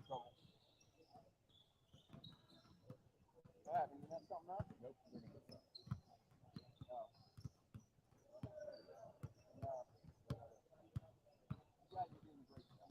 Trouble. What happened? You messed something up? Nope. You're gonna get that. No. No. Yeah, you're doing a great job.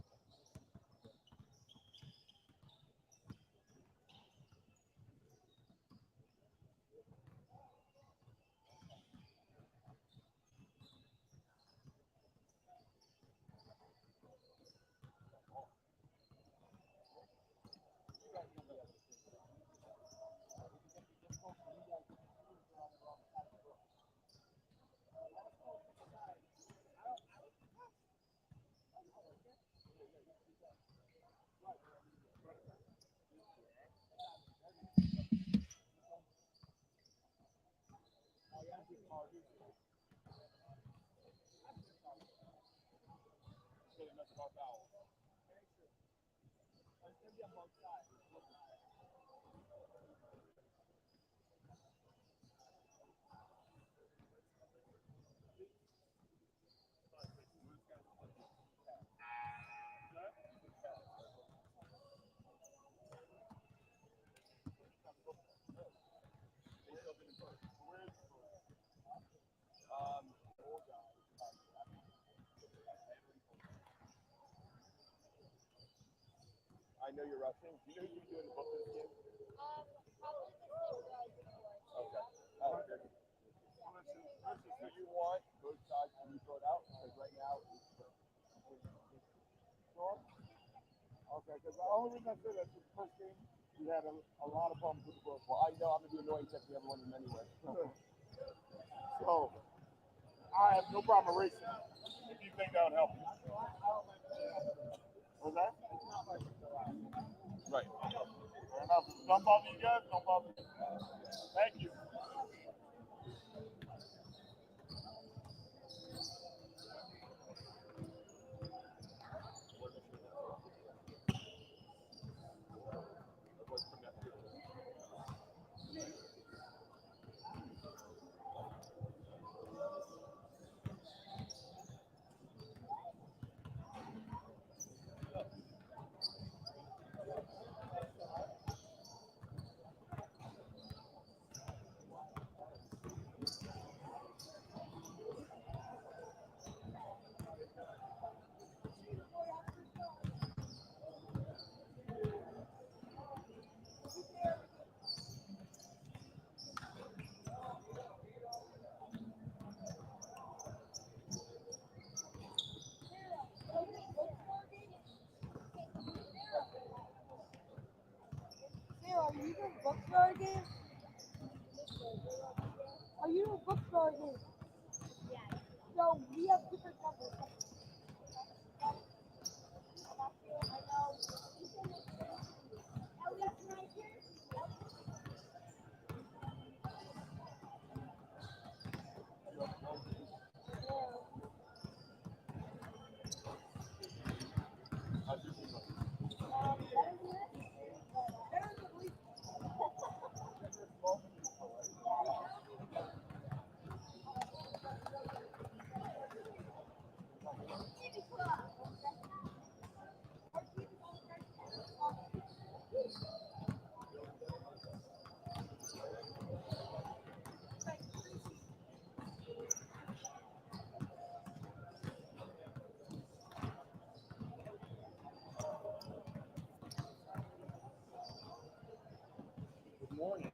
I know you're rushing. Do you know who you're doing the book this game? Probably the same guy. Okay. Oh, good. This is who you want. Both sides can you throw it out? Because right now it's sure. Okay, because the only reason I said that is the first game you had a lot of problems with the book. Well, I know I'm gonna be annoying texting everyone in anyway. So I have no problem erasing if you think that would help you. What's that? Right. Fair enough. Don't bother you guys. Don't bother you. Thank you. Sarah, are you doing bookstore again? Are you doing bookstore again? Yeah. So we have different numbers. Good morning.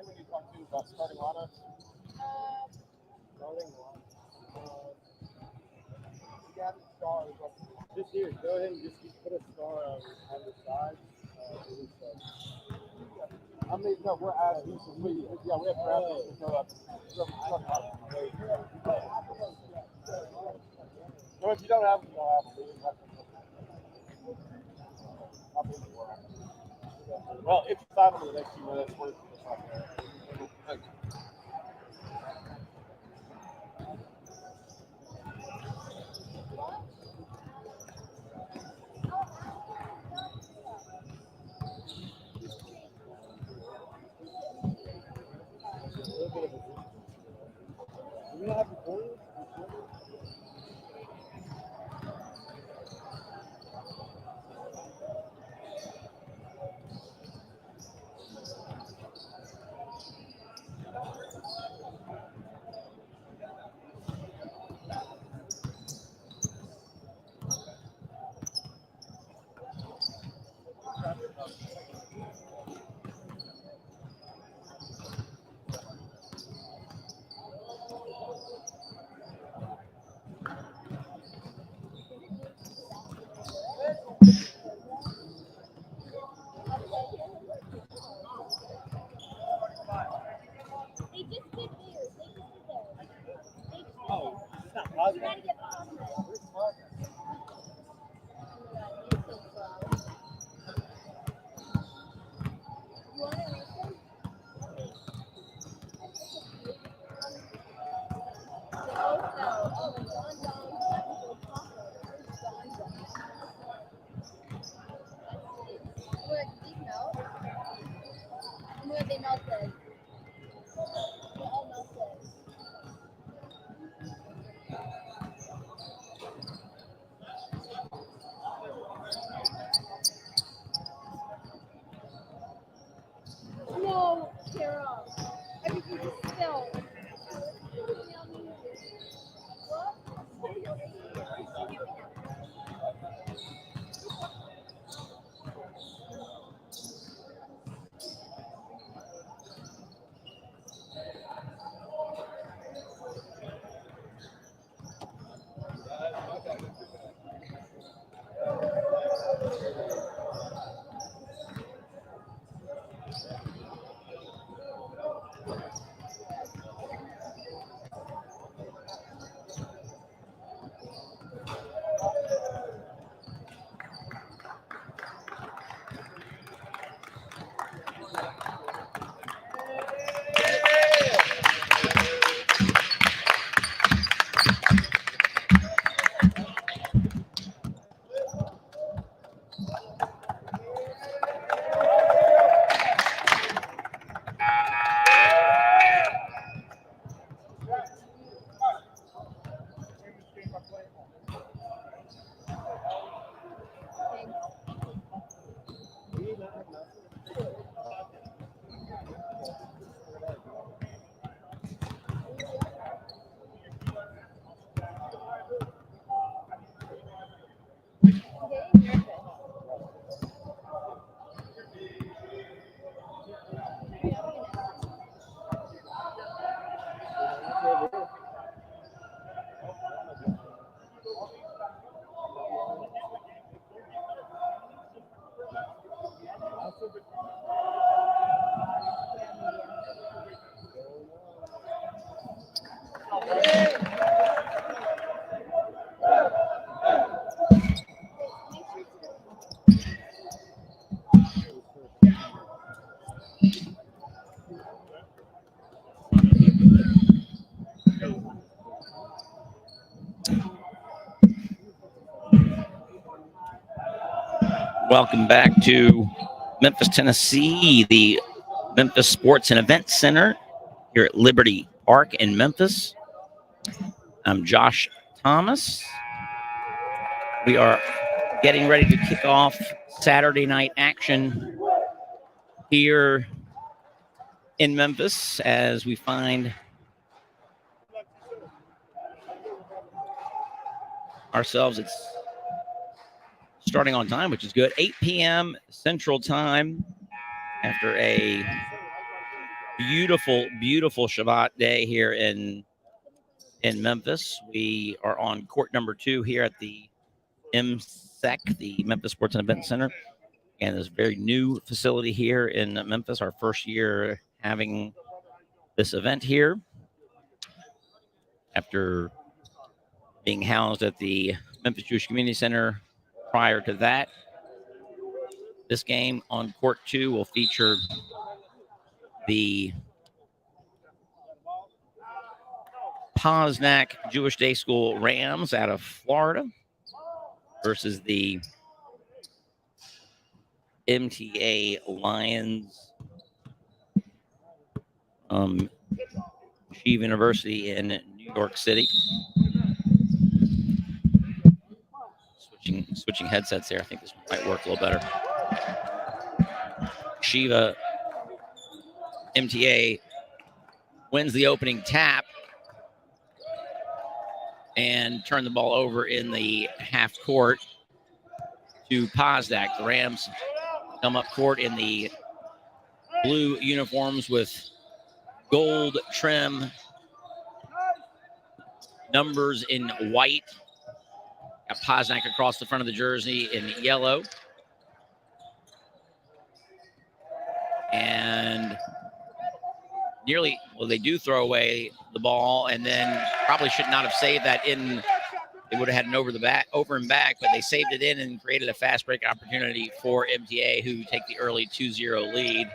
we need to talk to about starting lineup. Starting one. You got stars. Just here, go ahead and just put a star on the side. I mean, no, we're asking. We have graphics to throw up. So if you don't have them, you don't have them. Well, if you find them in the next few minutes, we're just right there. Thanks. Do we have recorders? They just did theirs. Oh, it's not You positive. gotta get past it. You want to read them? Where they melted. They all melted. No, Kara. Everything is spilled. What? Welcome back to Memphis, Tennessee, the Memphis Sports and Events Center here at Liberty Park in Memphis. I'm Josh Thomas. We are getting ready to kick off Saturday night action here in Memphis as we find ourselves. It's starting on time, which is good. 8 p.m. Central Time after a Beautiful, beautiful Shabbat day here in Memphis. We are on court number 2 here at the MSEC, the Memphis Sports and Event Center. And this very new facility here in Memphis, our first year having this event here after being housed at the Memphis Jewish Community Center prior to that. This game on court 2 will feature the Posnack Jewish Day School Rams out of Florida versus the MTA Lions Yeshiva University in New York City. Switching headsets there. I think this might work a little better. Yeshiva MTA wins the opening tap and turn the ball over in the half court to Posnack. The Rams come up court in the blue uniforms with gold trim, numbers in white. Got Posnack across the front of the jersey in yellow. And they do throw away the ball, and then probably should not have saved that in. They would have had an over and back, but they saved it in and created a fast break opportunity for MTA, who take the early 2-0 lead.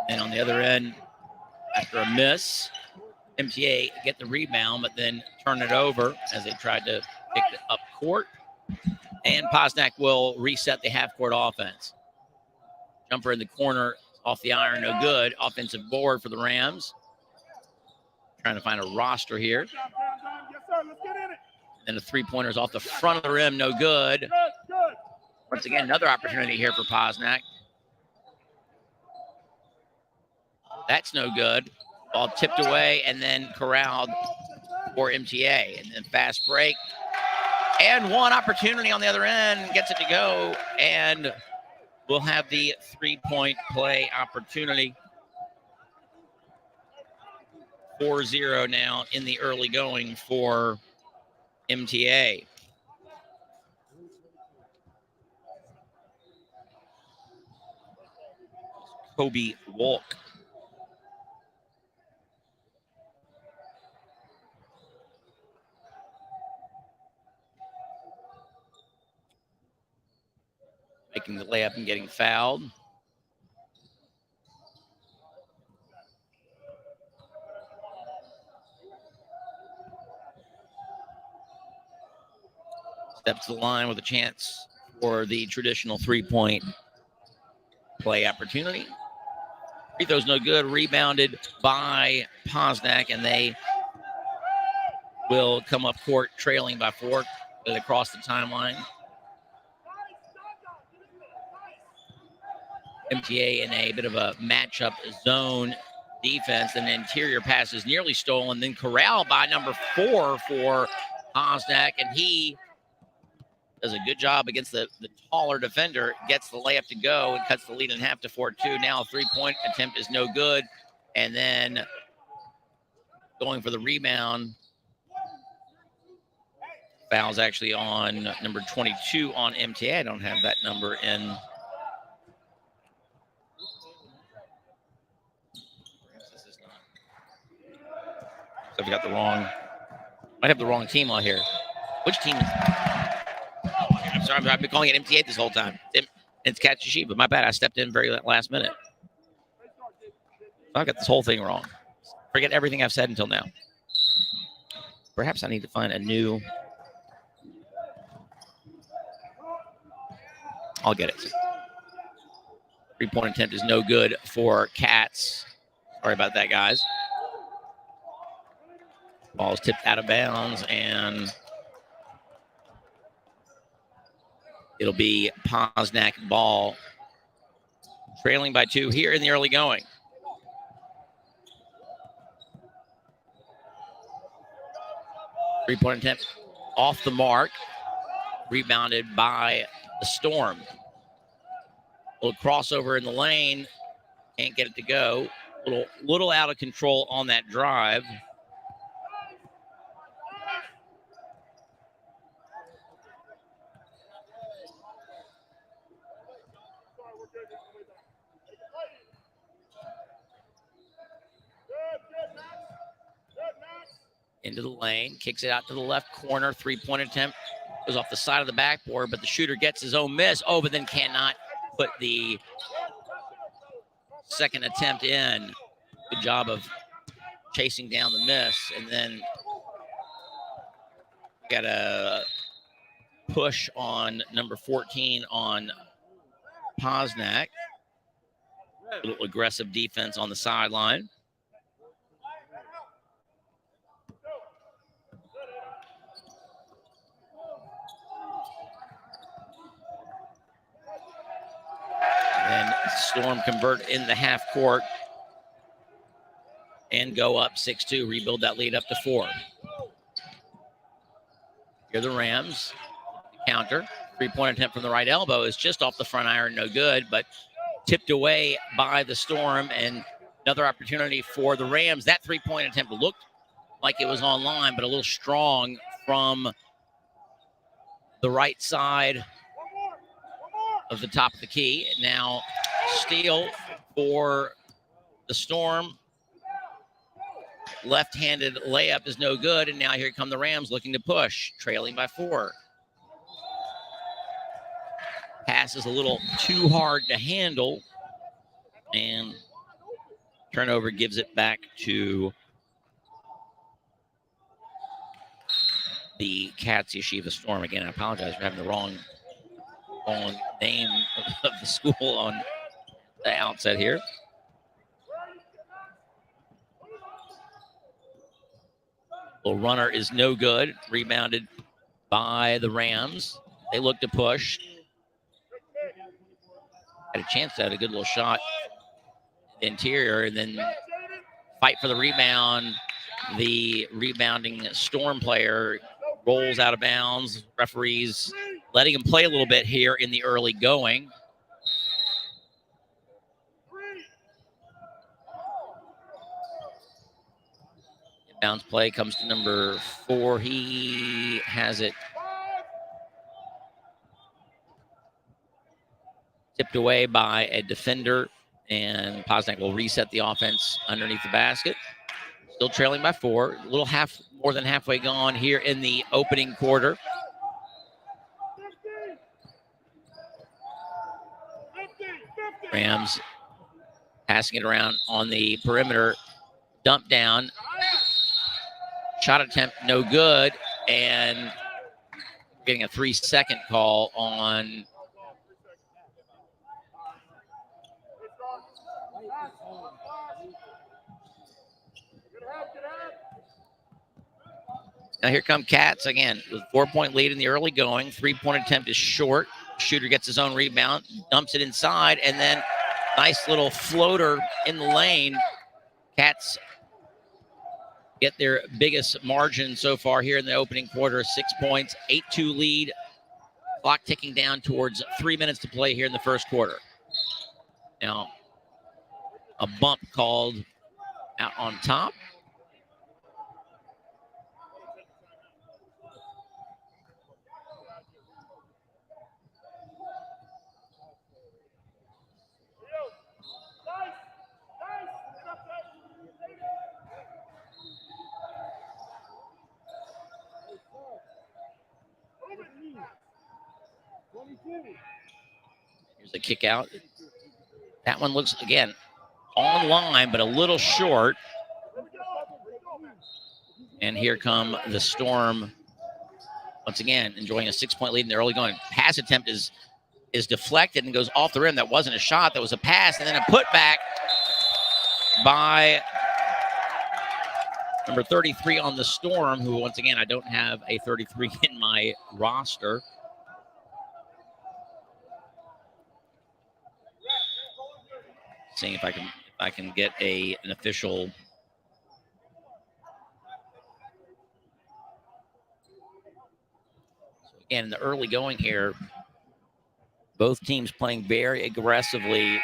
And on the other end, after a miss, MTA get the rebound, but then turn it over as they tried to pick it up court. And Posnack will reset the half-court offense. Jumper in the corner, off the iron, no good. Offensive board for the Rams. Trying to find a roster here. Yes, sir. Let's get in it. And the three-pointers off the front of the rim, no good. Good. Once again, another opportunity here for Posnack. That's no good. Ball tipped away and then corralled for MTA. And then fast break. And one opportunity on the other end. Gets it to go. And we'll have the three-point play opportunity. 4-0 now in the early going for MTA. Kobe Walk. Making the layup and getting fouled. Steps to the line with a chance for the traditional three-point play opportunity. Free throw's no good. Rebounded by Posnack, and they will come up court trailing by 4 across the timeline. MTA in a bit of a matchup zone defense, and interior pass is nearly stolen, then corralled by number 4 for Posnack, and he does a good job against the taller defender, gets the layup to go and cuts the lead in half to 4-2. Now a three-point attempt is no good, and then going for the rebound. Foul's actually on number 22 on MTA. I don't have that number in. So we got the wrong. Might have the wrong team on here. Which team is? I'm sorry, I've been calling it MTA this whole time. It's Catch Yeshiva. My bad. I stepped in very last minute. I got this whole thing wrong. Forget everything I've said until now. Perhaps I need to find a new. I'll get it. Three-point attempt is no good for Cats. Sorry about that, guys. Ball's tipped out of bounds, and it'll be Posnack ball, trailing by 2 here in the early going. Three-point attempt off the mark, rebounded by the Storm. A little crossover in the lane, Can't get it to go. Little out of control on that drive. Into the lane, kicks it out to the left corner. 3-point attempt goes off the side of the backboard, but the shooter gets his own miss. Oh, but then cannot put the second attempt in. Good job of chasing down the miss. And then got a push on number 14 on Posnack. A little aggressive defense on the sideline. And Storm convert in the half court and go up 6-2, rebuild that lead up to 4. Here are the Rams. Counter. 3-point attempt from the right elbow is just off the front iron, no good, but tipped away by the Storm, and another opportunity for the Rams. That 3-point attempt looked like it was online, but a little strong from the right side of the top of the key. Now steal for the Storm. Left-handed layup is no good, and now here come the Rams looking to push, trailing by 4. Pass is a little too hard to handle, and turnover gives it back to the Cats Yeshiva Storm. Again, I apologize for having the wrong name of the school on the outset here. Little runner is no good. Rebounded by the Rams. They look to push. Had a chance to have a good little shot interior, and then fight for the rebound. The rebounding Storm player rolls out of bounds. Referees letting him play a little bit here in the early going. Bounce play comes to number 4. He has it tipped away by a defender, and Posnack will reset the offense underneath the basket. Still trailing by 4. A little more than halfway gone here in the opening quarter. Rams passing it around on the perimeter. Dump down. Shot attempt no good, and getting a 3-second call on now. Here come Cats again with 4-point lead in the early going. 3-point attempt is short. Shooter gets his own rebound, dumps it inside, and then nice little floater in the lane. Cats get their biggest margin so far here in the opening quarter, 6 points, 8-2 lead. Clock ticking down towards 3 minutes to play here in the first quarter. Now, a bump called out on top. Here's the kick out. That one looks, again, on line, but a little short. And here come the Storm once again, enjoying a 6-point lead in the early going. Pass attempt is deflected and goes off the rim. That wasn't a shot. That was a pass, and then a putback by number 33 on the Storm, who, once again, I don't have a 33 in my roster. Seeing if I can get an official. So again, in the early going here, both teams playing very aggressively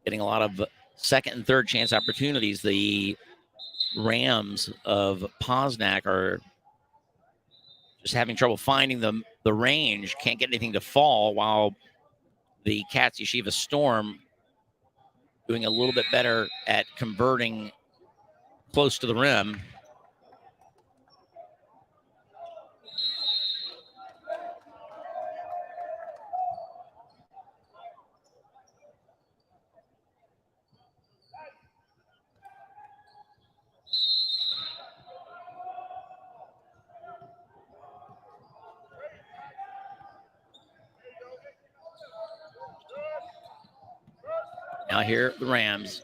getting a lot of second and third chance opportunities. The Rams of Posnack are just having trouble finding the range, can't get anything to fall, while the Cats Yeshiva Storm doing a little bit better at converting close to the rim. Now here, the Rams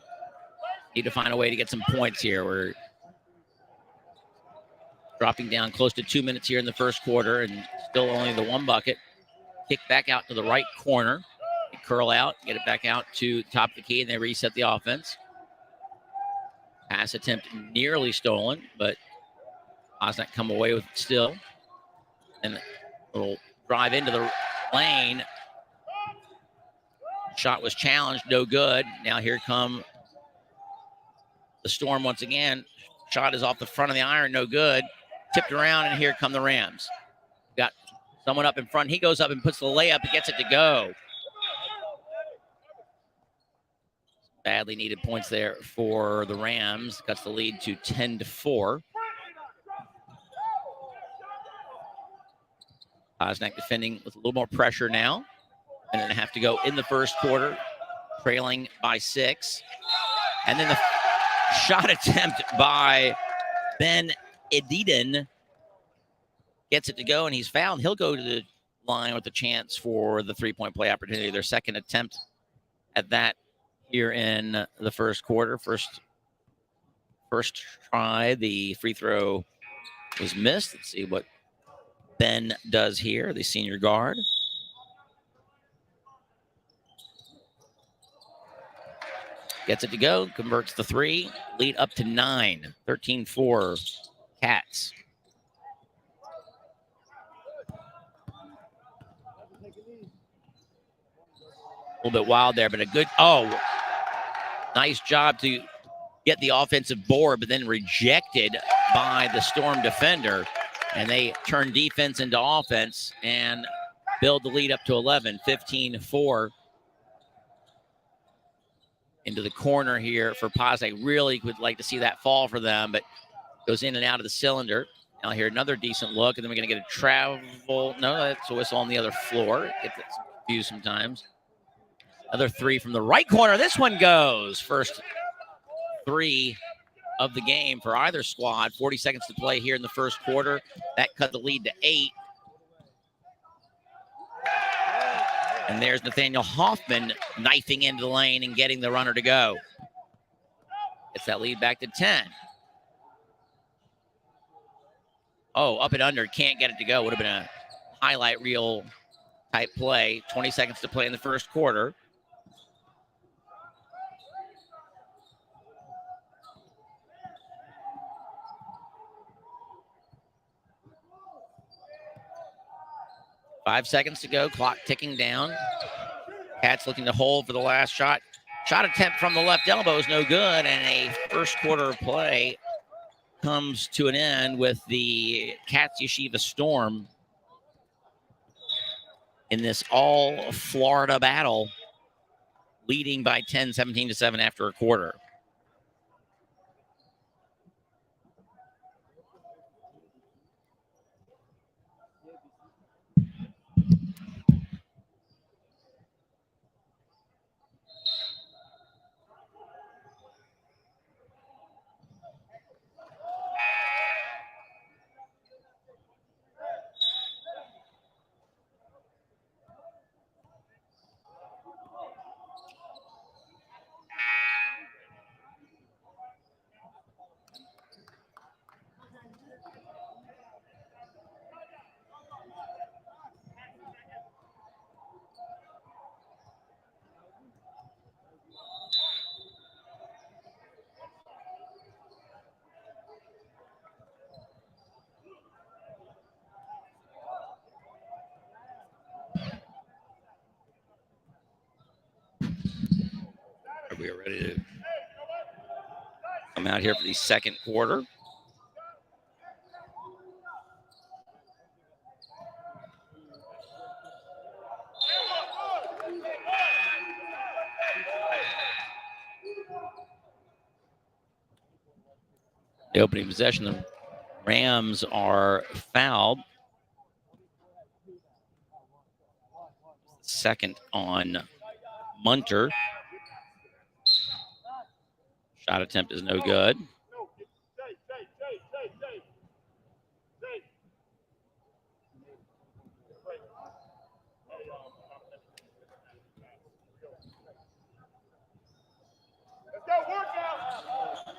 need to find a way to get some points here. We're dropping down close to 2 minutes here in the first quarter and still only the one bucket. Kick back out to the right corner. They curl out, get it back out to the top of the key, and they reset the offense. Pass attempt nearly stolen, but Osnack come away with it still. And a little drive into the lane. Shot was challenged, no good. Now here come the Storm once again. Shot is off the front of the iron, no good. Tipped around, and here come the Rams. Got someone up in front. He goes up and puts the layup. He gets it to go. Badly needed points there for the Rams. Cuts the lead to 10-4. Posnack defending with a little more pressure now. And then have to go in the first quarter, trailing by 6. And then the shot attempt by Ben Edidin gets it to go, and he's fouled. He'll go to the line with a chance for the three-point play opportunity. Their second attempt at that here in the first quarter. First try, the free throw was missed. Let's see what Ben does here, the senior guard. Gets it to go, converts the 3, lead up to 9, 13-4 Cats. A little bit wild there, but a good, nice job to get the offensive board, but then rejected by the Storm defender. And they turn defense into offense and build the lead up to 11, 15-4. Into the corner here for Posnack. Really would like to see that fall for them, but goes in and out of the cylinder. Now here, another decent look, and then we're going to get a travel. No, that's a whistle on the other floor. Get that confused sometimes. Another 3 from the right corner. This one goes. First 3 of the game for either squad. 40 seconds to play here in the first quarter. That cut the lead to 8. And there's Nathaniel Hoffman knifing into the lane and getting the runner to go. Gets that lead back to 10. Oh, up and under. Can't get it to go. Would have been a highlight reel type play. 20 seconds to play in the first quarter. Five seconds to go. Clock ticking down. Cats looking to hold for the last shot. Shot attempt from the left elbow is no good, and a first quarter play comes to an end with the Cats Yeshiva Storm in this all Florida battle, leading by 10, 17-7 after a quarter. ready to come out here for the second quarter. The opening possession, the Rams are fouled. Second on Munter. Shot attempt is no good.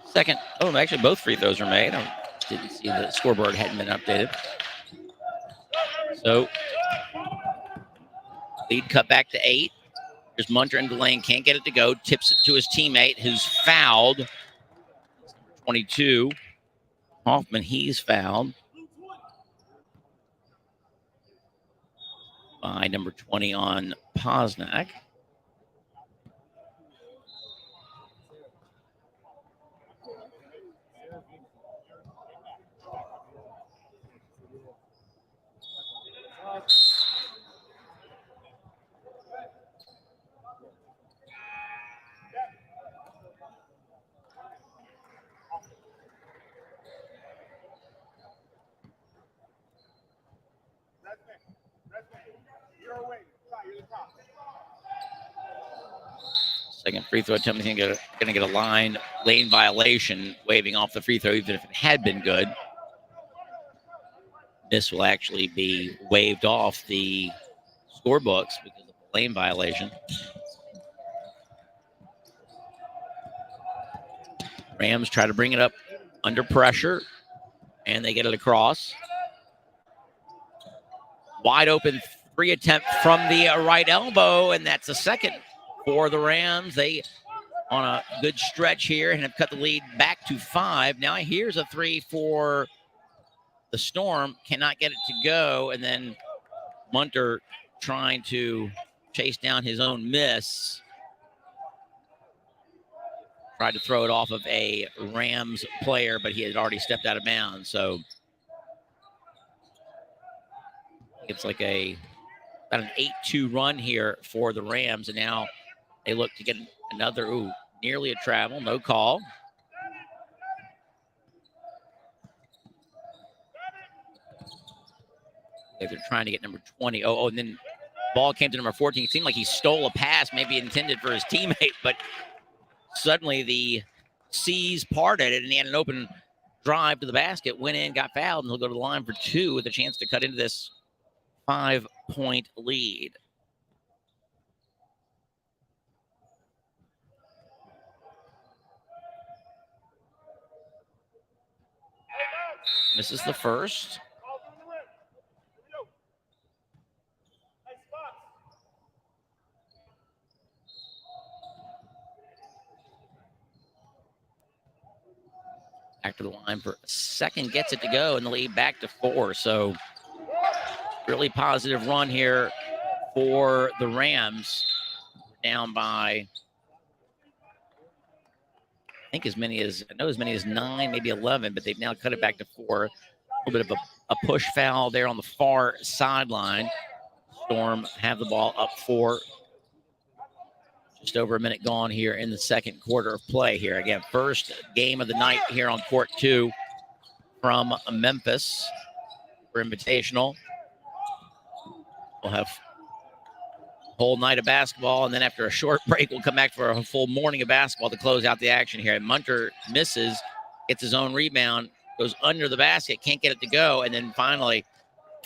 Second. Oh, actually, both free throws are made. I didn't see the scoreboard hadn't been updated. So, lead cut back to 8. There's Munter in the lane, can't get it to go. Tips it to his teammate, who's fouled. 22. Hoffman, he's fouled by number 20 on Posnack. Second free throw attempt, he's going to get a lane violation, waving off the free throw, even if it had been good. This will actually be waved off the scorebooks because of the lane violation. Rams try to bring it up under pressure, and they get it across. Wide open 3 attempt from the right elbow, and that's a second for the Rams. They on a good stretch here and have cut the lead back to 5. Now here's a 3 for the Storm. Cannot get it to go, and then Munter trying to chase down his own miss. Tried to throw it off of a Rams player, but he had already stepped out of bounds. So it's like about an 8-2 run here for the Rams, and now they look to get another, nearly a travel, no call. They're trying to get number 20. And then ball came to number 14. It seemed like he stole a pass, maybe intended for his teammate, but suddenly the C's parted and he had an open drive to the basket, went in, got fouled, and he'll go to the line for 2 with a chance to cut into this 5-point lead. This is the first. Back to the line for a second, gets it to go, and the lead back to 4. So really positive run here for the Rams. Down by, I think as many as 9, maybe 11, but they've now cut it back to 4. A little bit of a push foul there on the far sideline. Storm have the ball up 4. Just over a minute gone here in the second quarter of play here. Again, first game of the night here on court 2 from Memphis for Invitational. We'll have a whole night of basketball, and then after a short break, we'll come back for a full morning of basketball to close out the action here. And Munter misses, gets his own rebound, goes under the basket, can't get it to go, and then finally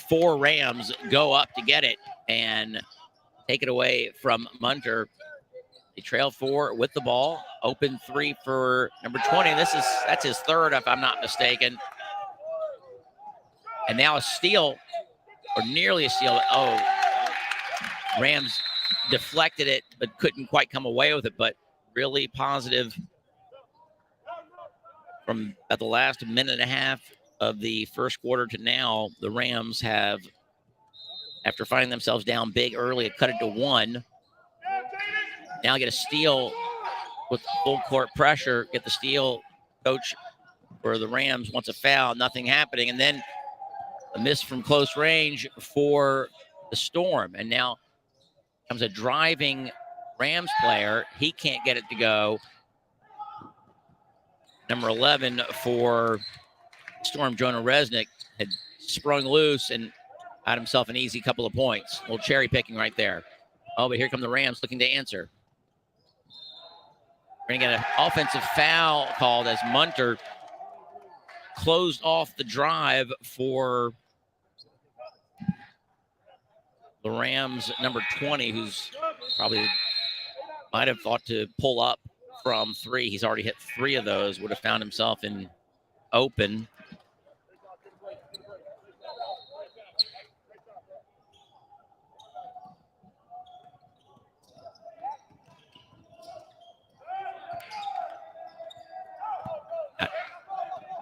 4 Rams go up to get it and take it away from Munter. They trail 4 with the ball. Open 3 for number 20. That's his third, if I'm not mistaken. And now a steal, or nearly a steal. Rams deflected it, but couldn't quite come away with it. But really positive from at the last minute and a half of the first quarter to now. The Rams have, after finding themselves down big early, cut it to 1. Now get a steal with full court pressure, get the steal. Coach for the Rams wants a foul, nothing happening. And then a miss from close range for the Storm. And now comes a driving Rams player. He can't get it to go. Number 11 for Storm, Jonah Resnick, had sprung loose and had himself an easy couple of points. A little cherry picking right there. Oh, but here come the Rams looking to answer. We're going to get an offensive foul called as Munter closed off the drive for the Rams, number 20, who's probably might have thought to pull up from 3. He's already hit 3 of those, would have found himself in open.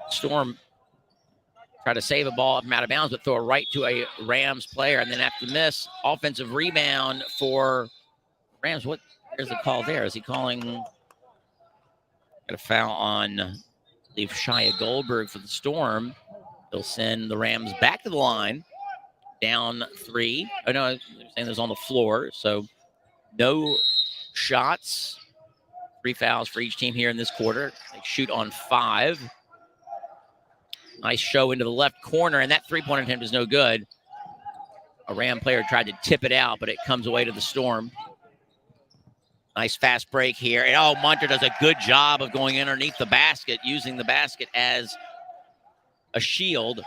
Storm try to save a ball from out of bounds, but throw it right to a Rams player. And then after miss, offensive rebound for Rams. What is the call there? Is he calling? Got a foul on, I believe, Shia Goldberg for the Storm. They'll send the Rams back to the line, down 3. Oh, no, they're saying there's on the floor. So no shots. 3 fouls for each team here in this quarter. They shoot on 5. Nice show into the left corner, and that three-point attempt is no good. A Ram player tried to tip it out, but it comes away to the Storm. Nice fast break here. And, oh, Munter does a good job of going underneath the basket, using the basket as a shield.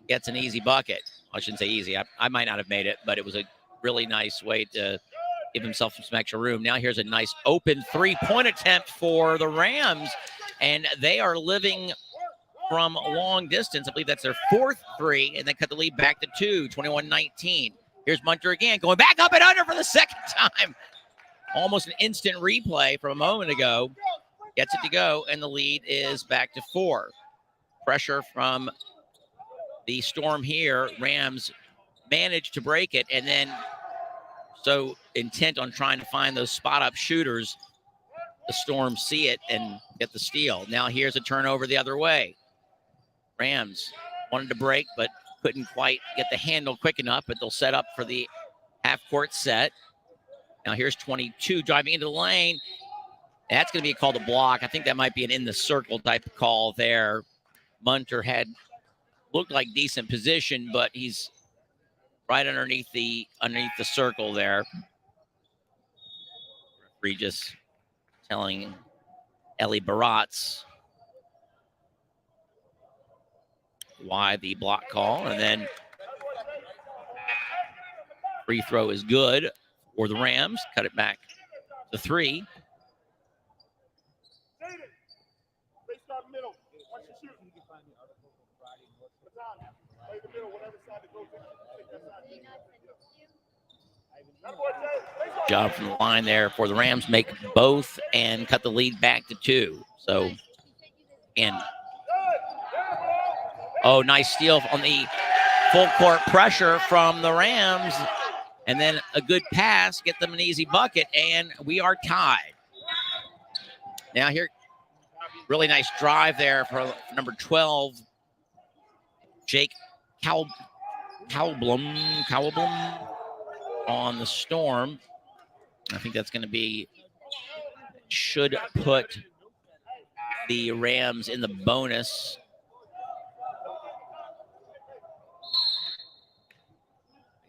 Gets an easy bucket. I shouldn't say easy. I might not have made it, but it was a really nice way to give himself some extra room. Now here's a nice open three-point attempt for the Rams, and they are living from long distance. I believe that's their 4th 3, and they cut the lead back to 2, 21-19. Here's Munter again, going back up and under for the second time. Almost an instant replay from a moment ago. Gets it to go, and the lead is back to 4. Pressure from the Storm here. Rams managed to break it, and then so intent on trying to find those spot-up shooters, the Storm see it and get the steal. Now here's a turnover the other way. Rams wanted to break, but couldn't quite get the handle quick enough, but they'll set up for the half-court set. Now here's 22 driving into the lane. That's going to be called a block. I think that might be an in-the-circle type of call there. Munter had looked like decent position, but he's right underneath the circle there. Referee just telling Ellie Baratz why the block call, and then free throw is good for the Rams. Cut it back to 3. Job from the line there for the Rams. Make both and cut the lead back to 2. So, and oh, nice steal on the full court pressure from the Rams. And then a good pass, get them an easy bucket, and we are tied. Now here, really nice drive there for number 12, Jake Cowblum on the Storm. I think that's going to be, should put the Rams in the bonus.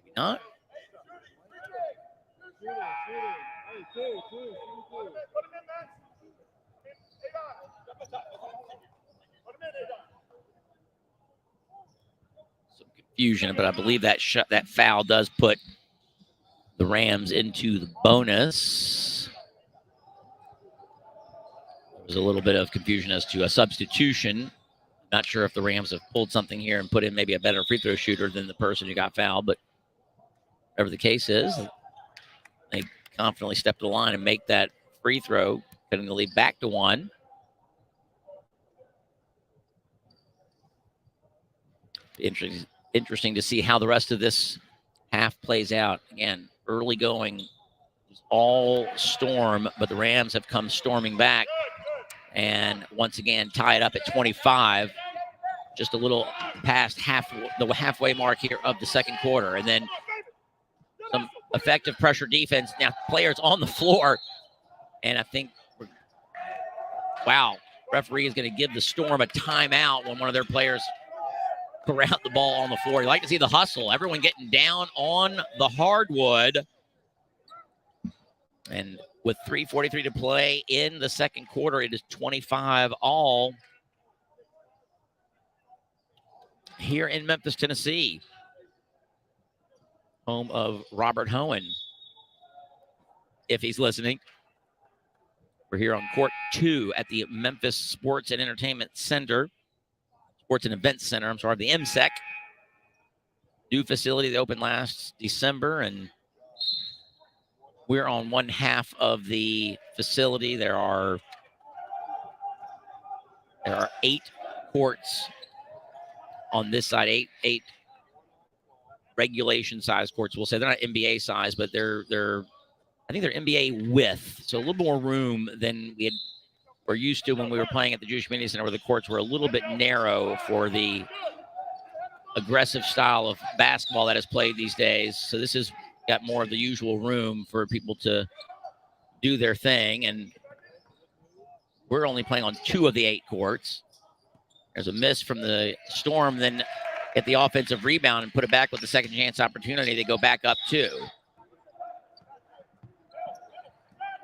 Maybe not. Some confusion, but I believe that that foul does put the Rams into the bonus. There was a little bit of confusion as to a substitution. Not sure if the Rams have pulled something here and put in maybe a better free throw shooter than the person who got fouled, but whatever the case is, they confidently step to the line and make that free throw, cutting the lead back to 1. Interesting to see how the rest of this half plays out. Again, early going, It's all Storm, but the Rams have come storming back and once again tie it up at 25. Just a little past the halfway mark here of the second quarter. And then some effective pressure defense. Now players on the floor. And I think, wow, referee is going to give the Storm a timeout when one of their players corralled the ball on the floor. You like to see the hustle. Everyone getting down on the hardwood. And with 3:43 to play in the second quarter, it is 25 all here in Memphis, Tennessee, home of Robert Hohen, if he's listening. We're here on Court 2 at the Memphis Sports and Entertainment Center. Sports and Events Center, I'm sorry, the MSEC. New facility that opened last December, and we're on one half of the facility. There are 8 courts on this side, eight regulation size courts. We'll say they're not NBA size, but they're I think they're NBA width, so a little more room than we're used to when we were playing at the Jewish Community Center, where the courts were a little bit narrow for the aggressive style of basketball that is played these days. So this has got more of the usual room for people to do their thing, and we're only playing on 2 of the 8 courts. There's a miss from the Storm, then get the offensive rebound and put it back with the second chance opportunity. They go back up 2.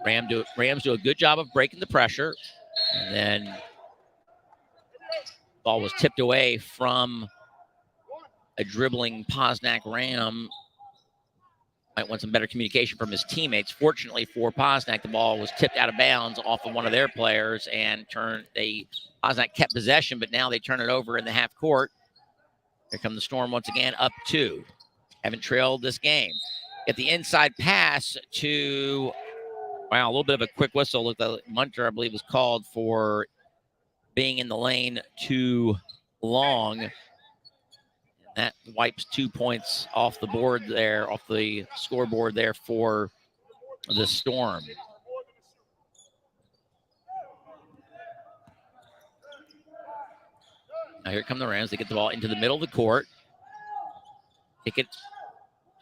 Rams do a good job of breaking the pressure, and then the ball was tipped away from a dribbling Posnack Ram. Might want some better communication from his teammates. Fortunately for Posnack, the ball was tipped out of bounds off of one of their players, and Posnack kept possession, but now they turn it over in the half court. Here come the Storm once again, up 2. Haven't trailed this game. Get the inside pass to, wow, a little bit of a quick whistle. Look, the Munter, I believe, was called for being in the lane too long. That wipes 2 points off the board there, off the scoreboard there for the Storm. Now here come the Rams. They get the ball into the middle of the court. Kick it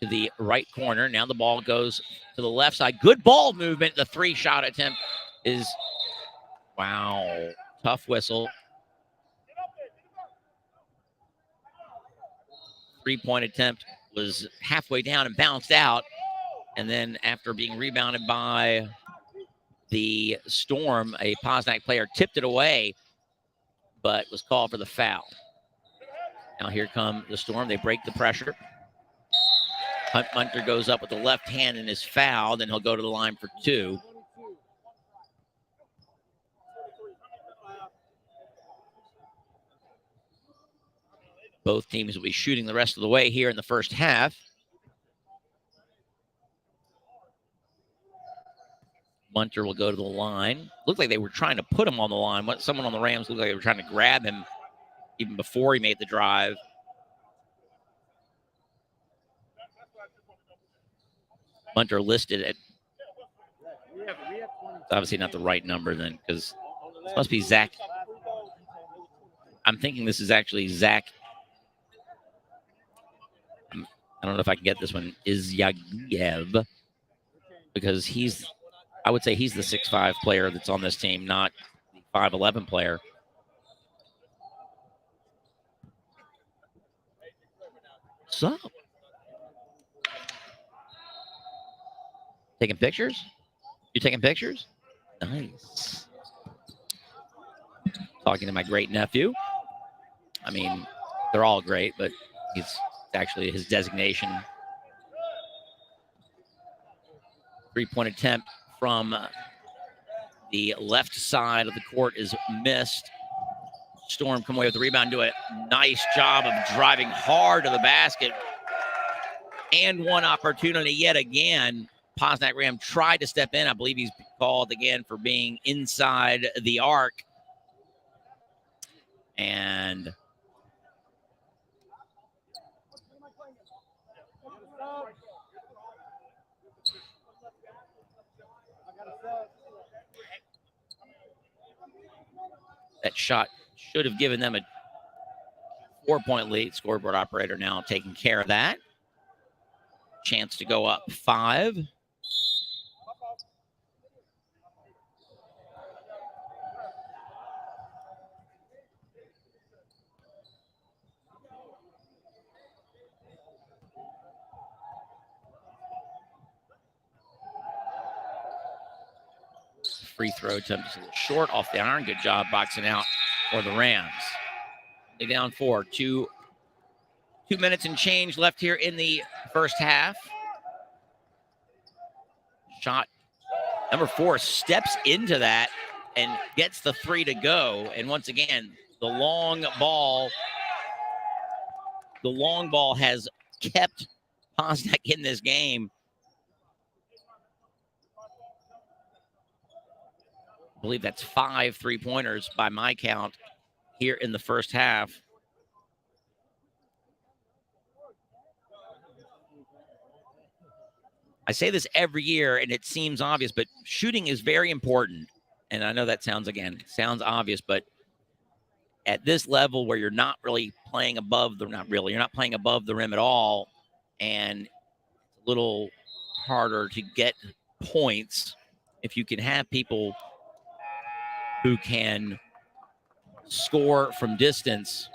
to the right corner. Now the ball goes to the left side. Good ball movement. The 3-shot attempt is, wow, tough whistle. 3-point attempt was halfway down and bounced out. And then after being rebounded by the Storm, a Posnack player tipped it away, but was called for the foul. Now here come the Storm. They break the pressure. Hunt Munter goes up with the left hand and is fouled, and he'll go to the line for 2. Both teams will be shooting the rest of the way here in the first half. Munter will go to the line. Looked like they were trying to put him on the line. Someone on the Rams looked like they were trying to grab him even before he made the drive. Munter listed at, it's obviously not the right number then, because this must be Zach. I'm thinking this is actually Zach. I don't know if I can get this one. Is Yagiev, because I would say he's the 6'5" player that's on this team, not the 5'11" player. What's up? Taking pictures? You taking pictures? Nice. Talking to my great nephew. I mean, they're all great, but he's actually his designation. 3-point attempt from the left side of the court is missed. Storm come away with the rebound, do a nice job of driving hard to the basket. And one opportunity yet again. Posnack Ram tried to step in. I believe he's called again for being inside the arc. And That shot should have given them a 4-point lead. Scoreboard operator now taking care of that. Chance to go up 5. Free throw attempt is a little short off the iron. Good job boxing out for the Rams. They down 4. 2 minutes and change left here in the first half. Shot number 4 steps into that and gets the 3 to go. And once again, the long ball has kept Posnack in this game. I believe that's 5 3-pointers by my count here in the first half. I say this every year, and it seems obvious, but shooting is very important. And I know that sounds obvious, but at this level where you're not really playing above the, you're not playing above the rim at all, and it's a little harder to get points if you can have people who can score from distance.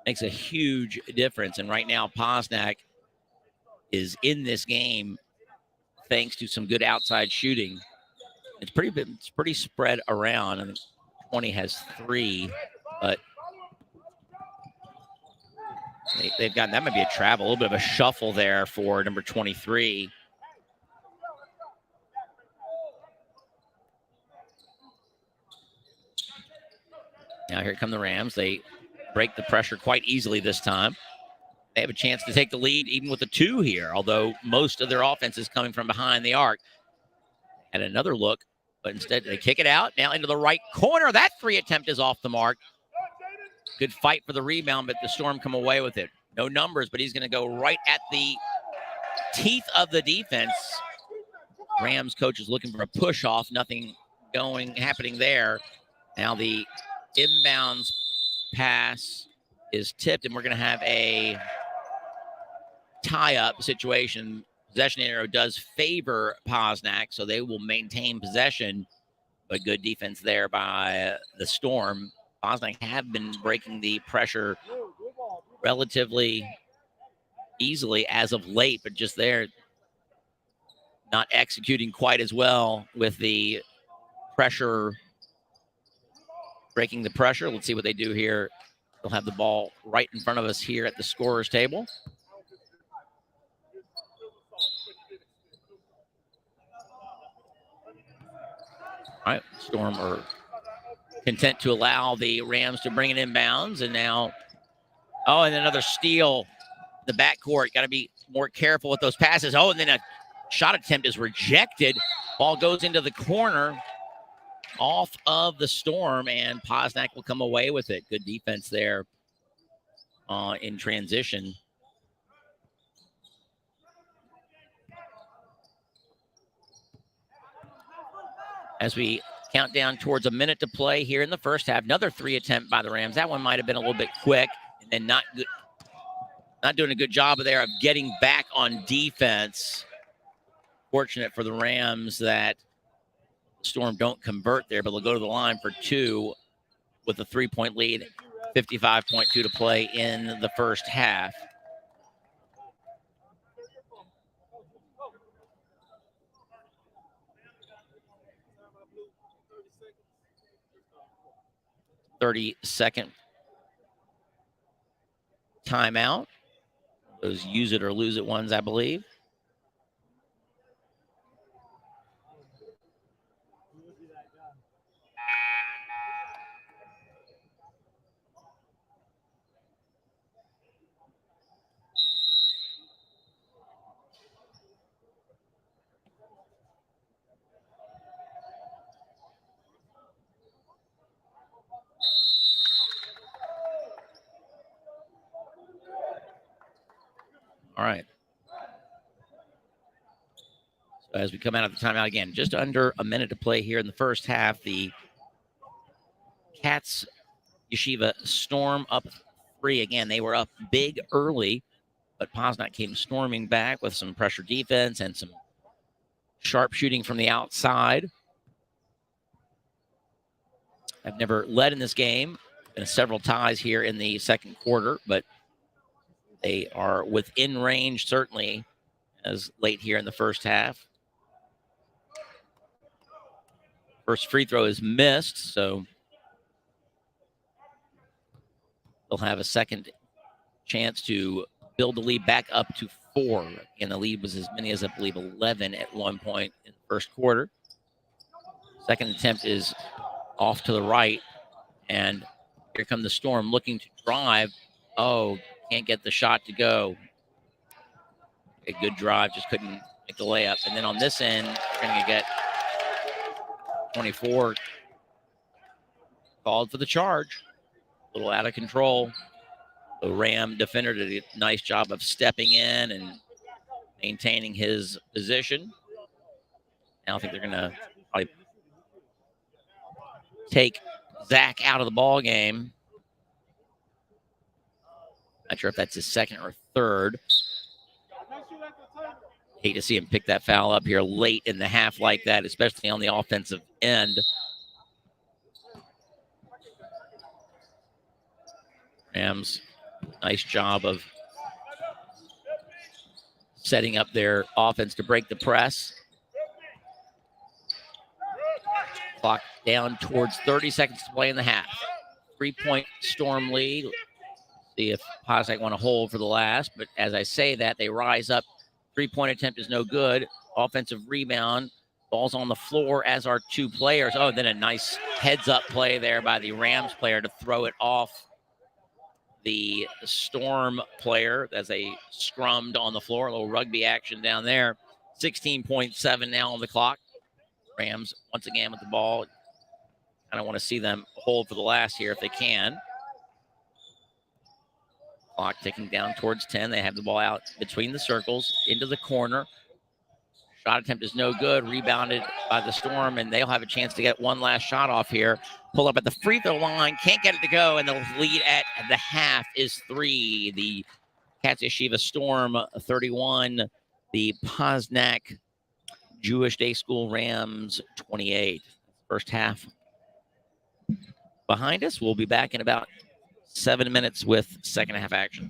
Makes a huge difference. And right now, Posnack is in this game thanks to some good outside shooting. It's pretty spread around. I mean, 20 has 3, but they've gotten, that might be a travel, a little bit of a shuffle there for number 23. Now here come the Rams. They break the pressure quite easily this time. They have a chance to take the lead even with a 2 here, although most of their offense is coming from behind the arc. And another look, but instead they kick it out now into the right corner. That 3 attempt is off the mark. Good fight for the rebound, but the Storm come away with it. No numbers, but he's going to go right at the teeth of the defense. Rams coach is looking for a push off. Nothing happening there. Now the inbounds pass is tipped, and we're going to have a tie-up situation. Possession arrow does favor Posnack, so they will maintain possession, but good defense there by the Storm. Posnack have been breaking the pressure relatively easily as of late, but just there not executing quite as well with the pressure, breaking the pressure. Let's see what they do here. They'll have the ball right in front of us here at the scorer's table. All right, Storm are content to allow the Rams to bring it inbounds, and now, and another steal. The backcourt got to be more careful with those passes. And then a shot attempt is rejected. Ball goes into the corner off of the Storm, and Posnack will come away with it. Good defense there in transition. As we count down towards a minute to play here in the first half, another 3 attempt by the Rams. That one might have been a little bit quick, and then not doing a good job there of getting back on defense. Fortunate for the Rams that Storm don't convert there, but they'll go to the line for 2 with a 3-point lead. 55.2 to play in the first half. .30-second timeout. Those use it or lose it ones, I believe. All right. So as we come out of the timeout again, just under a minute to play here in the first half, the Cats Yeshiva Storm up 3 again. They were up big early, but Posnack came storming back with some pressure defense and some sharp shooting from the outside. I've never led in this game. Been several ties here in the second quarter, but they are within range, certainly, as late here in the first half. First free throw is missed, so they'll have a second chance to build the lead back up to 4. And the lead was as many as, I believe, 11 at one point in the first quarter. Second attempt is off to the right, and here come the Storm looking to drive. Oh, can't get the shot to go. A good drive, just couldn't make the layup. And then on this end, we're going to get 24 called for the charge. A little out of control. The Ram defender did a nice job of stepping in and maintaining his position. Now I think they're going to probably take Zach out of the ball game. Not sure if that's his second or third. Hate to see him pick that foul up here late in the half like that, especially on the offensive end. Rams, nice job of setting up their offense to break the press. Clock down towards 30 seconds to play in the half. 3-point Storm lead. See if Posnack want to hold for the last, but as I say that, they rise up. 3-point attempt is no good. Offensive rebound. Ball's on the floor as our 2 players. Oh, then a nice heads-up play there by the Rams player to throw it off the Storm player as they scrummed on the floor. A little rugby action down there. 16.7 now on the clock. Rams once again with the ball. I don't want to see them hold for the last here if they can. Clock ticking down towards 10. They have the ball out between the circles into the corner. Shot attempt is no good. Rebounded by the Storm, and they'll have a chance to get one last shot off here. Pull up at the free throw line. Can't get it to go, and the lead at the half is 3. The Katz Yeshiva Storm 31. The Posnack Jewish Day School Rams 28. First half behind us. We'll be back in about 7 minutes with second half action.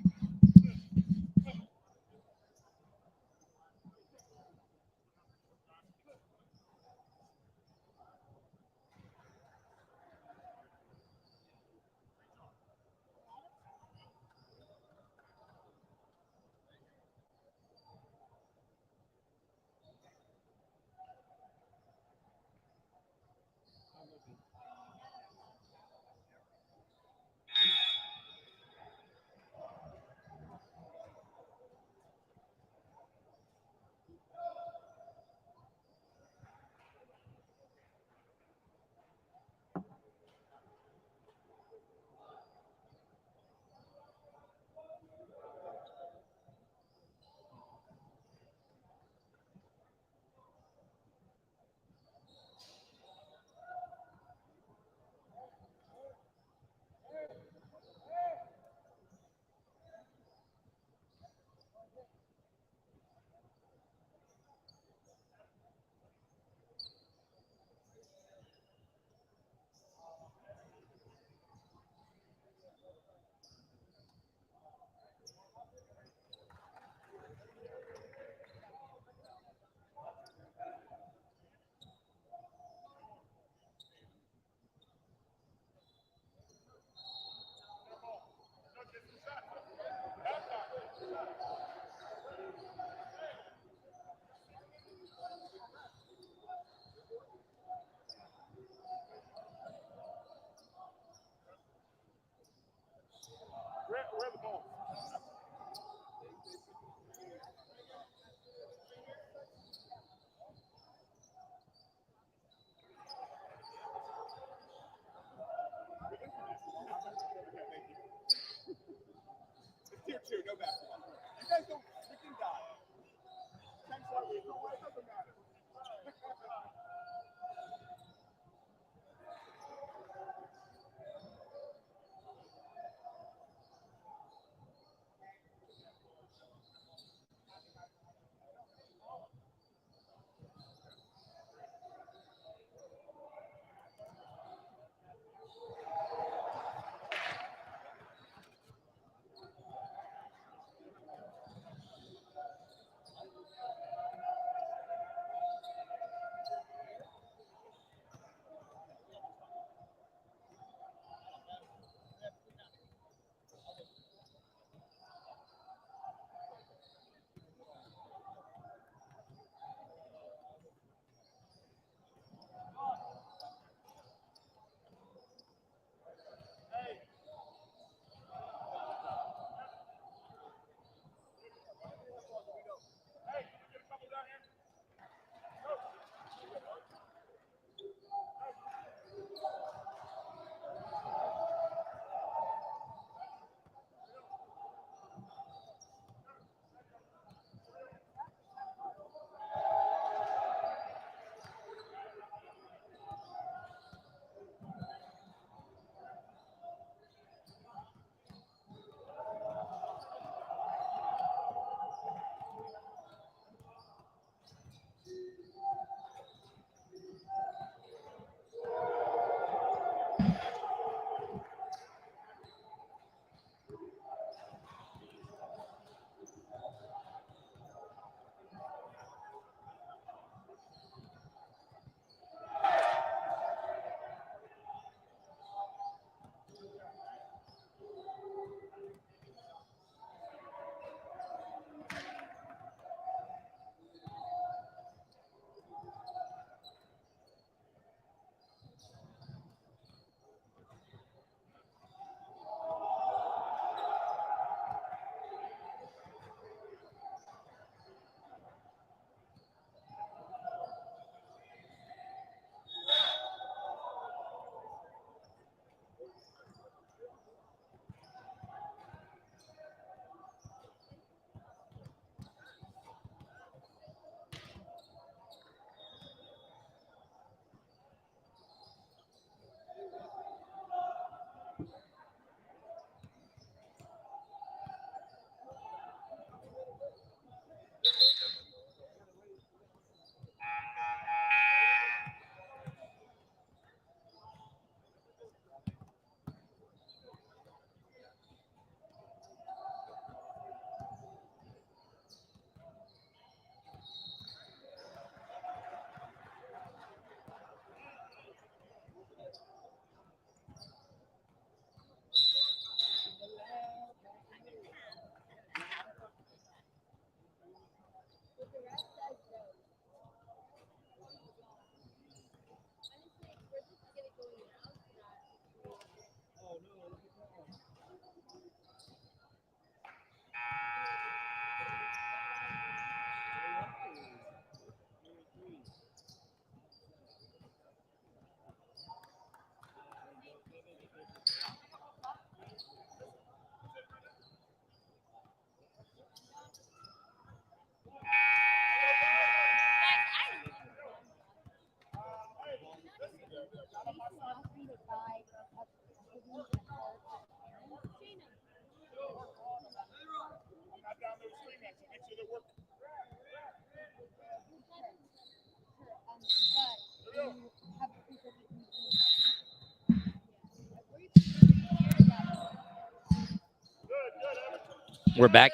We're back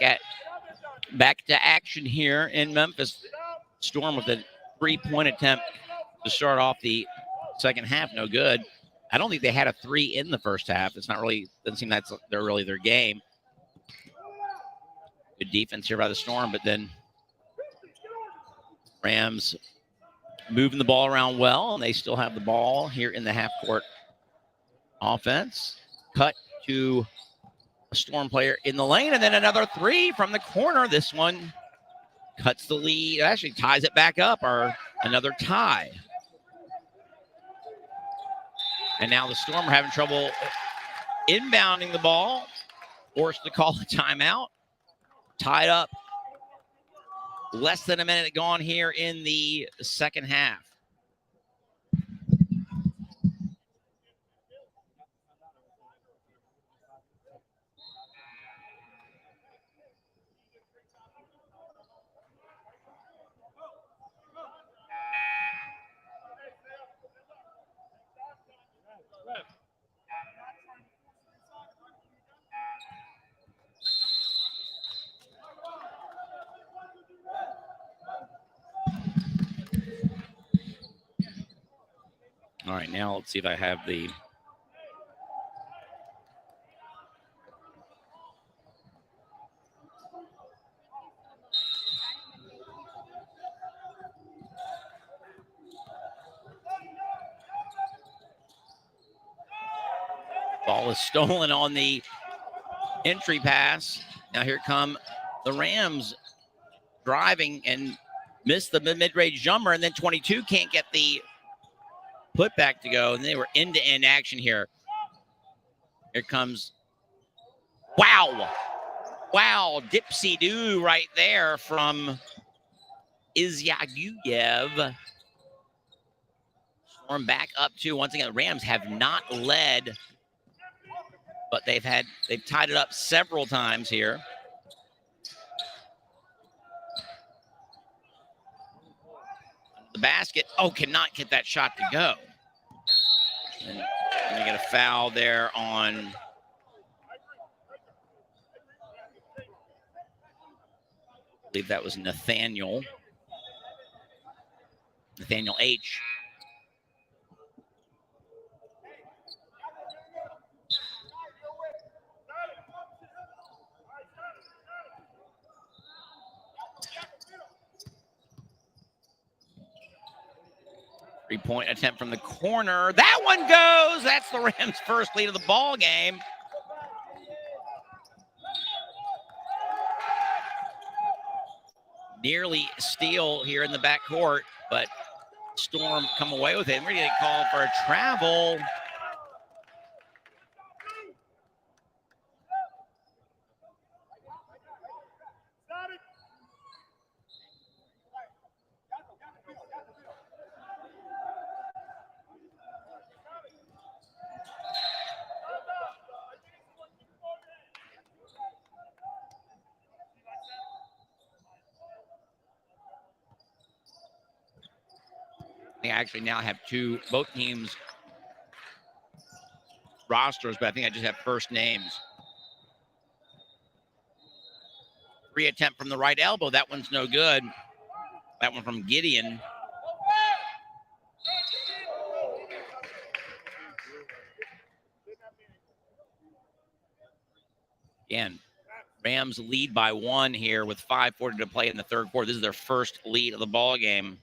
to action here in Memphis. Storm with a 3-point attempt to start off the second half. No good. I don't think they had a 3 in the first half. It's not really, doesn't seem that's they're really their game. Good defense here by the Storm, but then Rams moving the ball around well, and they still have the ball here in the half court offense. Cut to a Storm player in the lane, and then another 3 from the corner. This one cuts the lead, actually ties it back up, or another tie. And now the Storm are having trouble inbounding the ball, forced to call a timeout. Tied up. Less than a minute gone here in the second half. All right, now let's see if I have the ball is stolen on the entry pass. Now here come the Rams driving and missed the mid-range jumper, and then 22 can't get the putback to go, and they were end-to-end action here. Here comes, wow, dipsy-doo right there from Izyaguyev. Storm back up to, once again, the Rams have not led, but they've tied it up several times here. The basket, cannot get that shot to go. And you get a foul there on I believe that was Nathaniel H. Three-point attempt from the corner. That one goes. That's the Rams' first lead of the ball game. Nearly steal here in the backcourt, but Storm come away with it. We're going to call for a travel. They actually now have both teams rosters, but I think I just have first names. 3 attempt from the right elbow. That one's no good. That one from Gideon. Again, Rams lead by 1 here with 5:40 to play in the third quarter. This is their first lead of the ball game.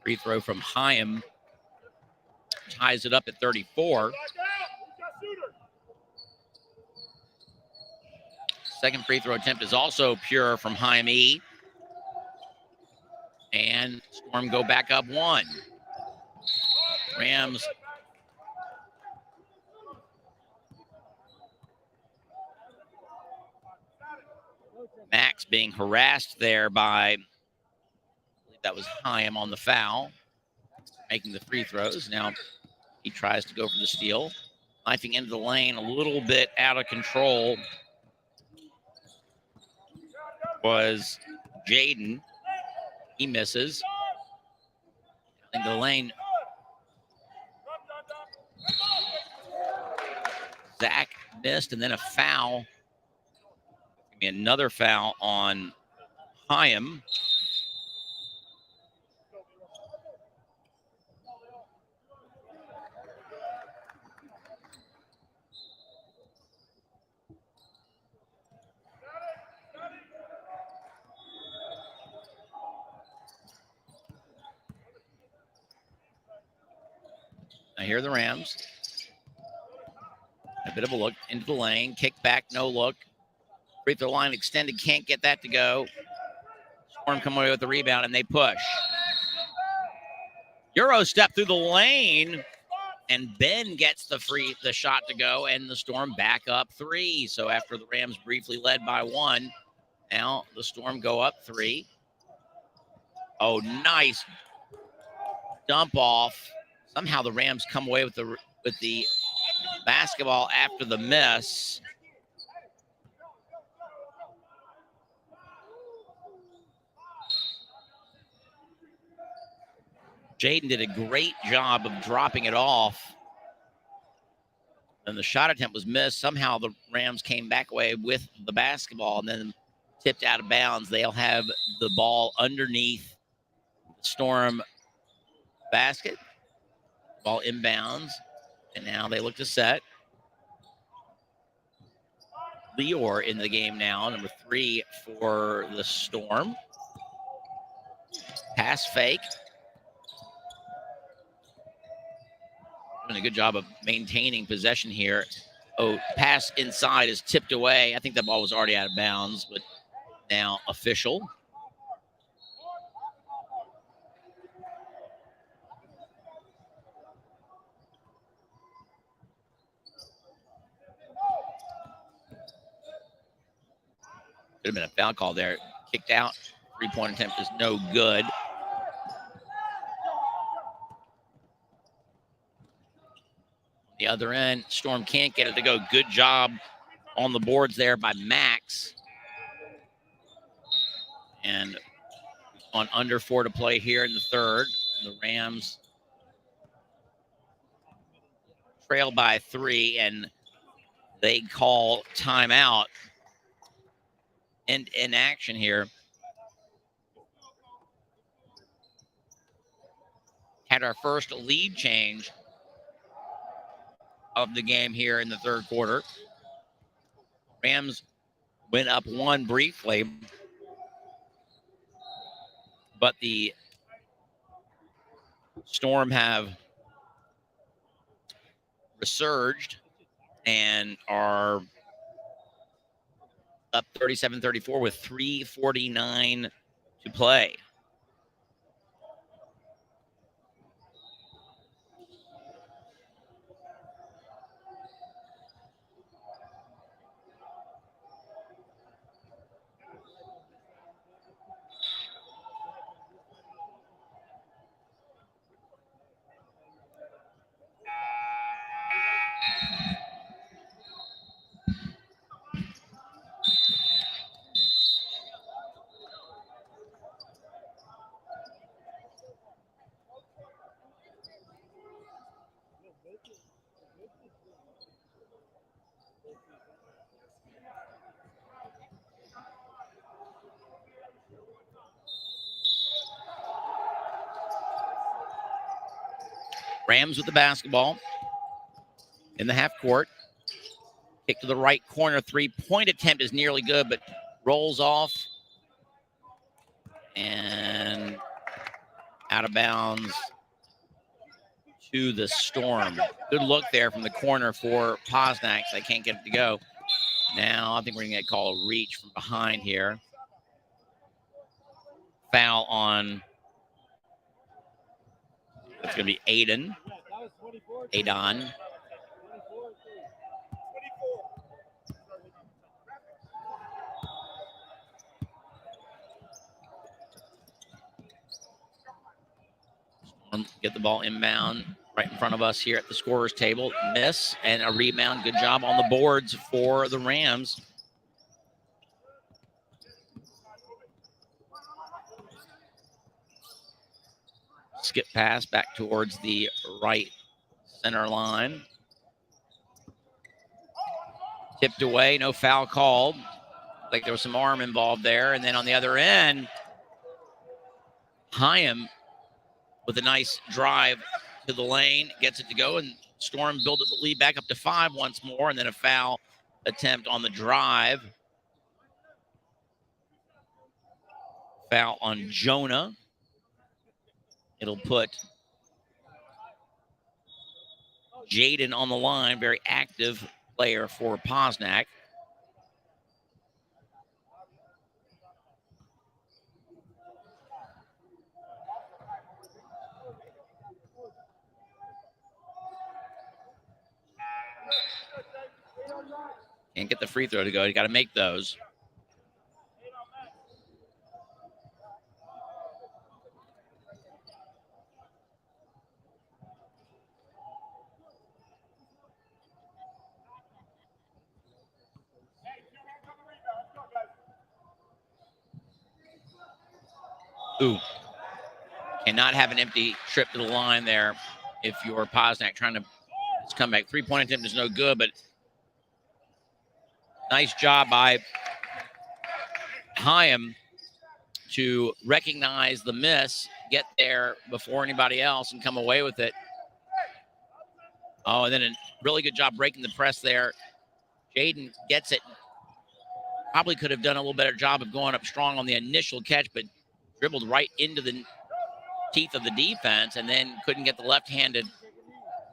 Free throw from Chaim ties it up at 34. Second free throw attempt is also pure from Chaim E. And Storm go back up 1. Rams Max being harassed there by, I believe that was Chaim on the foul, making the free throws. Now he tries to go for the steal. Knifing into the lane a little bit out of control was Jaden. He misses. In the lane, Zach missed, and then a foul. Another foul on Chaim. Now here are the Rams. A bit of a look into the lane. Kick back, no look. Free throw line extended, can't get that to go. Storm come away with the rebound, and they push. Euro step through the lane, and Ben gets the shot to go, and the Storm back up 3. So after the Rams briefly led by 1, now the Storm go up 3. Oh, nice dump off. Somehow the Rams come away with the basketball after the miss. Jaden did a great job of dropping it off. And the shot attempt was missed. Somehow the Rams came back away with the basketball and then tipped out of bounds. They'll have the ball underneath the Storm basket. Ball inbounds. And now they look to set. Lior in the game now, number 3 for the Storm. Pass fake. Doing a good job of maintaining possession here. Oh, pass inside is tipped away. I think that ball was already out of bounds, but now official. Could have been a foul call there. Kicked out. 3-point attempt is no good. The other end, Storm can't get it to go. Good job on the boards there by Max. And on under 4 to play here in the third, the Rams trail by 3, and they call timeout. And in action here. Had our first lead change of the game here in the third quarter. Rams went up 1 briefly, but the Storm have resurged and are up 37-34 with 3:49 to play. Rams with the basketball in the half court. Kick to the right corner. Three-point attempt is nearly good, but rolls off and out of bounds to the Storm. Good look there from the corner for Posnack. They can't get it to go. Now I think we're going to call a reach from behind here. Foul on, it's going to be Adon. Get the ball inbound right in front of us here at the scorer's table. Miss and a rebound. Good job on the boards for the Rams. Skip pass back towards the right center line. Tipped away, no foul called. Like there was some arm involved there. And then on the other end, Hyam with a nice drive to the lane, gets it to go, and Storm built the lead back up to 5 once more, and then a foul attempt on the drive. Foul on Jonah. It'll put Jaden on the line, very active player for Posnack. Can't get the free throw to go. You got to make those. Ooh. Cannot have an empty trip to the line there if you're Posnack trying to come back. Three-point attempt is no good, but nice job by Hyam to recognize the miss, get there before anybody else, and come away with it. Oh, and then a really good job breaking the press there. Jaden gets it. Probably could have done a little better job of going up strong on the initial catch, but dribbled right into the teeth of the defense and then couldn't get the left-handed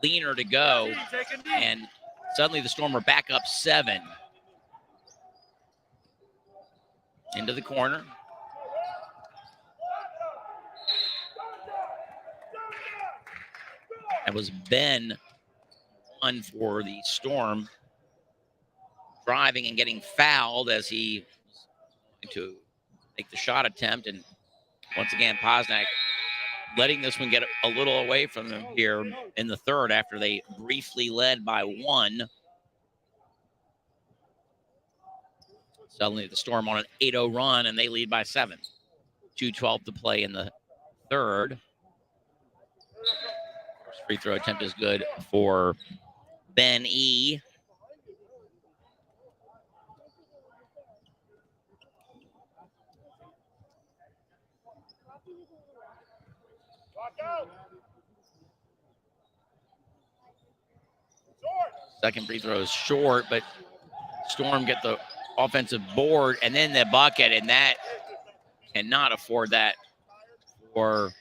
leaner to go. And suddenly the Storm are back up 7. Into the corner. That was Ben on for the Storm, driving and getting fouled as he was going to make the shot attempt. And once again, Posnack letting this one get a little away from them here in the third after they briefly led by 1. Suddenly the Storm on an 8-0 run, and they lead by 7. 2:12 to play in the third. First free throw attempt is good for Ben E. Second free throw is short, but Storm get the offensive board and then the bucket, and that cannot afford that for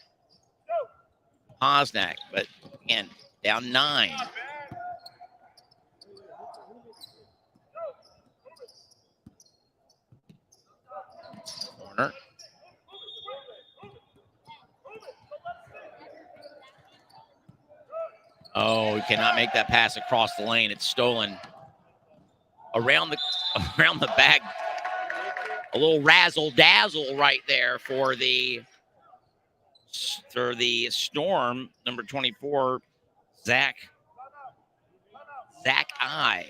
Posnack. But again, down 9. Corner. Oh, he cannot make that pass across the lane. It's stolen around the back. A little razzle dazzle right there for the Storm. Number 24, Zach I.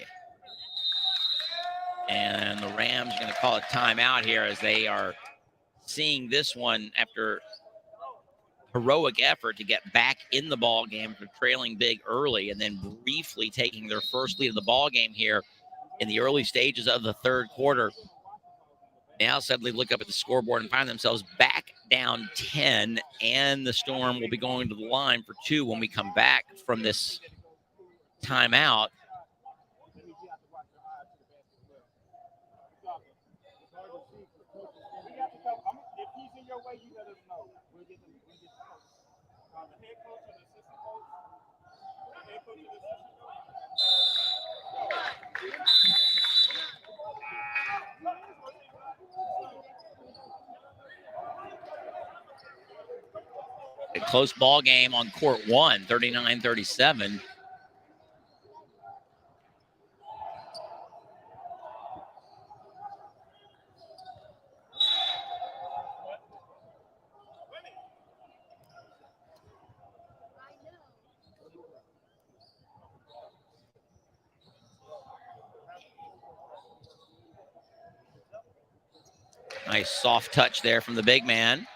And the Rams are going to call a timeout here as they are seeing this one after heroic effort to get back in the ball game for trailing big early and then briefly taking their first lead of the ball game here in the early stages of the third quarter now suddenly look up at the scoreboard and find themselves back down 10, and the Storm will be going to the line for 2 when we come back from this timeout. If he's in your way, you let us know. We'll get the coach. The head coach and the assistant coach. The head coach and the assistant A close ball game on court 1, 39-37. Nice soft touch there from the big man.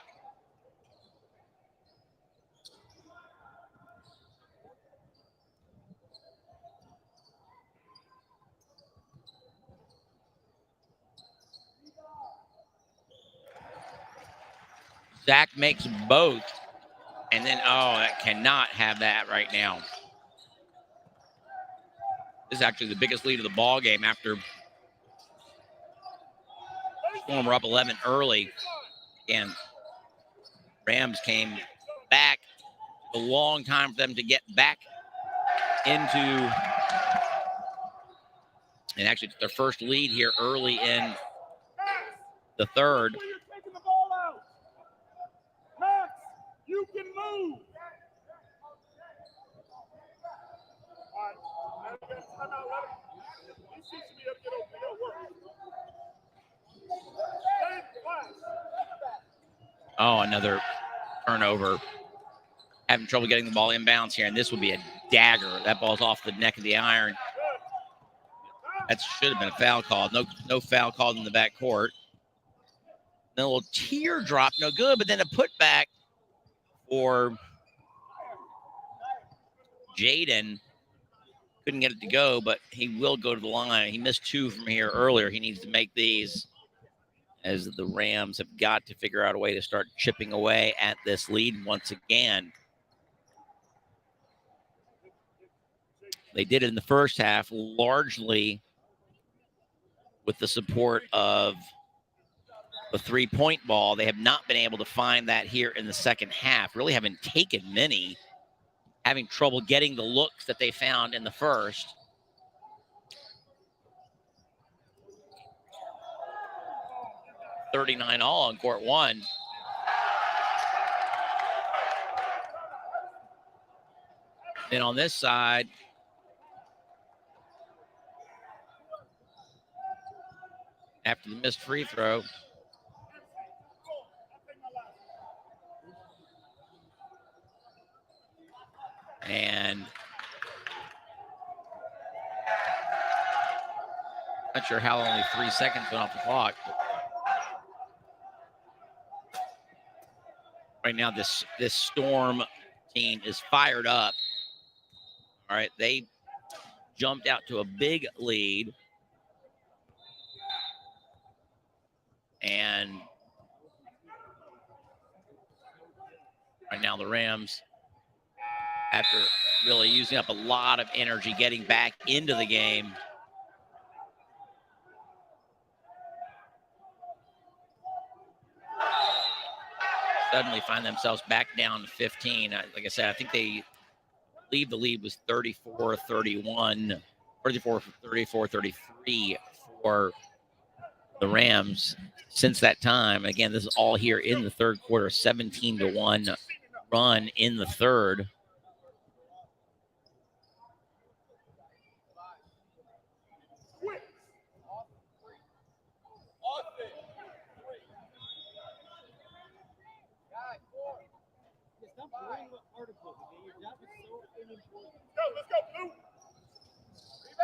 Zach makes both. And then, that cannot have that right now. This is actually the biggest lead of the ball game after Storm were up 11 early. And Rams came back. A long time for them to get back into, and actually it's their first lead here early in the third. Max, you can move. Oh, another turnover. Having trouble getting the ball inbounds here, and this would be a dagger. That ball's off the neck of the iron. That should have been a foul call. No foul called in the backcourt. Then a little teardrop, no good, but then a putback for Jaden. Couldn't get it to go, but he will go to the line. He missed 2 from here earlier. He needs to make these, as the Rams have got to figure out a way to start chipping away at this lead once again. They did it in the first half, largely with the support of the three-point ball. They have not been able to find that here in the second half. Really haven't taken many, having trouble getting the looks that they found in the first. $39 all on court 1. Then on this side, after the missed free throw, and not sure how only 3 seconds went off the clock. Right now, this Storm team is fired up. All right, they jumped out to a big lead. And right now the Rams, after really using up a lot of energy getting back into the game, suddenly find themselves back down to 15. Like I said, I think they believe the lead was 34-31, 34-33 for the Rams since that time. Again, this is all here in the third quarter, 17-1 run in the third.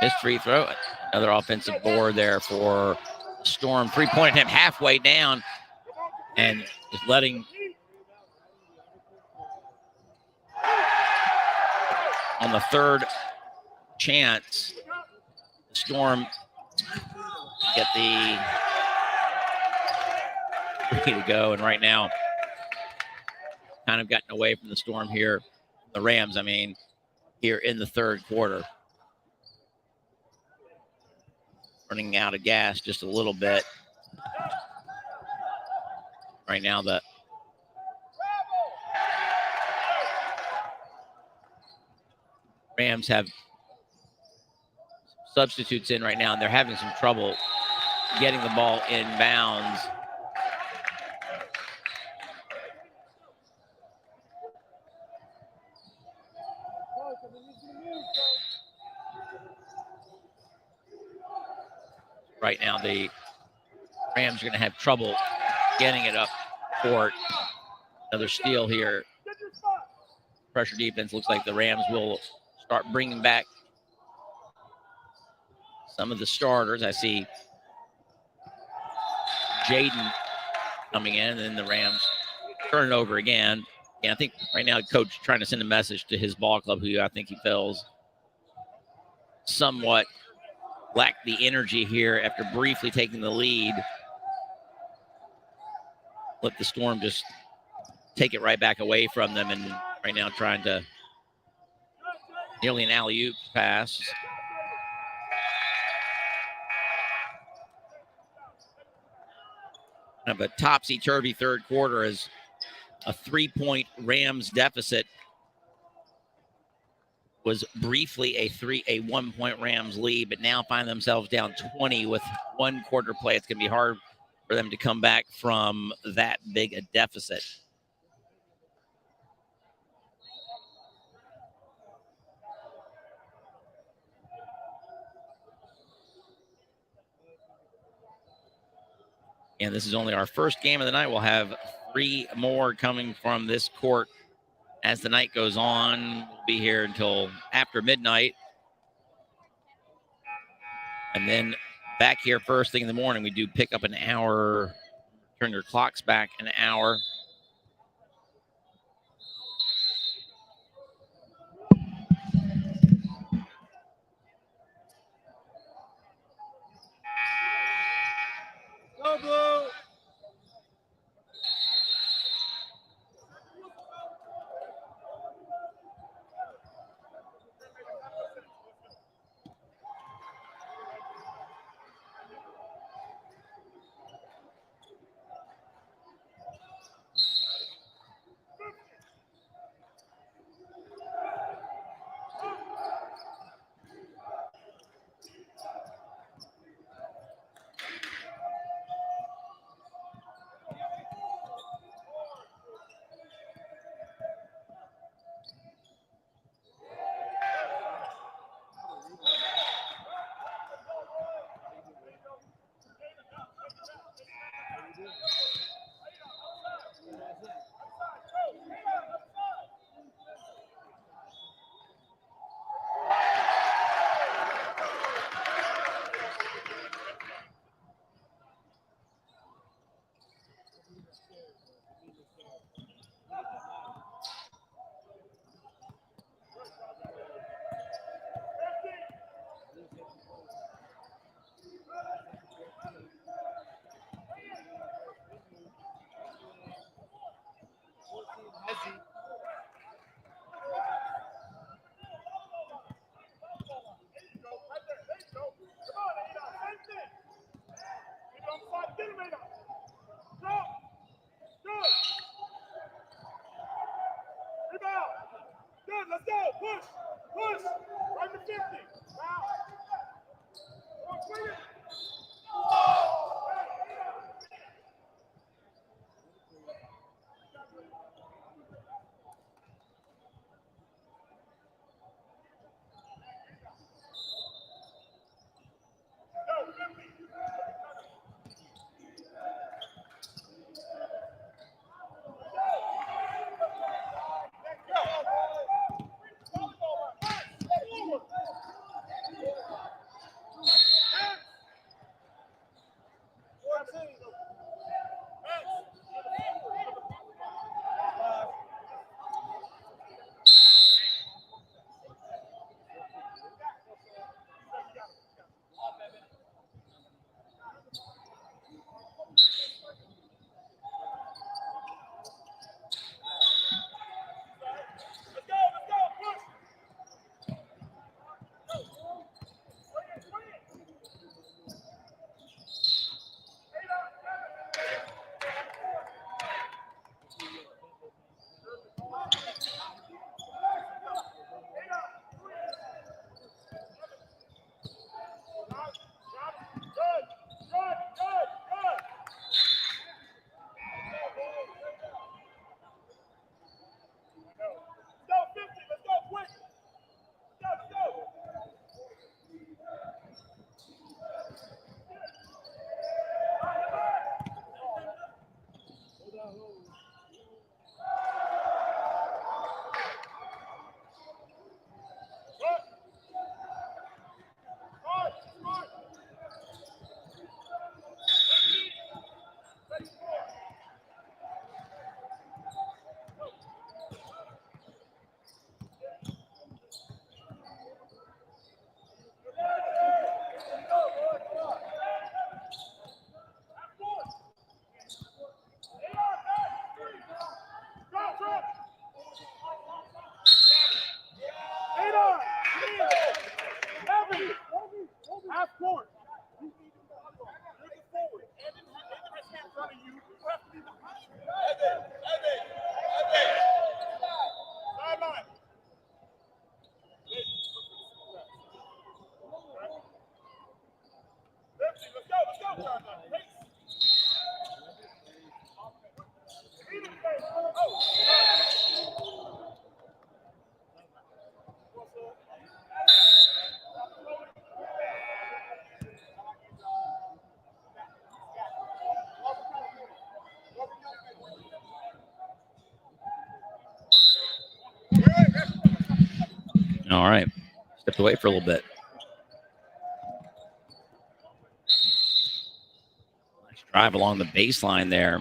Missed free throw. Another offensive board there for Storm. 3-point attempt halfway down, and just letting on the third chance, Storm get the three to go. And right now, kind of gotten away from the storm here. The Rams, I mean, here in the third quarter. Running out of gas just a little bit. Right now, the Rams have substitutes in right now, and they're having some trouble getting the ball in bounds. Right now, the Rams are going to have trouble getting it up court. Another steal here. Pressure defense. Looks like the Rams will start bringing back some of the starters. I see Jaden coming in, and then the Rams turn it over again. And I think right now the coach trying to send a message to his ball club, who I think he feels somewhat lacked the energy here after briefly taking the lead. Let the Storm just take it right back away from them, and right now trying to nearly an alley-oop pass. Kind of a topsy-turvy third quarter as a 3-point Rams deficit was briefly a 1-point Rams lead, but now find themselves down 20 with 1 quarter play. It's going to be hard for them to come back from that big a deficit. And this is only our first game of the night. We'll have 3 more coming from this court as the night goes on. We'll be here until after midnight. And then back here first thing in the morning, we do pick up an hour, turn your clocks back an hour. Go Blue! Half court. You need to go up. Bring it forward. And in front of you, you have to be behind. Sideline. Let's go, Jonathan. All right. Stepped away for a little bit. Nice drive along the baseline there.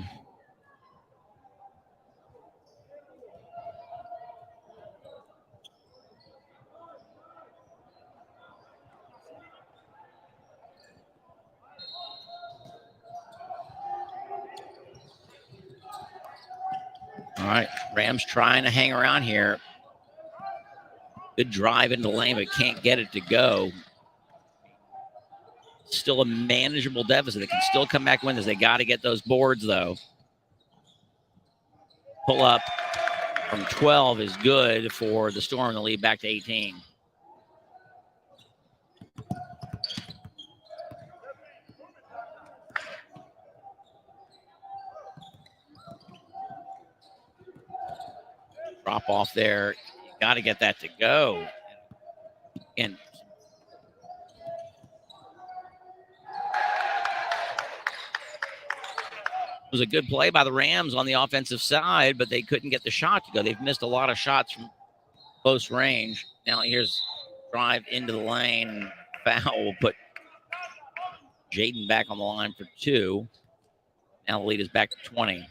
All right. Rams trying to hang around here. Good drive into the lane, but can't get it to go. Still a manageable deficit. They can still come back and win this. They got to get those boards, though. Pull up from 12 is good for the Storm to lead back to 18. Drop off there. Got to get that to go. And it was a good play by the Rams on the offensive side, but they couldn't get the shot to go. They've missed a lot of shots from close range. Now here's drive into the lane. Foul will put Jaden back on the line for 2. Now the lead is back to 20.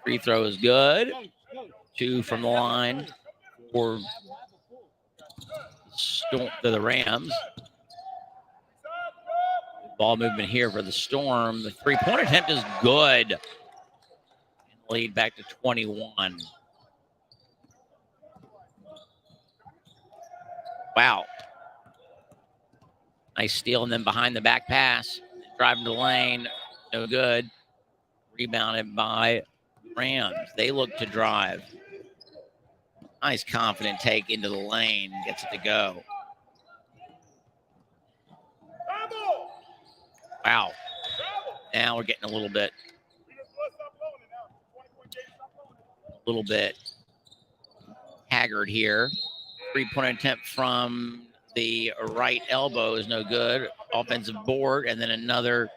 Free throw is good. 2 from the line for the Rams. Ball movement here for the Storm. The three-point attempt is good. Lead back to 21. Wow. Nice steal, and then behind the back pass. Driving the lane. No good. Rebounded by Rams. They look to drive. Nice confident take into the lane. Gets it to go. Wow. Now we're getting a little bit haggard here. Three-point attempt from the right elbow is no good. Offensive board, and then another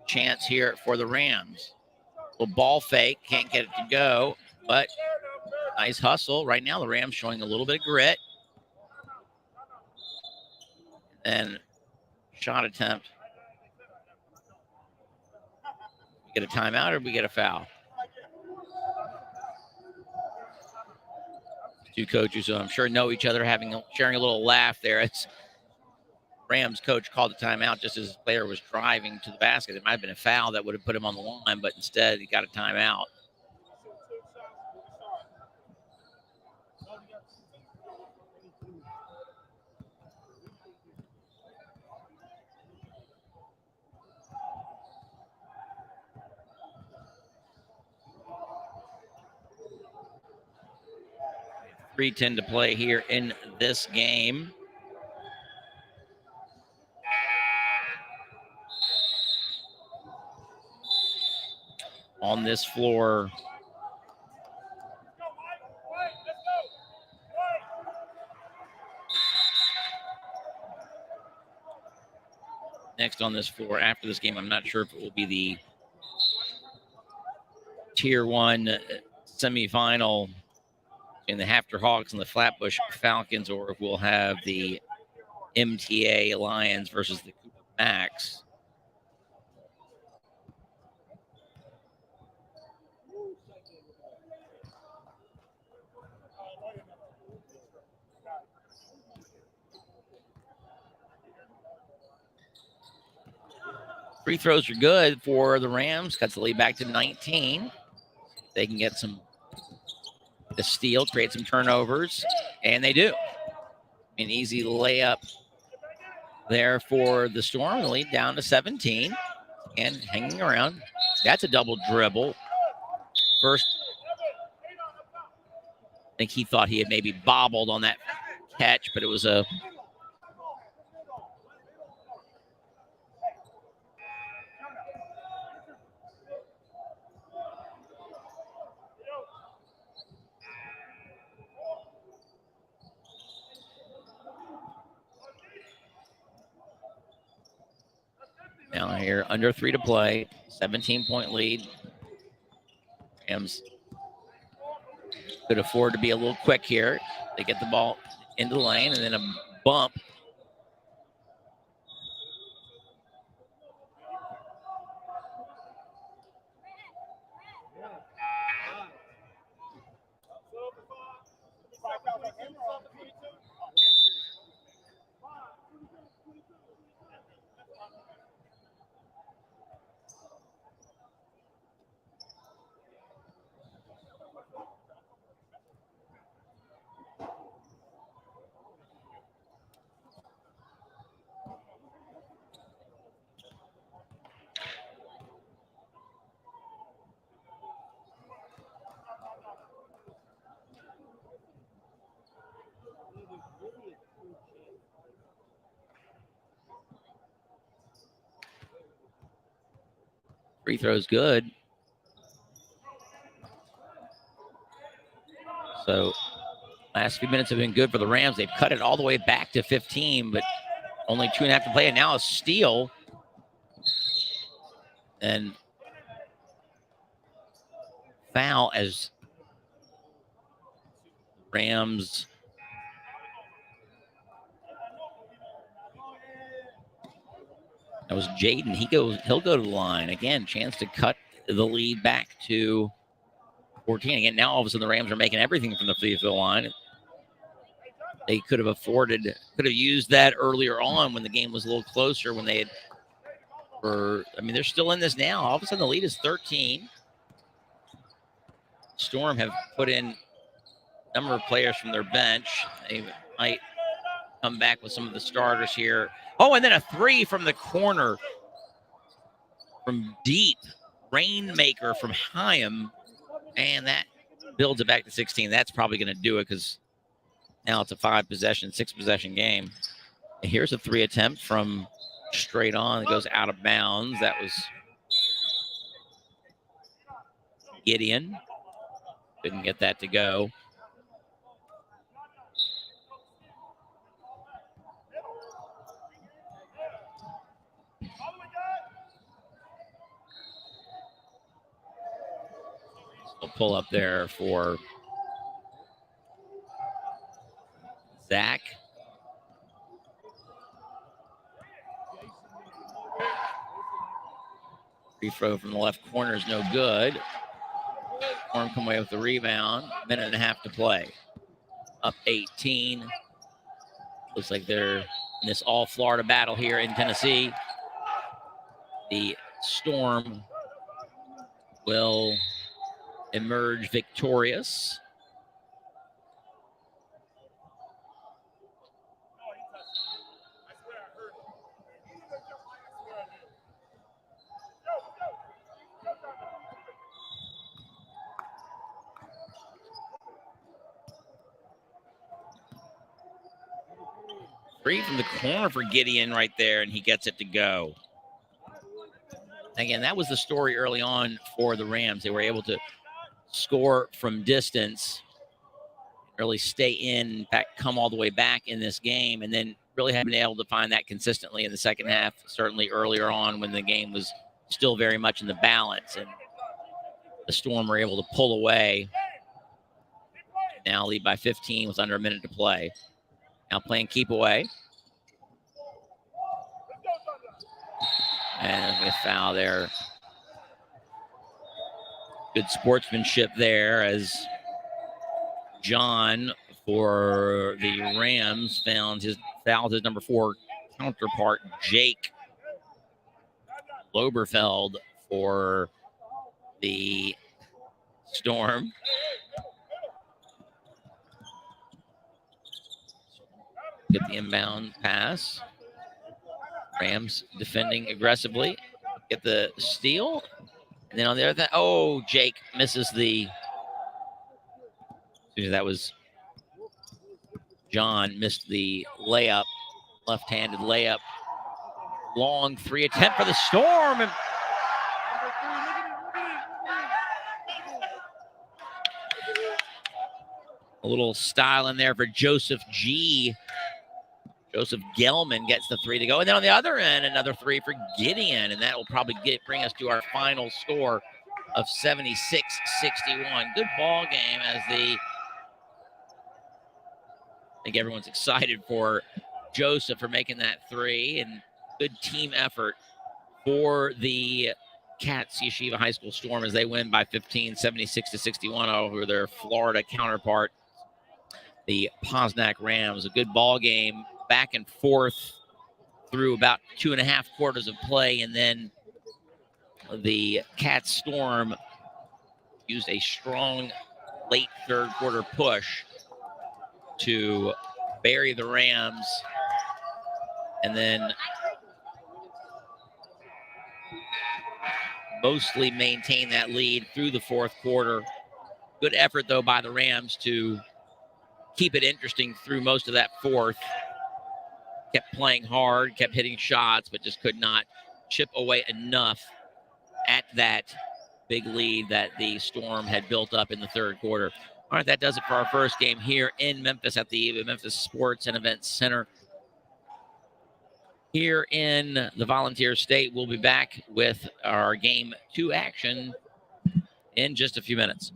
chance here for the Rams. Little ball fake, can't get it to go, but nice hustle. Right now, the Rams showing a little bit of grit. And shot attempt. We get a timeout or we get a foul? Two coaches who I'm sure know each other, sharing a little laugh there. It's Rams coach called the timeout just as his player was driving to the basket. It might have been a foul that would have put him on the line, but instead he got a timeout. .310 to play here in this game. On this floor, next on this floor after this game, I'm not sure if it will be the Tier 1 semifinal in the Hafter Hawks and the Flatbush Falcons, or if we'll have the MTA Lions versus the Cooper Max. Free throws are good for the Rams. Cuts the lead back to 19. They can get a steal, create some turnovers, and they do. An easy layup there for the Storm. The lead down to 17 and hanging around. That's a double dribble. First, I think he thought he had maybe bobbled on that catch, but it was a now here under 3 to play, 17-point lead. Rams could afford to be a little quick here. They get the ball into the lane and then a bump. Free throw's good. So last few minutes have been good for the Rams. They've cut it all the way back to 15, but only 2.5 to play. And now a steal. And foul as Rams. That was Jaden. He'll go to the line. Again, chance to cut the lead back to 14. Again, now all of a sudden the Rams are making everything from the free throw line. They could have used that earlier on when the game was a little closer, when they had they're still in this now. All of a sudden the lead is 13. Storm have put in a number of players from their bench. They might come back with some of the starters here. Oh, and then a three from the corner from deep. Rainmaker from Hyam. And that builds it back to 16. That's probably going to do it because now it's a 6-possession game. And here's a 3 attempt from straight on. It goes out of bounds. That was Gideon. Couldn't get that to go. Pull up there for Zach. Free throw from the left corner is no good. Storm come away with the rebound. 1.5 to play. Up 18. Looks like they're in this all Florida battle here in Tennessee. The Storm will emerge victorious. Free from the corner for Gideon right there, and he gets it to go. Again, that was the story early on for the Rams. They were able to score from distance, really stay in fact, come all the way back in this game, and then really haven't been able to find that consistently in the second half, certainly earlier on when the game was still very much in the balance, and the Storm were able to pull away now lead by 15 with under a minute to play. Now playing keep away. And a foul there. Good sportsmanship there as John for the Rams fouled his number 4 counterpart, Jake Loberfeld, for the Storm. Get the inbound pass. Rams defending aggressively. Get the steal. And then on the other side, oh, Jake misses the. That was John, missed the layup, left-handed layup. Long 3 attempt for the Storm. And a little style in there for Joseph G. Joseph Gelman gets the 3 to go. And then on the other end, another 3 for Gideon. And that will probably bring us to our final score of 76-61. Good ball game as I think everyone's excited for Joseph for making that 3. And good team effort for the Cats Yeshiva High School Storm as they win by 15, 76-61 over their Florida counterpart, the Posnack Rams. A good ball game, back and forth through about 2.5 quarters of play, and then the Cats Storm used a strong late third quarter push to bury the Rams, and then mostly maintain that lead through the fourth quarter. Good effort, though, by the Rams to keep it interesting through most of that fourth. Kept playing hard, kept hitting shots, but just could not chip away enough at that big lead that the Storm had built up in the third quarter. All right, that does it for our first game here in Memphis at the Memphis Sports and Events Center. Here in the Volunteer State, we'll be back with our Game 2 action in just a few minutes.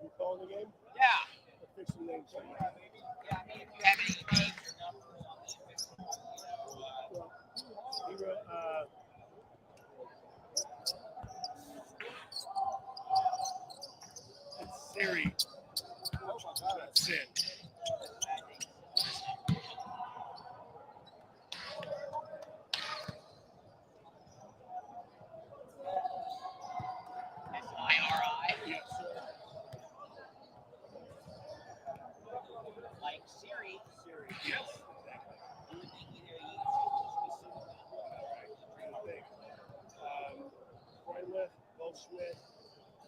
You calling the game? Yeah. Fix the name check. Yeah, I mean, if you have any names or numbers on the He wrote, it's Siri. That's it. S-I-R-I. Yes, sir. Like Siri. Siri. Yes, exactly. You would think either you Freundlich, Goldschmidt,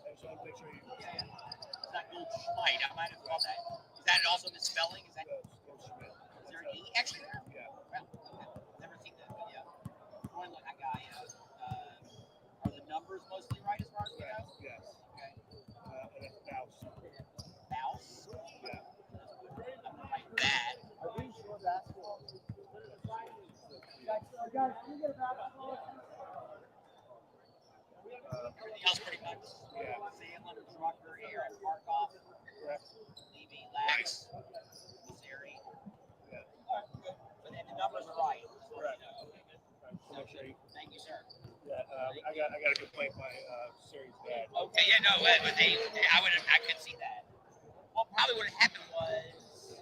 and so make sure you It's not Goldschmidt. I might have called that. Is that also misspelling? Is that Goldschmidt. is there an E actually there? Yeah. Well, okay. Never seen that, but yeah. Freundlich, that guy. Are the numbers mostly right as far as we know? Yes. Okay. And it's Mouse. Mouse. Yeah. I'm gonna write that. Everything else pretty much. Yeah. Sandlin, Drucker, Aaron, Markoff, Correct. Levy, Lax, Missouri. Yeah. But then the numbers are right. Correct. Okay, good. So make sure you, Thank you, sir. yeah, I got a complaint by Siri's dad. Okay, yeah, no, I could see that. Well, probably what happened was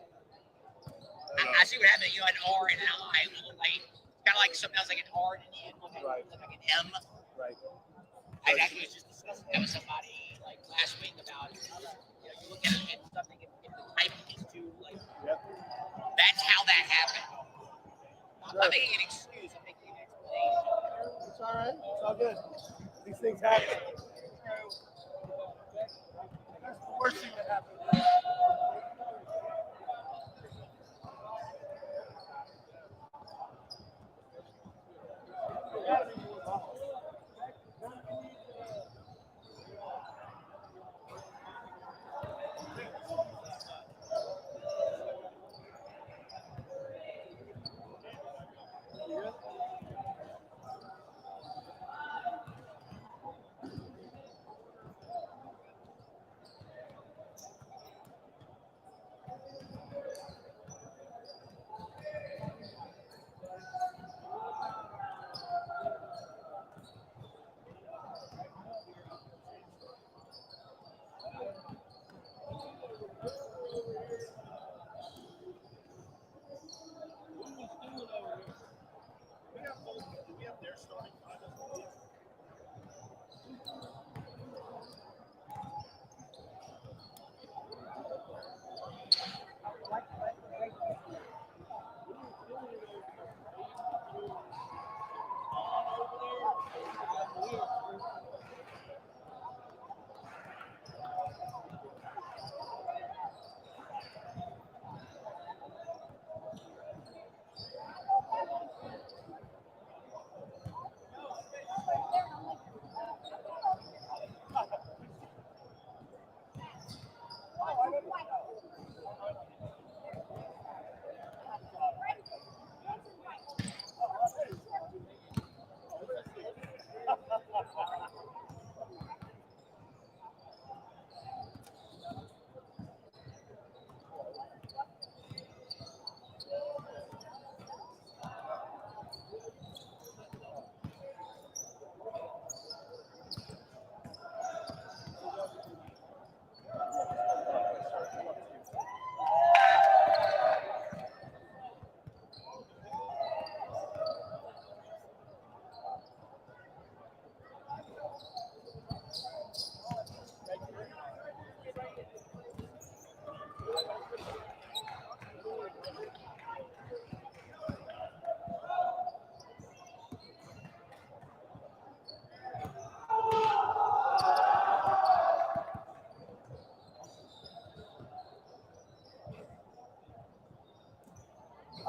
I I see what happened. You know, an R and an I, a little late. Kind of like something else, like an R and an N, like an M. Right. I actually was just discussing that with somebody like last week about, you look at something if the typing is too like. Yep. That's how that happened. I'm not making an excuse. I'm making an explanation. It's all right. It's all good. These things happen. That's the worst thing that happened.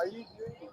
Are you doing it?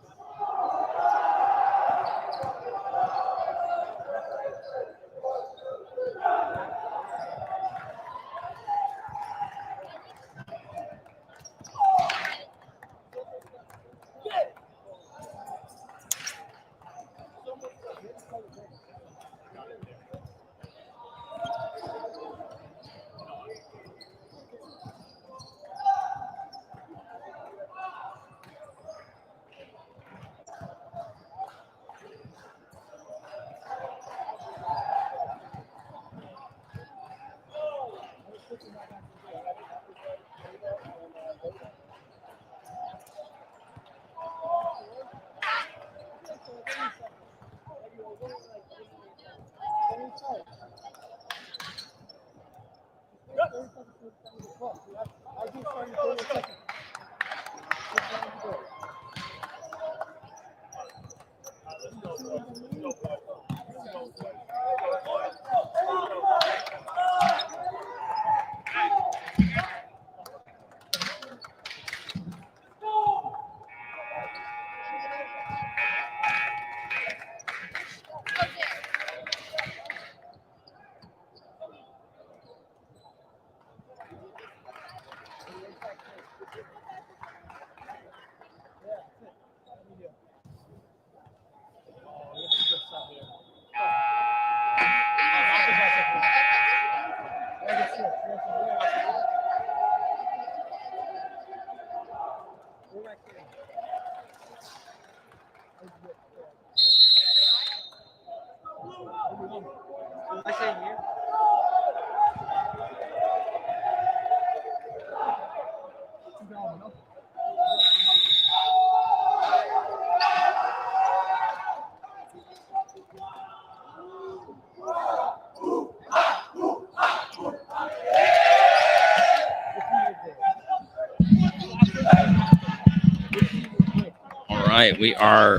right, we are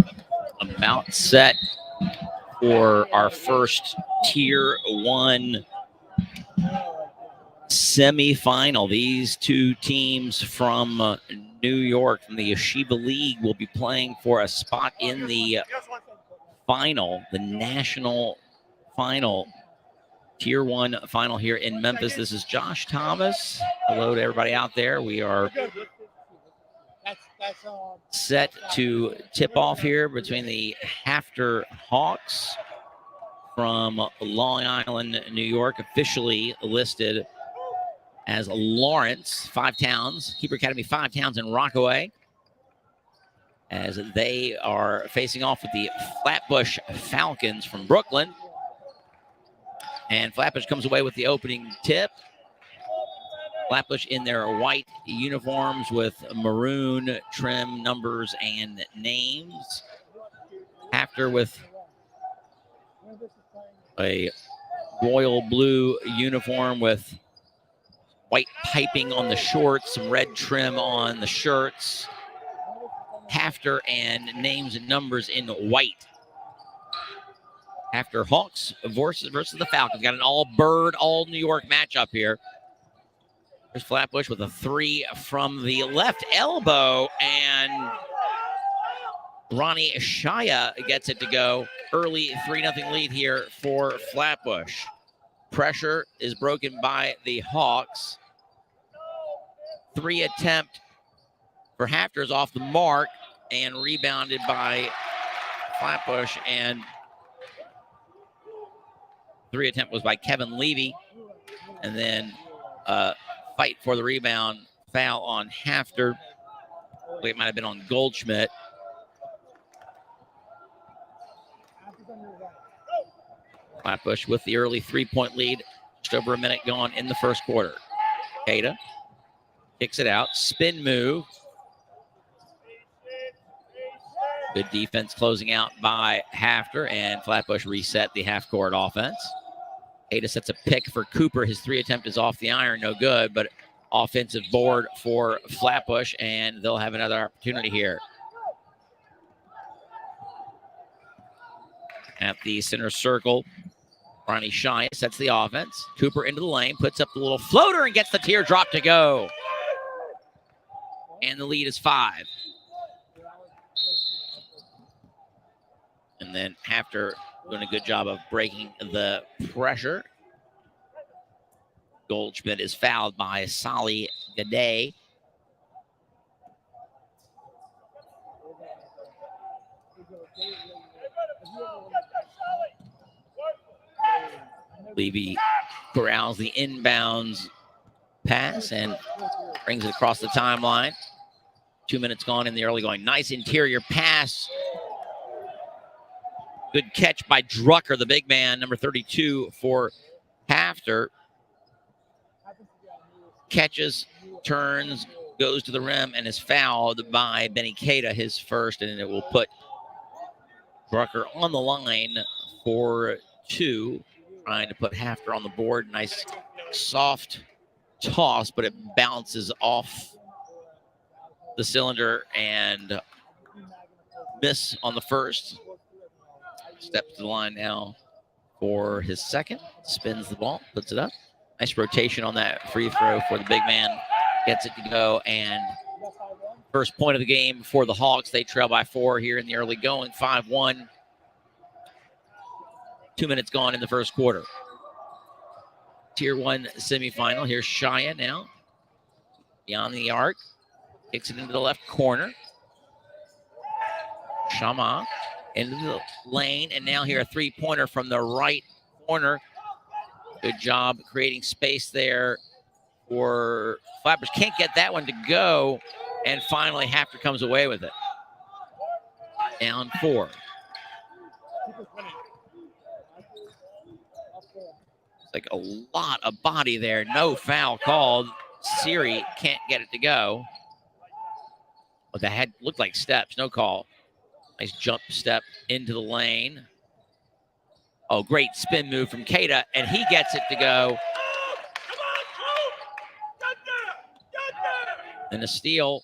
about set for our first Tier 1 semifinal. These two teams from New York, from the Yeshiva League, will be playing for a spot in the final, the national final, Tier 1 final here in Memphis. This is Josh Thomas. Hello to everybody out there. We are set to tip off here between the Hafter Hawks from Long Island, New York, officially listed as Lawrence, 5 Towns, Hebrew Academy 5 Towns in Rockaway, as they are facing off with the Flatbush Falcons from Brooklyn. And Flatbush comes away with the opening tip. Flatbush in their white uniforms with maroon trim, numbers, and names. Hafter with a royal blue uniform with white piping on the shorts, some red trim on the shirts. Hafter and names and numbers in white. Hafter Hawks versus the Falcons. Got an all-bird, all-New York matchup here. There's Flatbush with a 3 from the left elbow, and Ronnie Shaya gets it to go. Early 3-0 lead here for Flatbush. Pressure is broken by the Hawks. 3 attempt for Hafter is off the mark and rebounded by Flatbush, and 3 attempt was by Kevin Levy, and then fight for the rebound, foul on Hafter. It might have been on Goldschmidt. Flatbush with the early 3-point lead. Just over a minute gone in the first quarter. Keita kicks it out. Spin move. Good defense closing out by Hafter, and Flatbush reset the half-court offense. Keita sets a pick for Cooper. His 3 attempt is off the iron, no good, but offensive board for Flatbush, and they'll have another opportunity here. At the center circle, Ronnie Shine sets the offense. Cooper into the lane, puts up the little floater and gets the teardrop to go. And the lead is 5. And then Hafter doing a good job of breaking the pressure. Goldschmidt is fouled by Sali Gade. Levy corrals the inbounds pass and brings it across the timeline. 2 minutes gone in the early going. Nice interior pass. Good catch by Drucker, the big man, number 32 for Hafter. Catches, turns, goes to the rim, and is fouled by Benny Keita, his first, and it will put Drucker on the line for 2, trying to put Hafter on the board. Nice soft toss, but it bounces off the cylinder and miss on the first. Steps to the line now for his second. Spins the ball, puts it up. Nice rotation on that free throw for the big man. Gets it to go, and first point of the game for the Hawks. They trail by 4 here in the early going, 5-1. 2 minutes gone in the first quarter. Tier 1 semifinal. Here's Shia now. Beyond the arc. Kicks it into the left corner. Shama into the lane, and now here a 3-pointer from the right corner. Good job creating space there for Flatbush. Can't get that one to go, and finally Hafter comes away with it. Down 4. It's like a lot of body there. No foul called. Siri can't get it to go. But that had looked like steps. No call. Nice jump step into the lane. Oh, great spin move from Keita, and he gets it to go. And a steal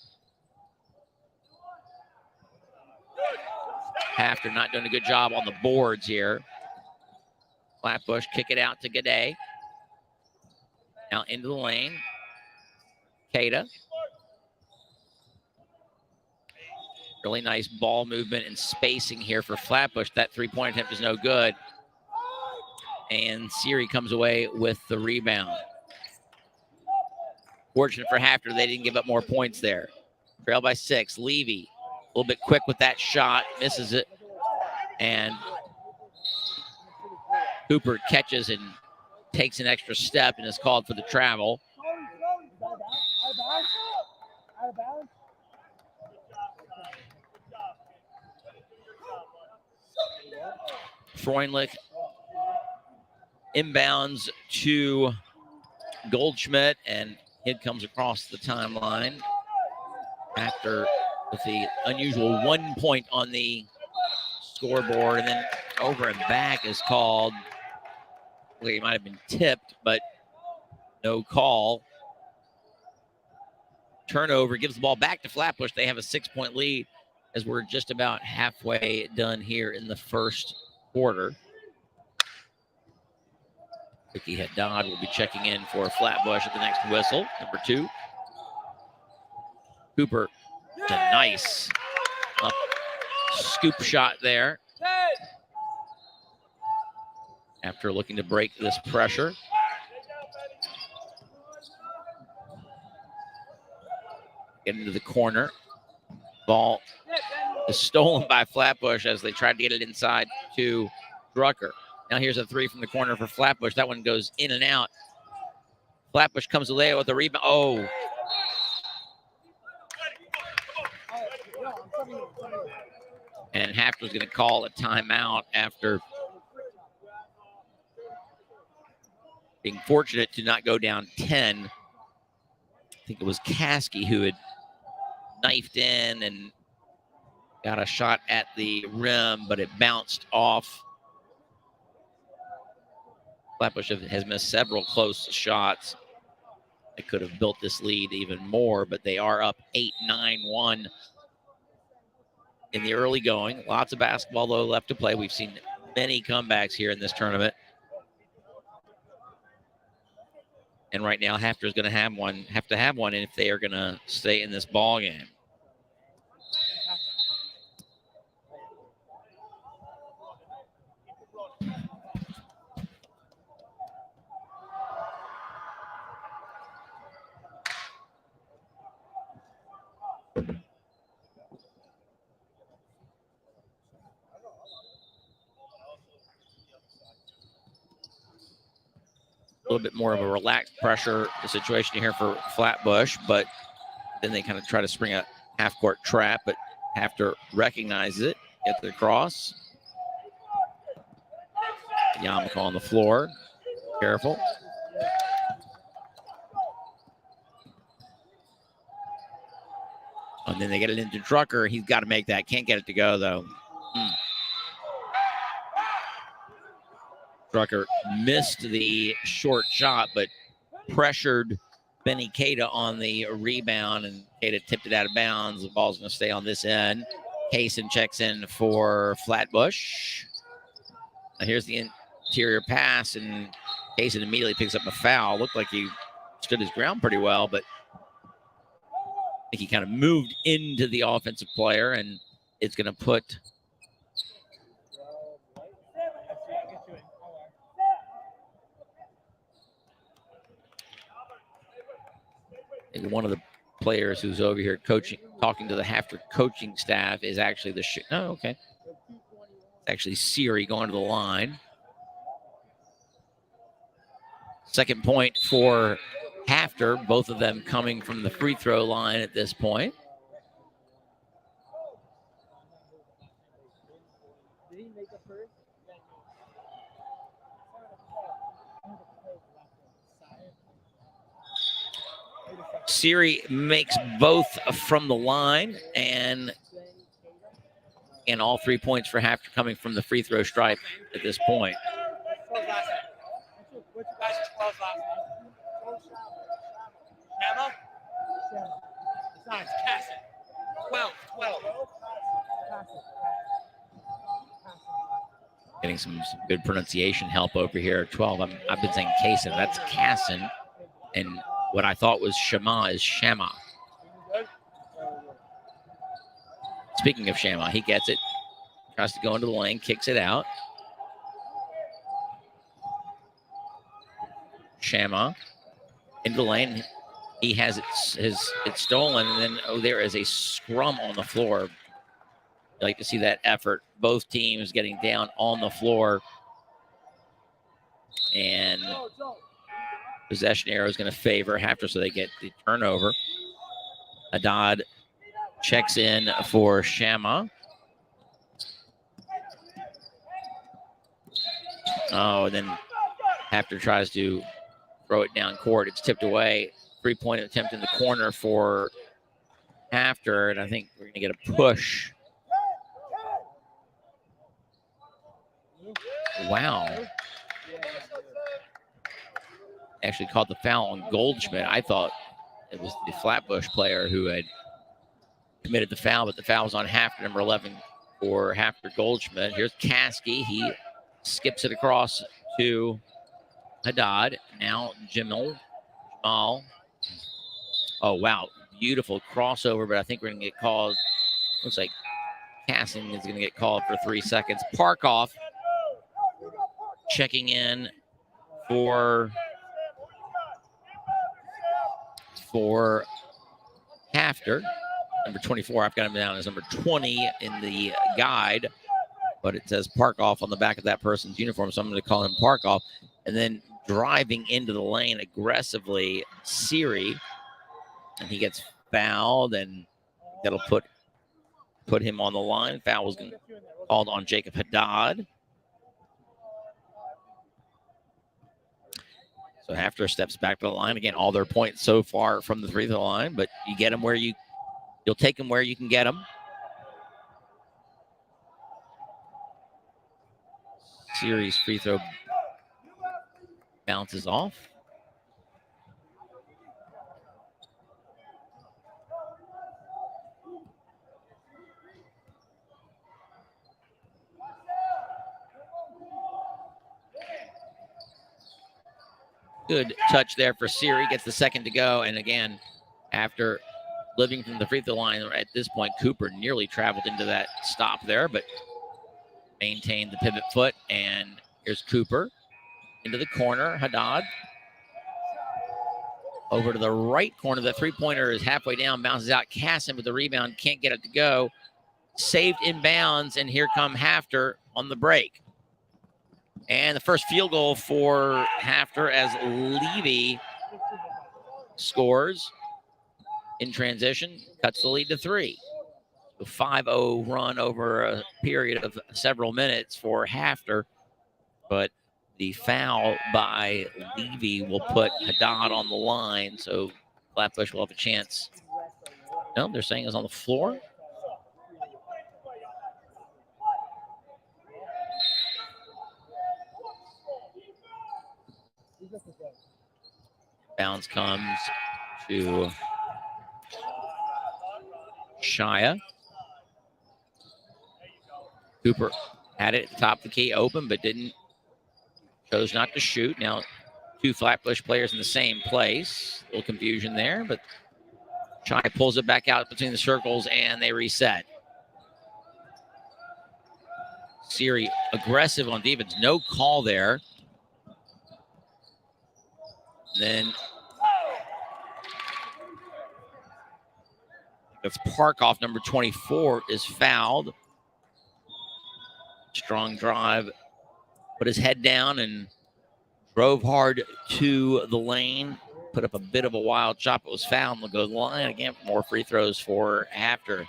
Hafter not doing a good job on the boards here. Flatbush kick it out to Gade. Now into the lane. Cada. Really nice ball movement and spacing here for Flatbush. That three-point attempt is no good. And Siri comes away with the rebound. Fortunate for Hafter, they didn't give up more points there. Trail by 6. Levy, a little bit quick with that shot, misses it. And Cooper catches and takes an extra step and is called for the travel. Freundlich inbounds to Goldschmidt, and it comes across the timeline after with the unusual 1 point on the scoreboard, and then over and back is called. Well, he might have been tipped, but no call. Turnover gives the ball back to Flatbush. They have a 6-point lead as we're just about halfway done here in the first quarter. Vicky Haddad will be checking in for Flatbush at the next whistle. Number 2. Cooper, a nice scoop shot there. After looking to break this pressure. Get into the corner. Ball is stolen by Flatbush as they tried to get it inside to Drucker. Now here's a 3 from the corner for Flatbush. That one goes in and out. Flatbush comes away with a rebound. Oh. And Hafter's going to call a timeout after being fortunate to not go down 10. I think it was Caskey who had knifed in and got a shot at the rim, but it bounced off. Flatbush has missed several close shots. They could have built this lead even more, but they are up 8-9-1 in the early going. Lots of basketball, though, left to play. We've seen many comebacks here in this tournament. And right now, Hafter's going to have to have one if they are going to stay in this ball game. A little bit more of a relaxed pressure situation here for Flatbush, but then they kind of try to spring a half-court trap, but Hafter recognizes it, gets it across. Yamaka on the floor. Careful. And then they get it into Drucker. He's got to make that. Can't get it to go, though. Drucker missed the short shot, but pressured Benny Cada on the rebound, and Cada tipped it out of bounds. The ball's going to stay on this end. Kaysen checks in for Flatbush. Now here's the interior pass, and Kaysen immediately picks up a foul. Looked like he stood his ground pretty well, but I think he kind of moved into the offensive player, and it's going to put one of the players who's over here coaching, talking to the Hafter coaching staff is actually the oh, okay. It's actually Siri going to the line. Second point for Hafter, both of them coming from the free throw line at this point. Siri makes both from the line, and all 3 points for Hafter coming from the free throw stripe at this point. Emma? Besides, Cassie. 12. Getting some good pronunciation help over here at 12. I've been saying Kason. That's Kasson. And what I thought was Shama is Shama. Speaking of Shama, he gets it. Tries to go into the lane, kicks it out. Shama into the lane. He has it stolen, and then there is a scrum on the floor. You like to see that effort. Both teams getting down on the floor. And possession arrow is going to favor Hafter, so they get the turnover. Haddad checks in for Shama. Oh, and then Hafter tries to throw it down court. It's tipped away. 3-point attempt in the corner for Hafter, and I think we're going to get a push. Wow. Actually called the foul on Goldschmidt. I thought it was the Flatbush player who had committed the foul, but the foul was on Hafter, number 11 for Hafter Goldschmidt. Here's Caskey. He skips it across to Haddad. Now Jamal. Oh, wow. Beautiful crossover, but I think we're going to get called. Looks like Kasson is going to get called for 3 seconds. Parkoff checking in for Hafter. Number 24, I've got him down as number 20 in the guide, but it says Parkoff on the back of that person's uniform, so I'm going to call him Parkoff. And then driving into the lane aggressively, Siri, and he gets fouled, and that'll put him on the line. Foul was called on Jacob Haddad. So Hafter steps back to the line. Again, all their points so far from the free throw line, but you get them where you'll take them where you can get them. Series free throw bounces off. Good touch there for Siri. Gets the second to go. And again, after living from the free throw line at this point, Cooper nearly traveled into that stop there, but maintained the pivot foot. And here's Cooper into the corner. Haddad over to the right corner. The three-pointer is halfway down, bounces out. Kasson with the rebound, can't get it to go. Saved inbounds, and here come Hafter on the break. And the first field goal for Hafter as Levy scores in transition, cuts the lead to 3. A 5-0 run over a period of several minutes for Hafter, but the foul by Levy will put Haddad on the line, so Flatbush will have a chance. No, they're saying it's on the floor. Bounce comes to Shia. Cooper had it at the top of the key, open, but chose not to shoot. Now, 2 Flatbush players in the same place. A little confusion there, but Shia pulls it back out between the circles, and they reset. Siri aggressive on defense. No call there. Then that's Parkoff, number 24, is fouled. Strong drive, put his head down and drove hard to the lane. Put up a bit of a wild shot, but was fouled. We'll go to the line again for more free throws for Hafter.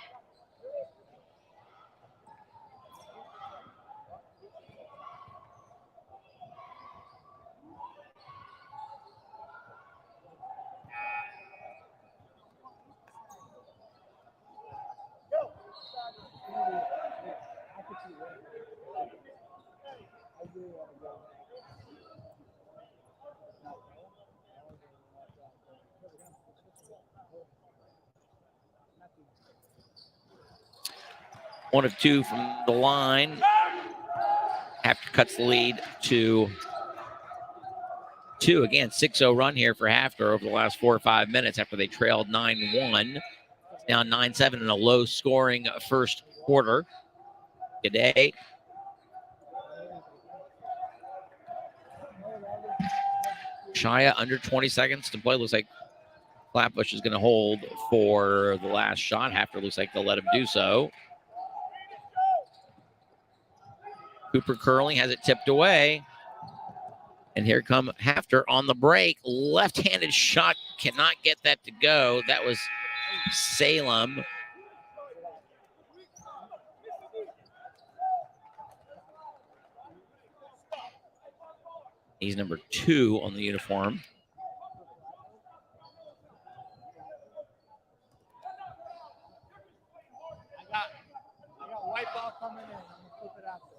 One of 2 from the line. Hafter cuts the lead to 2. Again, 6-0 run here for Hafter over the last 4 or 5 minutes after they trailed 9-1. It's now 9-7 in a low-scoring first quarter today. Shia under 20 seconds to play. Looks like Flatbush is going to hold for the last shot. Hafter looks like they'll let him do so. Cooper Curling has it tipped away. And here come Hafter on the break. Left-handed shot, cannot get that to go. That was Salem. He's number 2 on the uniform. I got white ball coming in. I'm gonna flip it out there.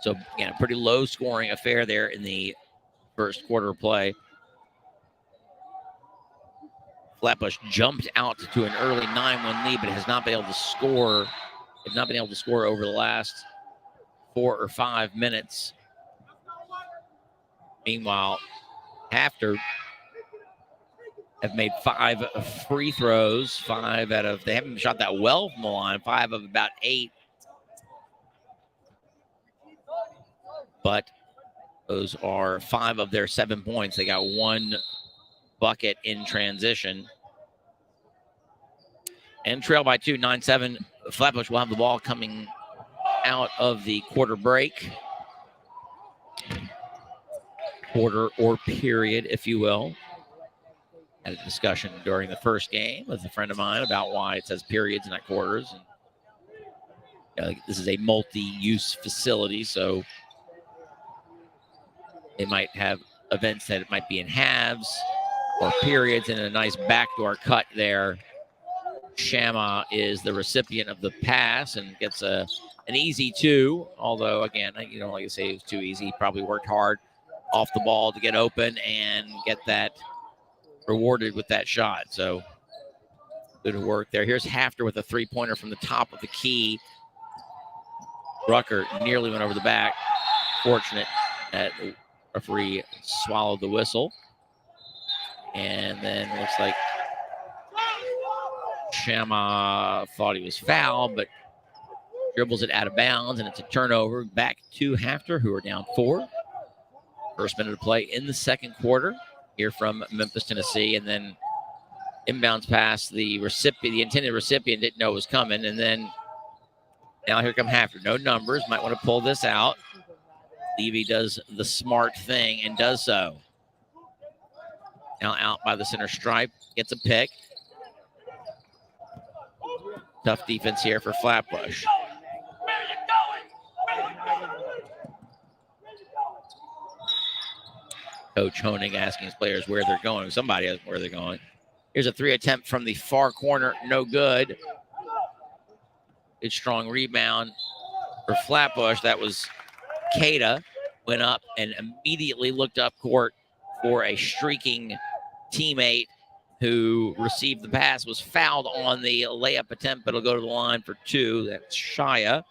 So, again, a pretty low-scoring affair there in the first quarter of play. Flatbush jumped out to an early 9-1 lead, but has not been able to score. Have not been able to score over the last 4 or 5 minutes. Meanwhile, Hafter have made 5 free throws. 5 out of, they haven't shot that well from the line. 5 of about 8. But those are 5 of their 7 points. They got 1 bucket in transition. And trail by 2, 9-7. Flatbush will have the ball coming out of the quarter break. Quarter or period, if you will. Had a discussion during the first game with a friend of mine about why it says periods, not quarters. And this is a multi-use facility, so they might have events that it might be in halves or periods, and a nice backdoor cut there. Shama is the recipient of the pass and gets an easy 2, although, again, you don't like to say it was too easy. He probably worked hard off the ball to get open and get that rewarded with that shot. So good work there. Here's Hafter with a 3-pointer from the top of the key. Rucker nearly went over the back. Fortunate that the referee swallowed the whistle. And then it looks like Shama thought he was fouled, but dribbles it out of bounds, and it's a turnover back to Hafter, who are down 4. First minute of play in the second quarter here from Memphis, Tennessee, and then inbounds pass. The intended recipient didn't know it was coming, and then now here come Hafter. No numbers, might want to pull this out. Levy does the smart thing and does so. Now out by the center stripe, gets a pick. Tough defense here for Flatbush. Coach Honig asking his players where they're going. Somebody knows where they're going. Here's a 3 attempt from the far corner. No good. Good strong rebound for Flatbush. That was Cada. Went up and immediately looked up court for a streaking teammate who received the pass, was fouled on the layup attempt, but it'll go to the line for 2. That's Shia.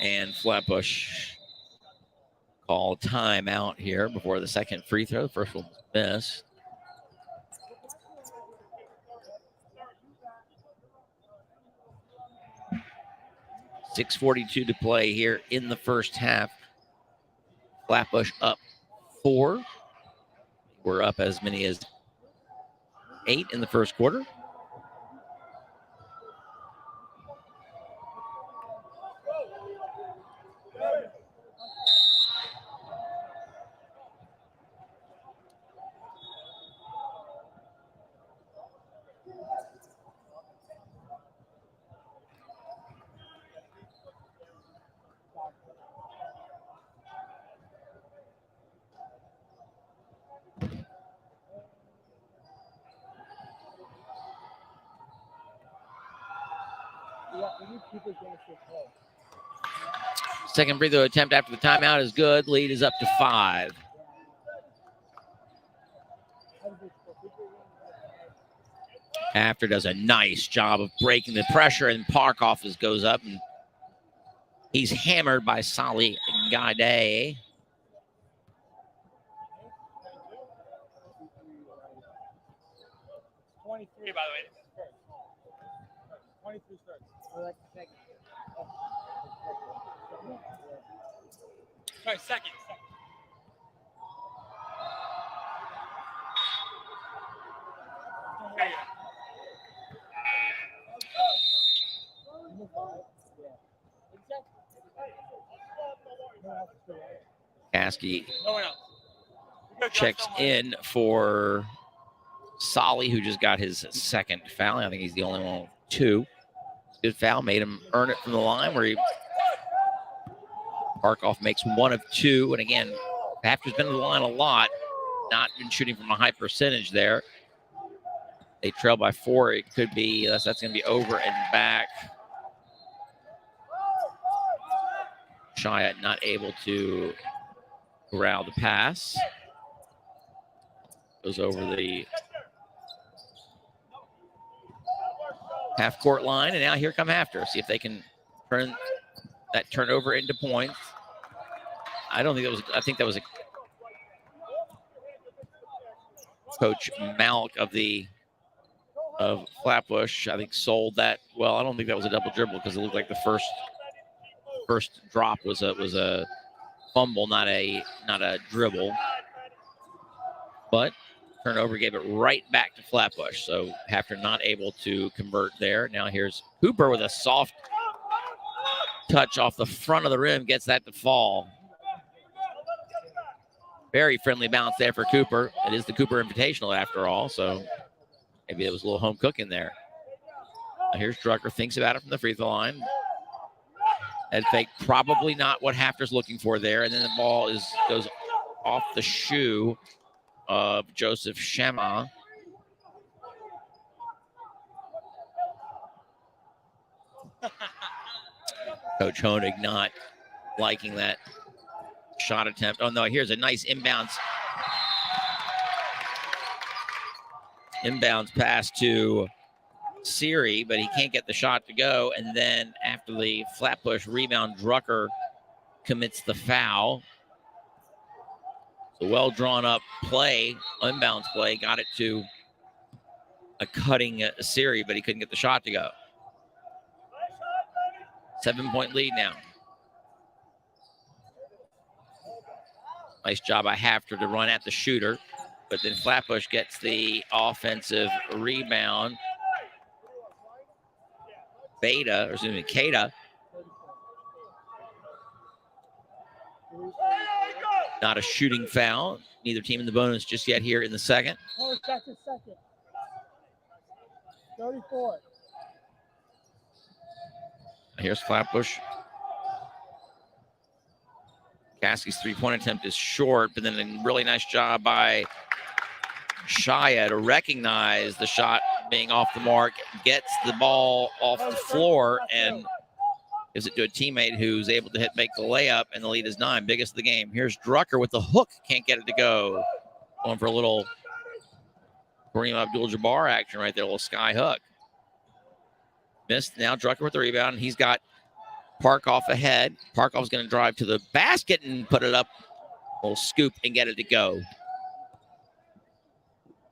And Flatbush call timeout here before the second free throw. The first one was missed. .642 to play here in the first half. Flatbush up 4. We're up as many as 8 in the first quarter. Cooper's going to stay close. Second free throw attempt after the timeout is good. Lead is up to 5. After does a nice job of breaking the pressure, and Parkoff goes up, and he's hammered by Sali Gade. 23, by the way. This is first. 23 starts. Or like second. Sorry, second. Okay. Caskey No one else. checks in for Solly, who just got his second foul. I think he's the only one with 2. Good foul, made him earn it from the line where Parkoff makes 1 of 2. And again, Pafter's been to the line a lot, not been shooting from a high percentage there. They trail by 4. It could be, that's going to be over and back. Shia not able to corral the pass. Goes over the half-court line, and now here come Hafter. See if they can turn that turnover into points. I don't think that was, I think that was a Coach Malik of Flatbush, I think, sold that. Well, I don't think that was a double dribble because it looked like the first drop was a fumble, not a dribble. But turnover gave it right back to Flatbush. So Hafter not able to convert there. Now here's Hooper with a soft touch off the front of the rim, gets that to fall. Very friendly bounce there for Cooper. It is the Cooper Invitational after all, so maybe it was a little home cooking there. Now here's Drucker, thinks about it from the free throw line. Head fake, probably not what Hafter's looking for there, and then the ball goes off the shoe of Joseph Shema. Coach Honig not liking that shot attempt. Oh no, here's a nice inbounds pass to Siri, but he can't get the shot to go. And then after the Flatbush rebound, Drucker commits the foul. So well drawn up play, inbounds play, got it to a cutting Siri, but he couldn't get the shot to go. 7-point lead now. Nice job by Hafter to run at the shooter, but then Flatbush gets the offensive rebound. Keita. Not a shooting foul. Neither team in the bonus just yet here in the second. Oh, second. 34. Here's Flatbush. Caskey's three-point attempt is short, but then a really nice job by Shia to recognize the shot being off the mark, gets the ball off the floor, and gives it to a teammate who's able to make the layup, and the lead is 9, biggest of the game. Here's Drucker with the hook, can't get it to go. Going for a little Kareem Abdul-Jabbar action right there, a little sky hook. Missed. Now Drucker with the rebound. He's got Parkoff ahead. Parkoff's going to drive to the basket and put it up. A little scoop and get it to go.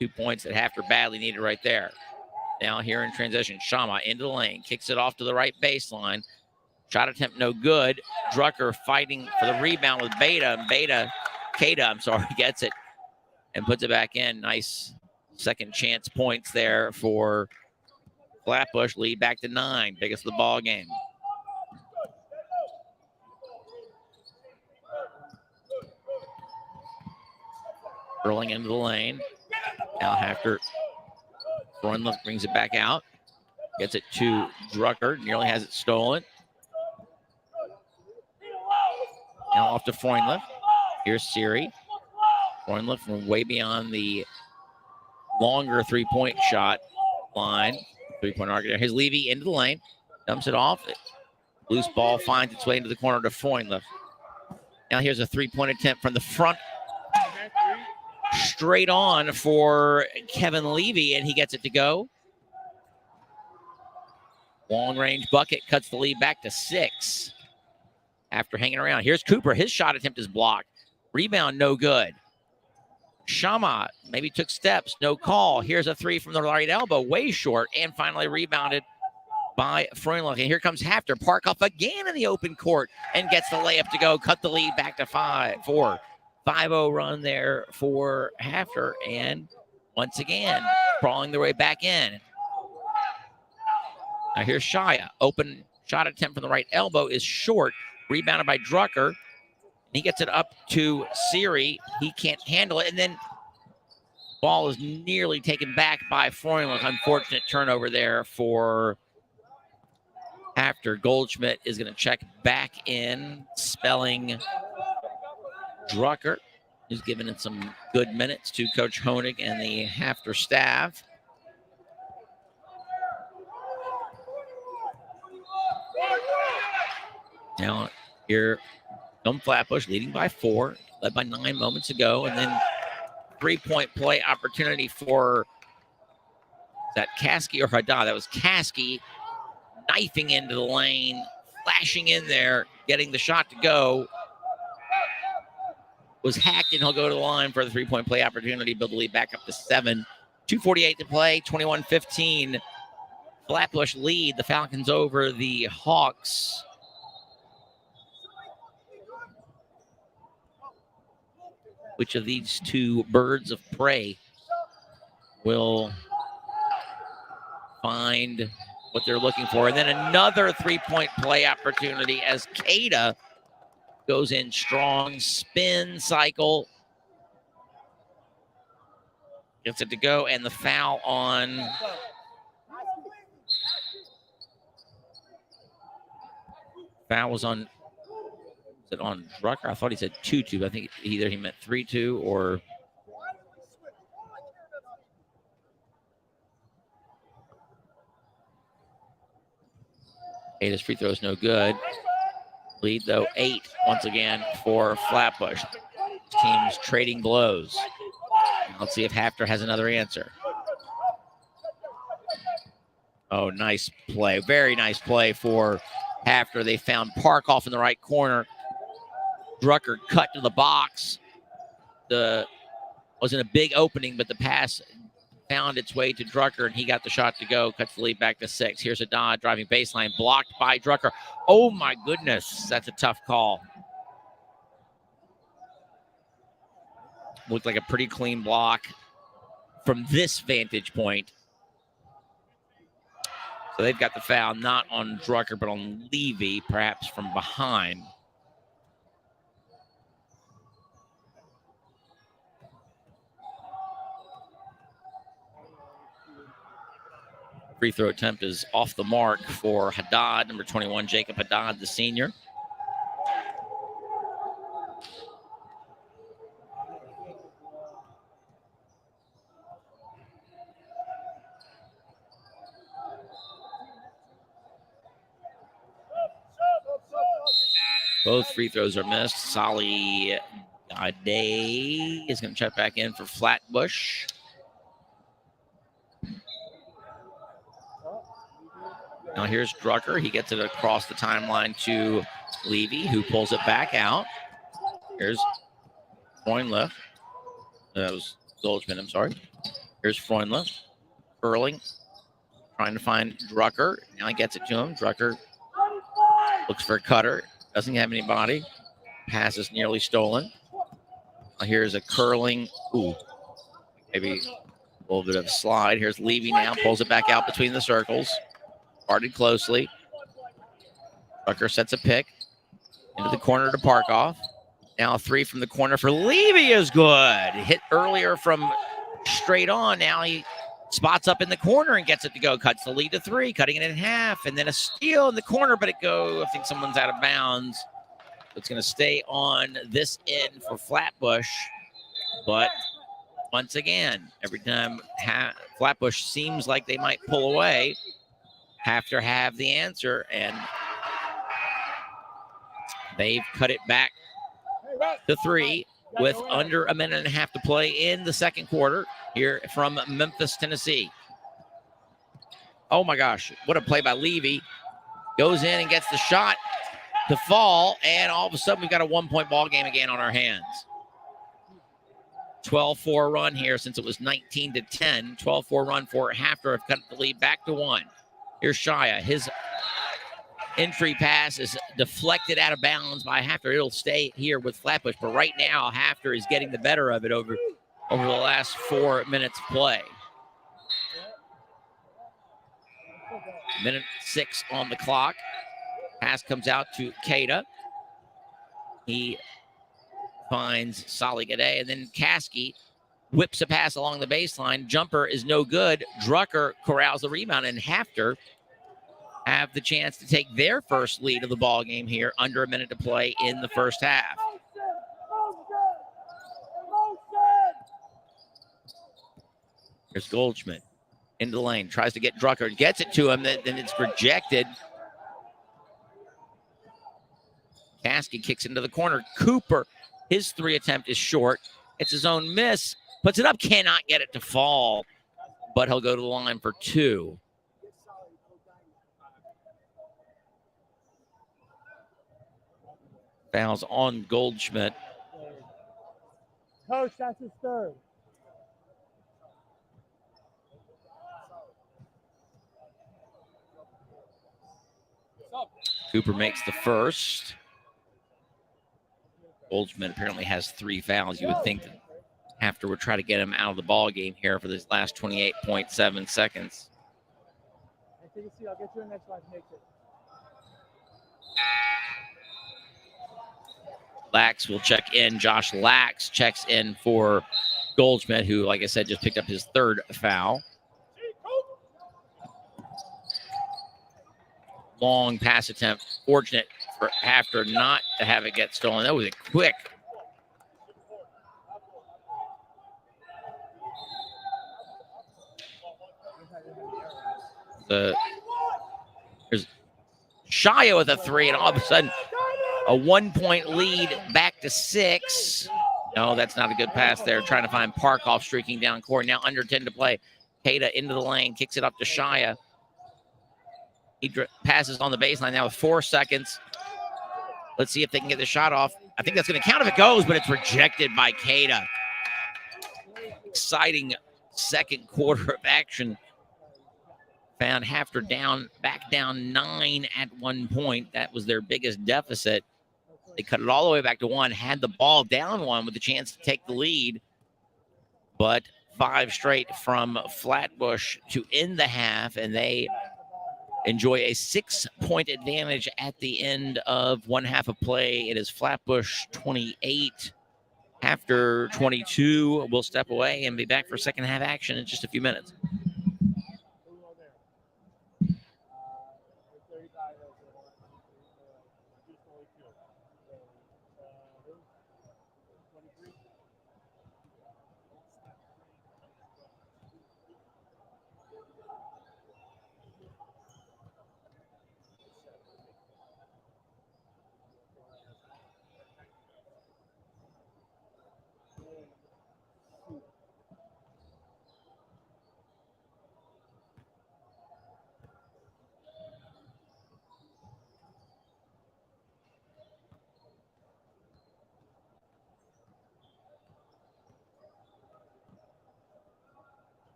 2 points that Hafter badly needed right there. Now here in transition, Shama into the lane. Kicks it off to the right baseline. Shot attempt no good. Drucker fighting for the rebound with Keita, gets it and puts it back in. Nice second chance points there for Flatbush. Lead back to 9, biggest of the ball game. Curling into the lane. Now Hafter Freundlich brings it back out. Gets it to Drucker. Nearly has it stolen. Now off to Freundlich. Here's Siri. Freundlich from way beyond the longer three-point shot line. Three-point arc. Here's Levy into the lane. Dumps it off. Loose ball finds its way into the corner to Freundlich. Now here's a three-point attempt from the front. Straight on for Kevin Levy, and he gets it to go. Long-range bucket cuts the lead back to 6 after hanging around. Here's Cooper. His shot attempt is blocked. Rebound, no good. Shama maybe took steps, no call. Here's a three from the right elbow, way short, and finally rebounded by Freundlich. And here comes Hafter. Parkoff again in the open court and gets the layup to go. Cut the lead back to 4. 5-0 run there for Hafter. And once again, crawling their way back in. Now here's Shia. Open shot attempt from the right elbow is short. Rebounded by Drucker. He gets it up to Siri. He can't handle it. And then ball is nearly taken back by Freundlich. Unfortunate turnover there for Hafter. Goldschmidt is going to check back in, spelling Drucker, who's given it some good minutes to Coach Honig and the Hafter staff. Now here comes Flatbush leading by 4, led by 9 moments ago, and then three-point play opportunity for, is that Caskey or Haddad? That was Caskey knifing into the lane, flashing in there, getting the shot to go. Was hacked, and he'll go to the line for the three-point play opportunity, build the lead back up to 7. 2:48 to play, 21-15. Flatbush lead the Falcons over the Hawks. Which of these two birds of prey will find what they're looking for? And then another three-point play opportunity as Cada goes in strong, spin cycle. Gets it to go, and the foul on was on, is it on Drucker? I thought he said 2-2. I think either he meant 3-2 or Cada's free throw is no good. Lead, though, 8 once again for Flatbush. Teams trading blows. Let's see if Hafter has another answer. Oh, nice play. Very nice play for Hafter. They found Parkoff in the right corner. Drucker cut to the box. Wasn't a big opening, but the pass found its way to Drucker, and he got the shot to go. Cuts the lead back to 6. Here's a Dodd driving baseline, blocked by Drucker. Oh, my goodness. That's a tough call. Looked like a pretty clean block from this vantage point. So they've got the foul not on Drucker, but on Levy, perhaps from behind. Free throw attempt is off the mark for Haddad, number 21, Jacob Haddad, the senior. Both free throws are missed. Sali Day is going to check back in for Flatbush. Now here's Drucker. He gets it across the timeline to Levy, who pulls it back out. Here's Freundlich. That was Goldschmidt, I'm sorry. Here's Freundlich. Curling. Trying to find Drucker. Now he gets it to him. Drucker looks for a cutter. Doesn't have anybody. Pass is nearly stolen. Here's a curling. Ooh. Maybe a little bit of a slide. Here's Levy now. Pulls it back out between the circles. Guarded closely. Drucker sets a pick. Into the corner to Parkoff. Now a three from the corner for Levy is good. Hit earlier from straight on. Now he spots up in the corner and gets it to go. Cuts the lead to 3, cutting it in half. And then a steal in the corner, but it goes. I think someone's out of bounds. It's going to stay on this end for Flatbush. But once again, every time Flatbush seems like they might pull away, have the answer, and they've cut it back to 3 with under a minute and a half to play in the second quarter here from Memphis, Tennessee. Oh my gosh, what a play by Levy. Goes in and gets the shot to fall, and all of a sudden we've got a 1-point ball game again on our hands. 12-4 run here since it was 19-10. 12-4 run for Hafter have cut the lead back to 1. Here's Shia. His entry pass is deflected out of bounds by Hafter. It'll stay here with Flatbush, but right now Hafter is getting the better of it over the last 4 minutes of play. Minute 6 on the clock. Pass comes out to Keita. He finds Solly Gade, and then Caskey whips a pass along the baseline. Jumper is no good. Drucker corrals the rebound, and Hafter have the chance to take their first lead of the ball game here under a minute to play in the first half. Here's Goldschmidt into the lane, tries to get Drucker, gets it to him, then it's rejected. Caskey kicks into the corner. Cooper, his 3 attempt is short. It's his own miss. Puts it up, cannot get it to fall, but he'll go to the line for 2. Fouls on Goldschmidt. Coach, that's his third. Cooper makes the first. Goldschmidt apparently has 3 fouls. You would think that Hafter would try to get him out of the ball game here for this last 28.7 seconds. Take a seat. I'll get you in next one. Make it. Lax will check in. Josh Lax checks in for Goldschmidt, who, like I said, just picked up his 3rd foul. Long pass attempt. Fortunate for Hafter not to have it get stolen. That was a quick. There's Shia with a 3, and all of a sudden a 1-point lead back to 6. No, that's not a good pass there. Trying to find Parkoff streaking down court. Now under 10 to play. Keita into the lane, kicks it up to Shia. He passes on the baseline now with 4 seconds. Let's see if they can get the shot off. I think that's going to count if it goes, but it's rejected by Keita. Exciting second quarter of action. Found Hafter back down 9 at one point. That was their biggest deficit. They cut it all the way back to 1, had the ball down 1 with a chance to take the lead. But 5 straight from Flatbush to end the half, and they enjoy a 6-point advantage at the end of one half of play. It is Flatbush 28. Hafter 22. We'll step away and be back for second half action in just a few minutes.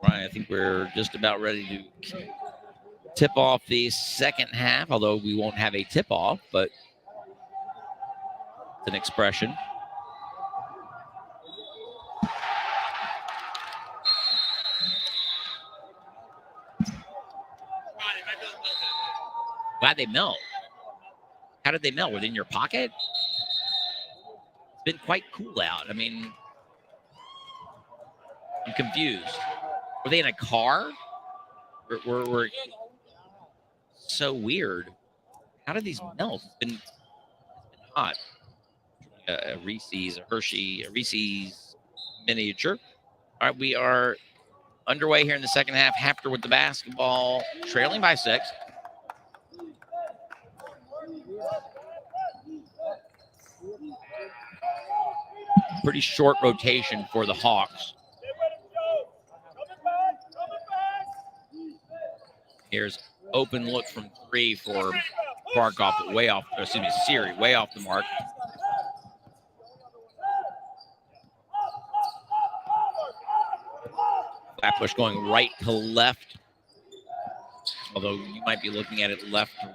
Right, I think we're just about ready to tip off the second half, although we won't have a tip off, but it's an expression. Why'd they melt? How did they melt? Within your pocket? It's been quite cool out. I mean, I'm confused. Were they in a car? We're so weird. How did these melt? It's been hot. A Reese's, a Hershey, a Reese's miniature. All right, we are underway here in the second half. Hafter with the basketball, trailing by 6. pretty short rotation for the Hawks. Here's open look from 3 for Park Siri, way off the mark. Flatbush going right to left, although you might be looking at it left to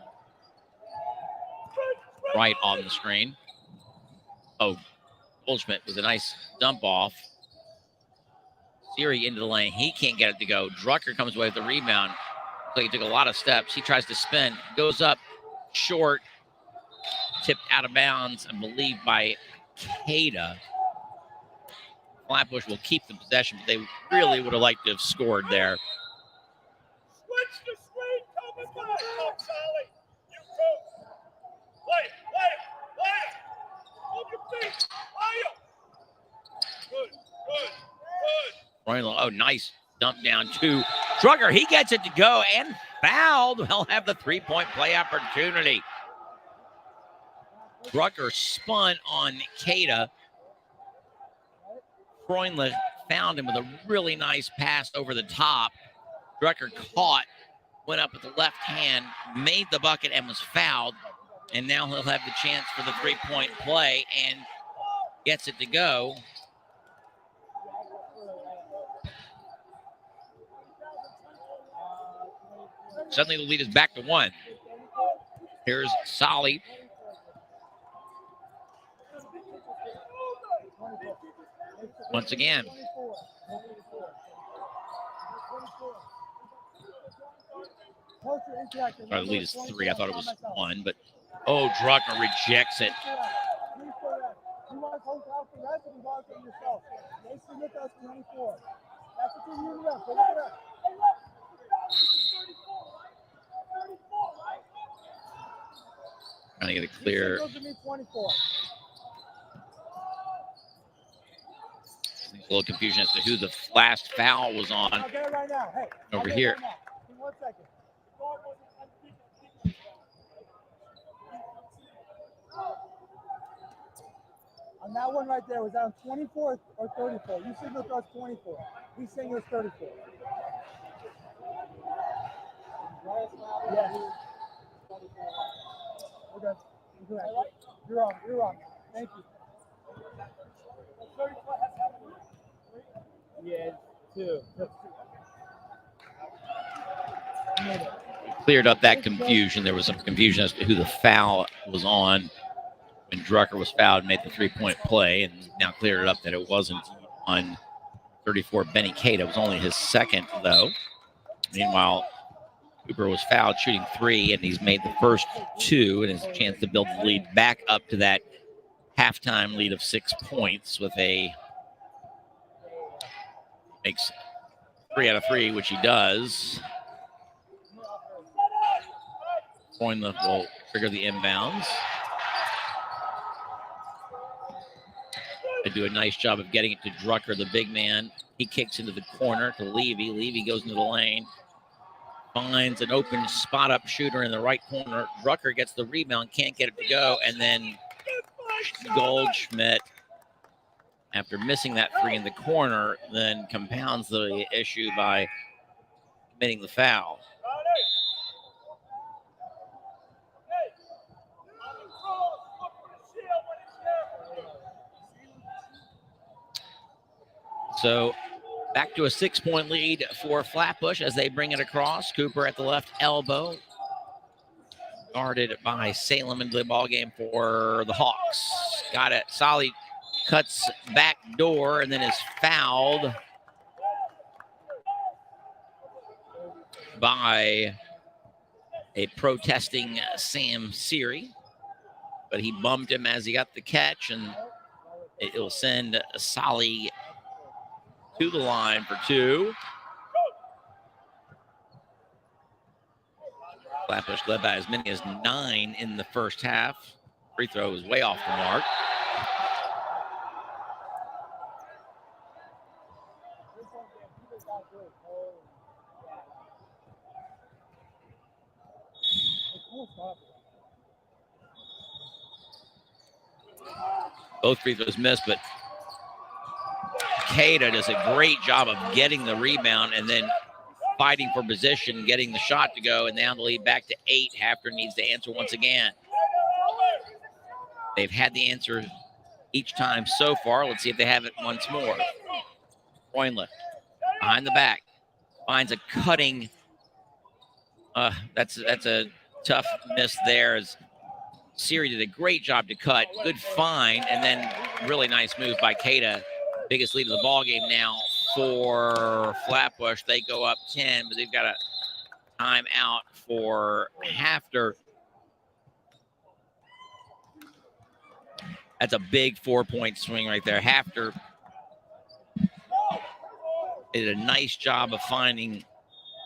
right on the screen. Oh, Goldschmidt with a nice dump off. Siri into the lane. He can't get it to go. Drucker comes away with the rebound. So he took a lot of steps. He tries to spin, goes up short, tipped out of bounds, I believe, by Cada. Flatbush will keep the possession, but they really would have liked to have scored there. Switch the screen, coming back. Come, Sally. You go. Play it. Move your feet. Play it. Good. Oh, nice dump down to Drucker. He gets it to go and fouled. He'll have the three-point play opportunity. Drucker spun on Cada. Freundlich found him with a really nice pass over the top. Drucker caught, went up with the left hand, made the bucket and was fouled. And now he'll have the chance for the three-point play and gets it to go. Suddenly the lead is back to 1. Here's Solly. Once again. Sorry, the lead is 3. I thought it was 1, but Drucker rejects it. Trying to get it clear. There's a little confusion as to who the last foul was on over here. On that one right there, was that on 24 or 34? You signaled to us 24. He's saying it was 34. Yes. Okay. You're wrong. Thank you. Yeah, 2. Cleared up that confusion. There was some confusion as to who the foul was on when Drucker was fouled, made the three-point play, and now cleared it up that it wasn't on 34 Benny Cada. It was only his second, though. Meanwhile, Cooper was fouled shooting 3, and he's made the first 2, and has a chance to build the lead back up to that halftime lead of 6 points with makes 3 out of 3, which he does. Freundlich will trigger the inbounds. They do a nice job of getting it to Drucker, the big man. He kicks into the corner to Levy. Levy goes into the lane. Finds an open spot-up shooter in the right corner. Drucker gets the rebound, can't get it to go, and then Goldschmidt, after missing that 3 in the corner, then compounds the issue by committing the foul. So back to a 6-point lead for Flatbush as they bring it across. Cooper at the left elbow, guarded by Salem into the ball game for the Hawks. Got it. Solly cuts back door and then is fouled by a protesting Sam Siri, but he bumped him as he got the catch, and it will send Solly to the line for 2. Flatbush led by as many as 9 in the first half. Free throw was way off the mark. Both free throws missed, but Cada does a great job of getting the rebound and then fighting for position, getting the shot to go, and now the lead back to 8. Hafter needs to answer once again. They've had the answer each time so far. Let's see if they have it once more. Freundlich behind the back finds a cutting. That's a tough miss there. As Siri did a great job to cut. Good find, and then really nice move by Cada. Biggest lead of the ball game now for Flatbush. They go up 10, but they've got a timeout for Hafter. That's a big 4-point swing right there. Hafter did a nice job of finding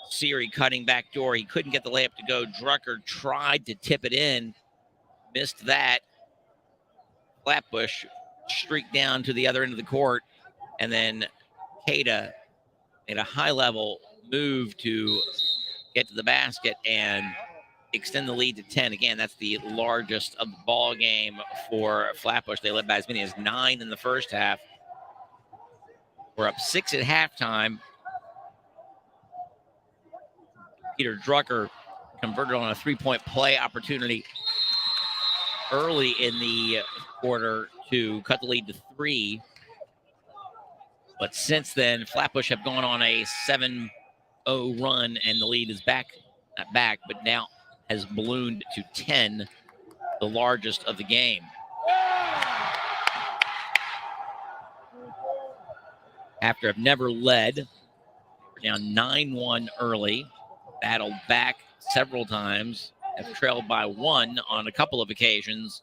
Siri cutting back door. He couldn't get the layup to go. Drucker tried to tip it in, missed that. Flatbush streaked down to the other end of the court, and then Cada made a high-level move to get to the basket and extend the lead to 10. Again, that's the largest of the ball game for Flatbush. They led by as many as 9 in the first half. We're up 6 at halftime. Peter Drucker converted on a 3-point play opportunity early in the quarter to cut the lead to 3. But since then, Flatbush have gone on a 7-0 run, and the lead is back, not back, but now has ballooned to 10, the largest of the game. After have never led, we're down 9-1 early, battled back several times, have trailed by 1 on a couple of occasions,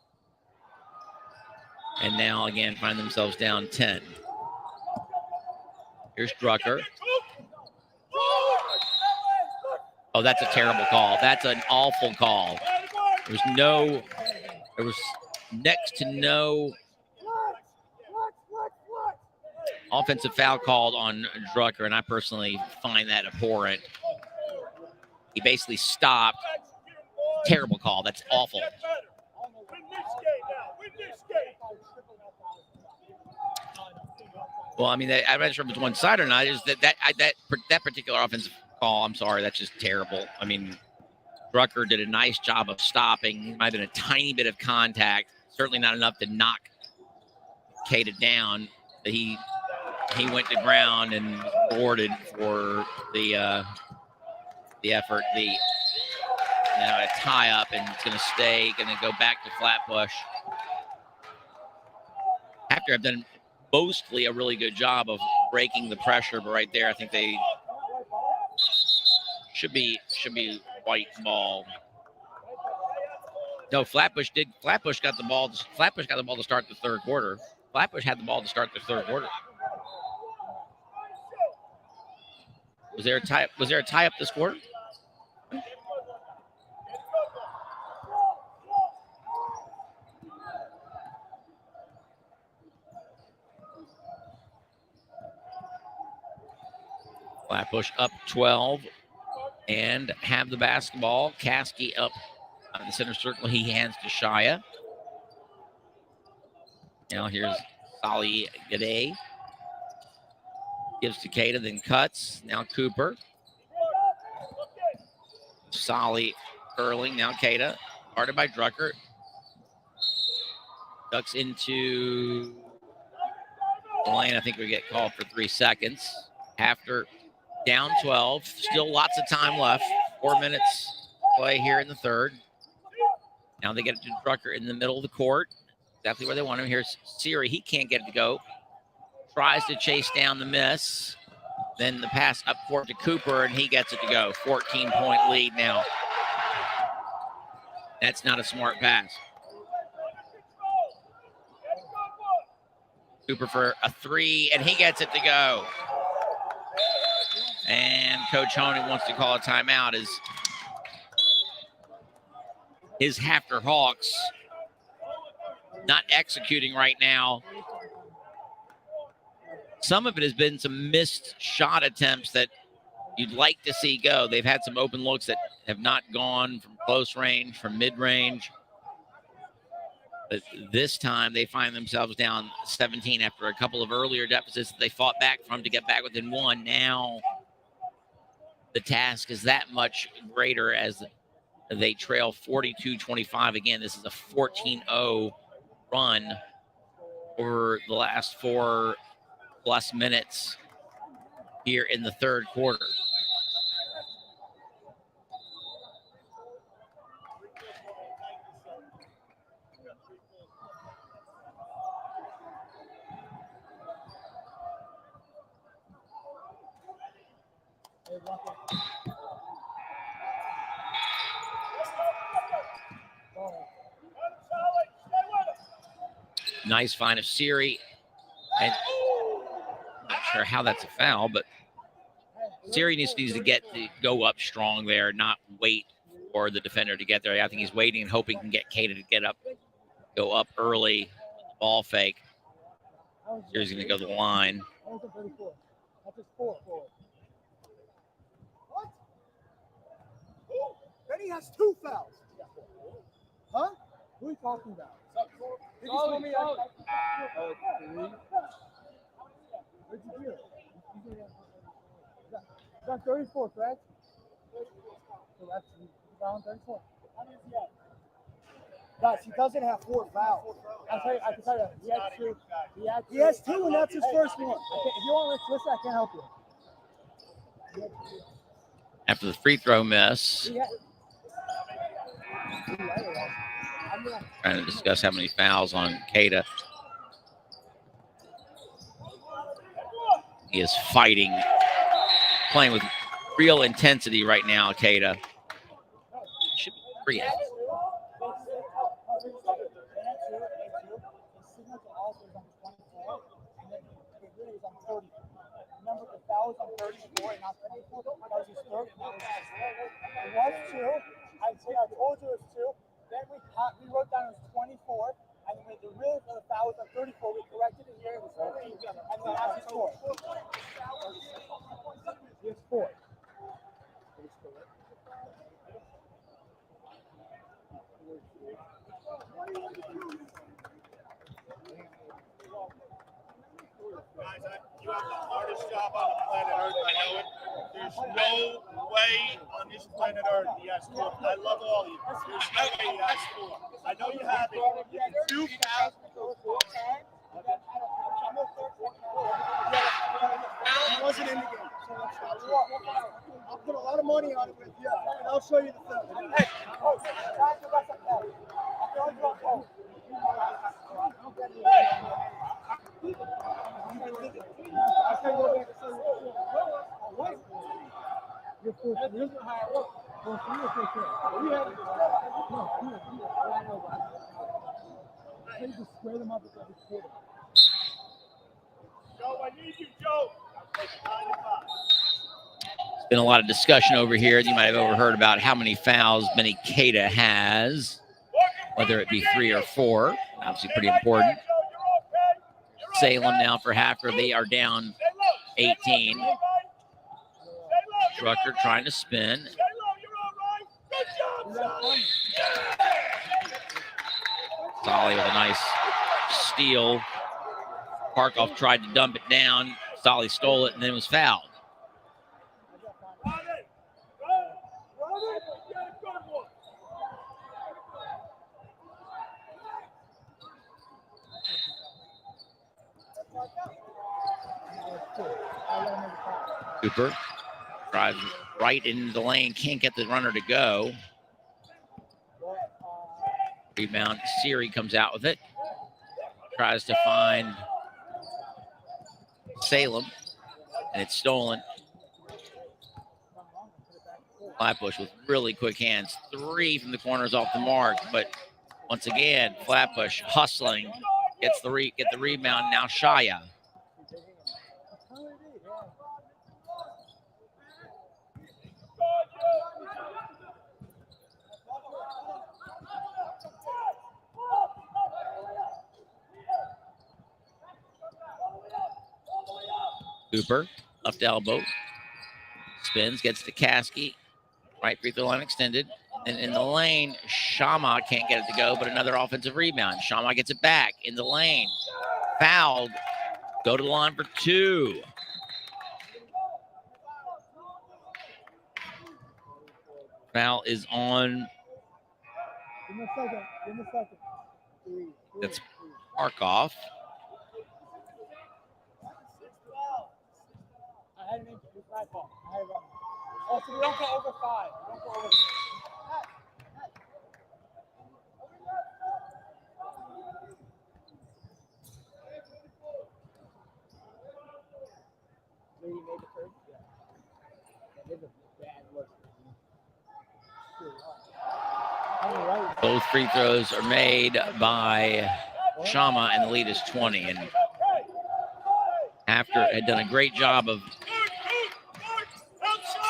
and now again find themselves down 10. Here's Drucker. Oh, that's a terrible call. That's an awful call. There was next to no offensive foul called on Drucker, and I personally find that abhorrent. He basically stopped. Terrible call. That's awful. Well, I mean, I'm not sure if it's one side or not. Is that particular offensive call? I'm sorry, that's just terrible. I mean, Drucker did a nice job of stopping. Might have been a tiny bit of contact. Certainly not enough to knock Cada down. But he went to ground and boarded for the effort. A tie up, and it's going to go back to Flatbush. After I've done mostly a really good job of breaking the pressure, but right there, I think they should be white ball. No, Flatbush got the ball to start the third quarter. Flatbush had the ball to start the third quarter. Was there a tie up this quarter? Flatbush up 12 and have the basketball. Caskey up on the center circle. He hands to Shia. Now here's Sali Gade. Gives to Cada, then cuts. Now Cooper. Sali curling. Now Cada. Guarded by Drucker. Ducks into the lane. I think we get called for 3 seconds. After down 12. Still lots of time left. 4 minutes play here in the third. Now they get it to Drucker in the middle of the court. Exactly where they want him. Here's Siri. He can't get it to go. Tries to chase down the miss. Then the pass up court to Cooper, and he gets it to go. 14-point lead now. That's not a smart pass. Cooper for a 3, and he gets it to go. And Coach Honig wants to call a timeout as his Hafter Hawks not executing right now. Some of it has been some missed shot attempts that you'd like to see go. They've had some open looks that have not gone from close range, from mid-range. But this time they find themselves down 17 after a couple of earlier deficits that they fought back from to get back within one. Now the task is that much greater as they trail 42-25. Again, this is a 14-0 run over the last 4+ minutes here in the third quarter. Nice find of Siri. And not sure how that's a foul, but Siri needs to go up strong there, not wait for the defender to get there. I think he's waiting and hoping he can get Kada to go up early, ball fake. Siri's going to go to the line. That's just 4. What? Then he has 2 fouls. Huh? Who are you talking about? He just told me what'd you do? He's on 34, correct? So that's foul on 34. Guys, he doesn't have 4 fouls. I can tell you, he had 2. He has 2, and that's his first one. If you want to twist, I can't help you. After the free throw miss, trying to discuss how many fouls on Kada. He is fighting, playing with real intensity right now, Kada. Should be 3. Remember the fouls on 34 and not 24? That was his third. It was 2. I told you it was 2. Then we wrote down it was 24. And then the real fouls on 34, we corrected it here. It was 13. And then that's his 4. He has 4. Guys, you have the hardest job on the planet Earth. I know it. There's no way on this planet Earth he has 4. I love all of you. There's no way he has 4. I know you have it. You can 2 fouls. He wasn't in the game. So that's not true. I'll put a lot of money on it with you, and I'll show you the film. Hey, coach, that's the best I can. I'll throw you a phone. Joe, I need you, Joe. There's been a lot of discussion over here. You might have overheard about how many fouls Benny Kada has, whether it be 3 or 4. Obviously pretty important. Salem now for Hacker. They are down 18. Drucker trying to spin. Solly with a nice steal. Parkoff tried to dump it down. Solly stole it and then was fouled. Cooper drives right into the lane, can't get the runner to go. Rebound, Siri comes out with it. Tries to find Salem, and it's stolen. Flatbush with really quick hands. 3 from the corners off the mark, but once again, Flatbush hustling, get the rebound. Now Shaya. Cooper, left elbow, spins, gets to Caskey, right free throw line extended, And in the lane, Shama can't get it to go, but another offensive rebound. Shama gets it back in the lane. Fouled. Go to the line for 2. Foul is on. Give me a second. Give me a second. That's Markov. I had to make it. My fault. I had to run. Oh, so we don't go over 5. We don't go over 5. Maybe you made the first? Yeah. That is a bad look. Both free throws are made by Shama, and the lead is 20. And after had done a great job of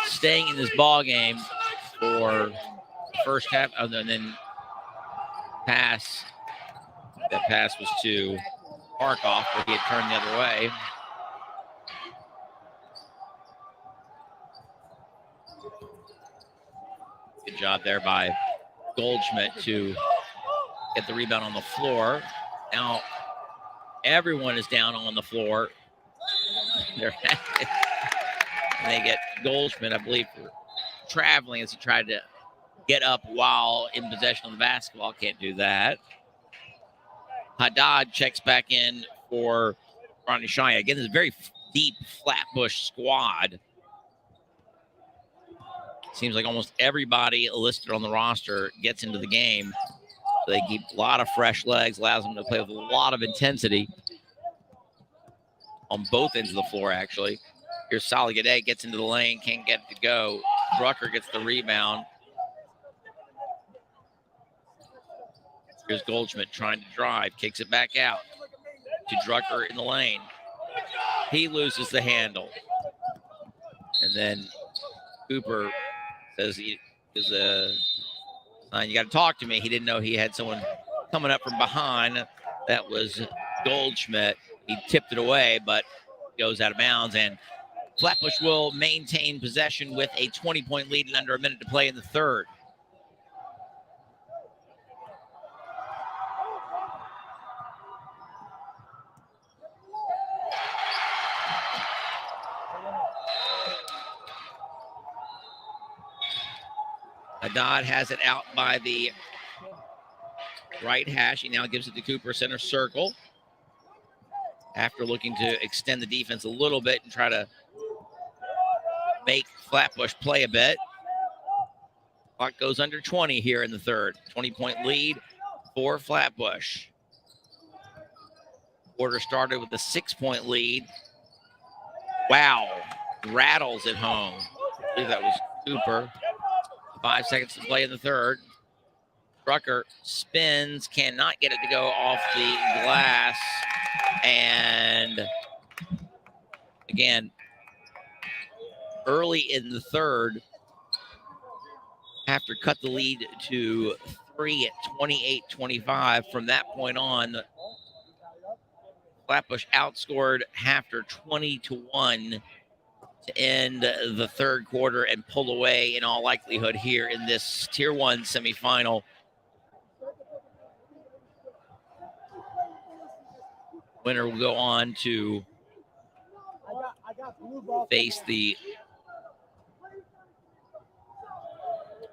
staying in this ball game for the first half, and then pass. That pass was to Markov, but he had turned the other way. Good job there by Goldschmidt to get the rebound on the floor. Now everyone is down on the floor. And they get Goldschmidt, I believe, for traveling as he tried to get up while in possession of the basketball. Can't do that. Haddad checks back in for Ronnie Shia. Again, this is a very deep Flatbush squad. Seems like almost everybody listed on the roster gets into the game. So they keep a lot of fresh legs, allows them to play with a lot of intensity on both ends of the floor, actually. Here's Saligade, gets into the lane, can't get it to go. Drucker gets the rebound. Here's Goldschmidt trying to drive, kicks it back out to Drucker in the lane. He loses the handle. And then Cooper says he is a sign, you got to talk to me. He didn't know he had someone coming up from behind. That was Goldschmidt. He tipped it away, but goes out of bounds. And Flatbush will maintain possession with a 20-point lead and under a minute to play in the third. Haddad has it out by the right hash. He now gives it to Cooper, center circle. After looking to extend the defense a little bit and try to make Flatbush play a bit. Clock goes under 20 here in the third. 20-point lead for Flatbush. Quarter started with a 6-point lead. Wow. Rattles at home. I believe that was Cooper. 5 seconds to play in the third. Drucker spins, cannot get it to go off the glass. And again, early in the third, after cut the lead to 3 at 28-25. From that point on, Flatbush outscored Hafter 20-1 to end the third quarter and pull away in all likelihood here in this Tier 1 semifinal. Winner will go on to face the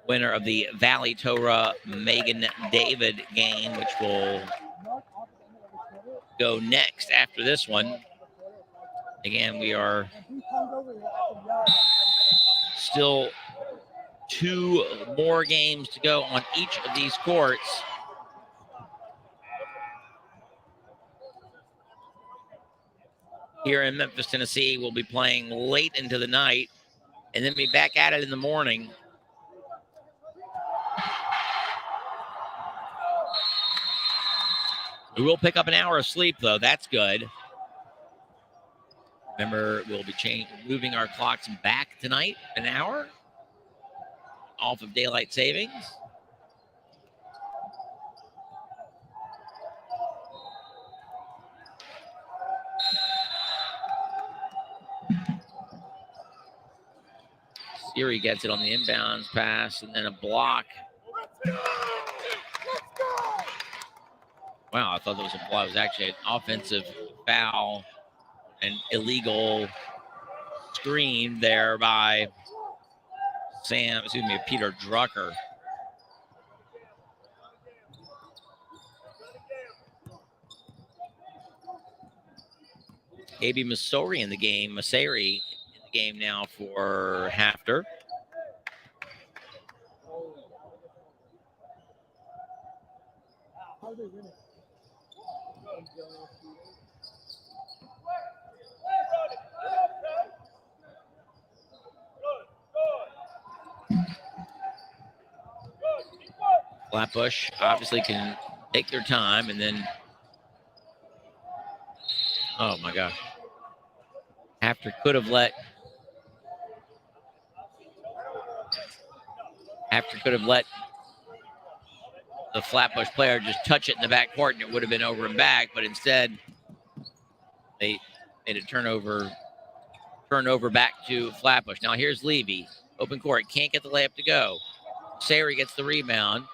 winner of the Valley Torah Megan David game, which will go next after this one. Again, we are still 2 more games to go on each of these courts. Here in Memphis, Tennessee, we'll be playing late into the night and then be back at it in the morning. We will pick up an hour of sleep, though. That's good. Remember, we'll be moving our clocks back tonight an hour off of daylight savings. Siri gets it on the inbounds pass, and then a block Wow, I thought that was a blow. It was actually an offensive foul, an illegal screen there by Peter Drucker. AB Masori in the game. Masari in the game now for Hafter. Flatbush obviously can take their time, and then, oh my gosh, Hafter could have let the Flatbush player just touch it in the back court, and it would have been over and back, but instead they made a turnover back to Flatbush. Now here's Levy, open court, can't get the layup to go. Sari gets the rebound.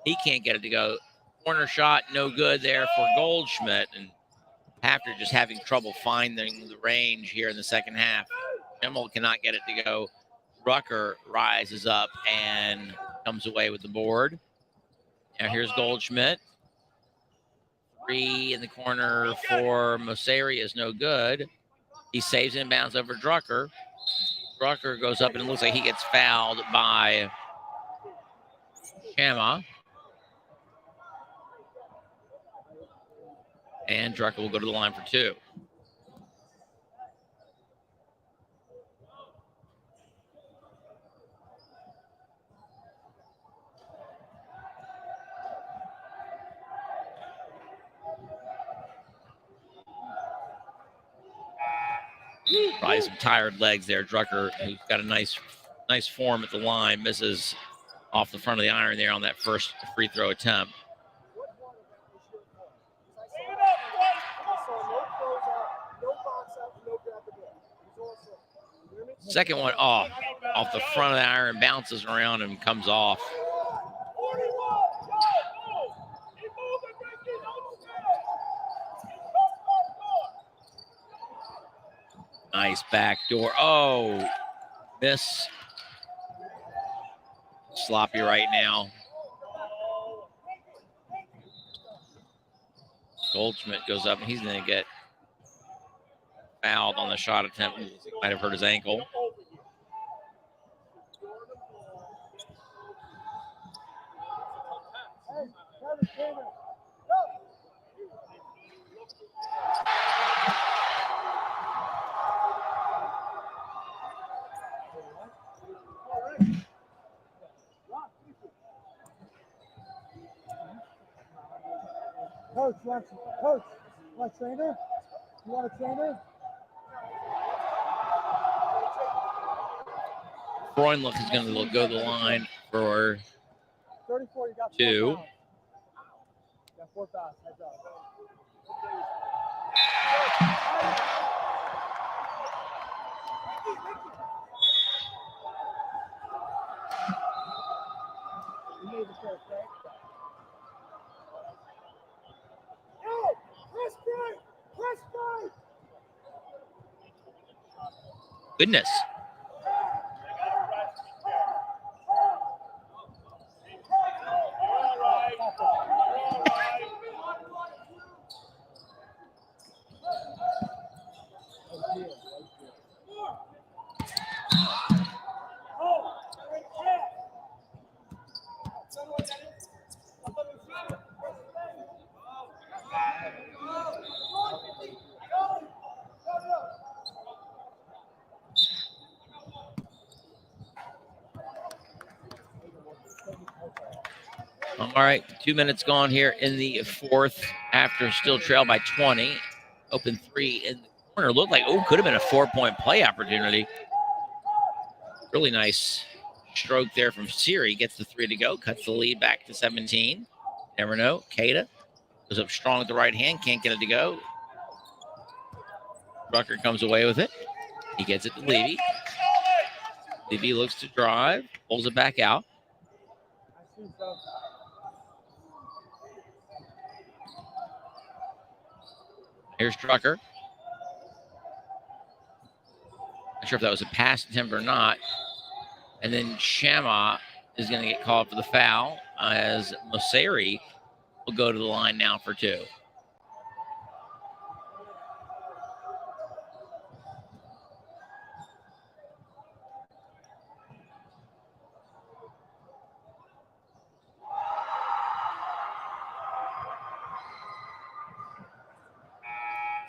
He can't get it to go. Corner shot, no good there for Goldschmidt, and Hafter just having trouble finding the range here in the second half. Schimmel cannot get it to go. Rucker rises up and comes away with the board. Now here's Goldschmidt. 3 in the corner for Moseri is no good. He saves inbounds over Drucker. Drucker goes up, and it looks like he gets fouled by Shama. And Drucker will go to the line for 2. Probably some tired legs there. Drucker, who's got a nice form at the line, misses off the front of the iron there on that first free throw attempt. Second one off the front of the iron, bounces around and comes off. Nice backdoor. Oh, miss. Sloppy right now. Goldschmidt goes up, and he's going to get fouled on the shot attempt. Might have hurt his ankle. Coach, you want a trainer? You want a trainer? Freundlich is going to go to the line for 34, you got 2. You got 4 fouls. Heads up. You made the first, right? Goodness. All right, 2 minutes gone here in the fourth after still trailed by 20. Open 3 in the corner. Looked like, could have been a 4-point play opportunity. Really nice stroke there from Siri. Gets the 3 to go. Cuts the lead back to 17. Never know. Kada goes up strong with the right hand. Can't get it to go. Rucker comes away with it. He gets it to Levy. Levy looks to drive. Pulls it back out. Here's Drucker. Not sure if that was a pass attempt or not. And then Shama is going to get called for the foul as Mosseri will go to the line now for 2.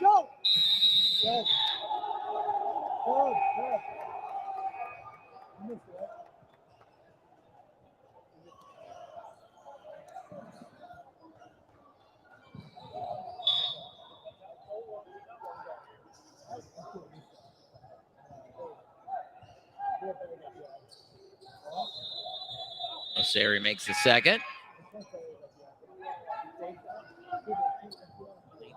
Go! Go! Go! Go! You missed it, right? Mosseri makes the second.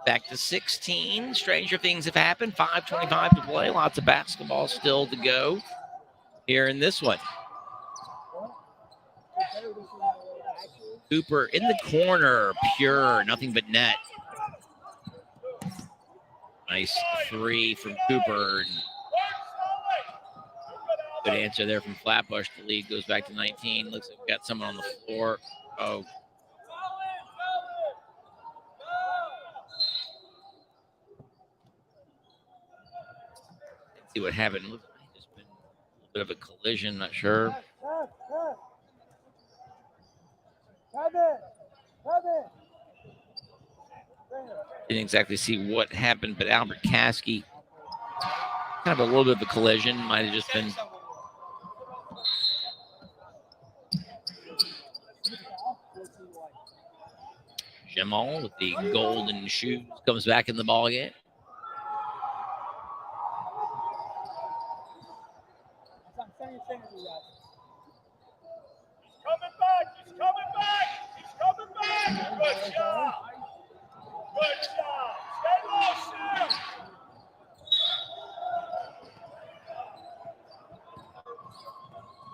Back to 16. Stranger things have happened. 5:25 to play. Lots of basketball still to go here in this one. Cooper in the corner. Pure. Nothing but net. Nice 3 from Cooper. Good answer there from Flatbush. The lead goes back to 19. Looks like we got someone on the floor. Oh. See what happened. Looks like there's been a bit of a collision. Not sure. Didn't exactly see what happened, but Albert Caskey, kind of a little bit of a collision. Might have just been. Jamal with the golden shoes comes back in the ballgame. He's coming back. Good job. Stay low, Sam.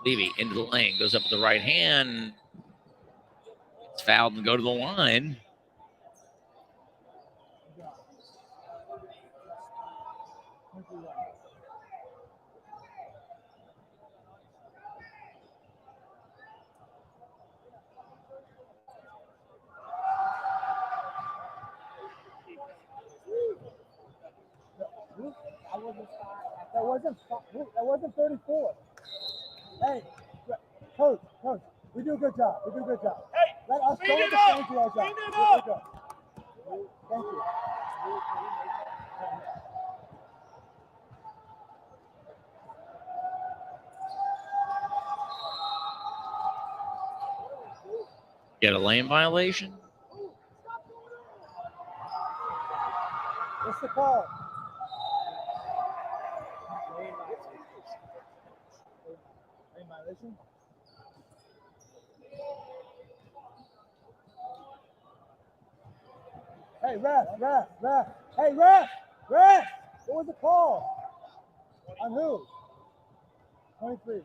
Levy into the lane, goes up with the right hand. It's fouled and go to the line. That wasn't 34. Hey, coach, we do a good job. Hey, Let us speed go it with the up. same to our job. Speed it We're up. good. Thank you. Get a lane violation. What's the call? Lane violation? Hey, ref. Hey, ref. What was the call? On who? 23.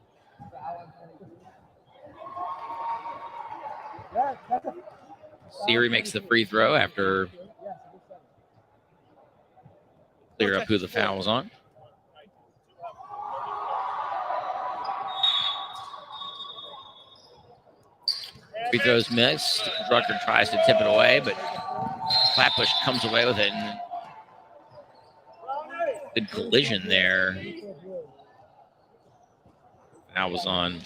That's a... Siri makes the free throw after clear up who the foul was on. Free throws missed. Drucker tries to tip it away, but Flatbush comes away with it. And good collision there. That was on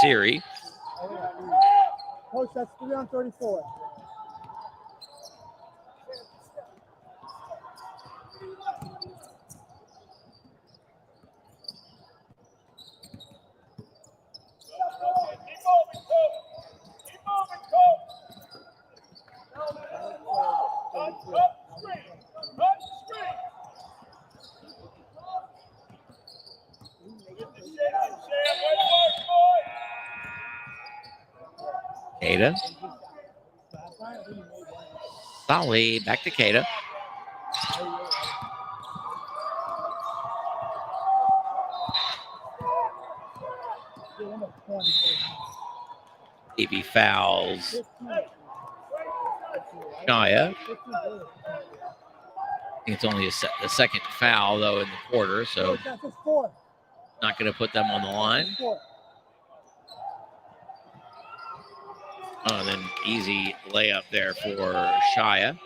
Siri. Coach, that's 3 on 34. Kada. Solly back to Kada. Levy fouls Shia. think it's only the second foul, though, in the quarter, so That's a 4. not going to put them on the line. 4. Oh, and then easy layup there for Shia.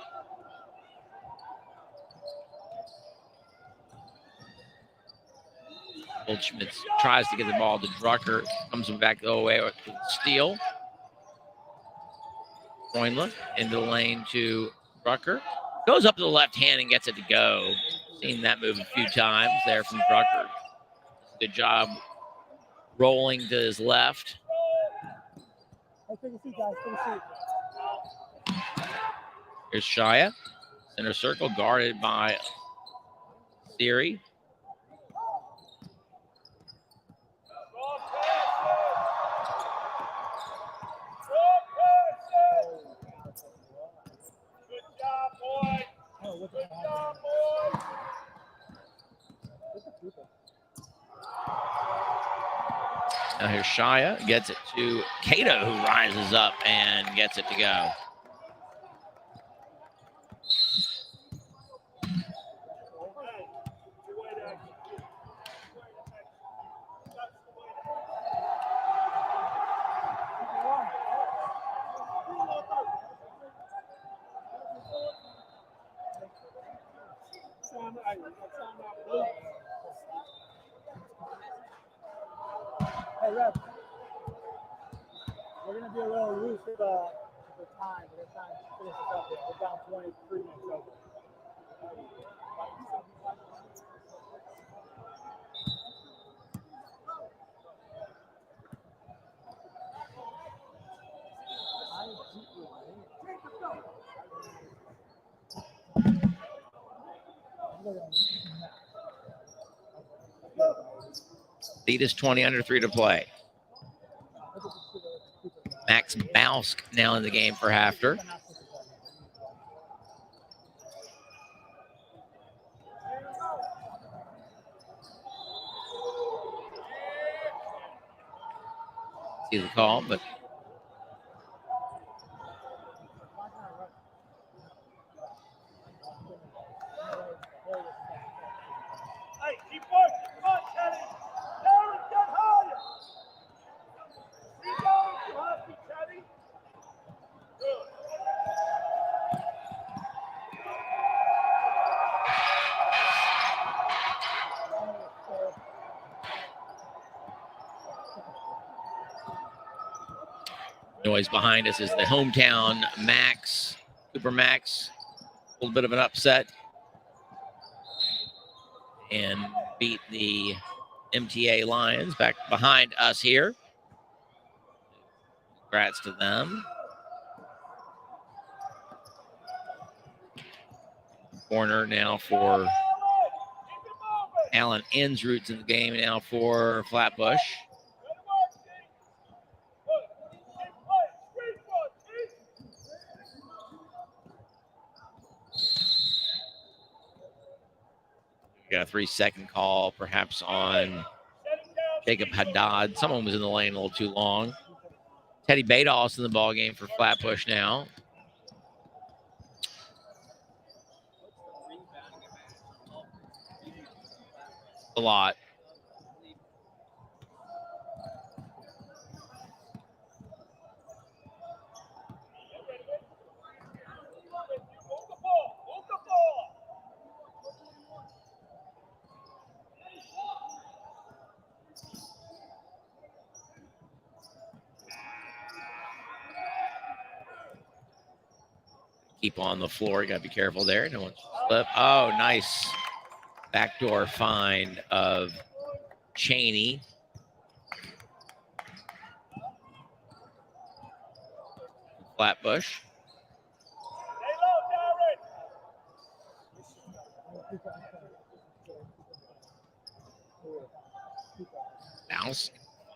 Goldschmidt tries to get the ball to Drucker. Comes back the way with the steal. Freundler into the lane to Drucker. Goes up to the left hand and gets it to go. Seen that move a few times there from Drucker. Good job rolling to his left. Hey, take a seat, guys. Take a seat. Here's Shia. Center circle guarded by Siri. Now here's Shia, gets it to Cato, who rises up and gets it to go. Hey, Rev. We're going to be a little loose with the time. We're trying to finish this up. We're down 23 minutes over. Lead is 20 under 3 to play. Max Bausk now in the game for Hafter. See the call, but Hey, keep working. Come on, Teddy. Darren, get higher. Keep going, you happy, Teddy. Good. noise behind us is the hometown Max, Cooper Max. A little bit of an upset and beat the MTA Lions back behind us here. Congrats to them. Corner now for Allen Ensroots in the game now for Flatbush. We got a 3-second call perhaps on Jacob Haddad. Someone was in the lane a little too long. Teddy Bados in the ball game for Flatbush now. A lot. Keep on the floor. You got to be careful there. No one slip. Oh, nice backdoor find of Cheney. Flatbush. Bounce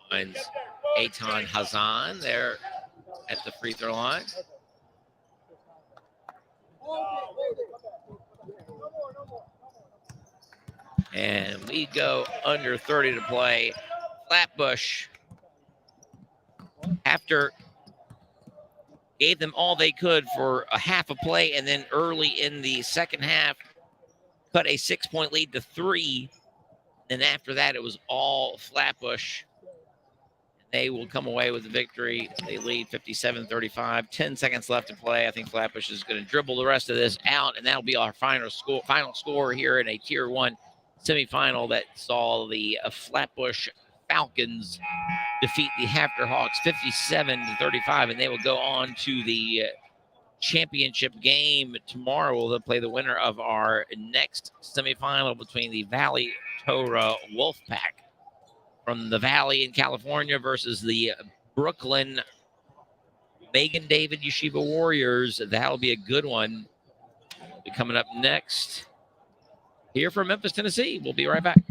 finds Eitan Hazan there at the free throw line. And we go under 30 to play. Flatbush, after gave them all they could for a half a play, and then early in the second half, cut a 6-point lead to 3. And after that, it was all Flatbush. They will come away with the victory. They lead 57-35. 10 seconds left to play. I think Flatbush is going to dribble the rest of this out, and that'll be our final score here in a Tier 1 semifinal that saw the Flatbush Falcons defeat the Hafter Hawks 57-35, and they will go on to the championship game tomorrow. They'll play the winner of our next semifinal between the Valley Torah Wolfpack from the Valley in California versus the Brooklyn Megan David Yeshiva Warriors. That'll be a good one. Be coming up next here from Memphis, Tennessee. We'll be right back.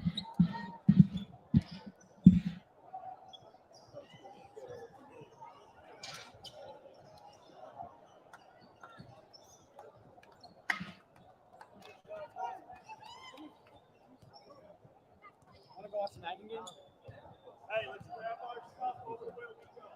Want to go watch the Nightingale game? Hey, let's grab our stuff over where we go.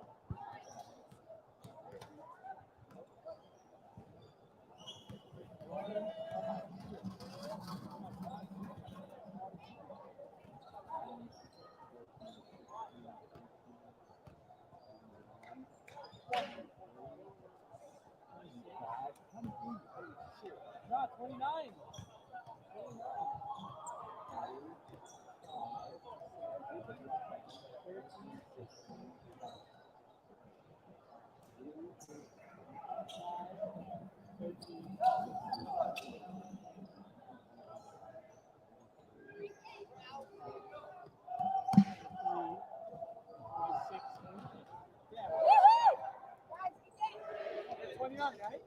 No, 29. Yeah. 29, right?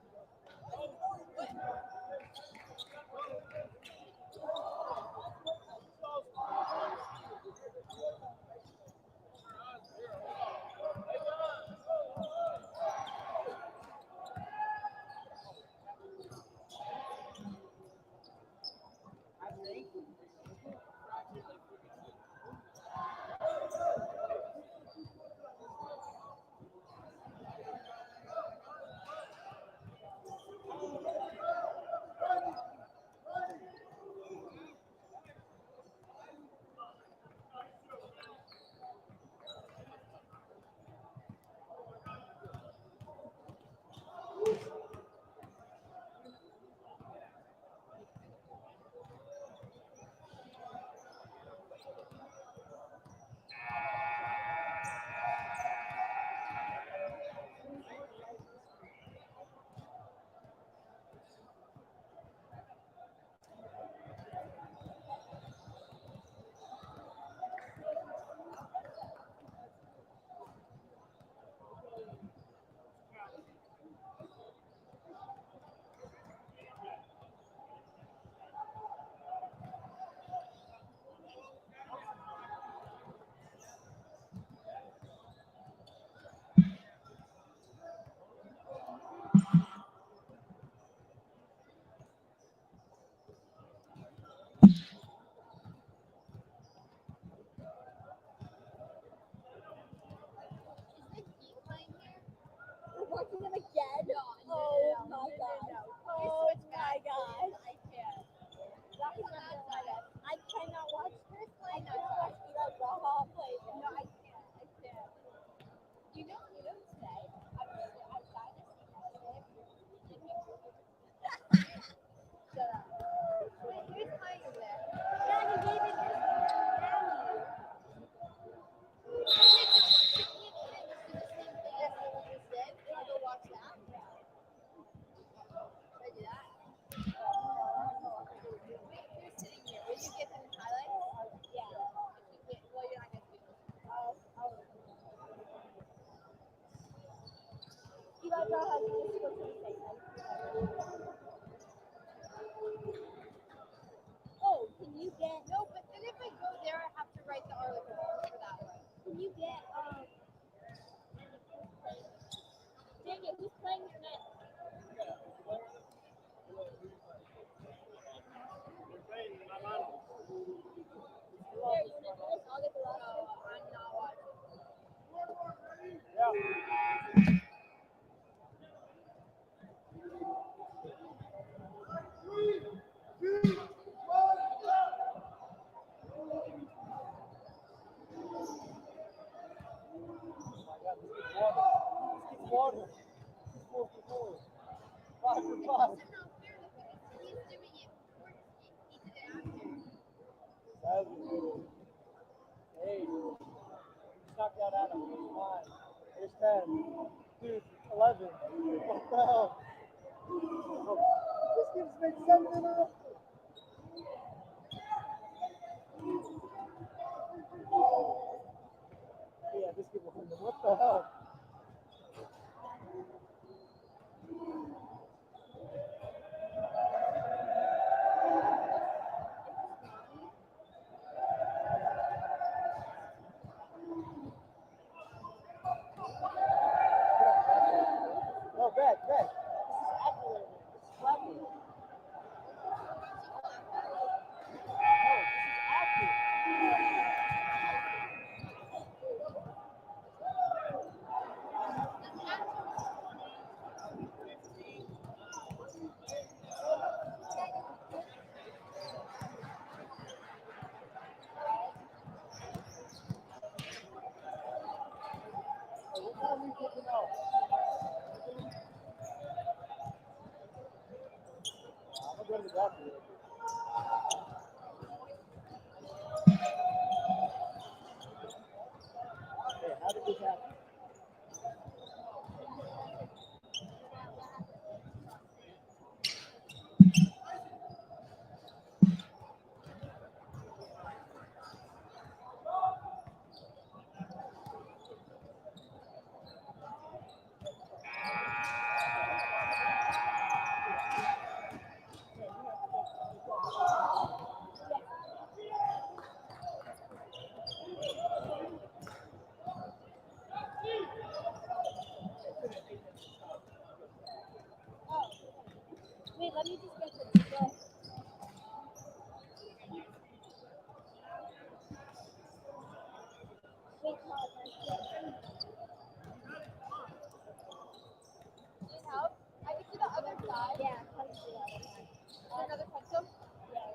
Watching them again? Oh my god. Oh my god. I cannot watch this. I cannot watch the Raw play. No, I can't. You know today, I was outside of Shut up. Wait, who's playing over there? Johnny David is down. I'll go watch that. Should I do that? Wait, who's sitting here? Will you get them highlights? Yeah. If you can't, well, you're not going to do this. You guys all have to just go to the same Oh, can you get... No, but then if I go there, I have to write the article for that one. Can you get, dang it, who's playing tonight? Here, you want to do this? I'll get the last one. No, I'm not watching. 10, dude, 11. What the hell? This game's made 7 in a row. Yeah, this game will win. What the hell? No, back. This is accurate. This is flat. No, this is accurate. What are we kicking out? I'm going to go to the bathroom. Hey, how did this happen? Wait, let me just get the ticket. Wait, Todd, need help? I can see the other side. Yeah, come to the other side. Another pencil? Yeah.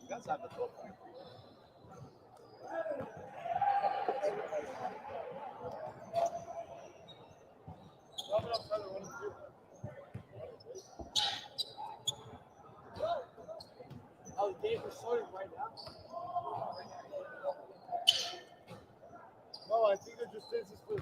That's not the top. Oh, the game is starting right now. No, I think it just says it's for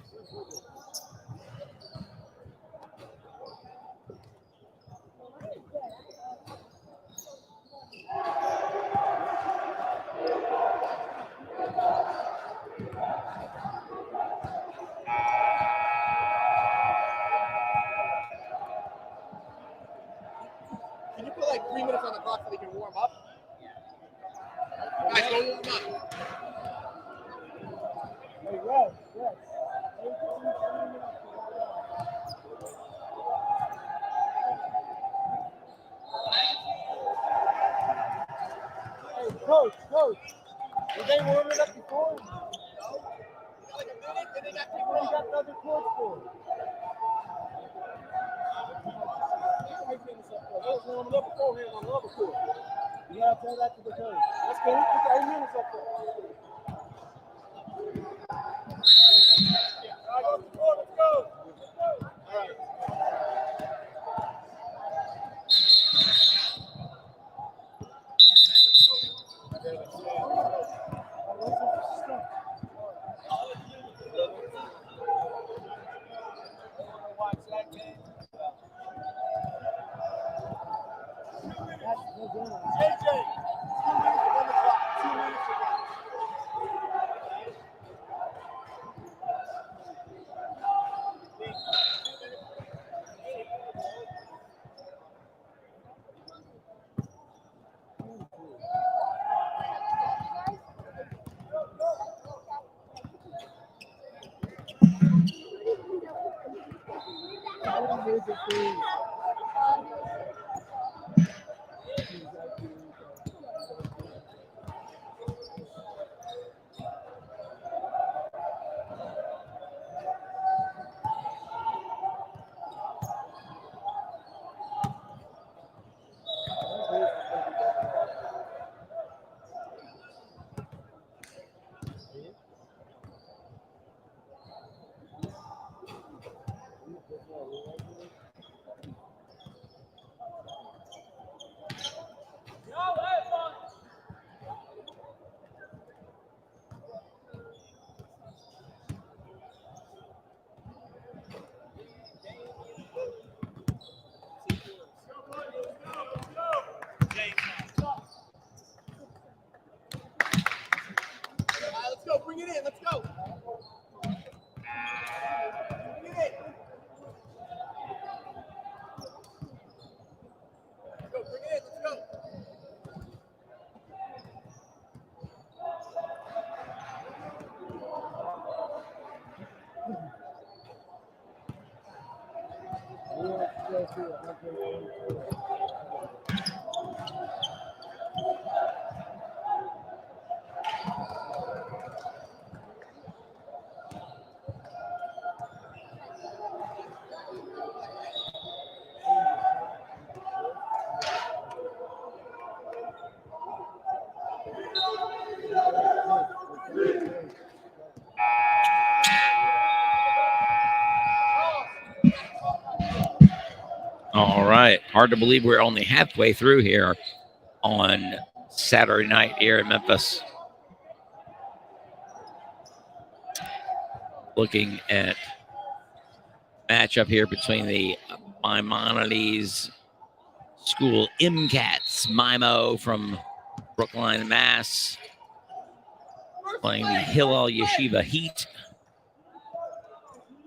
Can you put like 3 minutes on the clock so they can warm up? Guys, go warm up. Hey, Red, Red. Hey, coach. Were they warming up before? No? Like a minute, then they got kicked What do you off. got the other court for? I was warming up beforehand on the other court. You gotta tell that to the coach. Let's go. Put the 8 minutes up there. All right, let's go. All right. Watch that game. That's no good. JJ, 2 minutes on the clock. 2 minutes to go. Let's go. Bring it in. Let's go. Bring it in. Let's go. Bring it in. Let's go. All right. Hard to believe we're only halfway through here on Saturday night here in Memphis. Looking at matchup here between the Maimonides School MCATs, Mimo from Brookline, Mass, playing the Hillel Yeshiva Heat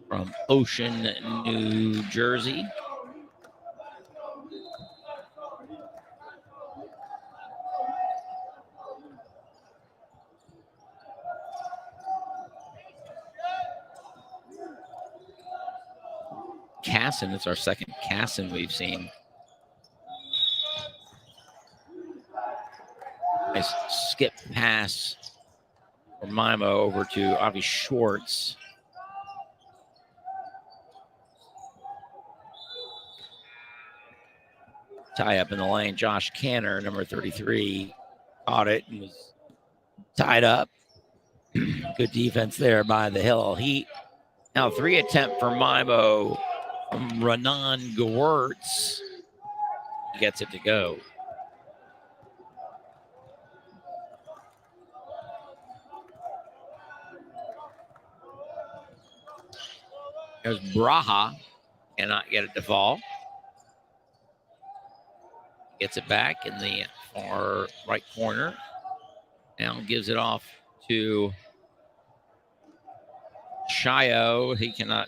from Ocean, New Jersey. Casson, it's our second Casson we've seen. Nice skip pass from Mimo over to Avi Schwartz. Tie up in the lane. Josh Canner, number 33, caught it and was tied up. Good defense there by the Hill Heat. Now 3 attempt for Mimo from Renan Gewurz. He gets it to go. There's Braha. Cannot get it to fall. Gets it back in the far right corner. Now gives it off to Shio. He cannot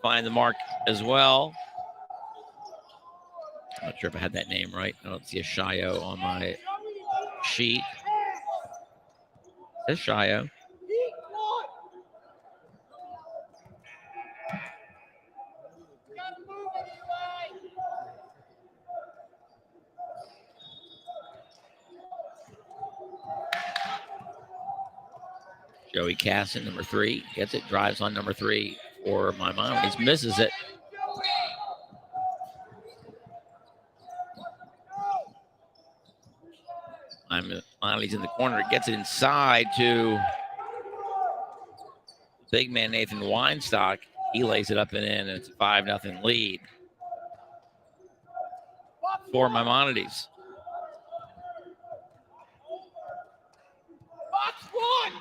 find the mark as well. I'm not sure if I had that name right. I don't see a Shio on my sheet. It says Shio. Joey Casson, number 3, gets it, drives on number 3 for Myones, misses it. Myones in the corner, gets it inside to big man Nathan Weinstock. He lays it up and in, and it's a 5-0 lead for Maimonides. Box 1.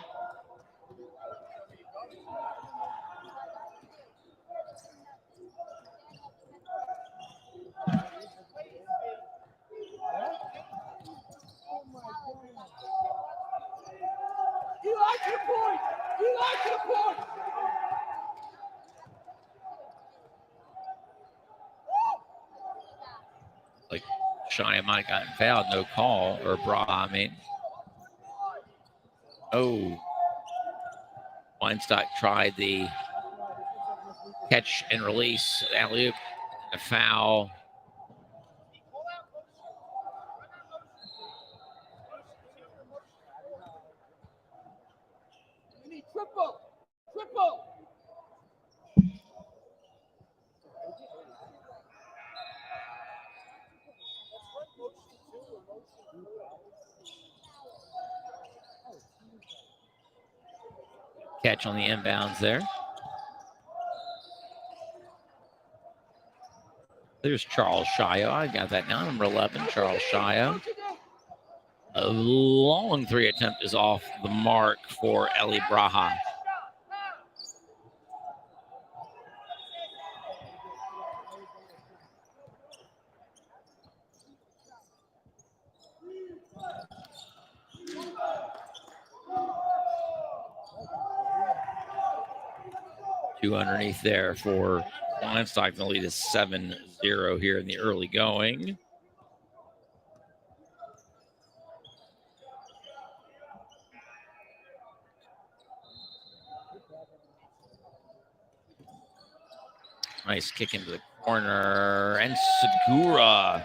You like your point. You like your point. Like Shia might have gotten fouled, no call, or Braha, I mean. Oh. Weinstock tried the catch and release, alley-oop, a foul. You need triple. Triple. Catch on the inbounds there. There's Charles Shio. I got that now. Number 11, Charles Shio. A long 3 attempt is off the mark for Eli Braha. Two underneath there for Weinstock. The lead is 7-0 here in the early going. Nice kick into the corner. And Segura.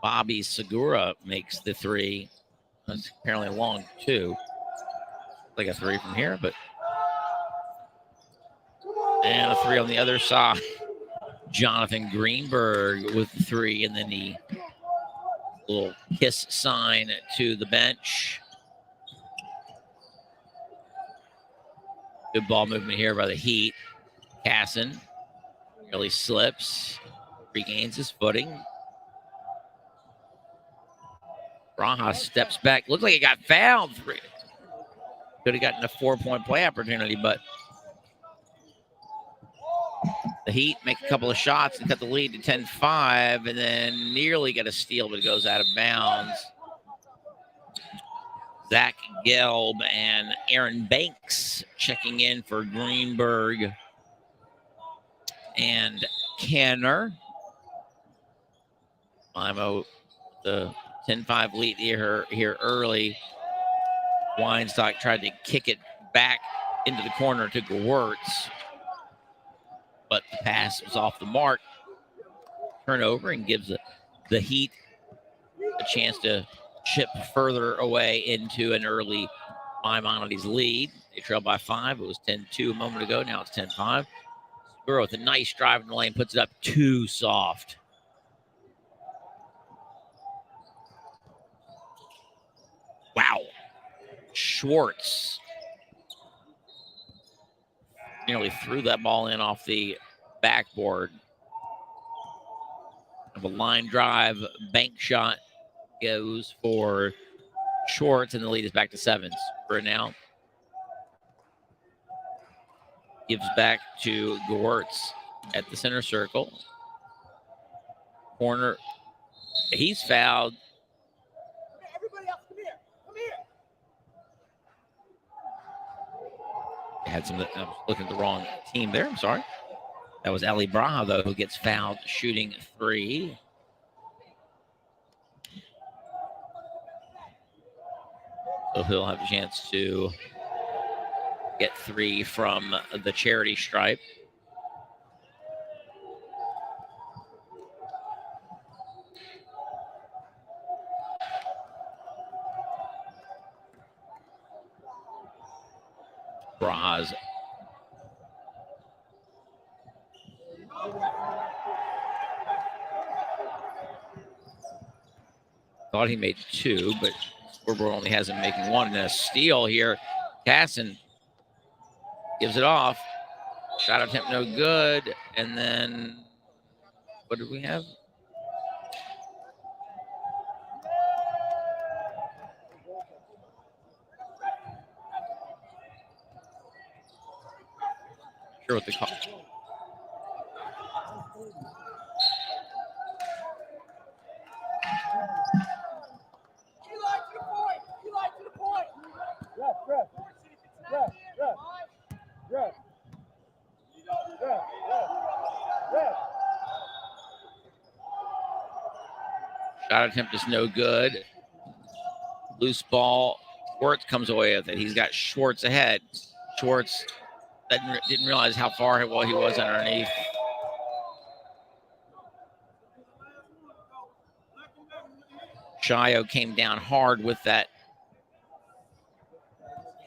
Bobby Segura makes the 3. That's apparently a long 2. Like a 3 from here, but. And a 3 on the other side. Jonathan Greenberg with the 3, and then the little kiss sign to the bench. Good ball movement here by the Heat. Casson really slips, regains his footing. Braha steps back. Looks like he got fouled. Could have gotten a 4-point play opportunity, but the Heat make a couple of shots and cut the lead to 10-5, and then nearly get a steal, but it goes out of bounds. Zach Gelb and Aaron Banks checking in for Greenberg and Canner. Mimo, the 10-5 lead here early. Weinstock tried to kick it back into the corner to Gewurz, but the pass was off the mark. Turnover and gives the Heat a chance to chip further away into an early Myones lead. They trail by 5. It was 10-2 a moment ago. Now it's 10-5. Segura with a nice drive in the lane, puts it up too soft. Wow. Schwartz nearly threw that ball in off the backboard. Of a line drive, bank shot goes for Schwartz, and the lead is back to 7. For now, gives back to Gewurz at the center circle. Corner, he's fouled. Everybody else, come here. Come here. I had some. I was looking at the wrong team there. I'm sorry. That was Ali Braha, though, who gets fouled shooting 3. So he'll have a chance to get 3 from the charity stripe. Braha's thought he made 2, but scoreboard only has him making 1. And a steal here. Casson gives it off. Shot attempt no good. And then what did we have? Sure what the call. Shot attempt is no good. Loose ball. Schwartz comes away with it. He's got Schwartz ahead. Schwartz didn't realize how far he was underneath. Shio came down hard with that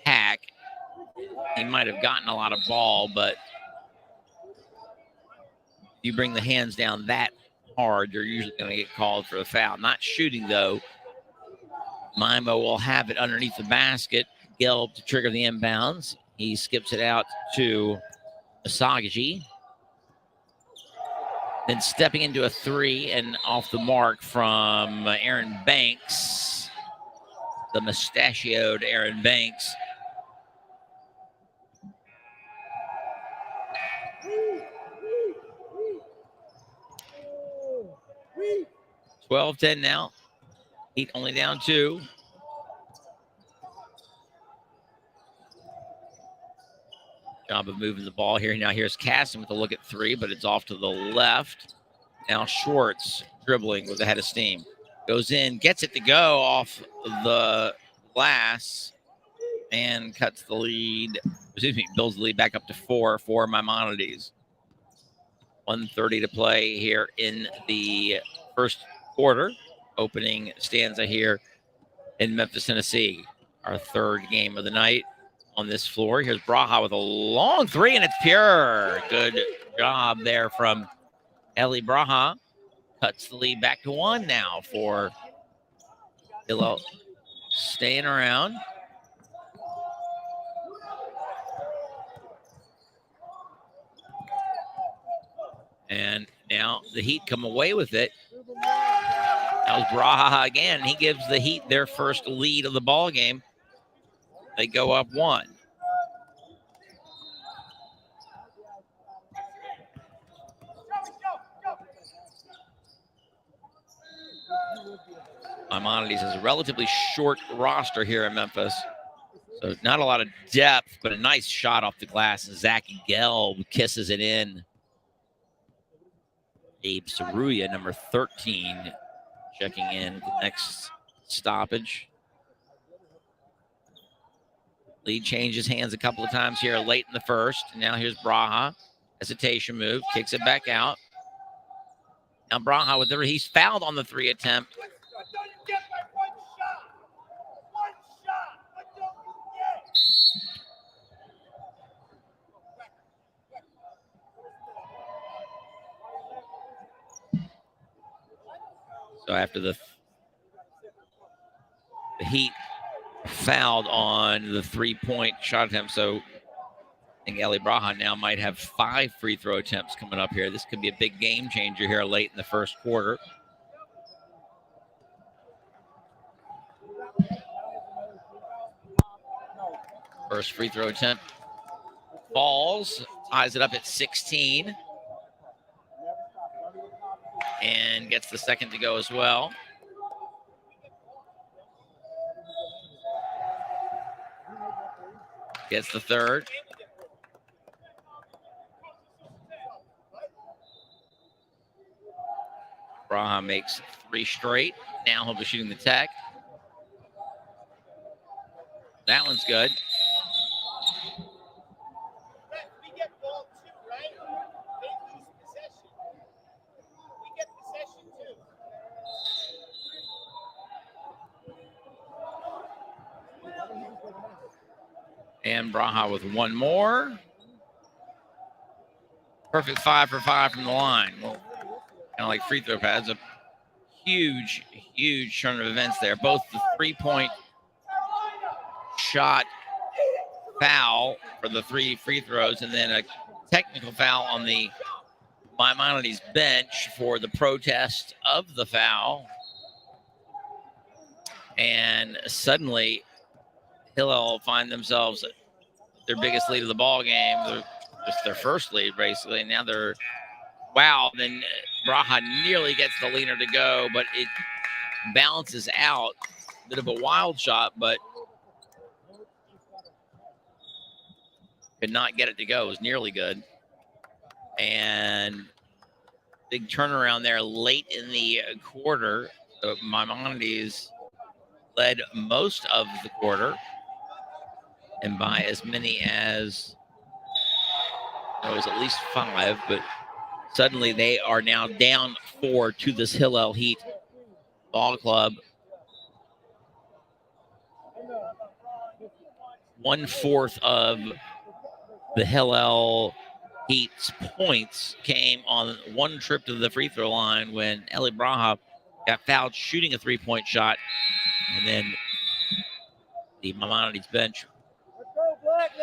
hack. He might have gotten a lot of ball, but if you bring the hands down that hard, you're usually going to get called for a foul. Not shooting, though. Mimo will have it underneath the basket. Gelb to trigger the inbounds. He skips it out to Asagi. Then stepping into a 3 and off the mark from Aaron Banks. The mustachioed Aaron Banks. We 12-10 now. Heat only down 2. Job of moving the ball here. Now here's Casson with a look at 3, but it's off to the left. Now Schwartz dribbling with a head of steam. Goes in, gets it to go off the glass, and cuts the lead. Builds the lead back up to 4 for Maimonides. 1:30 to play here in the first quarter. Opening stanza here in Memphis, Tennessee. Our 3rd game of the night on this floor. Here's Braha with a long 3, and it's pure. Good job there from Eli Braha. Cuts the lead back to 1 now for Hillel. Staying around. And now the Heat come away with it. That was Braha again. He gives the Heat their first lead of the ball game. They go up 1. Maimonides has a relatively short roster here in Memphis. So not a lot of depth, but a nice shot off the glass. Zach Gelb kisses it in. Abe Saruya, number 13, checking in the next stoppage. Lead changes hands a couple of times here late in the first. Now here's Braha. Hesitation move. Kicks it back out. Now Braha with he's fouled on the 3 attempt. So after the Heat fouled on the 3-point shot attempt, so I think Eli Braha now might have 5 free throw attempts coming up here. This could be a big game changer here late in the first quarter. First free throw attempt falls, ties it up at 16, and gets the second to go as well. Gets the third. Braha makes 3 straight. Now he'll be shooting the tech. That one's good. We get ball too, right? They lose possession. We get possession too. And Braha with one more. Perfect 5 for 5 from the line. Kind of like free throw pads. A huge, huge turn of events there. Both the 3-point shot foul for the 3 free throws, and then a technical foul on the Maimonides bench for the protest of the foul. And suddenly, Hillel find themselves their biggest lead of the ball game. Just their first lead, basically. And now they're, wow, then Braha nearly gets the leaner to go, but it balances out. Bit of a wild shot, but could not get it to go. It was nearly good. And big turnaround there late in the quarter. So Maimonides led most of the quarter, and by as many as, it was at least 5, but suddenly they are now down 4 to this Hillel Heat ball club. 1/4 of the Hillel Heat's points came on one trip to the free throw line when Eli Braha got fouled shooting a 3-point shot, and then the Maimonides bench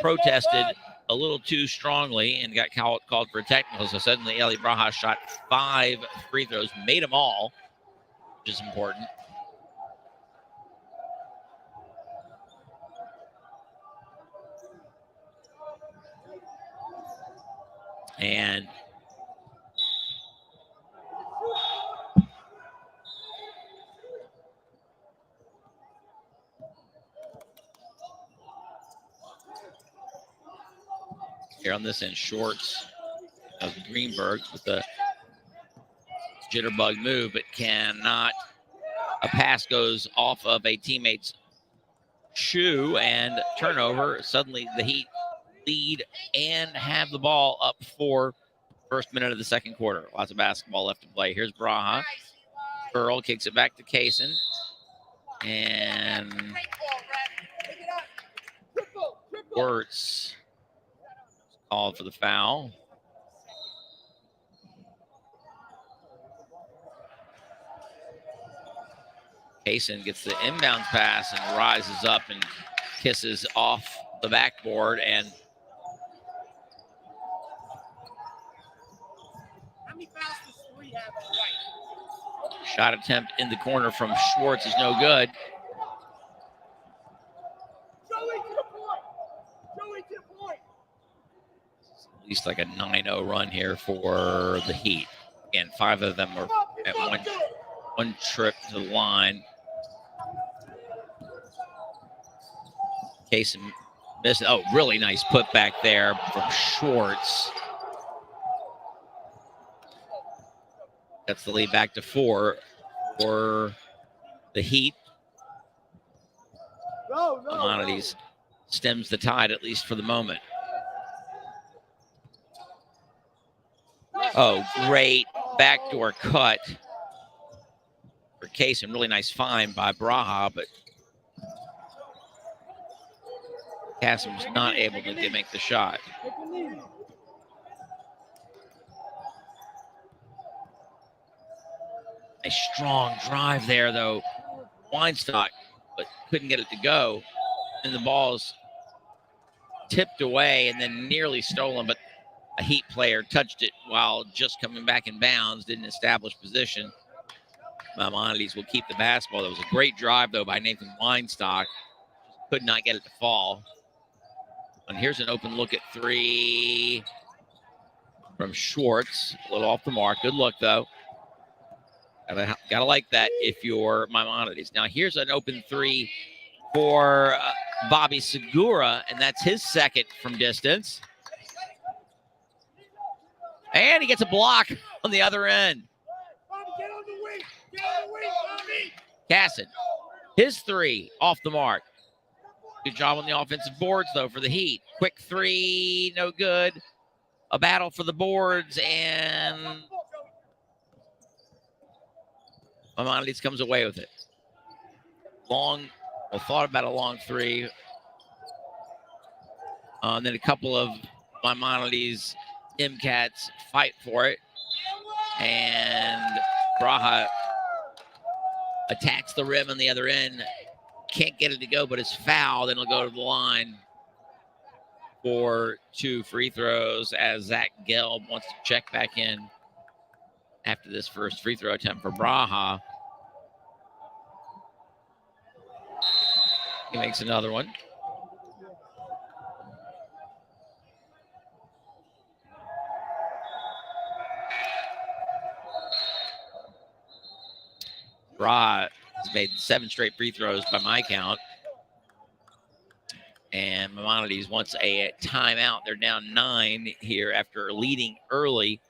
protested a little too strongly and got called for a technical. So suddenly Eli Braha shot 5 free throws, made them all, which is important. And here on this end, Shorts of Greenberg with the jitterbug move, but cannot. A pass goes off of a teammate's shoe and turnover. Suddenly the Heat lead and have the ball up for first minute of the second quarter. Lots of basketball left to play. Here's Braha. Earl kicks it back to Kaysen. And Wirtz called for the foul. Kaysen gets the inbound pass and rises up and kisses off the backboard. And How many fouls does 3 have on White? shot attempt in the corner from Schwartz is no good. Joey to the point. Joey to the point. At least like a 9-0 run here for the Heat. Again, 5 of them were at one trip to the line. Kaysen missed. Oh, really nice putback there from Schwartz. That's the lead back to 4 for the Heat. Maimonides stems the tide, at least for the moment. Oh, great backdoor cut for Kaysen. Really nice find by Braha, but Cassim was not able to make the shot. A strong drive there, though. Weinstock, but couldn't get it to go. And the ball's tipped away and then nearly stolen, but a Heat player touched it while just coming back in bounds, didn't establish position. Maimonides will keep the basketball. That was a great drive, though, by Nathan Weinstock. Could not get it to fall. And here's an open look at three from Schwartz. A little off the mark. Good look, though. Gotta like that if you're Maimonides. Now, here's an open three for Bobby Segura, and that's his second from distance. And he gets a block on the other end. Get on the wing. Get on the wing, Bobby. Casson, his three off the mark. Good job on the offensive boards, though, for the Heat. Quick three, no good. A battle for the boards, and Maimonides comes away with it. Thought about a long three. Then a couple of Maimonides MCATs fight for it. And Braha attacks the rim on the other end. Can't get it to go, but it's fouled, and it'll go to the line for 2 free throws as Zach Gelb wants to check back in after this first free throw attempt for Braha. He makes another one. Braha has made 7 straight free throws by my count. And Maimonides wants a timeout. They're down 9 here after leading early.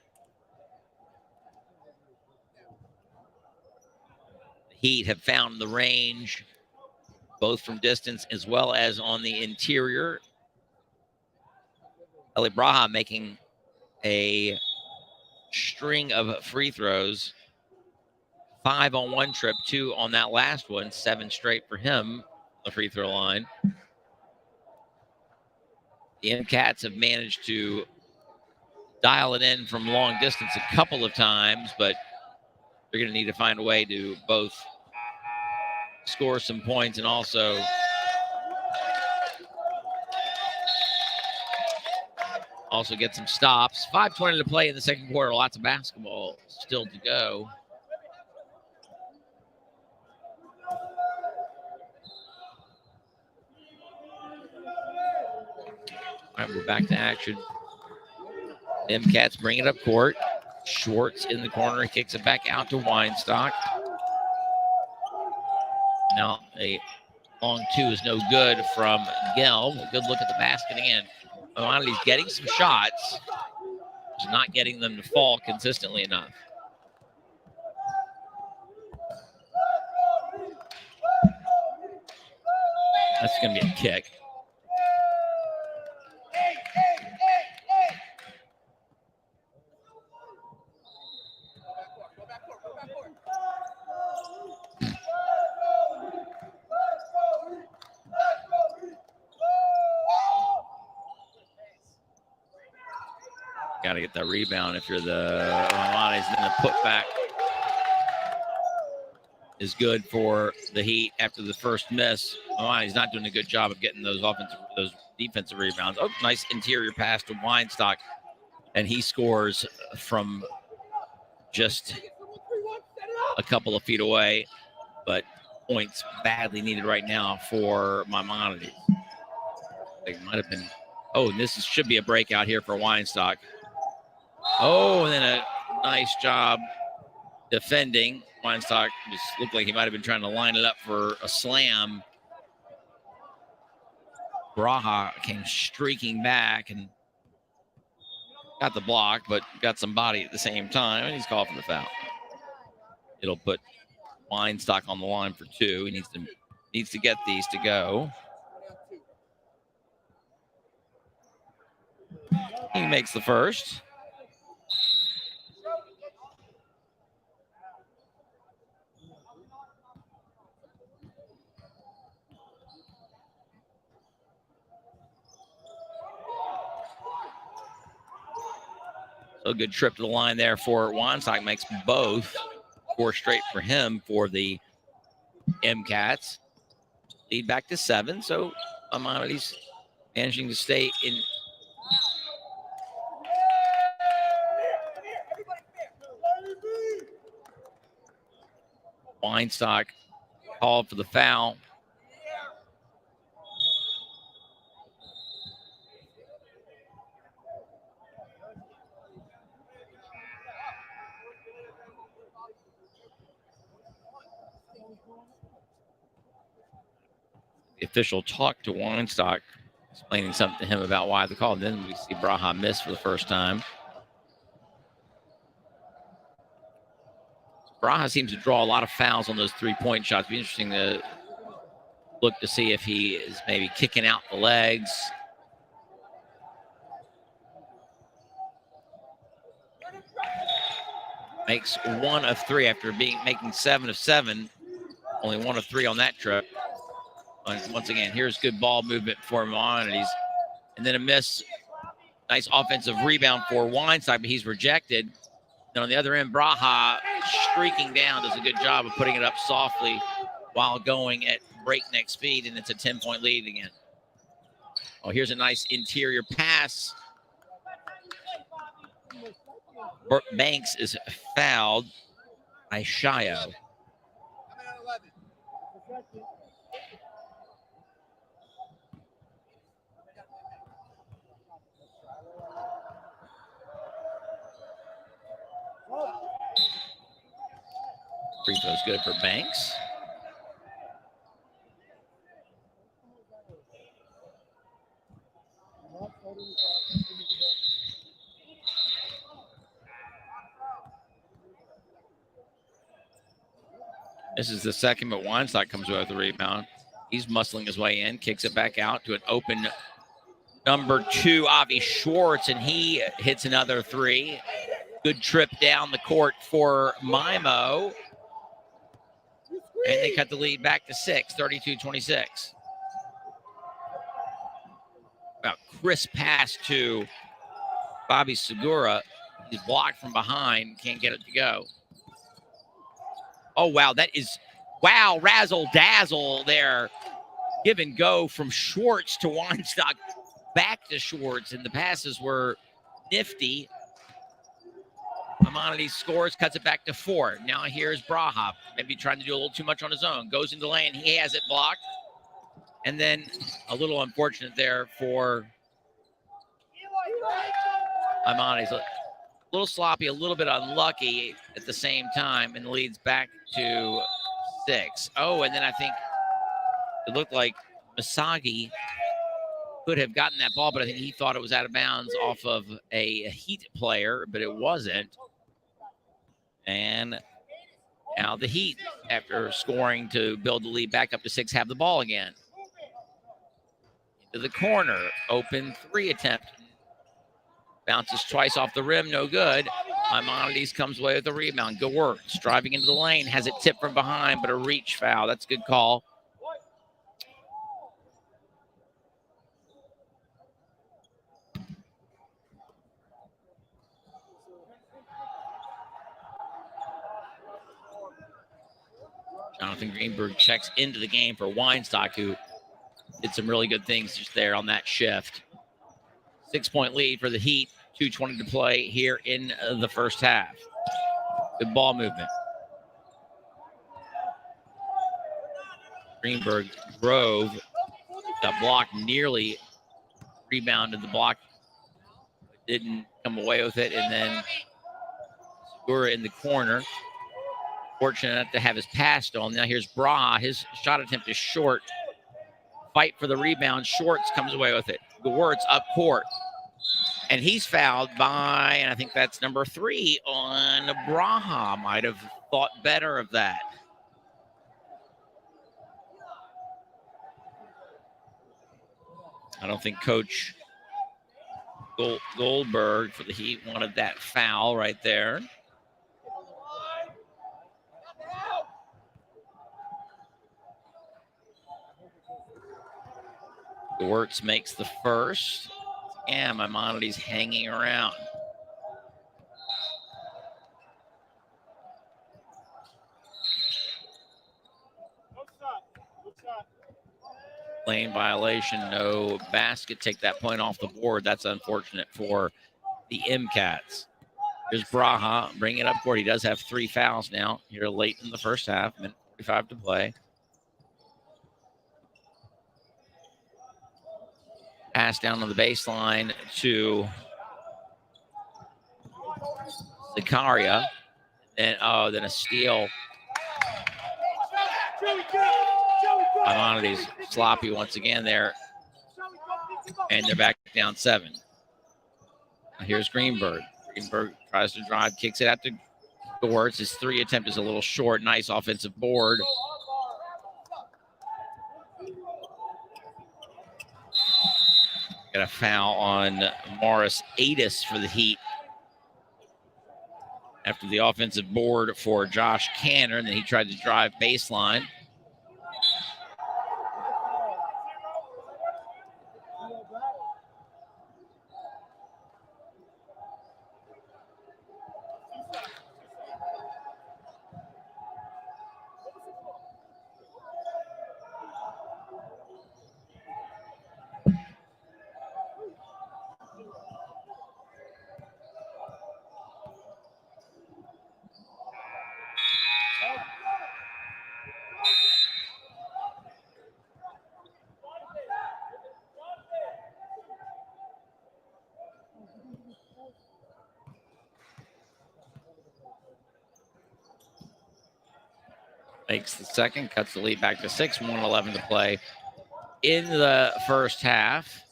The Heat have found the range, both from distance as well as on the interior. Eli Braha making a string of free throws. 5 on one trip, 2 on that last one, 7 straight for him, the free throw line. The MCATs have managed to dial it in from long distance a couple of times, but they're going to need to find a way to both score some points and also get some stops. 5:20 to play in the second quarter. Lots of basketball still to go. All right, we're back to action. MCATs bring it up court. Schwartz in the corner. He kicks it back out to Weinstock. Now a long 2 is no good from Gelb. A good look at the basket again. Maimonides getting some shots. Just not getting them to fall consistently enough. That's going to be a kick. Got to get that rebound if you're the Maimonides. Then the putback is good for the Heat after the first miss. Maimonides not doing a good job of getting those defensive rebounds. Oh, nice interior pass to Weinstock, and he scores from just a couple of feet away, but points badly needed right now for Maimonides. It might have been. Oh, and should be a breakout here for Weinstock. Oh, and then a nice job defending. Weinstock just looked like he might have been trying to line it up for a slam. Braha came streaking back and got the block, but got some body at the same time, and he's called for the foul. It'll put Weinstock on the line for 2. He needs to get these to go. He makes the first. So good trip to the line there for Weinstock, makes both. 4 straight for him for the MCats. Lead back to 7. So Maimonides managing to stay in. Weinstock called for the foul. The official talked to Weinstock, explaining something to him about why the call. And then we see Braha miss for the first time. Braha seems to draw a lot of fouls on those 3-point shots. It'd be interesting to look to see if he is maybe kicking out the legs. Makes 1 of 3 after making 7 of 7. Only 1 of 3 on that trip. And once again, here's good ball movement for Myones. And then a miss. Nice offensive rebound for Weinstock, but he's rejected. And on the other end, Braha streaking down does a good job of putting it up softly while going at breakneck speed, and it's a 10-point lead again. Oh, here's a nice interior pass. Banks is fouled by Shio. Free throw's good for Banks. This is the second, but Weinstock comes away with the rebound. He's muscling his way in, kicks it back out to an open number 2, Avi Schwartz, and he hits another 3. Good trip down the court for Mimo. And they cut the lead back to 6, 32-26. About crisp pass to Bobby Segura. He's blocked from behind, can't get it to go. Oh, wow, that is, wow, razzle-dazzle there. Give and go from Schwartz to Weinstock, back to Schwartz, and the passes were nifty. Maimonides scores, cuts it back to 4. Now here's Braha, maybe trying to do a little too much on his own. Goes into the lane, he has it blocked. And then a little unfortunate there for Maimonides. A little sloppy, a little bit unlucky at the same time, and leads back to 6. Oh, and then I think it looked like Misagi could have gotten that ball, but I think he thought it was out of bounds off of a Heat player, but it wasn't. And now the Heat, after scoring to build the lead back up to 6, have the ball again. Into the corner, open 3 attempt. Bounces twice off the rim, no good. Maimonides comes away with the rebound. Good work. Driving into the lane, has it tipped from behind, but a reach foul. That's a good call. Jonathan Greenberg checks into the game for Weinstock, who did some really good things just there on that shift. 6-point lead for the Heat. 2:20 to play here in the first half. Good ball movement. Greenberg drove, got blocked, nearly rebounded the block, didn't come away with it, and then Segura in the corner. Fortunate enough to have his pass stolen. Now here's Braha. His shot attempt is short. Fight for the rebound. Schwartz comes away with it. Gewurz up court. And he's fouled by, and I think that's number 3 on Braha. Might have thought better of that. I don't think Coach Goldberg for the Heat wanted that foul right there. Gewurz makes the first. And Maimonides hanging around. Lane violation, no basket. Take that point off the board. That's unfortunate for the MCATs. Here's Braha, bring it up court. He does have 3 fouls now here late in the first half, minute 45 to play. Pass down on the baseline to Zakaria. And then a steal. Maimonides sloppy once again there. And they're back down 7. Here's Greenberg. Greenberg tries to drive, kicks it out to Gortz. His 3 attempt is a little short. Nice offensive board. Got a foul on Morris Adis for the Heat after the offensive board for Josh Canner, and then he tried to drive baseline. Makes the second, cuts the lead back to 6, 1:11 to play in the first half.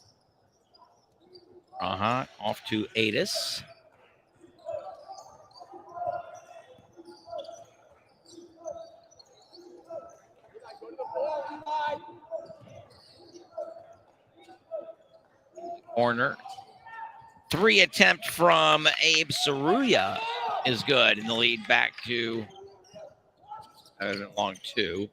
Off to Adis. Corner. 3 attempt from Abe Saruya is good, and the lead back to long 2.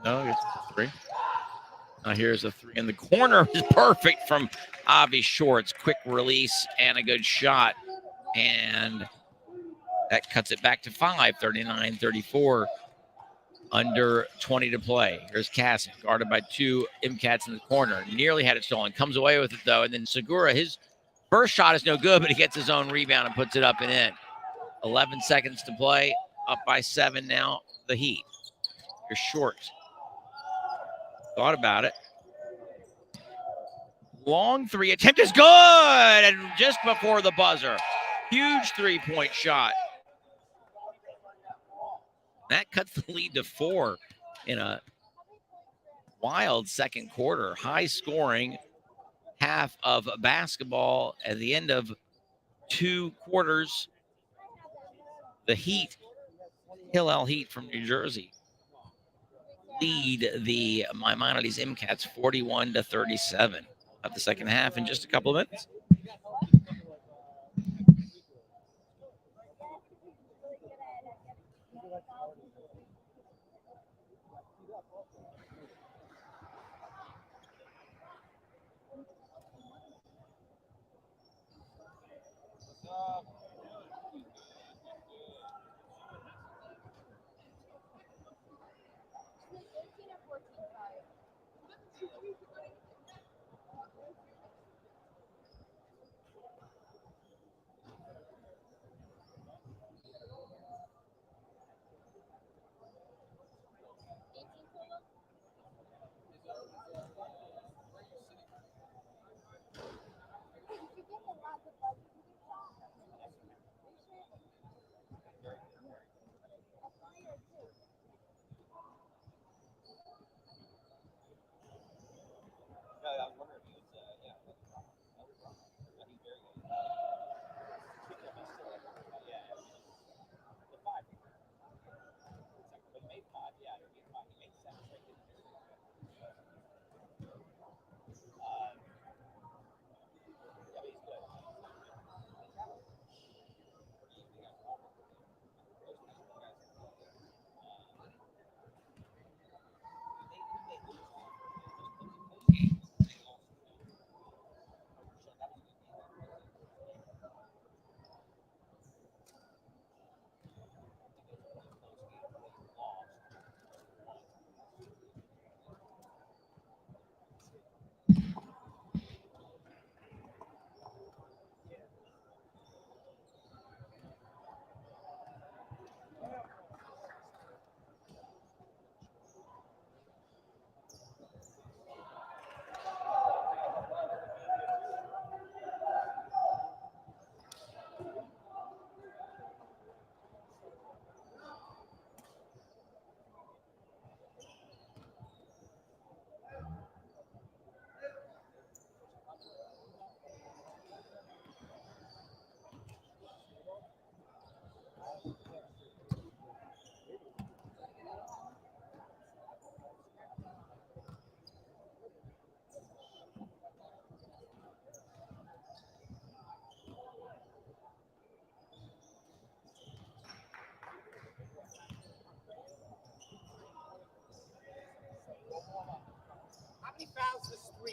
No, it's 3. Here's a 3 in the corner. Is perfect from Avi Shorts. Quick release and a good shot. And that cuts it back to 5, 39-34. Under 20 to play. Here's Casson, guarded by 2 MCATs in the corner. Nearly had it stolen. Comes away with it, though. And then Segura, his first shot is no good, but he gets his own rebound and puts it up and in. 11 seconds to play. Up by 7 now, the Heat. Here's Short. Thought about it. Long 3 attempt is good. And just before the buzzer. Huge 3-point shot. That cuts the lead to 4 in a wild second quarter. High scoring half of basketball at the end of 2 quarters. The Heat, Hillel Heat from New Jersey, lead the Maimonides MCATs 41-37. Of the second half in just a couple of minutes.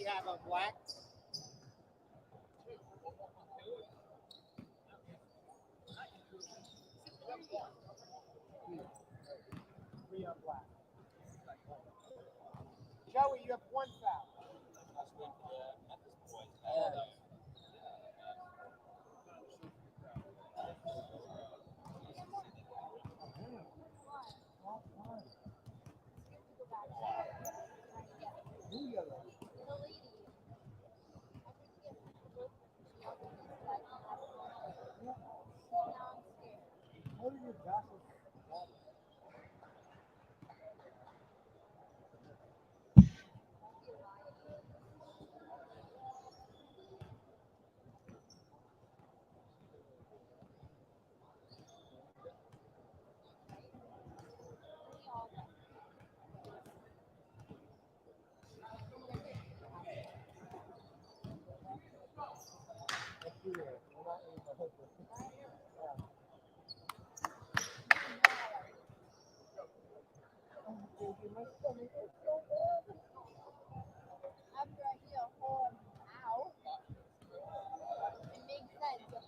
we have a black. We have black. Joey, you have one foul. After I hear a horn, ow, it makes sense.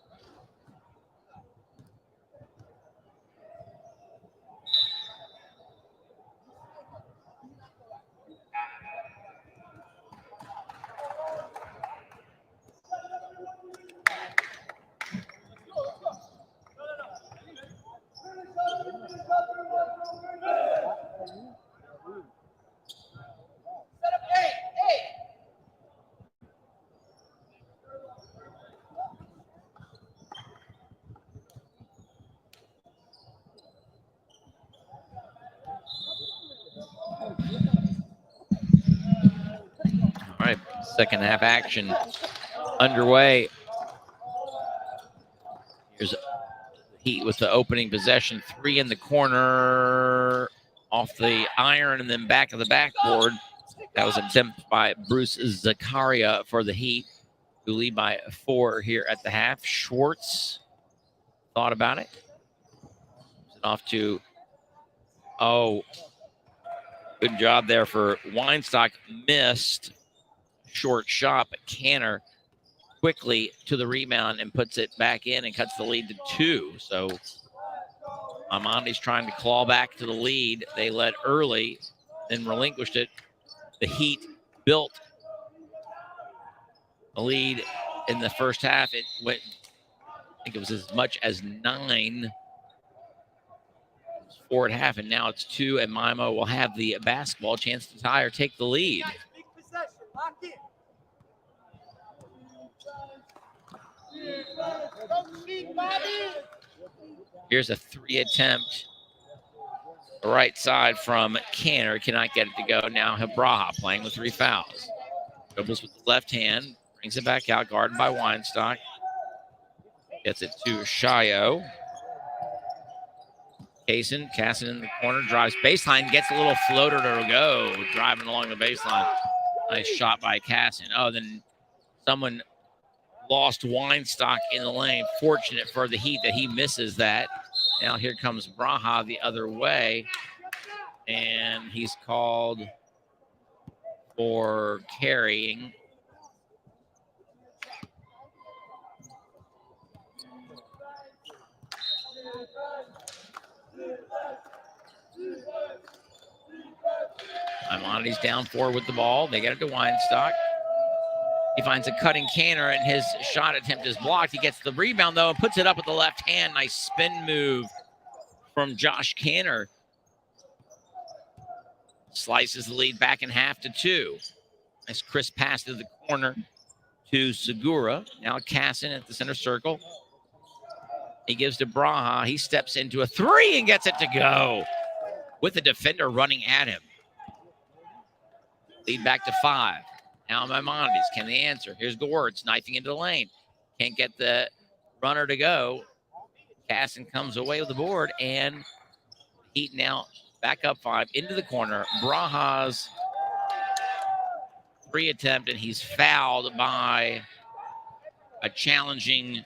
All right, second half action underway. Here's Heat with the opening possession, 3 in the corner, off the iron, and then back of the backboard. That was an attempt by Bruce Zakaria for the Heat, who lead by 4 here at the half. Schwartz thought about it. Off to, good job there for Weinstock. Missed short shot, but Canner quickly to the rebound and puts it back in and cuts the lead to 2. So Amandi's trying to claw back to the lead. They led early, then relinquished it. The Heat built a lead in the first half. It went, I think it was as much as 9. 4 at half, and now it's 2, and Mimo will have the basketball chance to tie or take the lead. Big possession. Lock in. Here's a 3 attempt. Right side from Canner. Cannot get it to go. Now Braha playing with 3 fouls. Dribbles with the left hand. Brings it back out. Guarded by Weinstock. Gets it to Shayo. Casson in the corner. Drives baseline. Gets a little floater to go. Driving along the baseline. Nice shot by Casson. Oh, then someone lost Weinstock in the lane. Fortunate for the Heat that he misses that. Now here comes Braha the other way. And he's called for carrying. Imani's down 4 with the ball. They get it to Weinstock. He finds a cutting Canner, and his shot attempt is blocked. He gets the rebound, though, and puts it up with the left hand. Nice spin move from Josh Canner. Slices the lead back in half to 2. Nice crisp pass to the corner to Segura. Now Casson at the center circle. He gives to Braha. He steps into a 3 and gets it to go with the defender running at him. Lead back to 5. Now Maimonides, can they answer? Here's Gowards knifing into the lane. Can't get the runner to go. Casson comes away with the board, and Heat now back up 5 into the corner. Braha's 3 attempt, and he's fouled by a challenging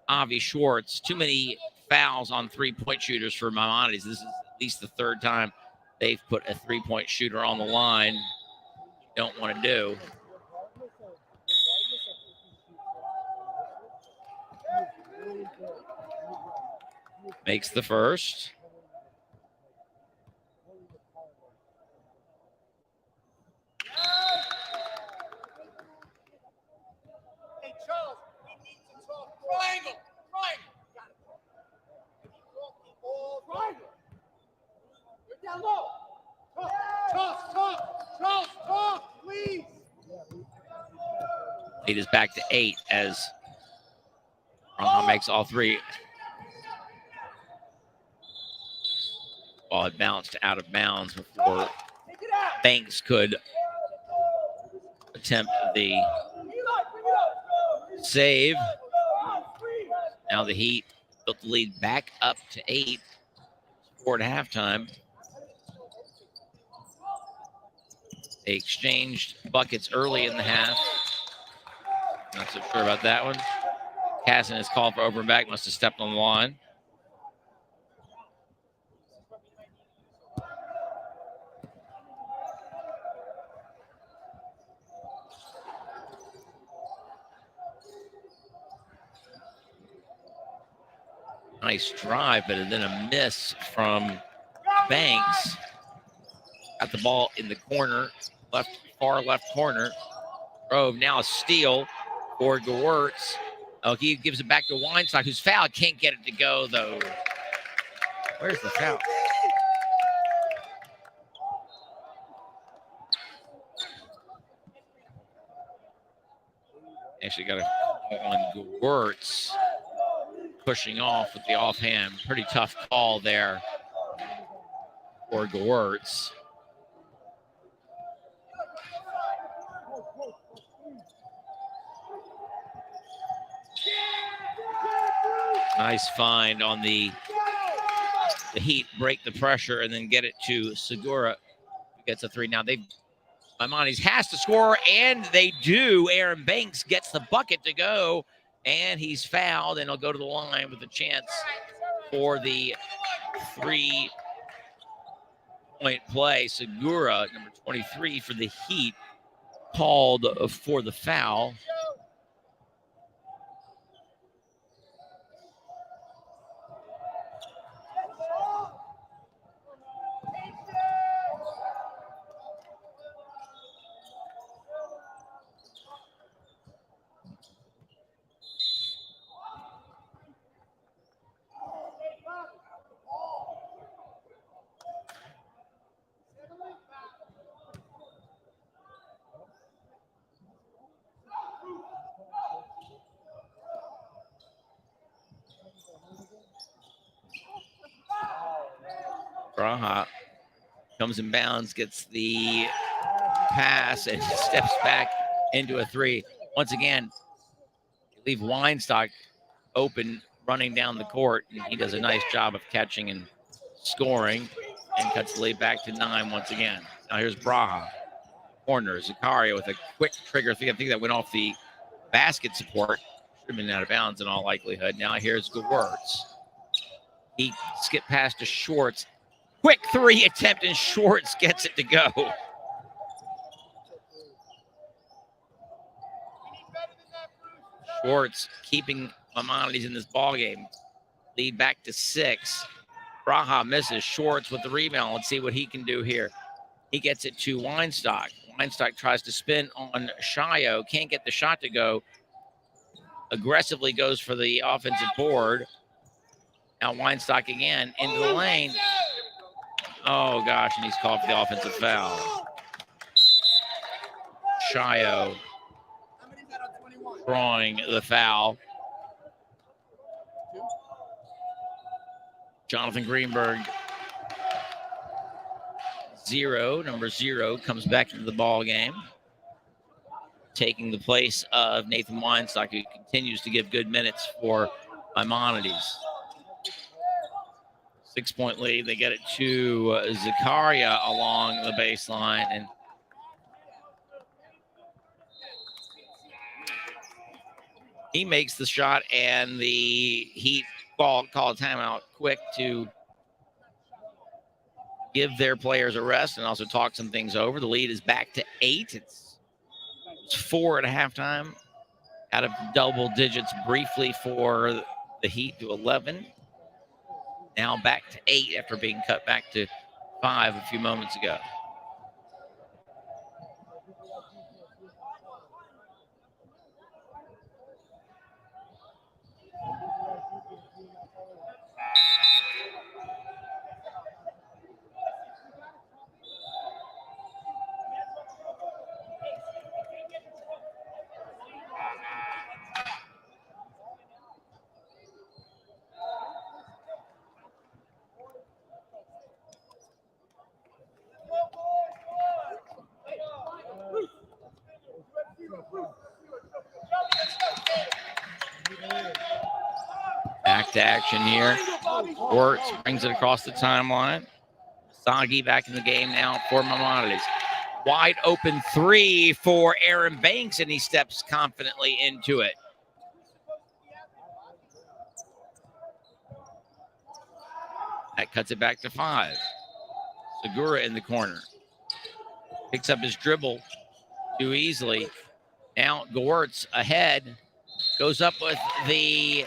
Avi Schwartz. Too many fouls on 3-point shooters for Maimonides. This is at least the 3rd time they've put a 3-point shooter on the line. Don't want to do. Makes the first. Hey, Charles, we need to talk. Triangle. Got it. If you talk the ball, triangle. You're down low. Talk, please. Lead is back to 8 as Braha makes all 3. Ball had bounced out of bounds before Banks could attempt the save. Now the Heat built the lead back up to 8. 4 at halftime. They exchanged buckets early in the half. Not so sure about that one. Casson is called for over and back. Must have stepped on the line. Nice drive, but then a miss from Banks. Got the ball in the corner, far left corner. Grove now a steal for Gewurz. Oh, he gives it back to Weinstock, who's fouled. Can't get it to go, though. Where's the foul? Actually got a call on Gewurz. Pushing off with the offhand. Pretty tough call there for Gewurz. Nice find on the Heat, break the pressure and then get it to Segura, who gets a 3. Now Myones has to score, and they do. Aaron Banks gets the bucket to go, and he's fouled, and he'll go to the line with a chance for the 3-point play. Segura, number 23 for the Heat, called for the foul. Braha comes in bounds, gets the pass, and steps back into a 3. Once again, leave Weinstock open, running down the court, and he does a nice job of catching and scoring, and cuts the lead back to 9 once again. Now here's Braha. Corner, Zakaria with a quick trigger. I think that went off the basket support. Should have been out of bounds in all likelihood. Now here's Gewurz. He skipped past to Schwartz. Quick 3 attempt, and Schwartz gets it to go. Schwartz keeping Myones in this ballgame. Lead back to 6. Braha misses. Schwartz with the rebound. Let's see what he can do here. He gets it to Weinstock. Weinstock tries to spin on Shio. Can't get the shot to go. Aggressively goes for the offensive board. Now Weinstock again into the lane. Oh, gosh, and he's called for the offensive foul. Shio drawing the foul. Jonathan Greenberg, 0, number 0, comes back into the ball game, taking the place of Nathan Weinstock, who continues to give good minutes for Maimonides. 6-point lead. They get it to Zakaria along the baseline, and he makes the shot, and the Heat call a timeout quick to give their players a rest and also talk some things over. The lead is back to 8. It's 4 at halftime, out of double digits briefly for the Heat to 11. Now back to 8 after being cut back to 5 a few moments ago. Back to action here. Wirtz brings it across the timeline. Sagi back in the game now for Maimonides. Wide open 3 for Aaron Banks, and he steps confidently into it. That cuts it back to 5. Segura in the corner. Picks up his dribble too easily. Now Gortz ahead. Goes up with the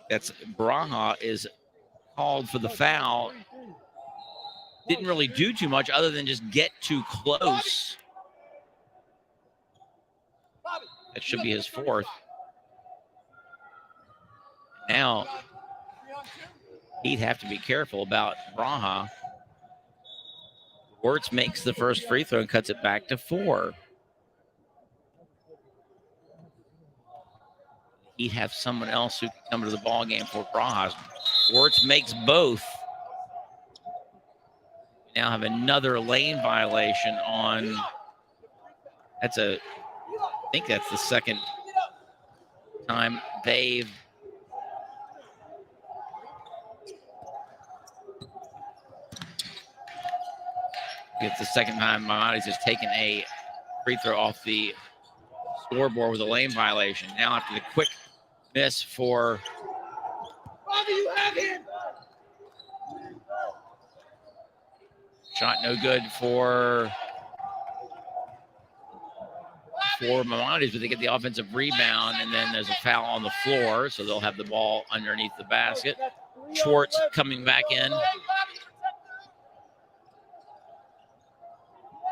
that's Braha is called for the foul. Didn't really do too much other than just get too close. That should be his 4th. Now he'd have to be careful about Braha. Wirtz makes the first free throw and cuts it back to 4. He'd have someone else who can come to the ball game for Braha. Wirtz makes both. Now have another lane violation on. I think that's the second time they've. It's the second time Maimonides has taken a free throw off the scoreboard with a lane violation. Now after the quick miss for Bobby, you have him. shot no good for Maimonides, but they get the offensive rebound, and then there's a foul on the floor, so they'll have the ball underneath the basket. Schwartz coming back in.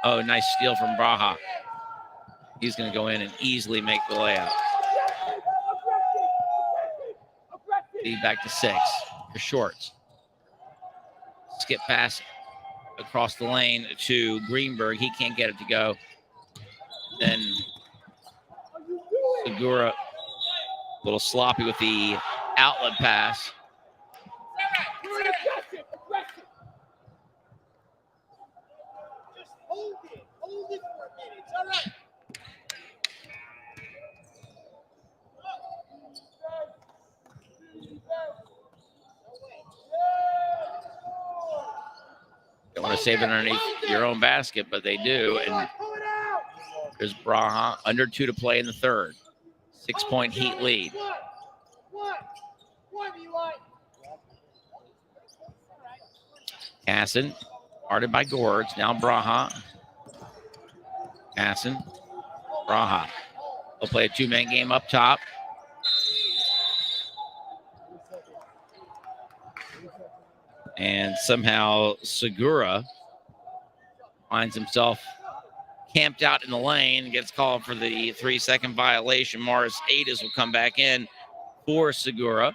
Oh, nice steal from Braha. He's going to go in and easily make the layup. Lead back to 6 for Schwartz. Skip pass across the lane to Greenberg. He can't get it to go. Then Segura, a little sloppy with the outlet pass. Just hold it. Hold it for a minute. It's all right. They want to save it underneath your own basket, but they do. And there's Braha, under 2 to play in the third. 6-point Heat lead. Casson, guarded by Gords. Now Braha. Casson, Braha. They'll play a 2-man game up top. And somehow Segura finds himself camped out in the lane, gets called for the 3-second violation. Morris Adis will come back in for Segura.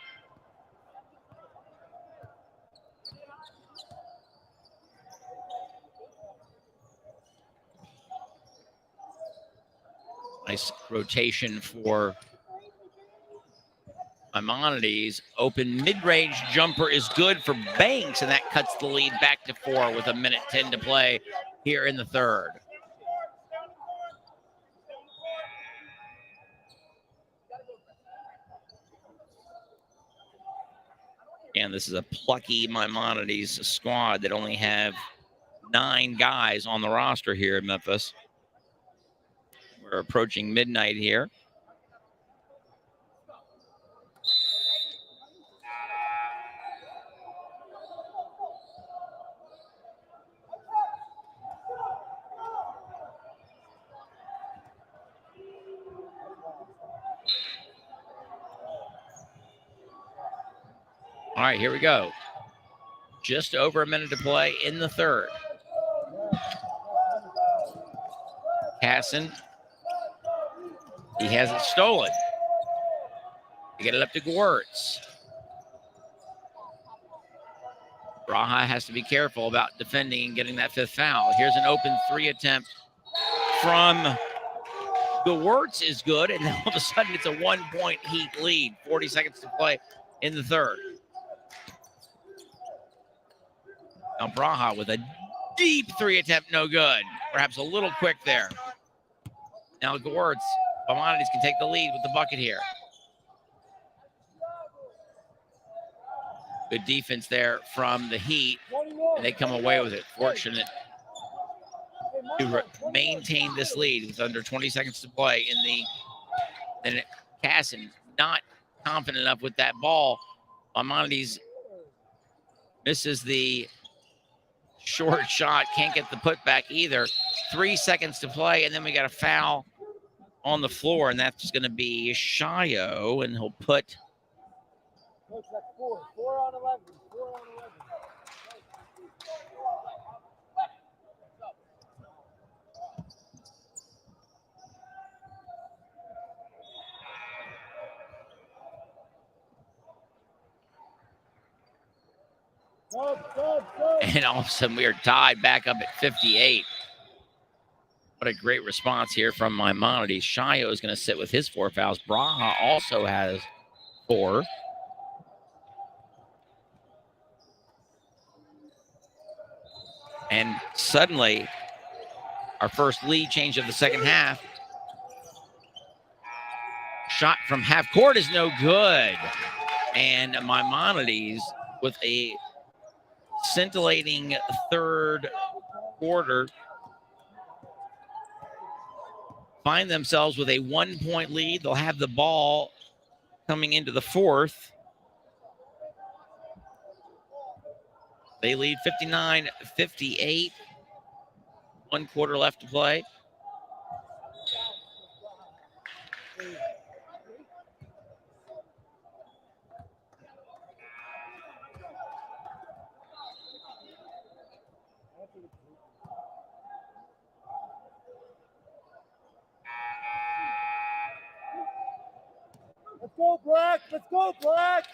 Nice rotation for Maimonides. Open mid-range jumper is good for Banks, and that cuts the lead back to 4 with 1:10 to play here in the third. And this is a plucky Maimonides squad that only have 9 guys on the roster here in Memphis. We're approaching midnight here. All right, here we go. Just over a minute to play in the third. Casson, he has it stolen. They get it up to Gewurz. Braha has to be careful about defending and getting that fifth foul. Here's an open three attempt from Gewurz is good, and all of a sudden it's a 1-point Heat lead. 40 seconds to play in the third. Now Braha with a deep three attempt, no good. Perhaps a little quick there. Now Gewurz, Maimonides can take the lead with the bucket here. Good defense there from the Heat, and they come away with it. Fortunate to maintain this lead with under 20 seconds to play in the. Then Casson not confident enough with that ball. Maimonides misses the short shot, can't get the putback either. 3 seconds to play, and then we got a foul on the floor, and that's going to be Shio, and he'll put. Coach, that's 4 on 11. 4 on 11. And all of a sudden we are tied back up at 58. What a great response here from Maimonides. Shio is going to sit with his 4 fouls. Braha also has 4. And suddenly, our first lead change of the second half. Shot from half court is no good. And Maimonides with a scintillating third quarter find themselves with a 1-point lead. They'll have the ball coming into the fourth. They lead 59-58. 1 quarter left to play. Let's go, Black. Let's go, Black.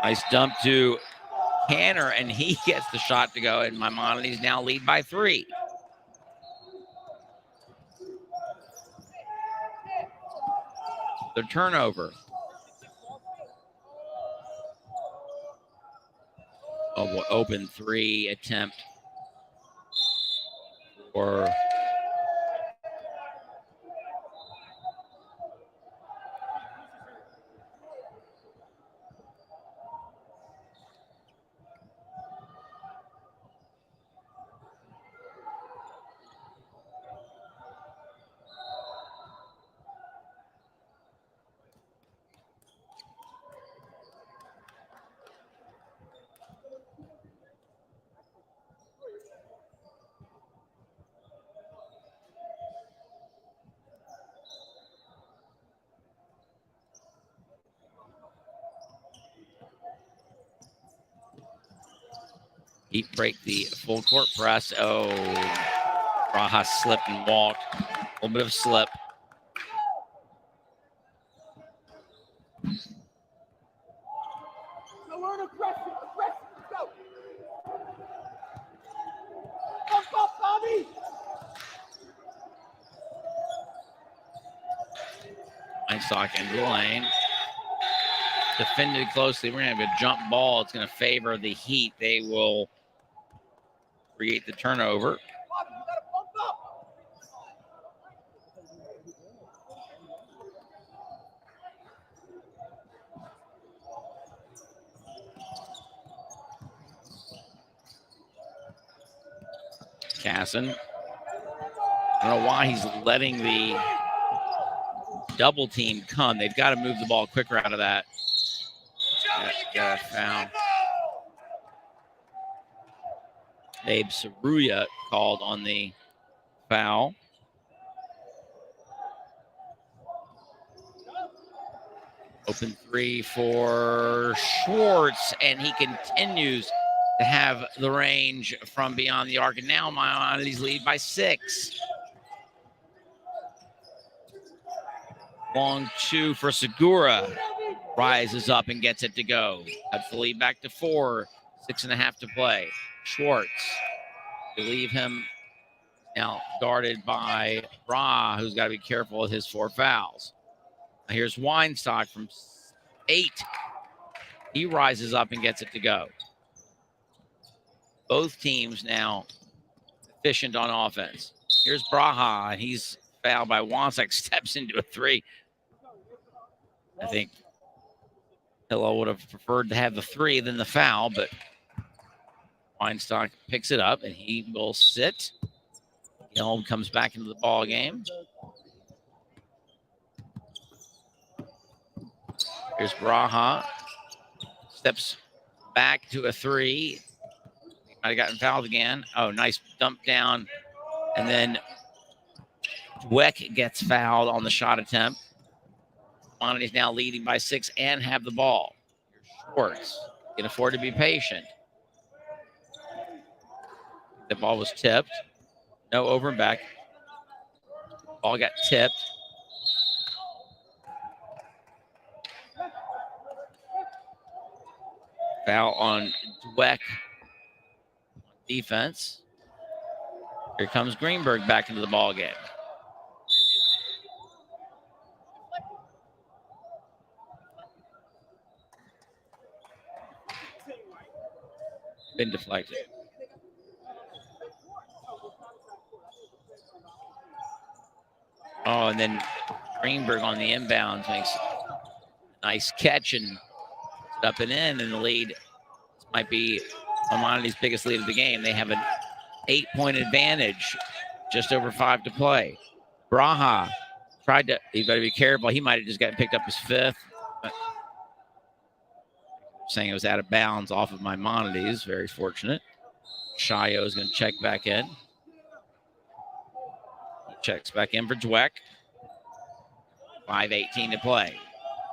Nice dump to Canner, and he gets the shot to go, and Maimonides now lead by 3. The turnover. Open 3 attempt for Heat break the full court press. Oh, Braha slipped and walked. A little bit of slip. Nice sock into the lane. Defended closely. We're going to have a jump ball. It's going to favor the Heat. They will create the turnover. Casson. I don't know why he's letting the double team come. They've got to move the ball quicker out of that. Get a foul. Babe Saruya called on the foul. Open three for Schwartz, and he continues to have the range from beyond the arc. And now Myones lead by 6. Long 2 for Segura. Rises up and gets it to go. Cuts the lead back to 4. 6.5 to play. Schwartz. They leave him now guarded by Bra, who's got to be careful with his 4 fouls. Now here's Weinstock from 8. He rises up and gets it to go. Both teams now efficient on offense. Here's Braha, and he's fouled by Weinstock, steps into a 3. I think Hillo would have preferred to have the 3 than the foul, but Weinstock picks it up, and he will sit. Gilm comes back into the ball game. Here's Braha. Steps back to a 3. He might have gotten fouled again. Oh, nice dump down. And then Dweck gets fouled on the shot attempt. Maimonides now leading by 6 and have the ball. Schwartz can afford to be patient. The ball was tipped. No over and back. Ball got tipped. Foul on Dweck on defense. Here comes Greenberg back into the ball game. Been deflected. Oh, and then Greenberg on the inbound makes a nice catch and up and in, and the lead. This might be Maimonides' biggest lead of the game. They have an 8-point advantage, just over 5 to play. Braha tried to, you got to be careful. He might have just gotten picked up his 5th. Saying it was out of bounds off of Maimonides. Very fortunate. Shayo is going to check back in. He checks back in for Dweck. 5:18 to play.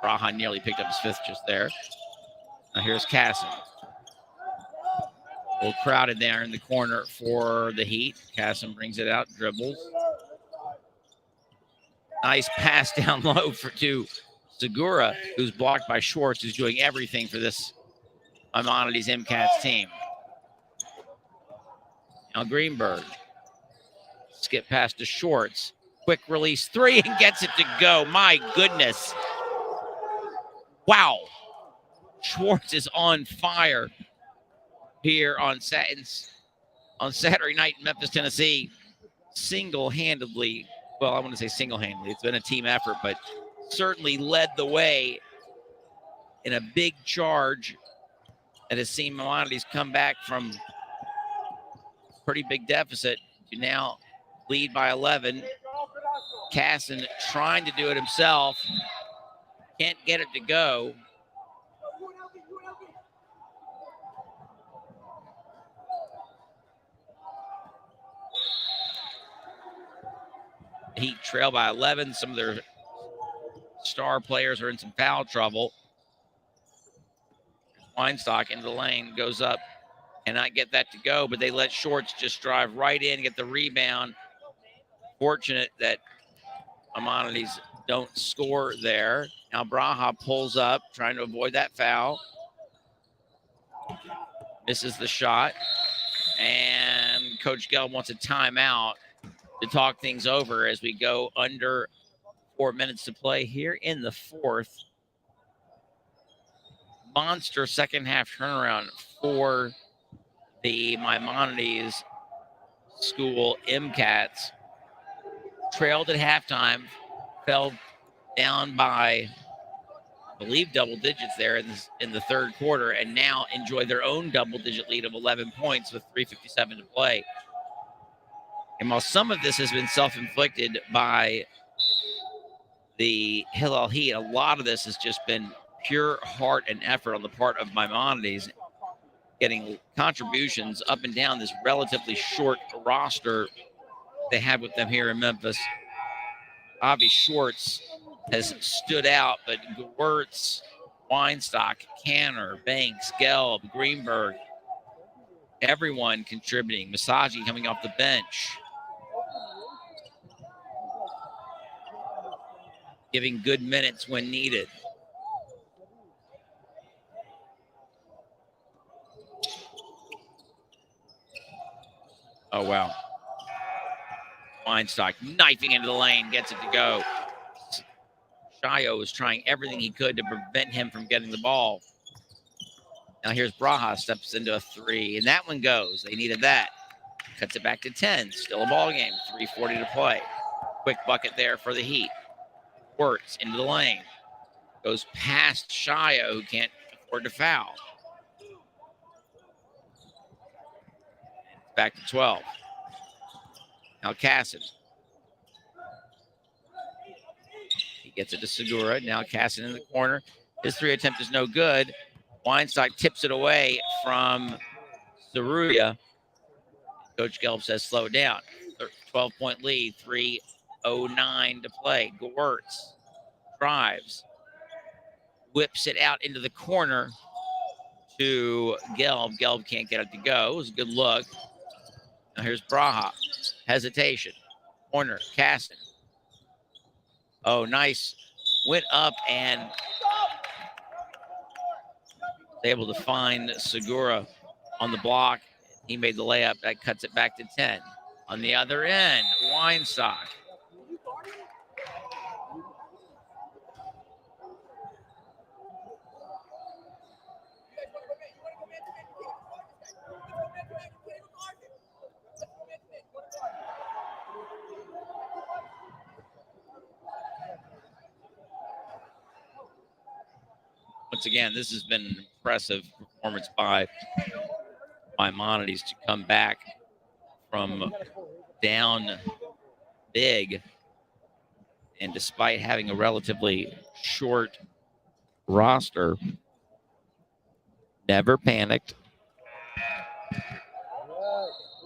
Braha nearly picked up his 5th just there. Now here's Casson. A little crowded there in the corner for the Heat. Casson brings it out, dribbles. Nice pass down low to Segura, who's blocked by Schwartz, who's doing everything for this Maimonides MCATS team. Now Greenberg. Skip past to Schwartz. Quick release 3 and gets it to go. My goodness. Wow. Schwartz is on fire here on Saturday night in Memphis, Tennessee. Single-handedly, well, I want to say single-handedly. It's been a team effort, but certainly led the way in a big charge that has seen Maimonides come back from a pretty big deficit to now lead by 11. Casson trying to do it himself. Can't get it to go. Heat trail by 11. Some of their star players are in some foul trouble. Weinstock into the lane, goes up, cannot get that to go, but they let Schwartz just drive right in, get the rebound. Fortunate that Maimonides don't score there. Now Braha pulls up, trying to avoid that foul. Misses the shot. And Coach Gelb wants a timeout to talk things over as we go under 4 minutes to play here in the 4th. Monster second half turnaround for the Maimonides School MCATs. Trailed at halftime, fell down by, I believe, double digits there in the third quarter, and now enjoy their own double-digit lead of 11 points with 3:57 to play. And while some of this has been self-inflicted by the Hillel Heat, a lot of this has just been pure heart and effort on the part of Maimonides, getting contributions up and down this relatively short roster they have with them here in Memphis. Avi Schwartz has stood out, but Gewurz, Weinstock, Canner, Banks, Gelb, Greenberg, everyone contributing. Masagi coming off the bench, giving good minutes when needed. Oh, wow. Weinstock knifing into the lane, gets it to go. Shio was trying everything he could to prevent him from getting the ball. Now here's Braha, steps into a three, and that one goes. They needed that. Cuts it back to 10. Still a ball game. 3:40 to play. Quick bucket there for the Heat. Wirtz into the lane. Goes past Shio, who can't afford to foul. Back to 12. Now Casson. He gets it to Segura. Now Casson in the corner. His three attempt is no good. Weinstock tips it away from Saruya. Coach Gelb says slow it down. 12-point lead. 3:09 to play. Gewurz drives. Whips it out into the corner to Gelb. Gelb can't get it to go. It was a good look. Now here's Braha. Hesitation. Corner. Caston. Oh, nice. Went up and was able to find Segura on the block. He made the layup. That cuts it back to 10. On the other end, Weinstock. Once again, this has been an impressive performance by Maimonides to come back from down big. And despite having a relatively short roster, never panicked.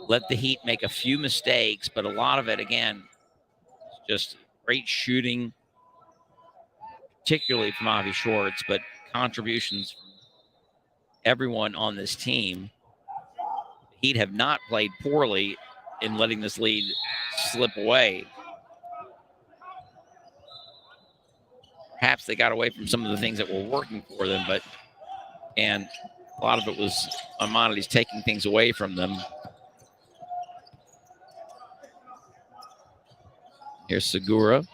Let the Heat make a few mistakes, but a lot of it, again, just great shooting, particularly from Avi Schwartz, but contributions from everyone on this team. The Heat have not played poorly in letting this lead slip away. Perhaps they got away from some of the things that were working for them, and a lot of it was Maimonides taking things away from them. Here's Segura.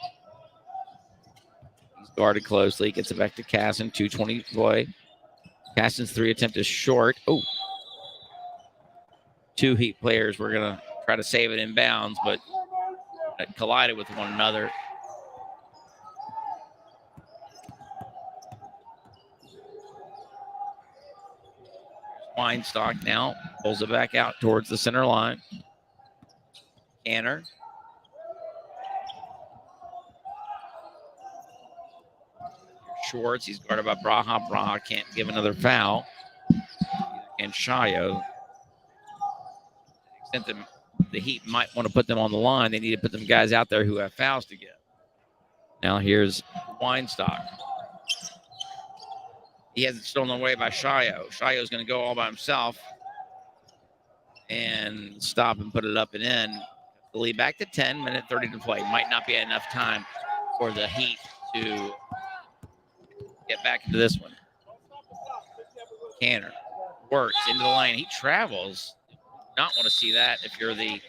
He's guarded closely. Gets it back to Casson. 2:20 play. Casson's three attempt is short. Oh. Two Heat players were going to try to save it in bounds, but it collided with one another. Weinstock now pulls it back out towards the center line. Canner. Schwartz, he's guarded by Braha. Braha can't give another foul. And Shio. To the extent that the Heat might want to put them on the line, they need to put them guys out there who have fouls to give. Now here's Weinstock. He has it stolen away by Shio. Shio's going to go all by himself and stop and put it up and in. The lead back to 10, minute 30 to play. Might not be enough time for the Heat to get back into this one. Canner works into the lane. He travels. Not want to see that if you're the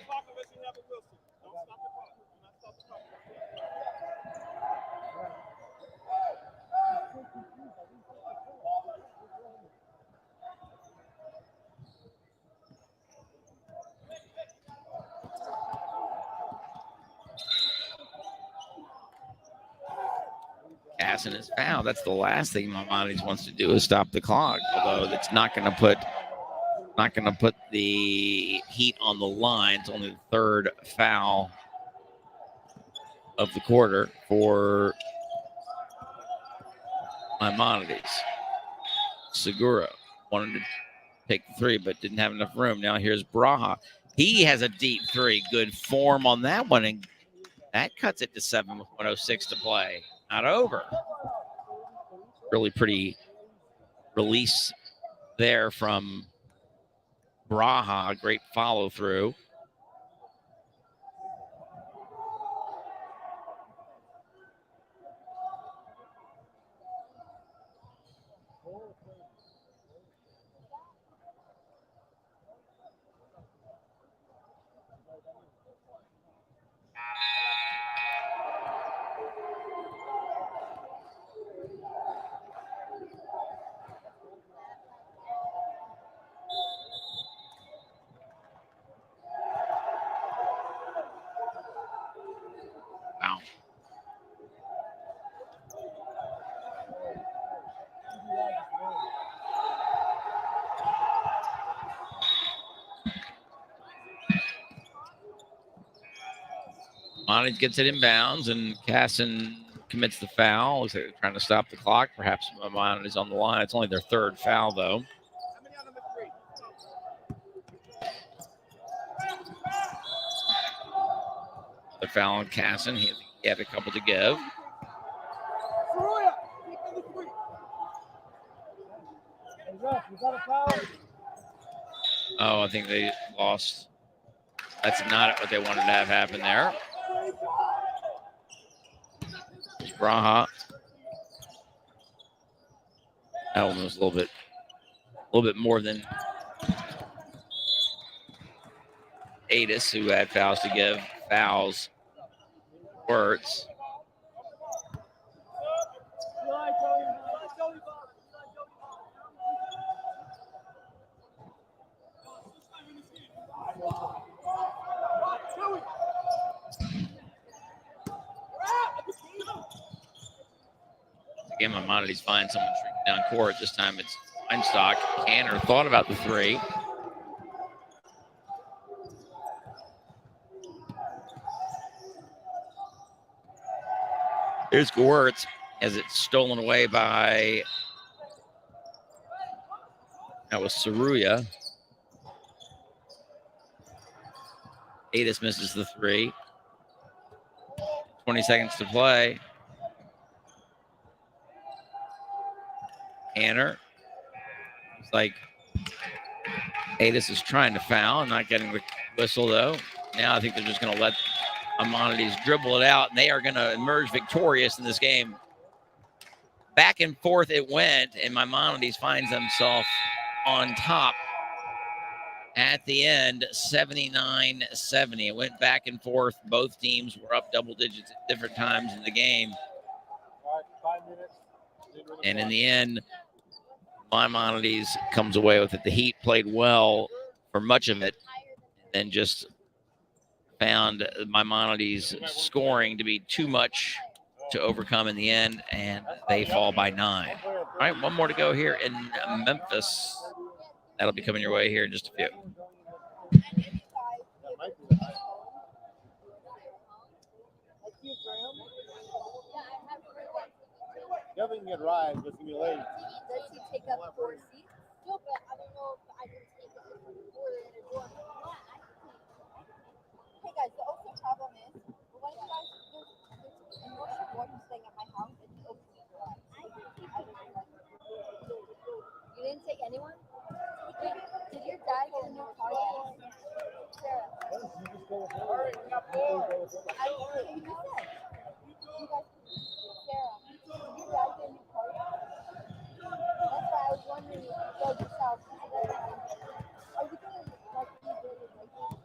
Casson is fouled. That's the last thing Maimonides wants to do is stop the clock, although that's not going to put Not going to put the Heat on the line. It's only the third foul of the quarter for Maimonides. Segura wanted to take the three, but didn't have enough room. Now here's Braha. He has a deep three. Good form on that one, and that cuts it to 7 with 106 to play. Not over. Really pretty release there from Braha. Great follow through. Wow. Maimonides gets it inbounds, and Casson commits the foul. Looks like they're trying to stop the clock. Perhaps Maimonides on the line. It's only their third foul, though. How many on number 3? The foul on Casson. He had a couple to give. Saruya, take number 3. Hey, ref, you got a foul? Oh, I think they lost. That's not what they wanted to have happen there. There's Braha. That one was a little bit more than Adis, who had fouls to give. Fouls. Words. Again, Maimonides finds someone shrinking down court. This time it's Weinstock. Canner thought about the three. Here's Gewurz as it's stolen away by, that was Saruya. Adis misses the three. 20 seconds to play. Canner. It's like Adis is trying to foul, not getting the whistle though. Now I think they're just going to let Maimonides dribble it out, and they are going to emerge victorious in this game. Back and forth it went, and Maimonides finds himself on top at the end, 79-70. It went back and forth. Both teams were up double digits at different times in the game. All right, 5 minutes. And in the end, Maimonides comes away with it. The Heat played well for much of it, and just found Maimonides scoring to be too much to overcome in the end, and they fall by 9. All right, one more to go here in Memphis. That'll be coming your way here in just a few. Definitely can get rides, but it's gonna be late. Does he take up 4 seats? No, but I don't know if I can take it from the border and a door. Hey guys, the only problem is, when you guys, there's a motion board who's staying at my house and he opens the door. You didn't take anyone? Did your dad get a new car yet? Sarah. Hurry, we got 4. You said. You guys, Sarah, did your dad get a new car yet? That's why I was wondering if you drove yourself. Are you gonna like rebuild it like this?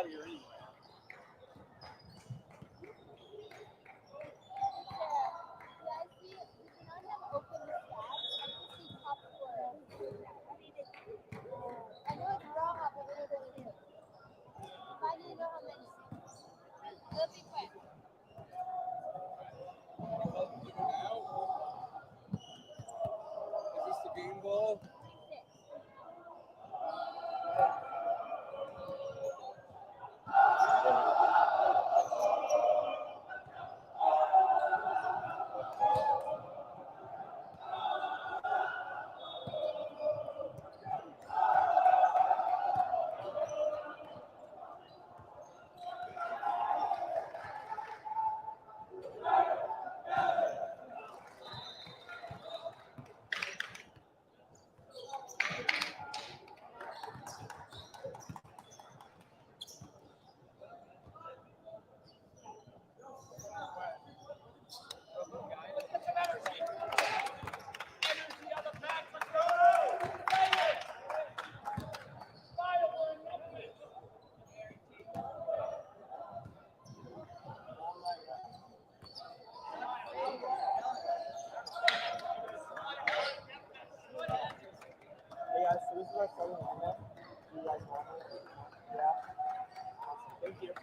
out here anyway. I know it's wrong, but we don't really do. I need to know how many. It'll be quick. Is this the game ball? Hey guys, so this is our starting lineup. Do you guys want it? Yeah. Awesome. Thank you.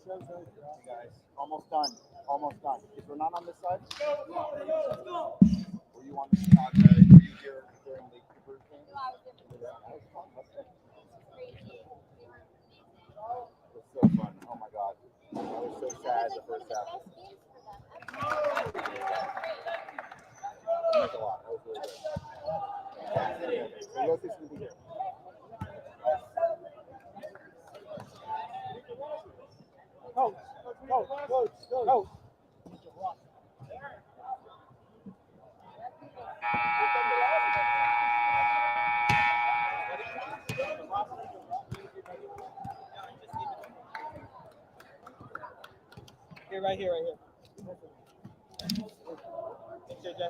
Hey guys, almost done. Almost done. If we're not on this side, were you on the spot? Were you here during the Cooper game? That was fun. Wasn't it? It was so fun. Oh my god. I was so sad the first half. That was a lot. That was really good. So you guys think we'll be here? Coach, coach. Here, right here. Thanks, JJ.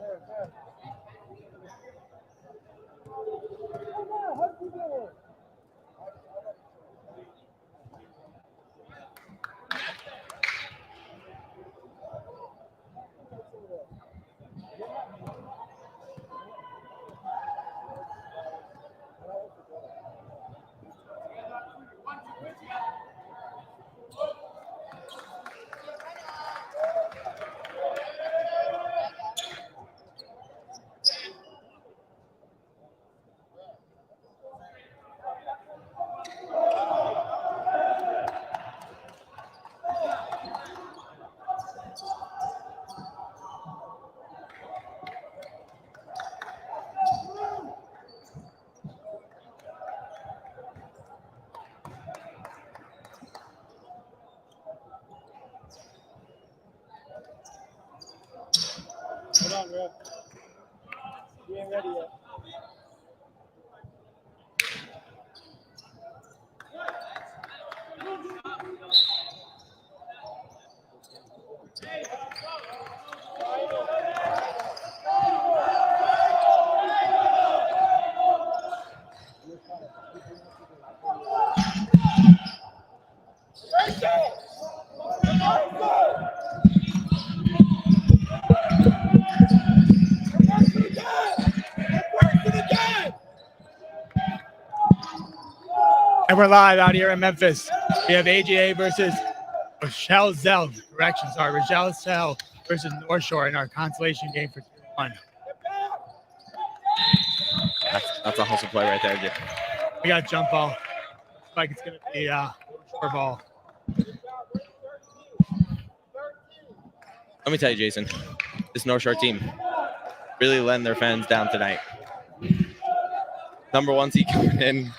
Hold on, bro. You ain't ready yet. And we're live out here in Memphis. We have AGA versus Rochelle Zell. Rochelle Zell versus North Shore in our consolation game for 2-1. That's a hustle play right there, Jim. We got jump ball. Looks like it's going to be short ball. Let me tell you, Jason, this North Shore team really letting their fans down tonight. Number 1 seed coming in.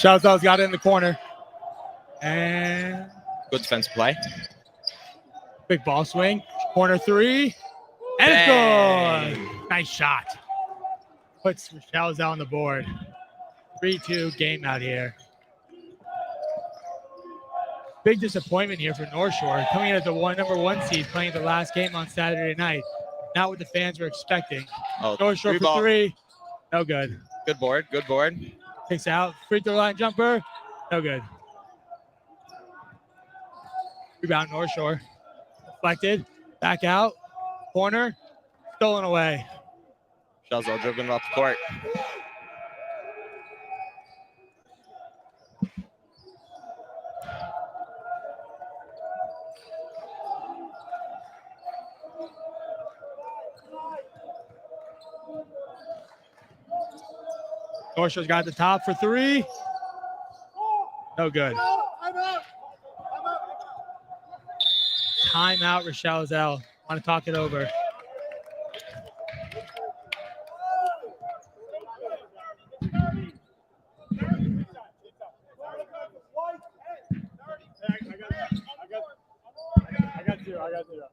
Chalzel's got it in the corner. And Good defensive play. big ball swing. Corner 3. And it's good. Nice shot. Puts Chalzel on the board. 3-2 game out here. Big disappointment here for North Shore. Coming in at the number 1 seed, playing the last game on Saturday night. Not what the fans were expecting. Oh, North Shore for 3. No good. Good board. Good board. Takes out. Free throw line jumper. No good. Rebound North Shore. Deflected. Back out. Corner. Stolen away. Chalzel dribbling off the court. North Shore's got the top for 3. No good. Timeout, Rochelle Zell. Want to talk it over. I got zero.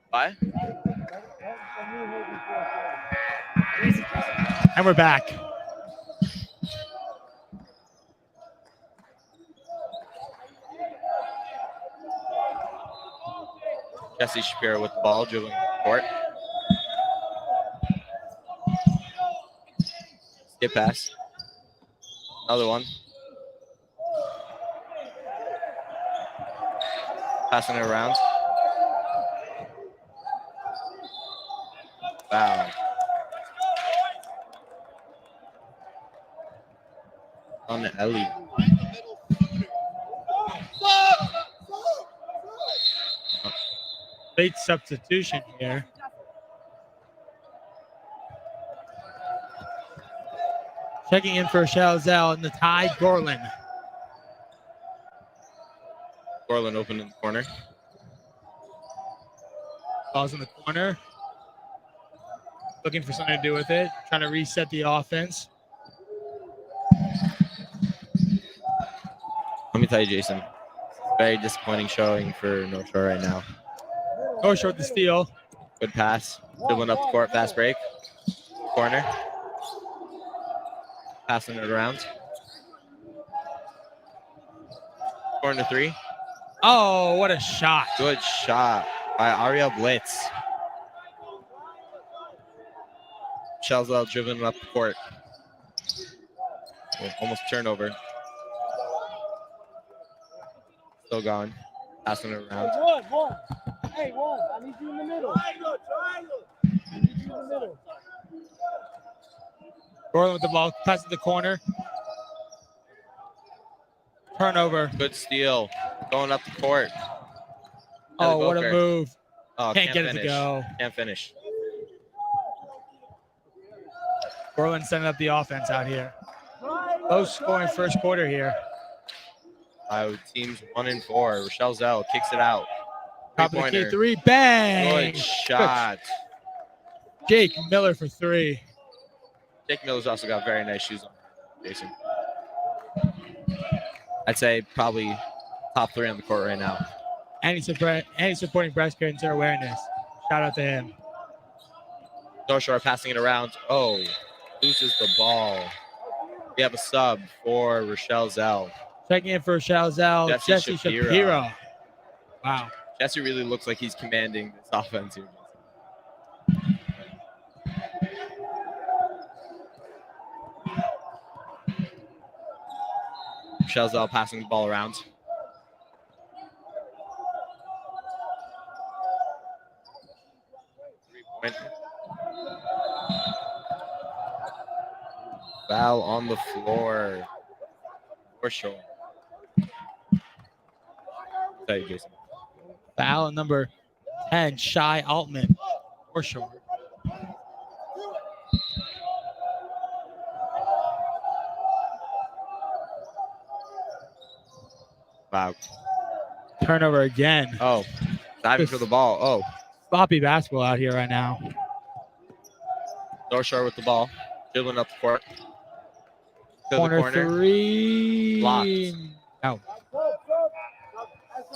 Bye. And we're back. Jesse Shapiro with the ball, dribbling the court. Skip pass. Another one. Passing it around. Foul. On Ellie. Late substitution here. Checking in for Chalzel in the tie, Gorlin. Gorlin open in the corner. Ball's in the corner. Looking for something to do with it. Trying to reset the offense. Let me tell you, Jason, very disappointing showing for North Shore right now. North Shore with the steal. Good pass. Dribbling up the court. Fast break. Corner. Passing it around. Corner three. Oh, what a shot. Good shot by Ariel Blitz. Shalzell dribbling up the court. Oh, almost turnover. Still going. Passing it around. One. Hey, one. I need you in the middle. Triangle. I need you in the middle. Gorlin with the ball. Pass to the corner. Turnover. Good steal. Going up the court. Oh, what a Booker. move. Oh, Can't get it to finish. go. Can't finish. Gorlin setting up the offense out here. Low scoring first quarter here. Teams 1 and 4. Rochelle Zell kicks it out. Top of the key Three-pointer. three. Bang. Good shot. Jake Miller for three. Jake Miller's also got very nice shoes on. Jason. I'd say probably top 3 on the court right now. And he's supporting breast cancer awareness. Shout out to him. North Shore passing it around. Oh, loses the ball. We have a sub for Rochelle Zell. Checking in for Shalzell, Jesse Shapiro. Wow. Jesse really looks like he's commanding this offense here. Rochelle Zell passing the ball around. Three-point. Foul on the floor. For sure. Thank you, Jason. Foul number 10, Shy Altman. For sure. Wow. Turnover again. Oh, diving for the ball. Oh, Sloppy basketball out here right now. North Shore with the ball. Dribbling up the court. To Corner, the corner. three. Blocked. Out.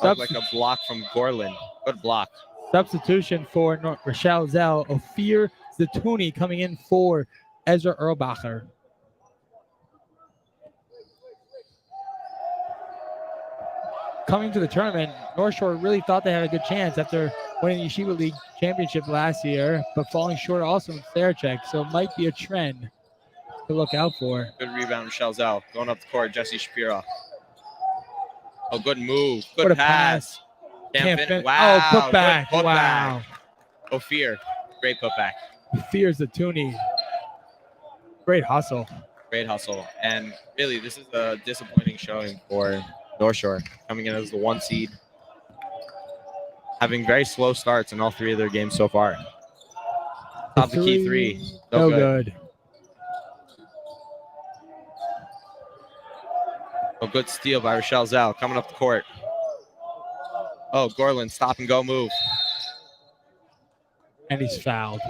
Looked like a block from Gorlin. Good block. Substitution for Rochelle Zell. Ophir Zatuni coming in for Ezra Erlbacher. Coming to the tournament, North Shore really thought they had a good chance after winning the Yeshiva League championship last year, but falling short also in Sarachek. So it might be a trend to look out for. Good rebound, Rochelle Zell. Going up the court, Jesse Shapiro. Oh, good move. What Good a pass. Can't Fin- fin- Wow. Oh, put back. Good putback. Wow. Ophir. Great putback. Fears the Toonie. Great hustle. Great hustle. And really, this is a disappointing showing for North Shore. Coming in as the 1 seed. Having very slow starts in all 3 of their games so far. Top of the key 3. No good. A good steal by Rochelle Zell coming up the court. Oh, Gorlin, stop and go move. And he's fouled.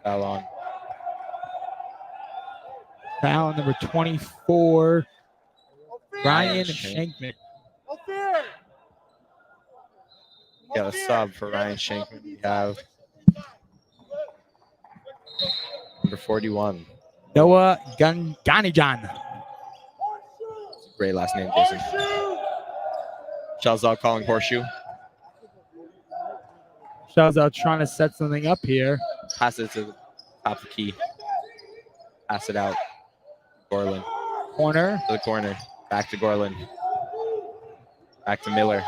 Foul on. Foul number 24. Ryan Shankman. Got a sub for Ryan Shankman. We have number 41. Noah Ganijan. Great last name, Jason. Shalzal calling horseshoe. Shouts out trying to set something up here. Pass it to the top of the key. Pass it out. Gorlin. Corner. To the corner. Back to Gorlin. Back to Miller.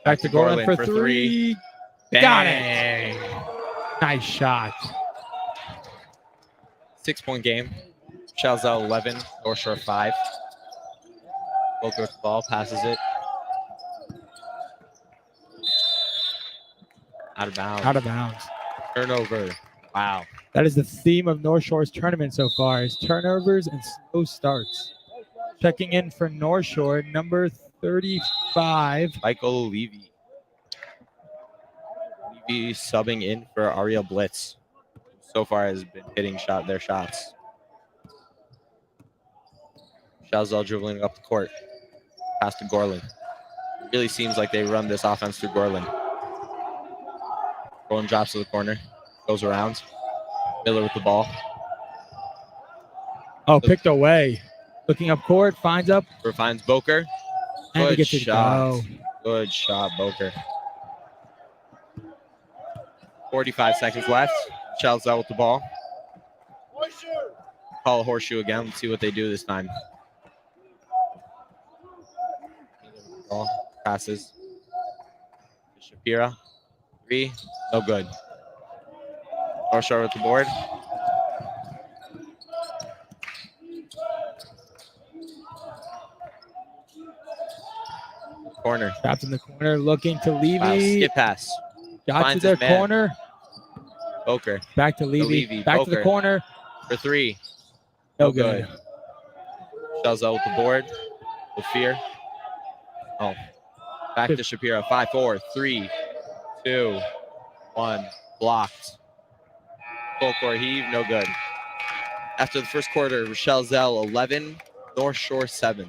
Back to Gorlin for three. three. Got it. Nice shot. 6-point game. Shalzal 11. North Shore 5. Booker with the ball. Passes it. Out of bounds. Out of bounds. Turnover. Wow. That is the theme of North Shore's tournament so far, is turnovers and slow starts. Checking in for North Shore, number 35. Michael Levy. Levy subbing in for Ariel Blitz. So far has been hitting their shots. Shazal dribbling up the court. Pass to Gorlin. Really seems like they run this offense through Gorlin. Golden drops to the corner. Goes around. Miller with the ball. Oh, picked away. Looking up court, finds up, Finds Boker. and he Good gets it to shot. go. Good shot, Boker. 45 seconds left. Child's out with the ball. Call a horseshoe again. Let's see what they do this time. Ball passes. Shapira. 3. No good. North Shore with the board. Corner. Trapped in the corner, looking to Levy. Wow, skip pass. Got to finds their his man. corner. Boker Back to Levy. Levy, Back to the Boker. corner. for 3. No good. Shells out with the board. With fear. Oh. Back to Shapiro. 5-4. 3, 2, 1. Blocked. Full court heave. No good. After the first quarter, Rochelle Zell 11, North Shore 7.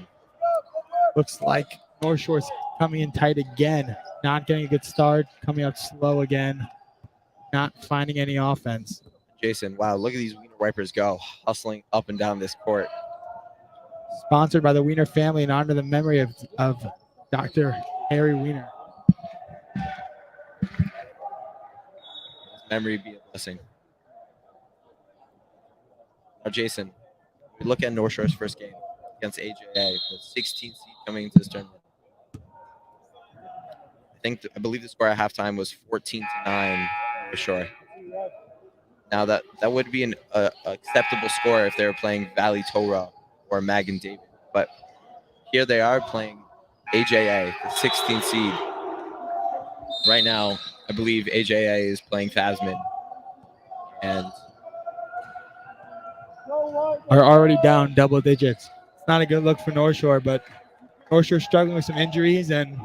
Looks like North Shore's coming in tight again. Not getting a good start. Coming out slow again. Not finding any offense. Jason, wow, look at these Wiener Wipers go. Hustling up and down this court. Sponsored by the Wiener family in honor of the memory of Dr. Harry Wiener. Memory be a blessing. Now, Jason, we look at North Shore's first game against AJA, the 16th seed coming into this tournament. I believe the score at halftime was 14-9 North Shore. Now that would be an acceptable score if they were playing Valley Torah or Magan David, but here they are playing AJA, the 16th seed. Right now, I believe AJA is playing Fasman, and are already down double digits. It's not a good look for North Shore, but North Shore struggling with some injuries, and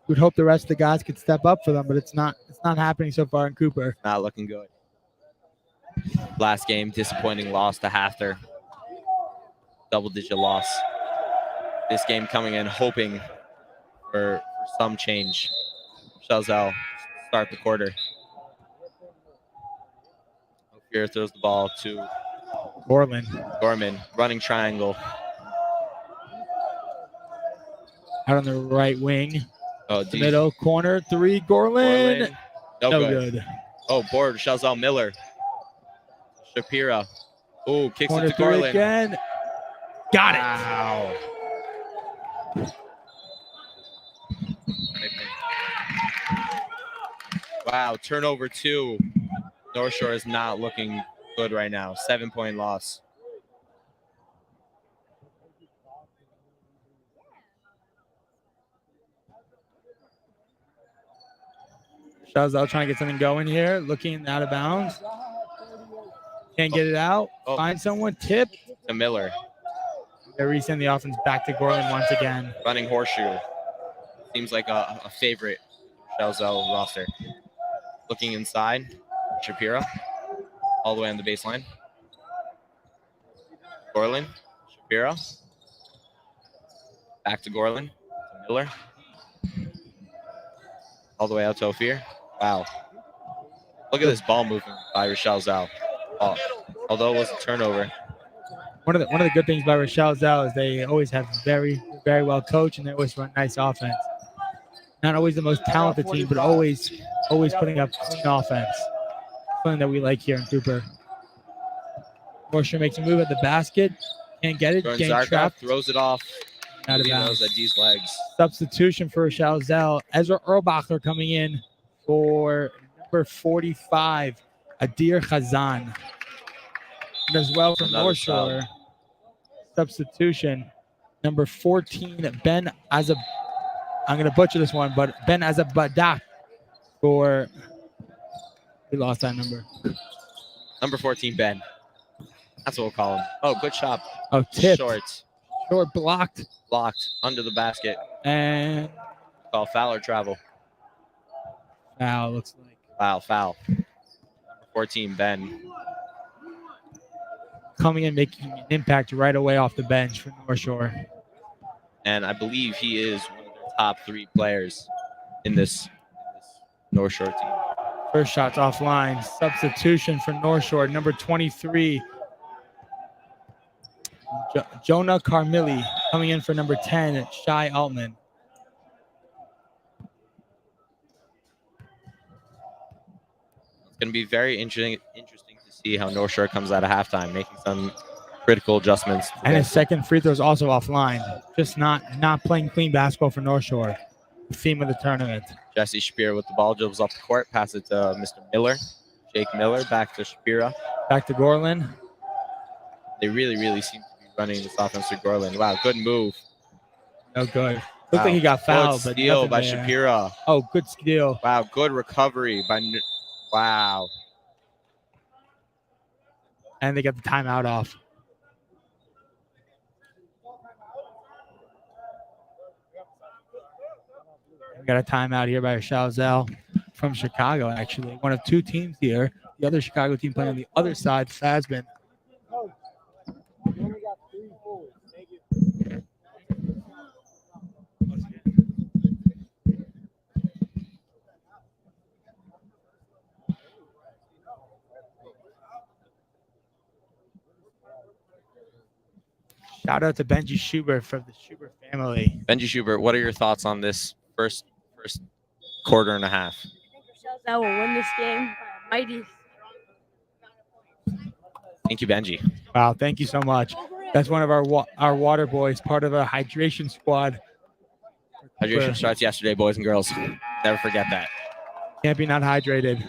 we'd hope the rest of the guys could step up for them, but it's not happening so far in Cooper. not looking good. Last game, disappointing loss to Hather. Double-digit loss. This game coming in hoping for some change. Chazelle start the quarter. Ophir throws the ball to Gorman, running triangle. Out on the right wing. Oh, deep. Middle corner, 3, Gorlin. No No good. good. Oh, board, Chazelle Miller. Shapira. Oh, kicks Corner it to 3 Gorlin. again. Got it. Wow. Wow, turnover 2. North Shore is not looking good right now. 7-point loss. Chazelle trying to get something going here. Looking out of bounds. Can't get it out. Oh. Find someone. Tip. To Miller. They resend the offense back to Gorlin once again. Running horseshoe. Seems like a favorite Chazelle roster. Looking inside. Shapira. All the way on the baseline. Gorlin. Shapira. Back to Gorlin. To Miller. All the way out to Ophir. Wow. Look at this ball movement by Rochelle Zhao. Oh, although it was a turnover. One of the good things about Rochelle Zell is they always have very, very well coached, and they always run nice offense. Not always the most talented team, but always putting up clean offense. Something that we like here in Cooper. North Shore makes a move at the basket. Can't get it. Getting Zarkov trapped. throws it off. Out of He knows bounds. at D's legs. Substitution for Rochelle Zell. Ezra Erlbacher coming in for number 45, Adir Khazan. And as well from Another North Shore. Substitution, number 14, Ben Azab. I'm going to butcher this one, but Ben Azabadak for. We lost that number. Number 14, Ben. That's what we'll call him. Oh, good shot. Oh, tip. Short. Short blocked. Blocked. Under the basket. And Call foul or travel. foul, looks like. Wow, foul. Number 14, Ben. Coming in, making an impact right away off the bench for North Shore. And I believe he is one of the top 3 players in this North Shore team. First shot's offline. Substitution for North Shore, number 23. Jonah Carmilli coming in for number 10, Shai Altman. It's going to be very interesting to see how North Shore comes out of halftime, making some critical adjustments. And his second free throw is also offline. Just not playing clean basketball for North Shore. The theme of the tournament. Jesse Shapiro with the ball, dribbles off the court, pass it to Mr. Miller. Jake Miller back to Shapiro. Back to Gorlin. They really seem to be running this offense to Gorlin. Wow, good move. No good. Looked like he got fouled, good but steal nothing by there. Shapiro. Oh, good steal. Wow, good recovery by. Wow. And they got the timeout off. We got a timeout here by Chazelle from Chicago, actually. One of two teams here. The other Chicago team playing on the other side, Fasman. Coach, you only got 3 forwards. Thank you. Shout out to Benji Schubert from the Schubert family. Benji Schubert, what are your thoughts on this first quarter and a half? I think Rochelle will win this game by a mighty Thank you, Benji. Wow, thank you so much. That's one of our water boys, part of a hydration squad. Hydration starts yesterday, boys and girls. Never forget that. Can't be not hydrated.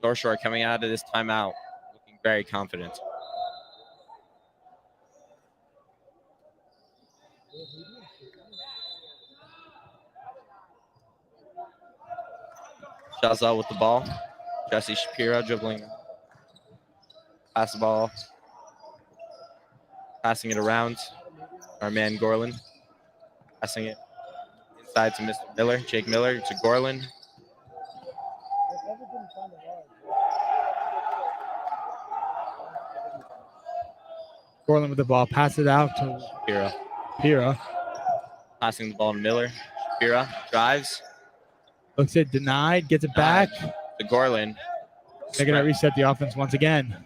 North Shore coming out of this timeout looking very confident. Chazelle with the ball. Jesse Shapiro dribbling. Pass the ball. Passing it around. Our man Gorlin. Passing it inside to Mr. Miller. Jake Miller to Gorlin. Gorlin with the ball. Pass it out to Shapiro. Pira. Passing the ball to Miller. Shapiro drives. Looks it denied. Gets it back. To Gorlin. They're going to reset the offense once again.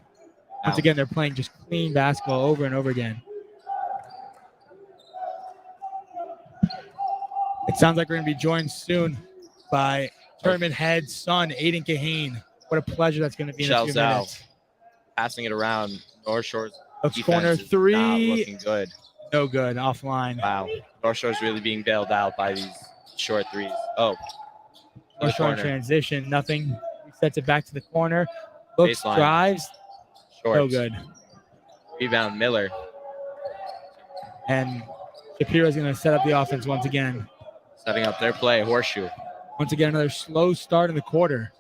Once again, they're playing just clean basketball over and over again. It sounds like we're going to be joined soon by tournament head son, Aiden Kahane. What a pleasure that's going to be in a few Chazelle minutes. passing it around. North Shore's Looks defense corner is three. not looking good. No good. Offline. Wow. North Shore's really being bailed out by these short threes. Oh. North Shore in transition. Nothing. Resets it back to the corner. Looks, Baseline. drives. Short. No good. Rebound Miller. And Shapiro's going to set up the offense once again. Setting up their play. Horseshoe. Once again, another slow start in the quarter.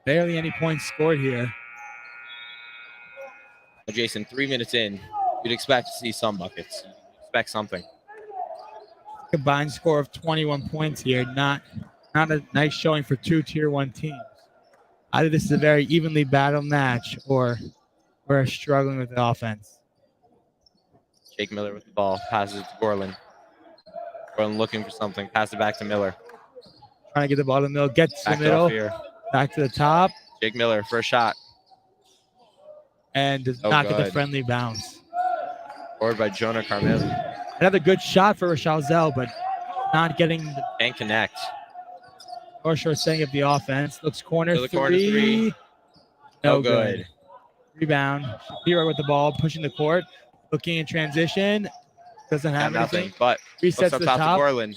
Barely any points scored here. Jason, 3 minutes in, you'd expect to see some buckets. Expect something. Combined score of 21 points here. Not a nice showing for two Tier 1 teams. Either this is a very evenly battled match or we're struggling with the offense. Jake Miller with the ball. Passes it to Gorlin. Gorlin looking for something. Pass it back to Miller. Trying to get the ball to the middle. Gets to Back the middle. off here. Back to the top. Jake Miller, first shot. And does Oh, not get the good. friendly bounce. Scored by Jonah Carmel. Another good shot for Chazelle, but not getting the And connect. North Shore setting up the offense. Looks corner To the three. corner three. No No good. good. Rebound. Shapiro with the ball, pushing the court. Looking in transition. Doesn't Got have nothing. anything. But Resets looks to up the top top. to Gorlin.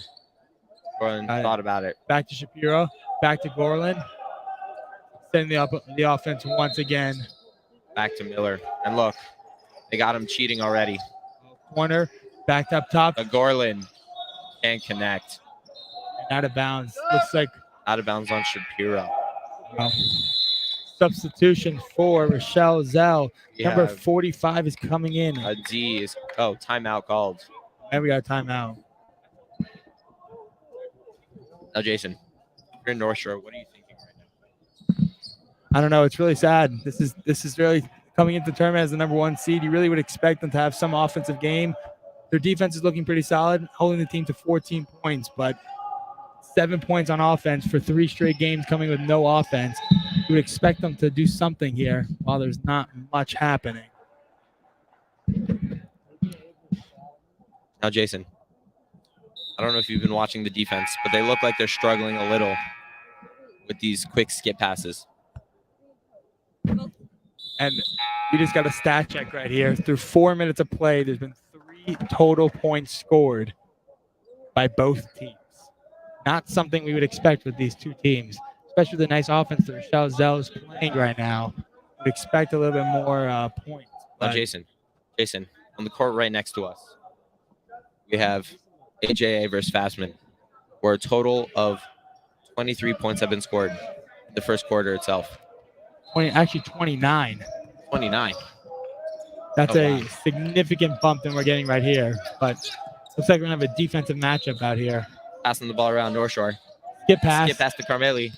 Gorlin Got it. thought about it. Back to Shapiro. Back to Gorlin. Setting the offense once again. Back to Miller. And look, they got him cheating already. Corner. Backed up top. Gorlin can't connect. Out of bounds. Looks like Out of bounds on Shapiro. substitution for Rochelle Zell. We Number have 45 is coming in. a D is timeout called. And we got a timeout. Now, Jason, you're in North Shore. What are you thinking right now? I don't know. It's really sad. This is really coming into the tournament as the number 1 seed. You really would expect them to have some offensive game. Their defense is looking pretty solid, holding the team to 14 points, but 7 points on offense for 3 straight games coming with no offense. You would expect them to do something here while there's not much happening. Now, Jason, I don't know if you've been watching the defense, but they look like they're struggling a little with these quick skip passes. And you just got a stat check right here. Through 4 minutes of play, there's been 3 total points scored by both teams. Not something we would expect with these two teams, especially the nice offense that Rochelle Zell is playing right now. We'd expect a little bit more points. Now, but- Jason, on the court right next to us, we have AJA versus Fastman, where a total of 23 points have been scored in the first quarter itself. 29. 29. That's Oh, a wow. significant bump than we're getting right here. But looks like we're going to have a defensive matchup out here. Passing the ball around North Shore. Skip pass. Skip pass to Carmeli.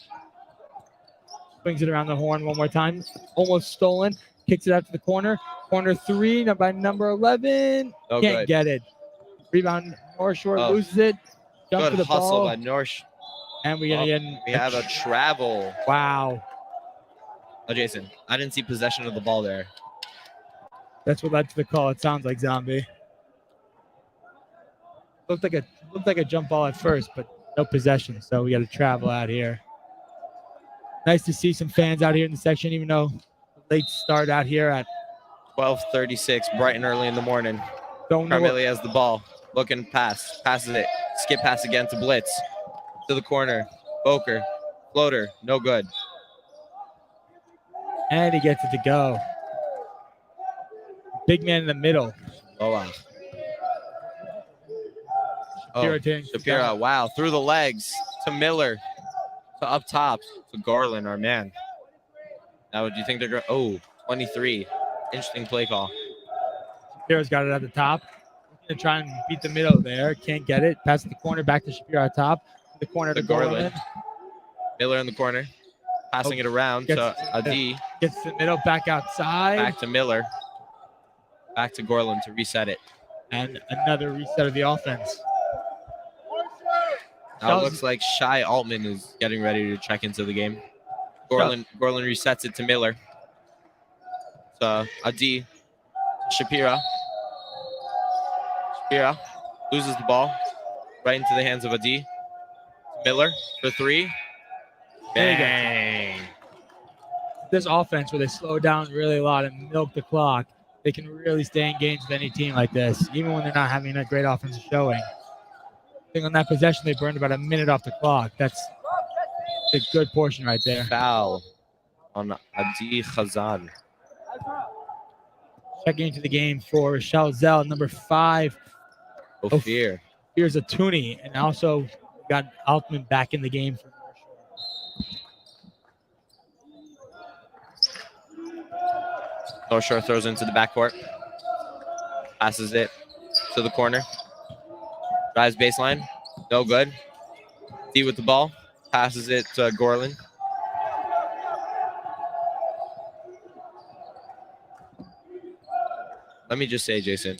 Swings it around the horn one more time. Almost stolen. Kicks it out to the corner. Corner 3 by number 11. No Can't good. get it. Rebound. North Shore Oh. loses it. Jump Good for the hustle ball. by North. And we're going to get We have a travel. Wow. Oh, Jason, I didn't see possession of the ball there. That's what led to the call. It sounds like Zombie. Looked like a jump ball at first, but no possession. So we got to travel out here. Nice to see some fans out here in the section, even though late start out here at 12:36, bright and early in the morning. don't know. Carmeli has the ball. Looking pass. Passes it. Skip pass again to Blitz. To the corner. Boker. Floater. No good. And he gets it to go. Big man in the middle. Oh, wow. Shapiro taking Shapiro, wow. Through the legs to Miller. To up top to Garland, our man. Now, do you think they're going? Oh, 23. Interesting play call. Shapiro's got it at the top. Gonna try and beat the middle there. Can't get it. Pass to the corner. Back to Shapiro at top. To the corner to Garland. Miller in the corner. Passing it around to Adi. Gets the middle back outside. Back to Miller. Back to Garland to reset it. And another reset of the offense. Now it looks like Shai Altman is getting ready to check into the game. Garland resets it to Miller. To Adi. Shapira. Shapira loses the ball. Right into the hands of Adi. Miller for 3. There you go. Bang. This offense where they slow down really a lot and milk the clock, they can really stay engaged with any team like this, even when they're not having a great offensive showing. I think on that possession, they burned about a minute off the clock. That's a good portion right there. Foul on Adi Khazan. Checking into the game for Rochelle Zell, number 5. Ophir. Here's a Tooney, and also got Altman back in the game for North Shore throws into the backcourt. Passes it to the corner. Drives baseline. No good. D with the ball. Passes it to Gorlin. Let me just say, Jason,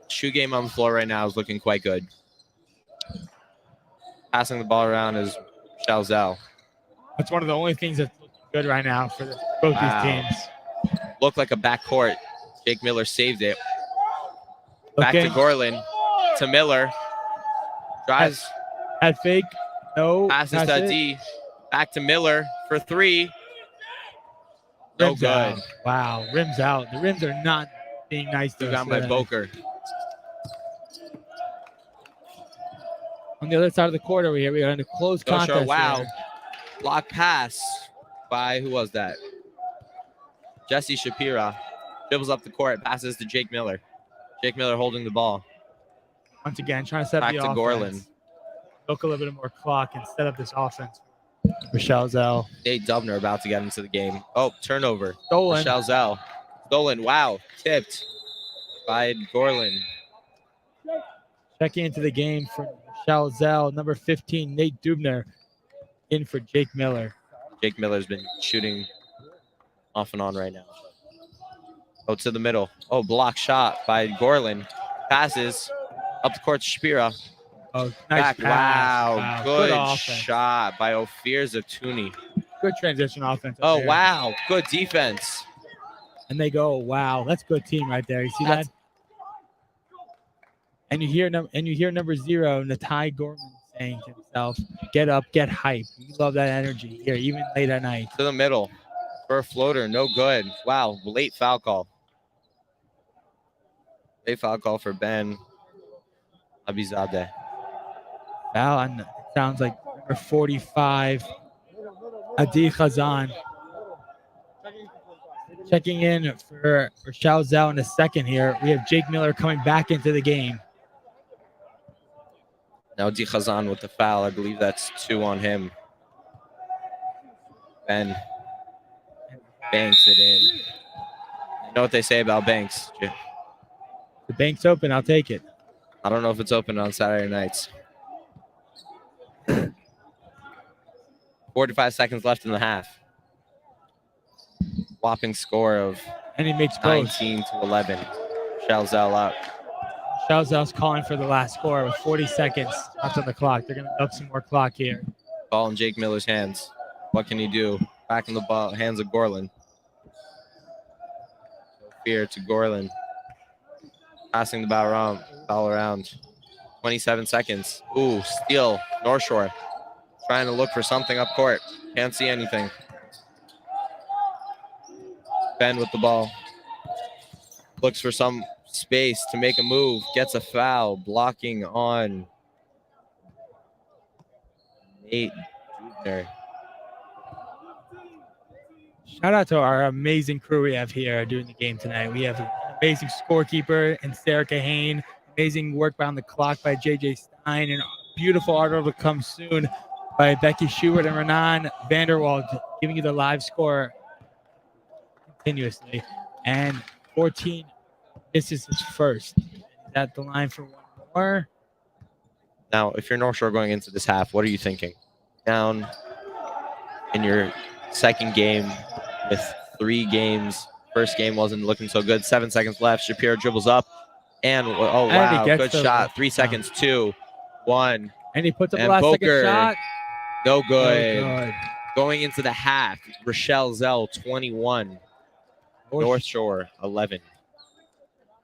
shoe game on the floor right now is looking quite good. Passing the ball around is Shalzel. That's one of the only things that's looking good right now for both Wow. these teams. Looked like a backcourt. Jake Miller saved it. Back Okay. to Gorlin. To Miller. Drives. At fake, no. Passes that's to it. D. Back to Miller for 3. No Rims good. out. Wow, rims out. The rims are not being nice to us Down by today. Boker. On the other side of the court over here, we are in a close North contest. Shore, wow. here. Block pass by, who was that? Jesse Shapira. Dribbles up the court. Passes to Jake Miller. Jake Miller holding the ball. Once again, trying to set Back the to offense. Gorlin. Milk a little bit more clock and set up this offense. Rochelle Zell. Nate Dubner about to get into the game. Oh, turnover. Stolen. Michelle Zell. Stolen. Wow. Tipped by Gorlin. Checking into the game for Rochelle Zell. Number 15, Nate Dubner. In for Jake Miller. Jake Miller's been shooting off and on right now. Oh, to the middle. Oh, block shot by Gorlin. Passes up the court to Shapira. Oh, nice Back. pass. Wow. Good Good offense. shot by Ophir Zatuni. Good transition offense. up Oh, there. wow. Good defense. And they go, wow, that's a good team right there. You see That's- that? And you hear number 0, Natai Gorman saying to himself, "Get up, get hype." You love that energy here, even late at night. To the middle for a floater. No good. Wow. Late foul call. Late foul call for Ben Abizadeh. Foul, and it sounds like number 45, Adi Khazan. Checking in for Shao Zhao in a second here. We have Jake Miller coming back into the game. Now Di Khazan with the foul. I believe that's 2 on him. Ben banks it in. You know what they say about banks? The bank's open. I'll take it. I don't know if it's open on Saturday nights. 45 seconds left in the half. Whopping score of And he makes both. 19 to 11. Shalzal out. Shao Zhao's calling for the last score with 40 seconds left on the clock. They're going to milk some more clock here. Ball in Jake Miller's hands. What can he do? Back in the ball, hands of Gorlin. Fear to Gorlin. Passing the ball around. 27 seconds. Ooh, steal. North Shore. Trying to look for something up court. Can't see anything. Ben with the ball. Looks for some space to make a move. Gets a foul. Blocking on Nate Jubner. Shout out to our amazing crew we have here doing the game tonight. We have an amazing scorekeeper and Sarah Kahane, amazing work around the clock by JJ Stein, and beautiful article to come soon by Becky Schubert and Renan Vanderwald, giving you the live score continuously. And 14 misses his first. Is that the line for one more? Now, if you're North Shore going into this half, what are you thinking? Down in your second game with 3 games. First game wasn't looking so good. 7 seconds left. Shapiro dribbles up. And, oh, And wow, he gets good the- shot. 3 seconds, 2, 1. And he puts up the And last Boker, second shot. No good. No good. Going into the half, Rochelle Zell, 21. North Shore, 11.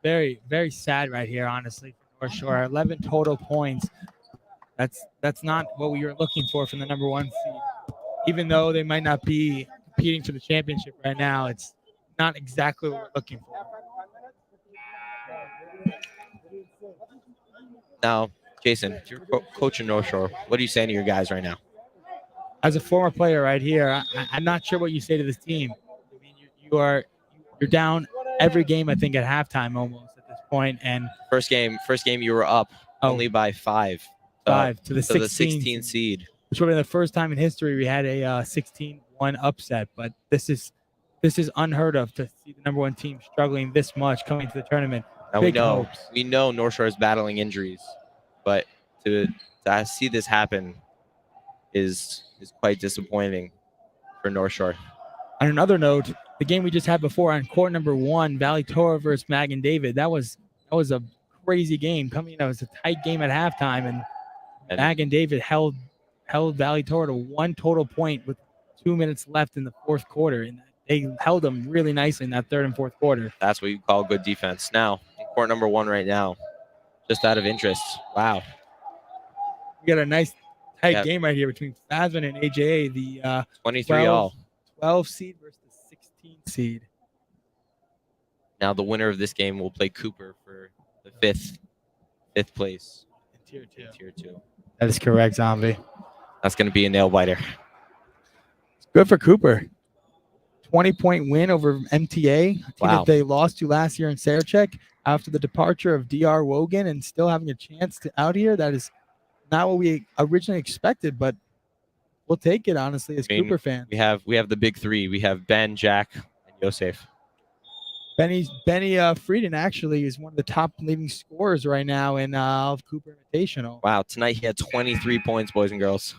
Very, very sad right here, honestly, for North Shore. 11 total points. That's not what we were looking for from the number 1 seed. Even though they might not be competing for the championship right now, it's not exactly what we're looking for. Now, Jason, if you're coaching North Shore, what are you saying to your guys right now? As a former player right here, I'm not sure what you say to this team. I mean, you're down every game, I think, at halftime almost at this point. And First game, you were up only by 5. To the 16 seed. Which would be the first time in history we had a 16-1 upset. But this is unheard of to see the number 1 team struggling this much coming to the tournament. Now Big hopes. we know North Shore is battling injuries, but to see this happen is quite disappointing for North Shore. On another note, the game we just had before on court number 1, Valley Torah versus Mag and David, that was a crazy game. That was a tight game at halftime, and Mag and David held Valley Torah to 1 total point with 2 minutes left in the 4th quarter, and they held them really nicely in that 3rd and 4th quarter. That's what you call good defense. Now, court number 1 right now, just out of interest. Wow. We got a nice tight game right here between Fasman and AJA, the 23 all. 12 seed versus the 16 seed. Now the winner of this game will play Cooper for the fifth place. Tier 2. That is correct, Zombie. That's going to be a nail biter. It's good for Cooper. 20-point win over MTA, a team that they lost to last year in Sarachek after the departure of DR Wogan, and still having a chance to out here. That is not what we originally expected, but we'll take it, honestly, as Cooper fans. We have the big 3. We have Ben, Jack, and Yosef. Benny Frieden actually is one of the top leading scorers right now in Cooper Invitational. Wow, tonight he had 23 points, boys and girls.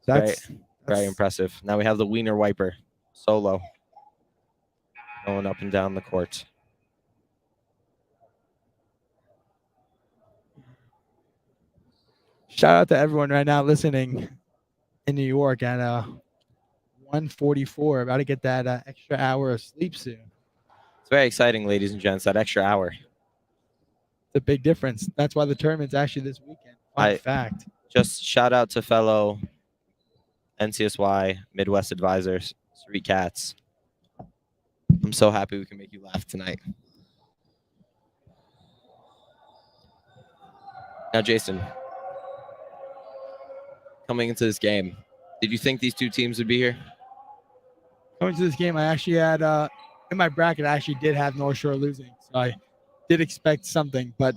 That's very impressive. Now we have the Wiener Wiper, solo, going up and down the court. Shout out to everyone right now listening in New York at 1:44. About to get that extra hour of sleep soon. It's very exciting, ladies and gents, that extra hour. It's a big difference. That's why the tournament's actually this weekend. Fun fact. Just shout out to fellow NCSY Midwest advisors, Street Cats. I'm so happy we can make you laugh tonight. Now, Jason, coming into this game, did you think these two teams would be here? Going to this game, I actually had in my bracket, I actually did have North Shore losing. So I did expect something, but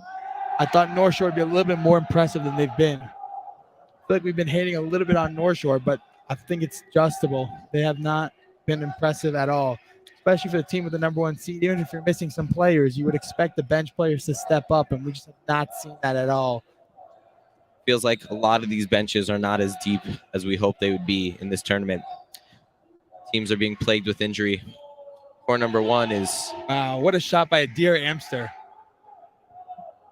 I thought North Shore would be a little bit more impressive than they've been. I feel like we've been hating a little bit on North Shore, but I think it's adjustable. They have not been impressive at all, especially for the team with the #1 seed. Even if you're missing some players, you would expect the bench players to step up, and we just have not seen that at all. Feels like a lot of these benches are not as deep as we hoped they would be in this tournament. Teams are being plagued with injury. Core #1 is... Wow, what a shot by Adair Amster.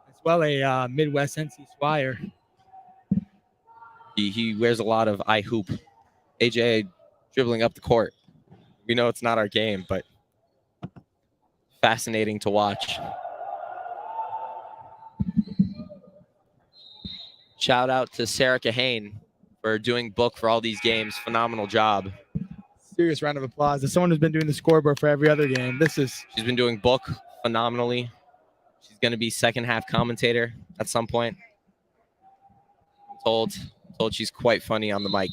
As well a Midwest NC Swire. He wears a lot of I hoop. AJ dribbling up the court. We know it's not our game, but fascinating to watch. Shout out to Sarah Kahane for doing book for all these games. Phenomenal job. Serious round of applause. As someone who's been doing the scoreboard for every other game, she's been doing book phenomenally. She's going to be second half commentator at some point. I'm told she's quite funny on the mic.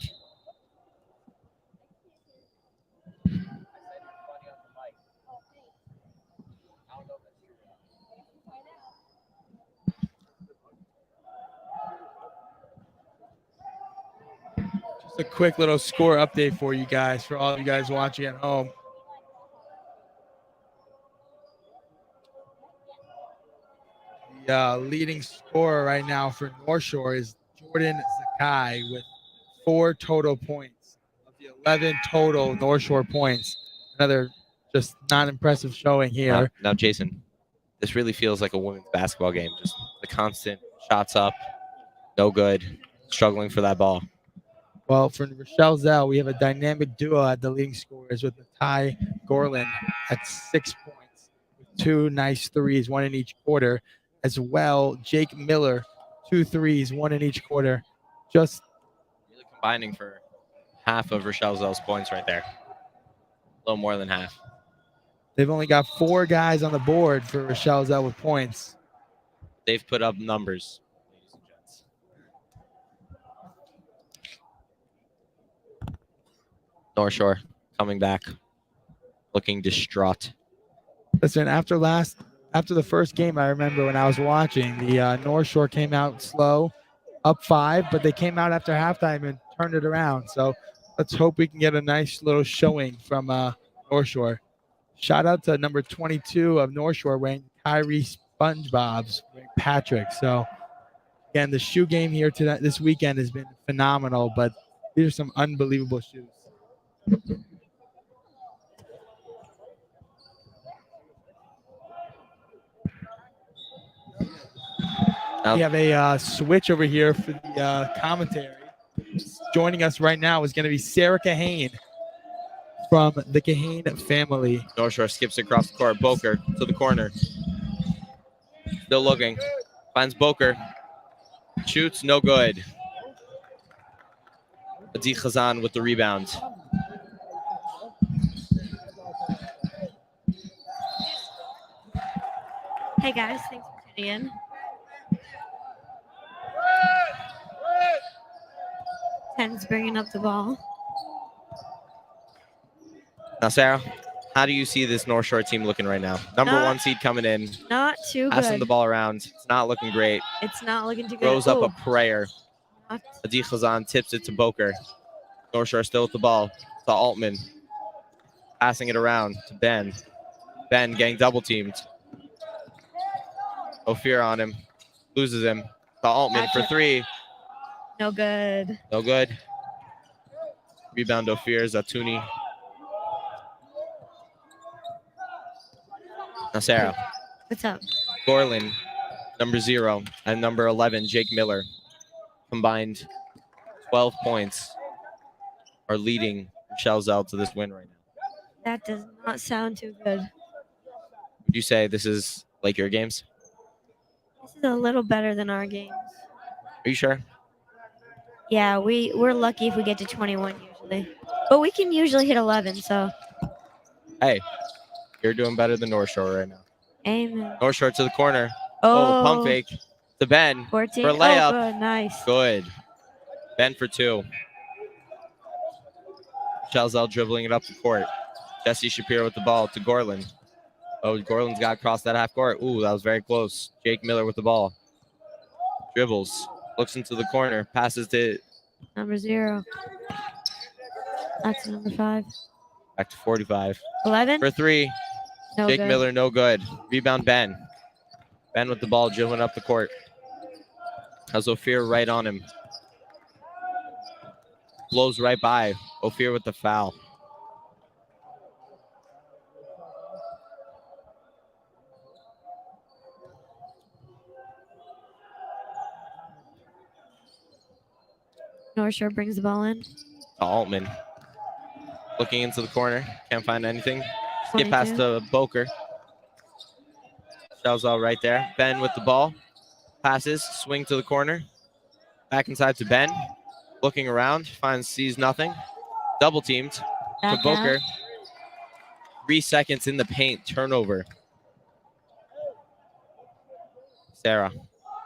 Just a quick little score update for you guys, for all of you guys watching at home. The leading scorer right now for North Shore is Jordan Zakai with 4 total points of the 11 total North Shore points. Another just non-impressive showing here. Now, Jason, this really feels like a women's basketball game. Just the constant shots up, no good, struggling for that ball. Well, for Rochelle Zell, we have a dynamic duo at the leading scorers with Ty Gorlin at 6 points with 2 nice threes, 1 in each quarter. As well, Jake Miller, 2 threes, 1 in each quarter. Just really combining for half of Rochelle Zell's points right there. A little more than half. They've only got 4 guys on the board for Rochelle Zell with points. They've put up numbers, ladies and gents. North Shore coming back, looking distraught. Listen, after the first game, I remember when I was watching, the North Shore came out slow, up 5, but they came out after halftime and turned it around. So let's hope we can get a nice little showing from North Shore. Shout out to number 22 of North Shore wearing Kyrie SpongeBob's, wearing Patrick. So again, the shoe game here tonight, this weekend has been phenomenal, but these are some unbelievable shoes. We have a switch over here for the commentary. Joining us right now is going to be Sarah Kahane from the Kahane family. North Shore skips across the court. Boker to the corner. Still looking. Finds Boker. Shoots, no good. Adi Khazan with the rebound. Hey guys, thanks for tuning in. Ten's bringing up the ball. Now, Sarah, how do you see this North Shore team looking right now? Number 1 seed coming in. Not too good. Passing the ball around. It's not looking great. It's not looking too good. Throws up a prayer. Adi Khazan tips it to Boker. North Shore still with the ball. To Altman. Passing it around to Ben. Ben getting double teamed. Ophir on him. Loses him. To Altman for 3. No good. No good. Rebound Ophir. Zatuni. Now, Sarah. What's up? Gorlin, number 0, and number 11, Jake Miller. combined 12 points are leading Rochelle Zell to this win right now. That does not sound too good. Would you say this is like your games? This is a little better than our games. Are you sure? Yeah, we're lucky if we get to 21 usually. But we can usually hit 11, so Hey, you're doing better than North Shore right now. amen. North Shore to the corner. Oh, pump fake to Ben 14. for a layup. Oh, good. Nice. Good. Ben for 2. Chazelle dribbling it up the court. Jesse Shapiro with the ball to Gorlin. Oh, Gorlin's got across that half court. Ooh, that was very close. Jake Miller with the ball. Dribbles. Looks into the corner. Passes to Number 0. That's number 5. back to 45. 11. For 3. No Jake good. Miller, no good. Rebound Ben. Ben with the ball, dribbling up the court. Has Ophir right on him. Blows right by. Ophir with the foul. North Shore brings the ball in. Altman. Looking into the corner. Can't find anything. Skip 22. past to Boker. Shalzal right there. Ben with the ball. Passes. Swing to the corner. Back inside to Ben. Looking around. Sees nothing. Double teamed to Back Boker. out. 3 seconds in the paint. Turnover. Sarah.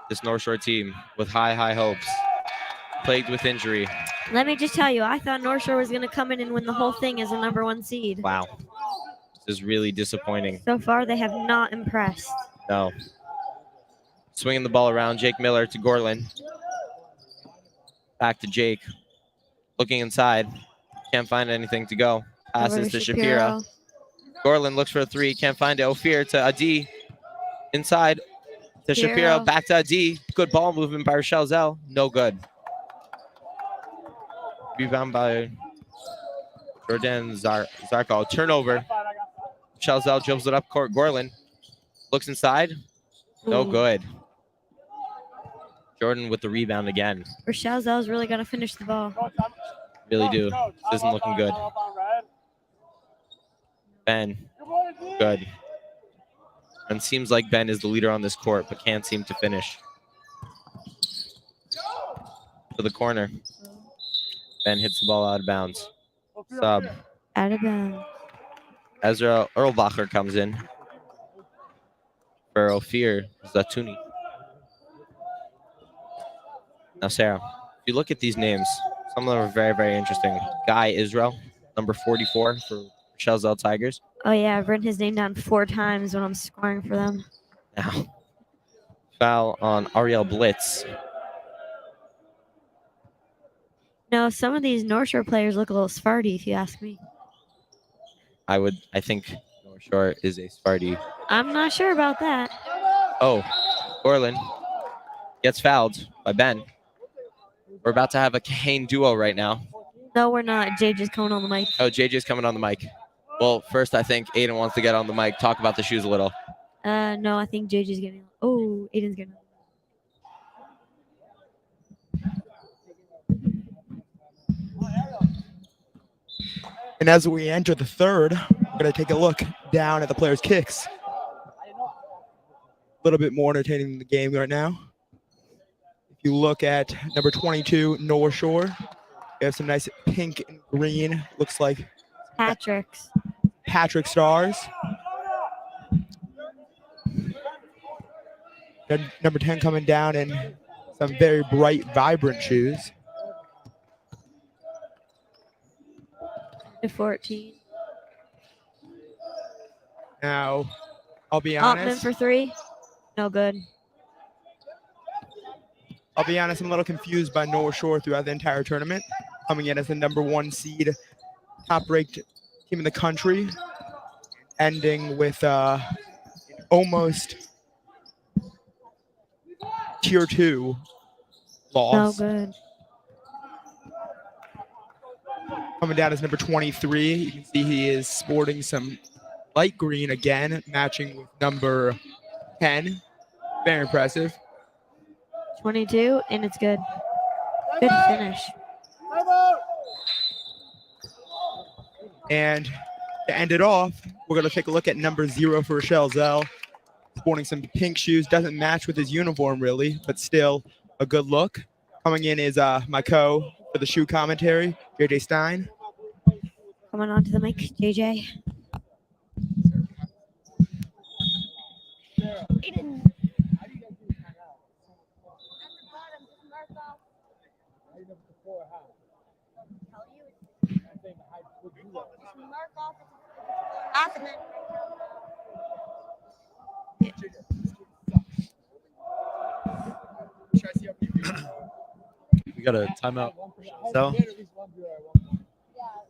This North Shore team with high hopes. Plagued with injury. Let me just tell you, I thought North Shore was going to come in and win the whole thing as a number 1 seed. Wow. This is really disappointing. So far, they have not impressed. No. Swinging the ball around. Jake Miller to Gorlin. Back to Jake. Looking inside. Can't find anything to go. Passes Over to Shapiro. Gorlin looks for a 3. Can't find it. Ophir to Adi. Inside to Shapiro. Back to Adi. Good ball movement by Rochelle Zell. No good. Rebound by Jordan Zarko. Turnover. Rochelle Zell dribbles it up court. Gorlin looks inside. No Ooh. good. Jordan with the rebound again. Rochelle Zell's really going to finish the ball. Really do. This isn't looking good. Ben. Good. And seems like Ben is the leader on this court, but can't seem to finish. To the corner. Ben hits the ball out of bounds. Sub. Out of bounds. Ezra Erlbacher comes in for Ophir Zatuni. Now, Sarah, if you look at these names, some of them are very interesting. Guy Israel, number 44 for Rochelle Zell Tigers. Oh, yeah. I've written his name down 4 times when I'm scoring for them. Now, foul on Ariel Blitz. No, some of these North Shore players look a little Sparty, if you ask me. I think North Shore is a Sparty. I'm not sure about that. Oh, Orlin gets fouled by Ben. We're about to have a Kahane duo right now. No, we're not. JJ's coming on the mic. Oh, JJ's coming on the mic. Well, first, I think Aiden wants to get on the mic, talk about the shoes a little. No, I think JJ's getting. Oh, Aiden's getting. And as we enter the third, we're going to take a look down at the players' kicks. A little bit more entertaining than the game right now. If you look at number 22, North Shore, we have some nice pink and green. Looks like Patrick Stars. Then number 10 coming down in some very bright, vibrant shoes. To 14. Now, I'll be Altman honest. for 3. No good. I'll be honest, I'm a little confused by North Shore throughout the entire tournament, coming in as the number 1 seed, top-ranked team in the country, ending with almost tier 2 loss. No good. Coming down as number 23, you can see he is sporting some light green again, matching with number 10. Very impressive. 22, and it's good. Good finish. And to end it off, we're going to take a look at number 0 for Rochelle Zell. Sporting some pink shoes. Doesn't match with his uniform, really, but still a good look. Coming in is my co for the shoe commentary, JJ Stein. Coming onto the mic, JJ. We got a timeout. So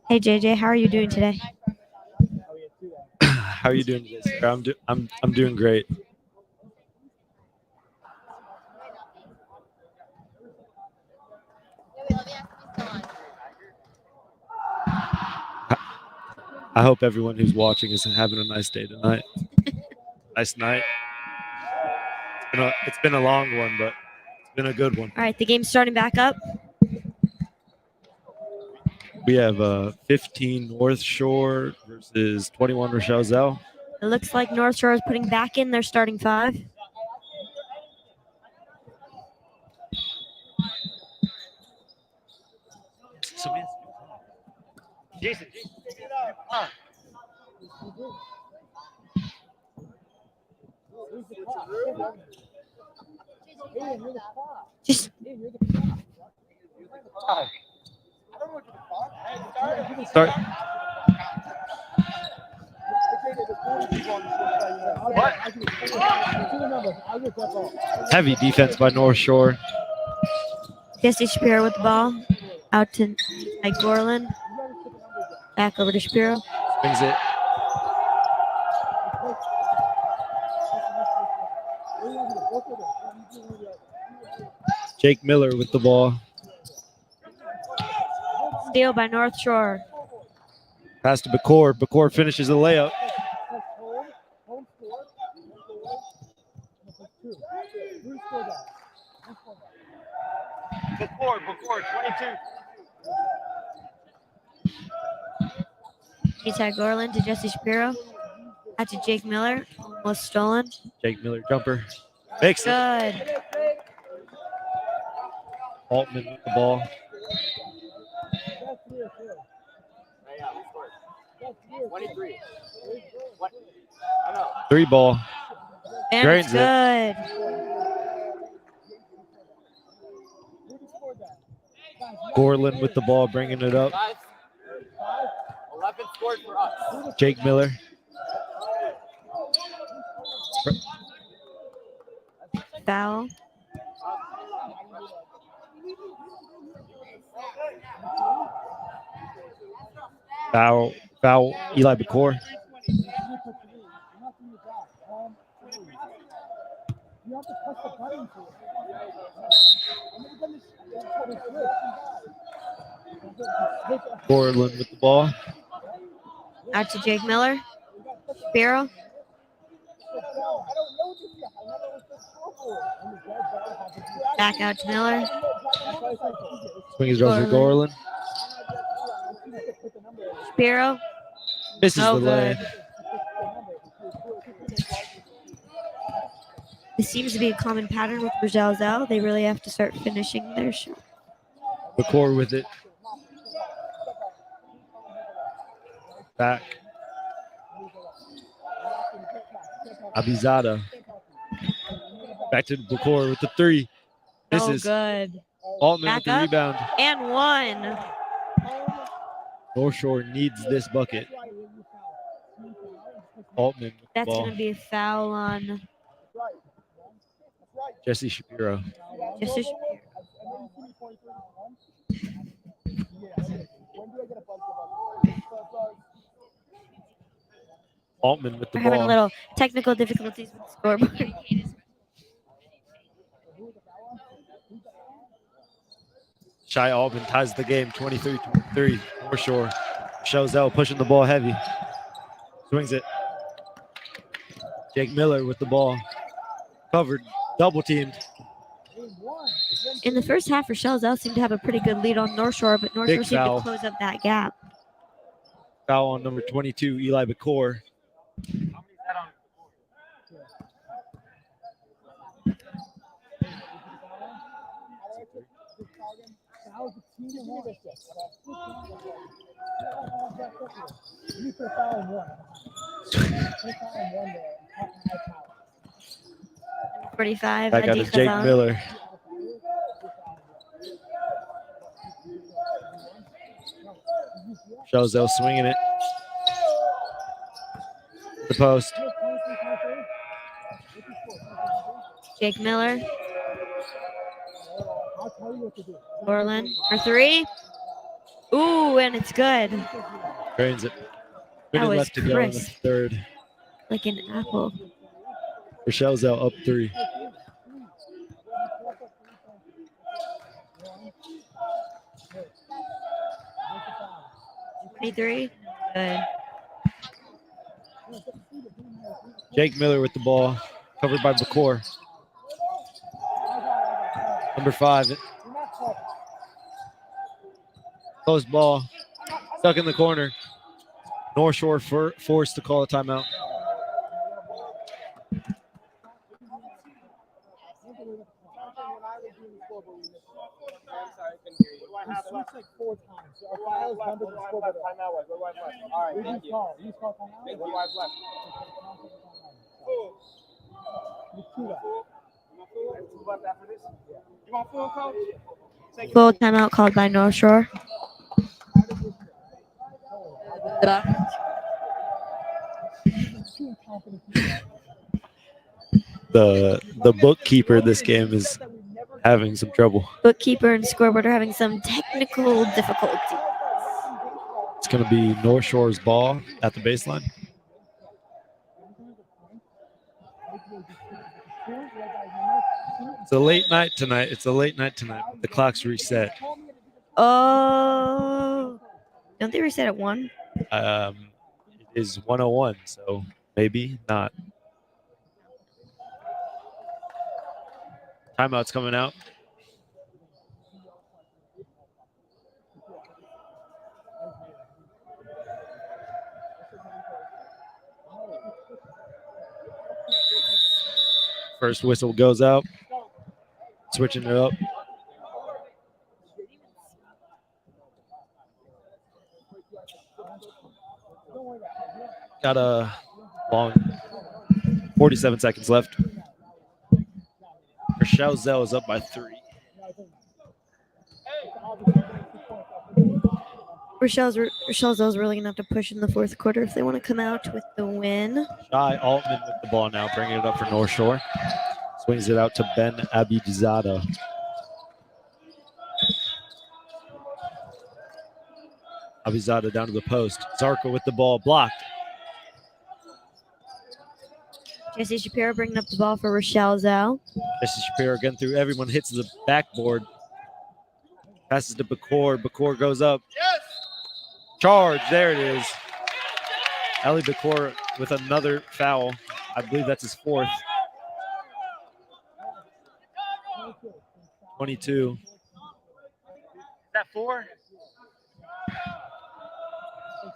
Hey JJ, how are you doing today? how are you doing today, sir? I'm doing great. I hope everyone who's watching is having a nice day tonight. Nice night. It's been a long one, but it's been a good one. All right, the game's starting back up. We have 15 North Shore versus 21 Rochelle Zell. It looks like North Shore is putting back in their starting 5. Jason. Just Start. Heavy defense by North Shore. Jesse Shapiro with the ball. Out to Mike Gorland. Back over to Shapiro. Swings it. Jake Miller with the ball. Steal by North Shore. Pass to Bakor. Bakor finishes the layup. Bakor, 22. Eastside Gorland to Jesse Shapiro. Out to Jake Miller. Almost stolen. Jake Miller jumper. Makes it. Good. Altman with the ball. Three ball. And it's Drains good. Gorland with the ball, bringing it up. 11 scored for us. Jake Miller. Foul. Foul. Eli Bakor. Gorland with the ball. Out to Jake Miller. Shapiro. Back out to Miller. Swings it over to Gorland. Shapiro. Misses No the lay. good. This seems to be a common pattern with Rochelle Zell. They really have to start finishing their shot. Bakor with it. Back. Abizada. Back to Bakor with the three. Oh, Misses. good. Altman Back with the up. rebound. And one. North Shore needs this bucket. Altman with the That's ball. going to be a foul on Jesse Shapiro. Jesse Shapiro. Altman with the We're having a ball. little technical difficulties with the scoreboard. Shai Altman ties the game 23-23. North Shore. Chazelle pushing the ball heavy. Swings it. Jake Miller with the ball. Covered. Double teamed. In the first half, Rochelle Zell seemed to have a pretty good lead on North Shore, but North Big Shore seemed foul. to close up that gap. Foul on number 22, Eli Bakor. You put a foul in one. Put a foul in one there. High power. 45. Back out to Adi Jake Khazan. Miller. Chazelle swinging it. The post. Jake Miller. I'll tell you what to do. Orland for three. Ooh, and it's good. Drains it. That Minute was left to go in the crisp. third. Like an apple. Rochelle Zell up 3. Three. Good. Jake Miller with the ball. Covered by Bakor. Number 5. Close ball. Stuck in the corner. North Shore forced to call a timeout. Switch like 4 times. Our files numbered the scoreboard. All right, thank you. You just call timeout? What do I have left? Full timeout called by North Shore. The bookkeeper this game is having some trouble. Bookkeeper and scoreboard are having some technical difficulty. It's going to be North Shore's ball at the baseline. It's a late night tonight. The clock's reset. Oh. Don't they reset at 1? It is 101, so maybe not. Timeout's coming out. First whistle goes out. Switching it up. Got a long 47 seconds left. Rochelle Zell is up by 3. Rochelle Zell's really going to have to push in the fourth quarter if they want to come out with the win. Shai Altman with the ball now, bringing it up for North Shore. Swings it out to Ben Abidizada. Abizada down to the post. Zarko with the ball, blocked. Jesse Shapiro bringing up the ball for Rochelle Zell. Jesse Shapiro again through everyone, hits the backboard. Passes to Bakor. Bakor goes up. Yes. Charge. There it is. Ali Bakor with another foul. I believe that's his 4th. 22. Is that 4?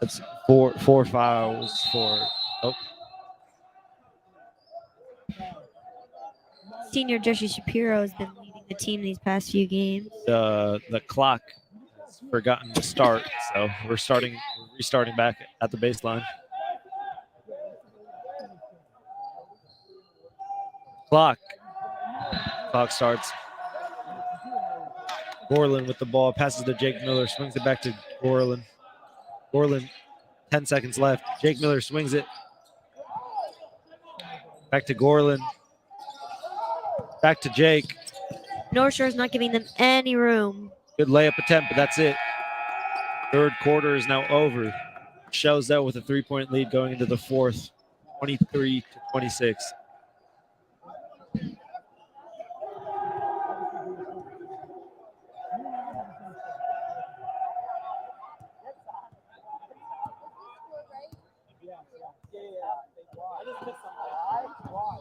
That's four fouls for. Oh. Senior Jesse Shapiro has been leading the team these past few games. The clock has forgotten to start, so we're restarting back at the baseline. Clock starts. Gorlin with the ball, passes to Jake Miller, swings it back to Gorlin. Gorlin, 10 seconds left. Jake Miller swings it. Back to Gorlin. Back to Jake. North Shore's not giving them any room. Good layup attempt, but that's it. Third quarter is now over. Shows out with a 3-point lead going into the fourth, 23-26.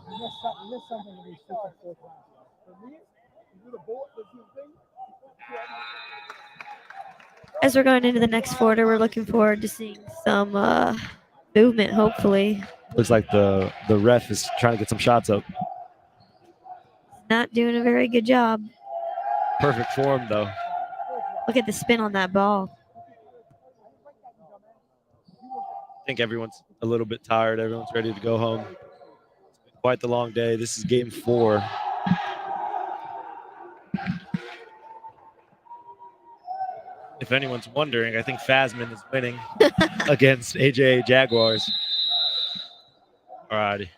You missed something when you switched 4 times. For me, As we're going into the next quarter, we're looking forward to seeing some movement, hopefully. Looks like the ref is trying to get some shots up. Not doing a very good job. Perfect form, though. Look at the spin on that ball. I think everyone's a little bit tired. Everyone's ready to go home. It's been quite the long day. This is game 4. If anyone's wondering, I think Phasman is winning against AJA Jaguars. All righty.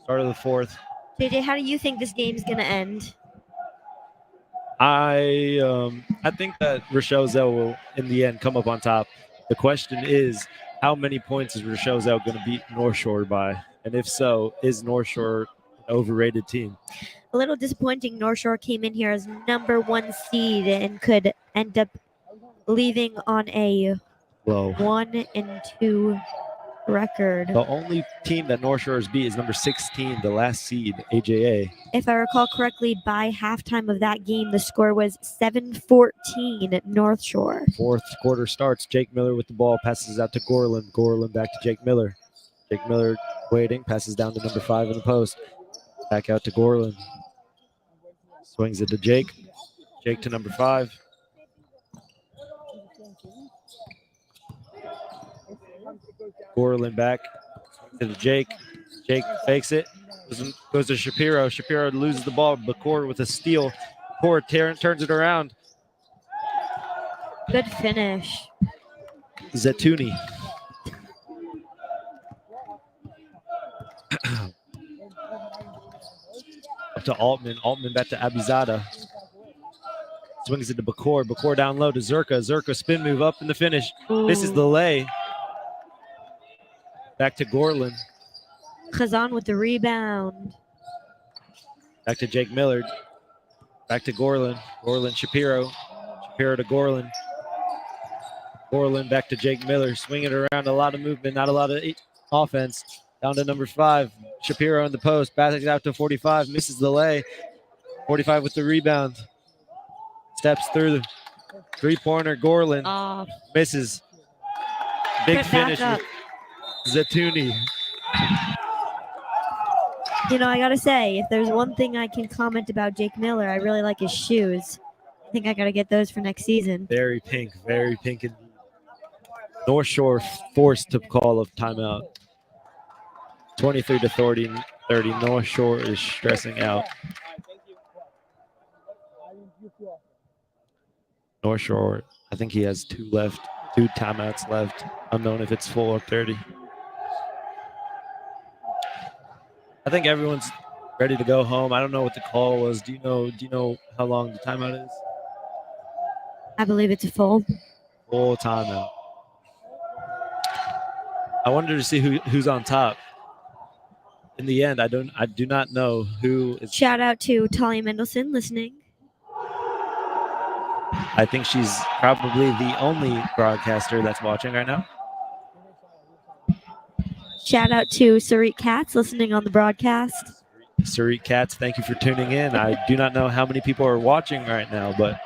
Start of the 4th. JJ, how do you think this game's going to end? I think that Rochelle Zell will, in the end, come up on top. The question is, how many points is Rochelle Zell going to beat North Shore by? And if so, is North Shore an overrated team? A little disappointing. North Shore came in here as number 1 seed and could end up leaving on a 1-2 record. The only team that North Shore has beat is number 16, the last seed, AJA. If I recall correctly, by halftime of that game, the score was 7-14 at North Shore. 4th quarter starts. Jake Miller with the ball, passes out to Gorlin. Gorlin back to Jake Miller. Jake Miller waiting, passes down to number 5 in the post. Back out to Gorlin. Swings it to Jake. Jake to number 5. Gorlin back to Jake. Jake fakes it. Goes to Shapiro. Shapiro loses the ball. Bakor with a steal. Bakor turns it around. Good finish. Zetuni. Up to Altman. Altman back to Abizada. Swings it to Bakor. Bakor down low to Zerka. Zerka spin move up in the finish. Misses the lay. Back to Gorlin. Khazan with the rebound. Back to Jake Miller. Back to Gorlin. Gorlin, Shapiro. Shapiro to Gorlin. Gorlin back to Jake Miller. Swinging around, a lot of movement, not a lot of offense. Down to number 5. Shapiro in the post. Back out to 45. Misses the lay. 45 with the rebound. Steps through the three-pointer. Gorlin misses. Big finish with Zetuni. You know, I gotta say, if there's one thing I can comment about Jake Miller, I really like his shoes. I think I gotta get those for next season. Very pink indeed. North Shore forced to call a timeout. 23-30. North Shore is stressing out. North Shore, I think he has 2 timeouts left. Unknown if it's full or 30. I think everyone's ready to go home. I don't know what the call was. Do you know how long the timeout is? I believe it's a full timeout. I wanted to see who's on top. In the end, I do not know who is. Shout out to Talia Mendelson listening. I think she's probably the only broadcaster that's watching right now. Shout out to Sarit Katz listening on the broadcast. Sarit Katz, thank you for tuning in. I do not know how many people are watching right now, but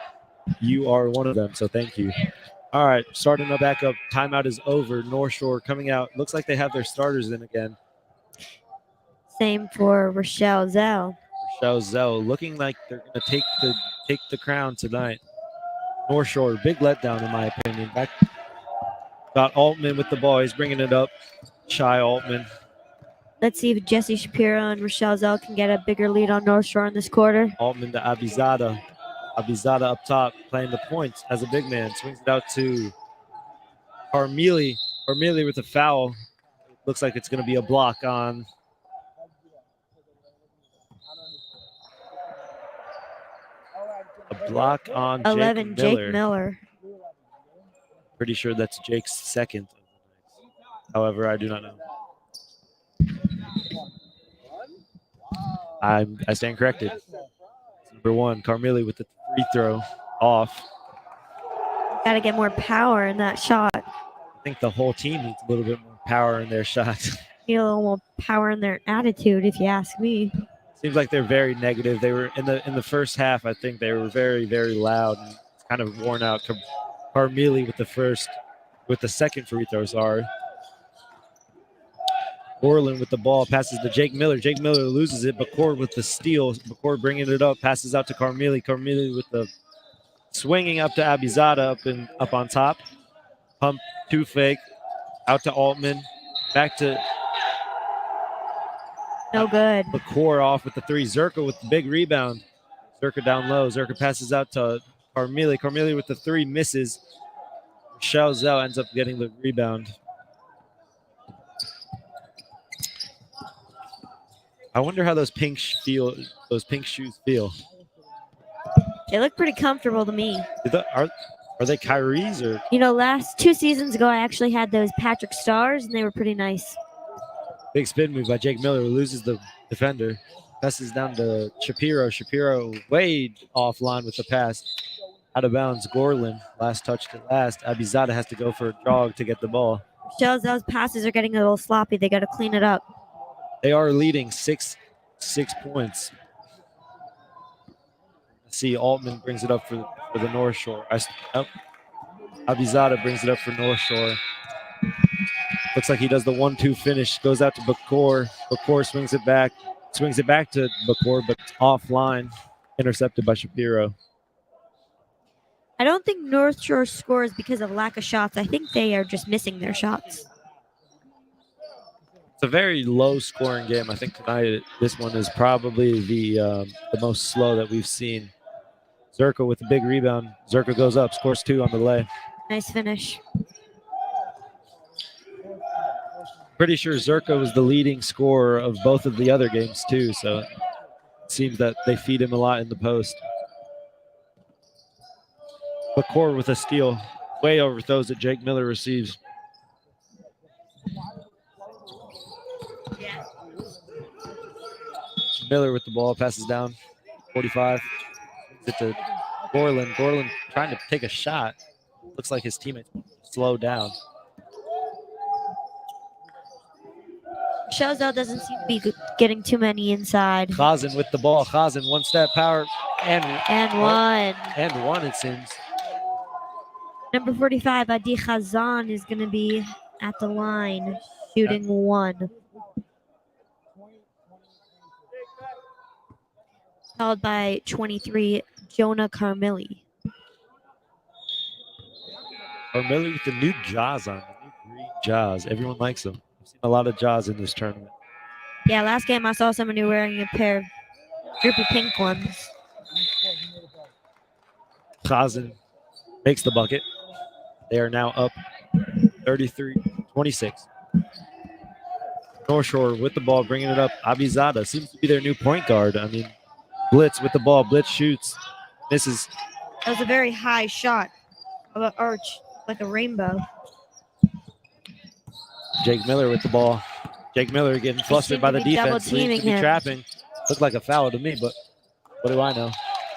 you are one of them, so thank you. All right, starting to back up. Timeout is over. North Shore coming out. Looks like they have their starters in again. Same for Rochelle Zell. Rochelle Zell looking like they're going to take the crown tonight. North Shore, big letdown in my opinion. Got Altman with the ball. He's bringing it up. Shy Altman. Let's see if Jesse Shapiro and Rochelle Zell can get a bigger lead on North Shore in this quarter. Altman to Abizada. Abizada up top, playing the points as a big man. Swings it out to Carmeli. Carmeli with a foul. Looks like it's going to be a block on. A block on 11, Jake Miller. Jake Miller. Pretty sure that's Jake's second. However, I do not know. I stand corrected. Number 1, Carmeli with the free throw off. Got to get more power in that shot. I think the whole team needs a little bit more power in their shots. Need a little more power in their attitude, if you ask me. Seems like they're very negative. They were in the first half. I think they were very, very loud and kind of worn out. Carmeli with the second free throw. Sorry. Orland with the ball, passes to Jake Miller. Jake Miller loses it. Bacour with the steal. Bacour bringing it up, passes out to Carmeli. Carmeli with the swinging up to Abizada up on top. Pump, two fake, out to Altman. Back to No good. Bacour off with the three. Zerka with the big rebound. Zerka down low. Zerka passes out to Carmeli. Carmeli with the three misses. Michelle Zell ends up getting the rebound. I wonder how those pink shoes feel. They look pretty comfortable to me. Are they Kyrie's or? You know, last 2 seasons ago, I actually had those Patrick Stars, and they were pretty nice. Big spin move by Jake Miller, who loses the defender. Passes down to Shapiro. Shapiro way offline with the pass. Out of bounds, Gorlin. Last touch to last. Abizada has to go for a jog to get the ball. Shows those passes are getting a little sloppy. They got to clean it up. They are leading 6 points. See, Altman brings it up for the North Shore. Abizada brings it up for North Shore. Looks like he does the 1-2 finish. Goes out to Bacour. Bacour swings it back to Bacour, but it's offline. Intercepted by Shapiro. I don't think North Shore scores because of lack of shots. I think they are just missing their shots. It's a very low scoring game. I think tonight this one is probably the most slow that we've seen. Zerka with a big rebound. Zerka goes up, scores 2 on the lay. Nice finish. Pretty sure Zerka was the leading scorer of both of the other games too, so it seems that they feed him a lot in the post. Bacour with a steal. Way overthrows it. Jake Miller receives. Miller with the ball, passes down. 45. It's to Gorlin. Gorlin trying to take a shot. Looks like his teammates slow down. Shozo doesn't seem to be getting too many inside. Khazin with the ball. Khazin, one step power. And one. And one, it seems. Number 45, Adi Khazan, is going to be at the line, shooting 1. Followed by 23, Jonah Carmeli. Carmeli with the new jaws on, the new green jaws. Everyone likes them. I've seen a lot of jaws in this tournament. Yeah, last game I saw somebody wearing a pair of drippy pink ones. Khazin makes the bucket. They are now up 33-26. North Shore with the ball, bringing it up. Abizada seems to be their new point guard. I mean, Blitz with the ball. Blitz shoots. Misses. That was a very high shot of an arch, like a rainbow. Jake Miller with the ball. Jake Miller getting flustered by the defense. Seems to be trapping. Looked like a foul to me, but what do I know?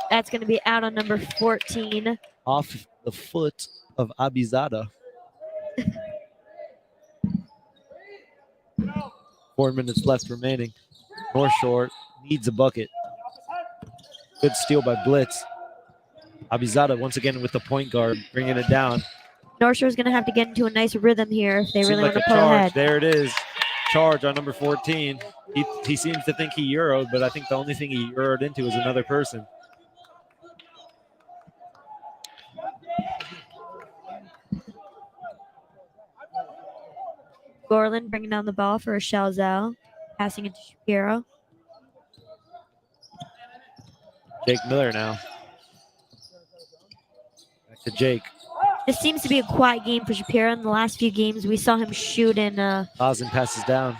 That's going to be out on number 14. Off the foot of Abizada. 4 minutes left remaining. North Shore needs a bucket. Good steal by Blitz. Abizada once again with the point guard, bringing it down. North Shore's going to have to get into a nice rhythm here if they Seemed really like want to a pull charge. ahead. There it is. Charge on number 14. He seems to think he Euroed, but I think the only thing he Euroed into is another person. Gorlin bringing down the ball for Shalzel, passing it to Shapiro. Jake Miller now. Back to Jake. This seems to be a quiet game for Shapiro. In the last few games, we saw him shoot and Khazin passes down.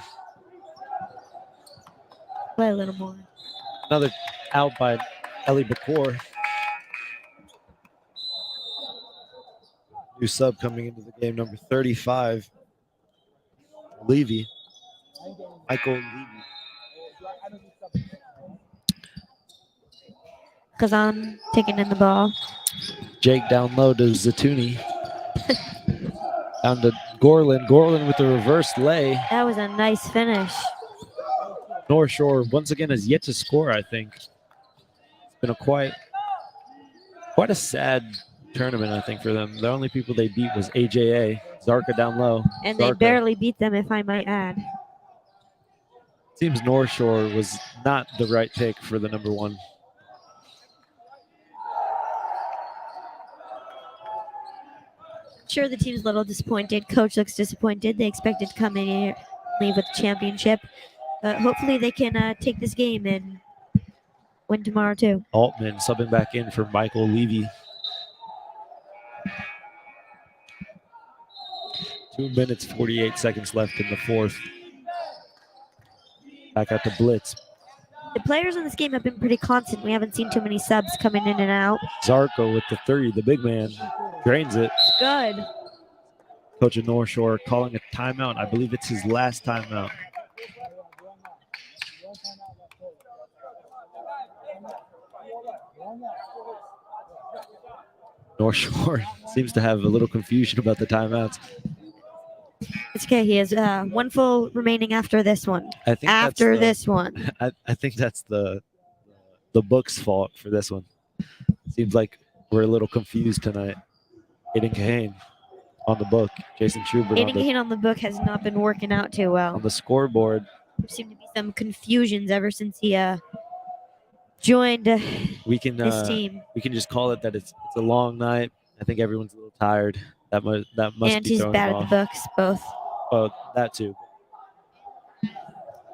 play a little more. Another out by Ellie Bacour. New sub coming into the game, number 35. Levy. Michael Levy. Kazan taking in the ball. Jake down low to Zatuni. Down to Gorlin. Gorlin with the reverse lay. That was a nice finish. North Shore once again has yet to score. I think it's been a quite a sad tournament. I think for them, the only people they beat was AJA, Zarka down low, And they Zarka. barely beat them, if I might add. Seems North Shore was not the right pick for the number one. Sure, the team's a little disappointed. Coach looks disappointed. They expected to come in here, leave with the championship. But hopefully they can take this game and win tomorrow too. Altman subbing back in for Michael Levy. 2 minutes, 48 seconds left in the fourth. Back out to blitz. The players in this game have been pretty constant. We haven't seen too many subs coming in and out. Zarko with the 3, the big man, drains it. Good. Coach of North Shore calling a timeout. I believe it's his last timeout. North Shore seems to have a little confusion about the timeouts. It's okay. He has one full remaining after this one. I think After that's this one. I think that's the book's fault for this one. Seems like we're a little confused tonight. Aiden Kahane on the book. Jason Schubert Aiden Kahane on the book has not been working out too well. on the scoreboard. There seem to be some confusions ever since he joined We can this team. we can just call it that it's a long night. I think everyone's a little tired. That must And be he's throwing bad him at off. the books, both. Well, that too.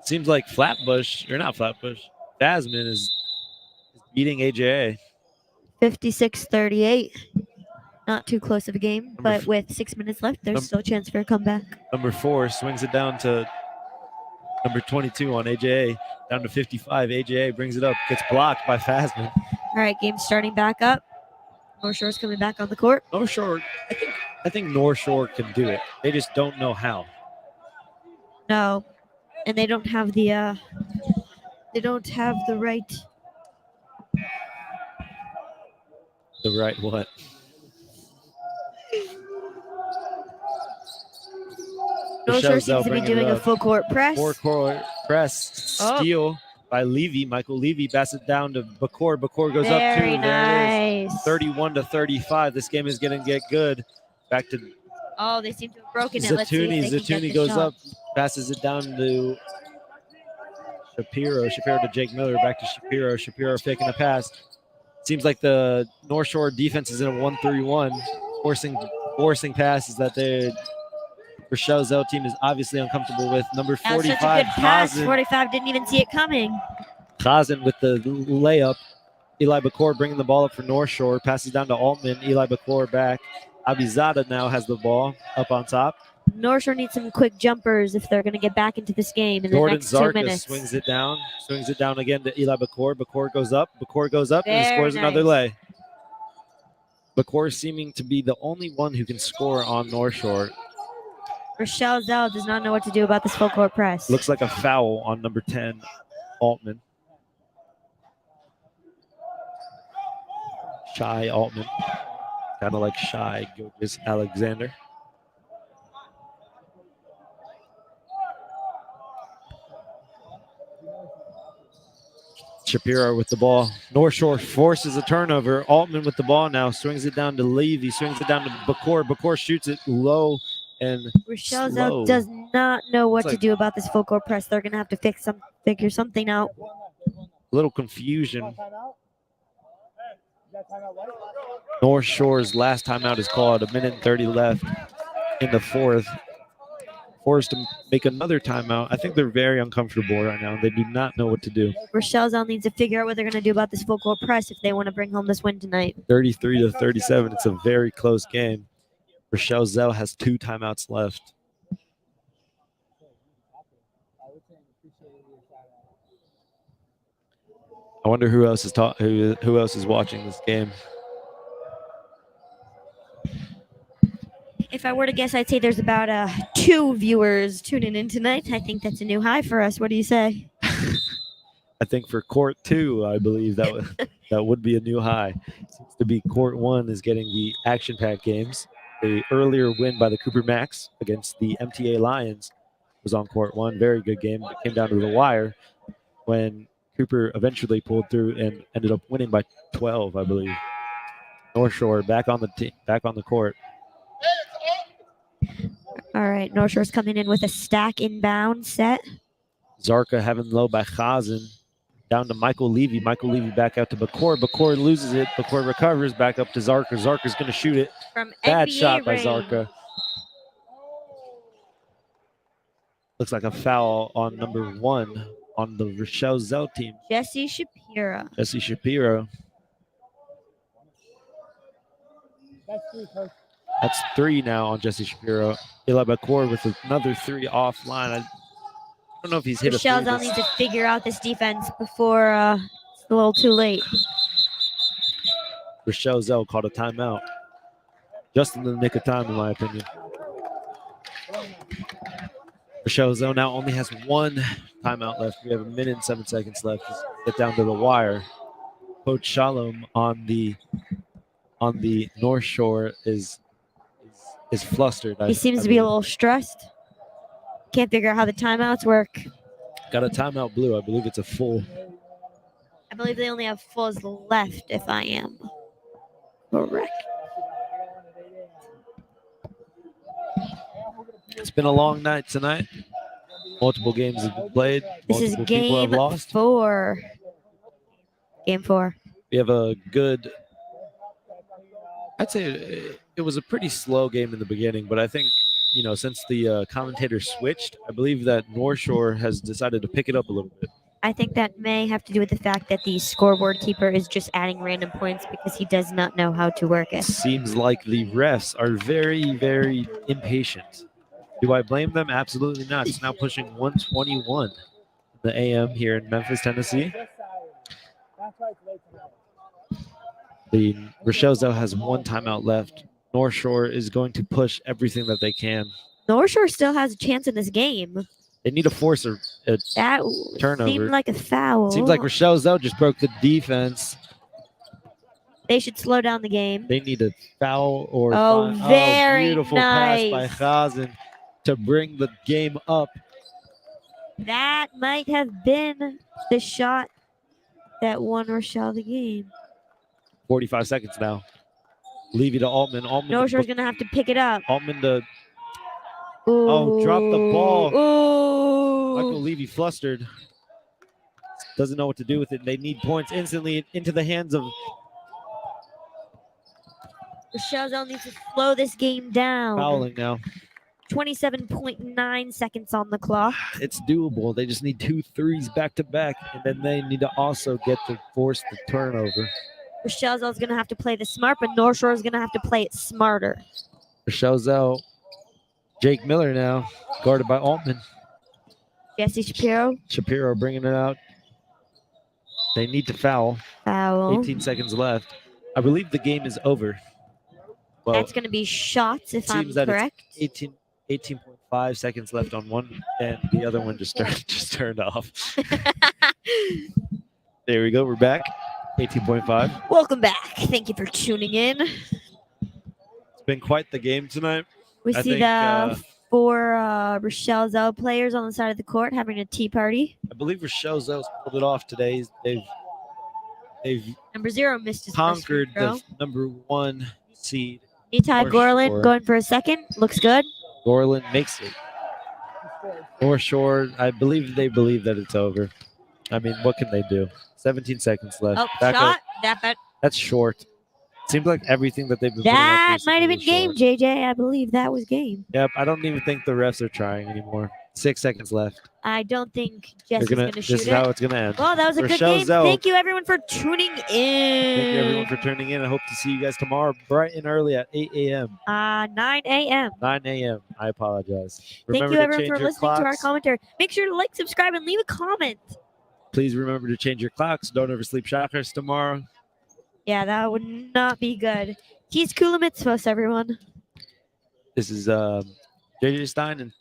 Seems like Flatbush, or not Flatbush, Jasmine is beating AJA. 56-38. Not too close of a game, Number but f- with 6 minutes left, there's Num- still a chance for a comeback. Number 4 swings it down to number 22 on AJA, down to 55. AJA brings it up, gets blocked by Fasman. All right, game starting back up. North Shore's coming back on the court. North Shore, I think North Shore can do it. They just don't know how. No, and they don't have the right. The right what? North Shore Michelle seems Zell to be bringing doing it a up. full court press. Four-court press, Oh. steal by Levy. Michael Levy passes it down to Bakor. Bakor goes up Very too. There it is. nice. 31-35. This game is going to get good. Back to Oh, they seem to have broken it. Let's see if Zatuni. they can get Zatuni the goes shot. up, passes it down to Shapiro. Shapiro to Jake Miller. Back to Shapiro. Shapiro faking a pass. Seems like the North Shore defense is in a 1-3-1, forcing passes that the Rochelle Zell team is obviously uncomfortable with. Number That was 45, such a good pass. Kazan. 45 didn't even see it coming. Kazan with the layup. Eli Bakor bringing the ball up for North Shore. Passes down to Altman. Eli Bakor back. Abizada now has the ball up on top. North Shore needs some quick jumpers if they're going to get back into this game in the Jordan next 2 Zarka minutes. swings it down. Swings it down again to Eli Bakor. Bakor goes up. Bakor goes up and he Very scores another nice. lay. Bakor seeming to be the only one who can score on North Shore. Rochelle Zell does not know what to do about this full court press. Looks like a foul on number 10, Altman. Shy Altman. Kind of like Shy Gilgis Alexander. Shapiro with the ball. North Shore forces a turnover. Altman with the ball now. Swings it down to Levy. Swings it down to Bakor. Bakor shoots it low and Rochelle slow. Zell does not know what It's to like- do about this full court press. They're going to have to figure something out. little confusion. Timeout? Hey, is that timeout right? North Shore's last timeout is called. 1:30 left in the fourth. Forced to make another timeout. I think they're very uncomfortable right now. They do not know what to do. Rochelle Zell needs to figure out what they're going to do about this full court press if they want to bring home this win tonight. 33-37. It's a very close game. Rochelle Zell has 2 timeouts left. I wonder who else is who else is watching this game. If I were to guess, I'd say there's about 2 viewers tuning in tonight. I think that's a new high for us. What do you say? I think for court 2, I believe that would be a new high. Seems to be court 1 is getting the action-packed games. The earlier win by the Cooper Max against the MTA Lions was on court 1. Very good game. It came down to the wire. when Cooper eventually pulled through and ended up winning by 12, I believe. North Shore back on the court. All right, North Shore's coming in with a stack inbound set. Zarka having low by Khazin. Down to Michael Levy. Michael Levy back out to Bakor. Bakor loses it. Bakor recovers back up to Zarka. Zarka's going to shoot it. From Bad NBA shot by range. Zarka. Looks like a foul on number 1 on the Rochelle Zell team. Jesse Shapiro. Jesse Shapiro. That's 3, Coach. That's 3 now on Jesse Shapiro. Eli Bakor with another 3 offline. I don't know if he's hit Rochelle a Zell 3. needs to figure out this defense before it's a little too late. Rochelle Zell called a timeout. Just in the nick of time, in my opinion. Rochelle Zell now only has 1 timeout left. We have 1 minute and 7 seconds left to get down to the wire. Coach Shalom on the North Shore is flustered. He seems to be a little stressed. Can't figure out how the timeouts work. Got a timeout blue. I believe it's a full. I believe they only have fulls left, if I am correct. It's been a long night tonight. Multiple games have been played. This is Multiple people have game lost. 4. Game 4. We have a good. I'd say it was a pretty slow game in the beginning, but I think, since the commentator switched, I believe that North Shore has decided to pick it up a little bit. I think that may have to do with the fact that the scoreboard keeper is just adding random points because he does not know how to work it. Seems like the refs are very, very impatient. Do I blame them? Absolutely not. It's now pushing 1:21 in the AM here in Memphis, Tennessee. The Rochelle Zell has 1 timeout left. North Shore is going to push everything that they can. North Shore still has a chance in this game. They need to force a That turnover. seemed like a foul. Seems like Rochelle Zell just broke the defense. They should slow down the game. They need a foul or Oh, very beautiful nice. pass by Khazin to bring the game up. That might have been the shot that won Rochelle the game. 45 seconds now. Levy to Altman. North Shore's going to have to pick it up. Altman to Ooh. drop the ball. Ooh. Michael Levy flustered. Doesn't know what to do with it. They need points instantly into the hands of Rochelle Zell needs to slow this game down. fouling now. 27.9 seconds on the clock. It's doable. They just need 2 threes back to back, and then they need to also get to force the turnover. Rochelle Zell's going to have to play the smart, but North Shore is going to have to play it smarter. Rochelle Zell, Jake Miller now, guarded by Altman. Jesse Shapiro. Shapiro bringing it out. They need to foul. Foul. 18 seconds left. I believe the game is over. Well, That's going to be shots, if I'm seems that correct. it's 18.5 seconds left on one, and the other one just turned off. There we go. We're back. 18.5. Welcome back. Thank you for tuning in. It's been quite the game tonight. We I see think, the 4 Rochelle Zell players on the side of the court having a tea party. I believe Rochelle Zell's pulled it off today. They've Number 0 missed his conquered first free throw. the number 1 seed. Itai North Gorlin Shore. going for a second. Looks good. Gorlin makes it. North Shore, I believe they believe that it's over. I mean, what can they do? 17 seconds left. Oh, Back shot. up. That's short. Seems like everything that they've been putting up That recently might have been was game, short. JJ. I believe that was game. Yep, I don't even think the refs are trying anymore. 6 seconds left. I don't think They're Jesse's gonna, going to this shoot is it. how it's going to end. Well, that was a Rochelle good game. Zell. Thank you, everyone, for tuning in. Thank you, everyone, for tuning in. I hope to see you guys tomorrow bright and early at 8 a.m. 9 a.m. 9 a.m. I apologize. Thank Remember you, to everyone, change for your listening to our clocks. commentary. Make sure to like, subscribe, and leave a comment. Please remember to change your clocks. Don't oversleep shockers tomorrow. Yeah, that would not be good. He's Kula Mitzvos, everyone. This is JJ Stein,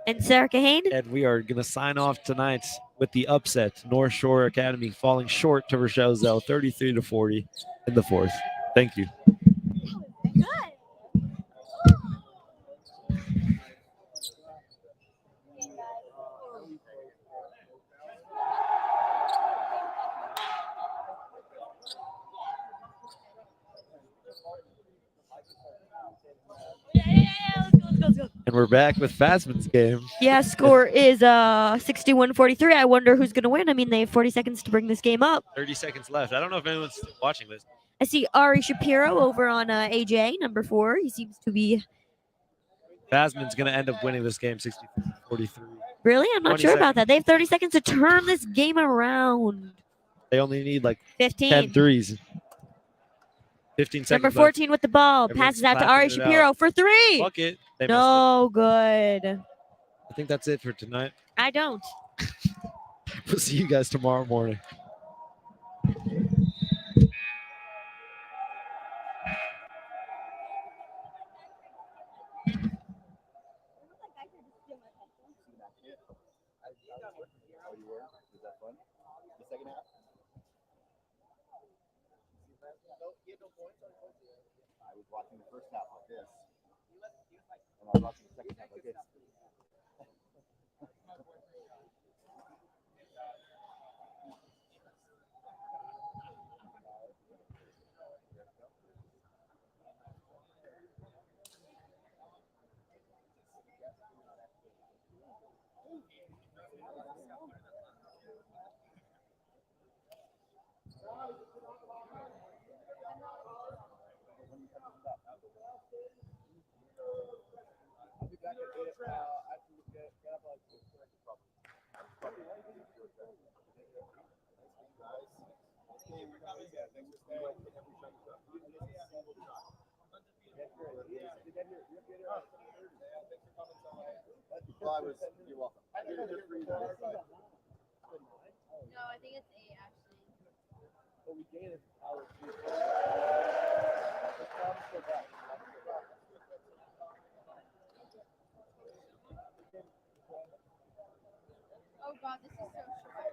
And Sarah Kahane. and we are going to sign off tonight with the upset. North Shore Academy falling short to Rochelle Zell, 33-40 in the fourth. Thank you. And we're back with Fazman's game. Yeah, score is 61-43. I wonder who's going to win. I mean, they have 40 seconds to bring this game up. 30 seconds left. I don't know if anyone's still watching this. I see Ari Shapiro over on AJ, number 4. He seems to be. Fazman's going to end up winning this game 60-43. Really? I'm not 20 sure about seconds. that. They have 30 seconds to turn this game around. They only need like 15. 10 threes. 15 seconds Number left. 14 with the ball. Everyone's Passes out to clapping Ari it Shapiro out. for 3. Fuck it. They missed No good. it. I think that's it for tonight. I don't. We'll see you guys tomorrow morning. I was watching the first half like this, and I was watching the second half like this. You're welcome. No, I think it's 8 actually. Oh god, this is so short.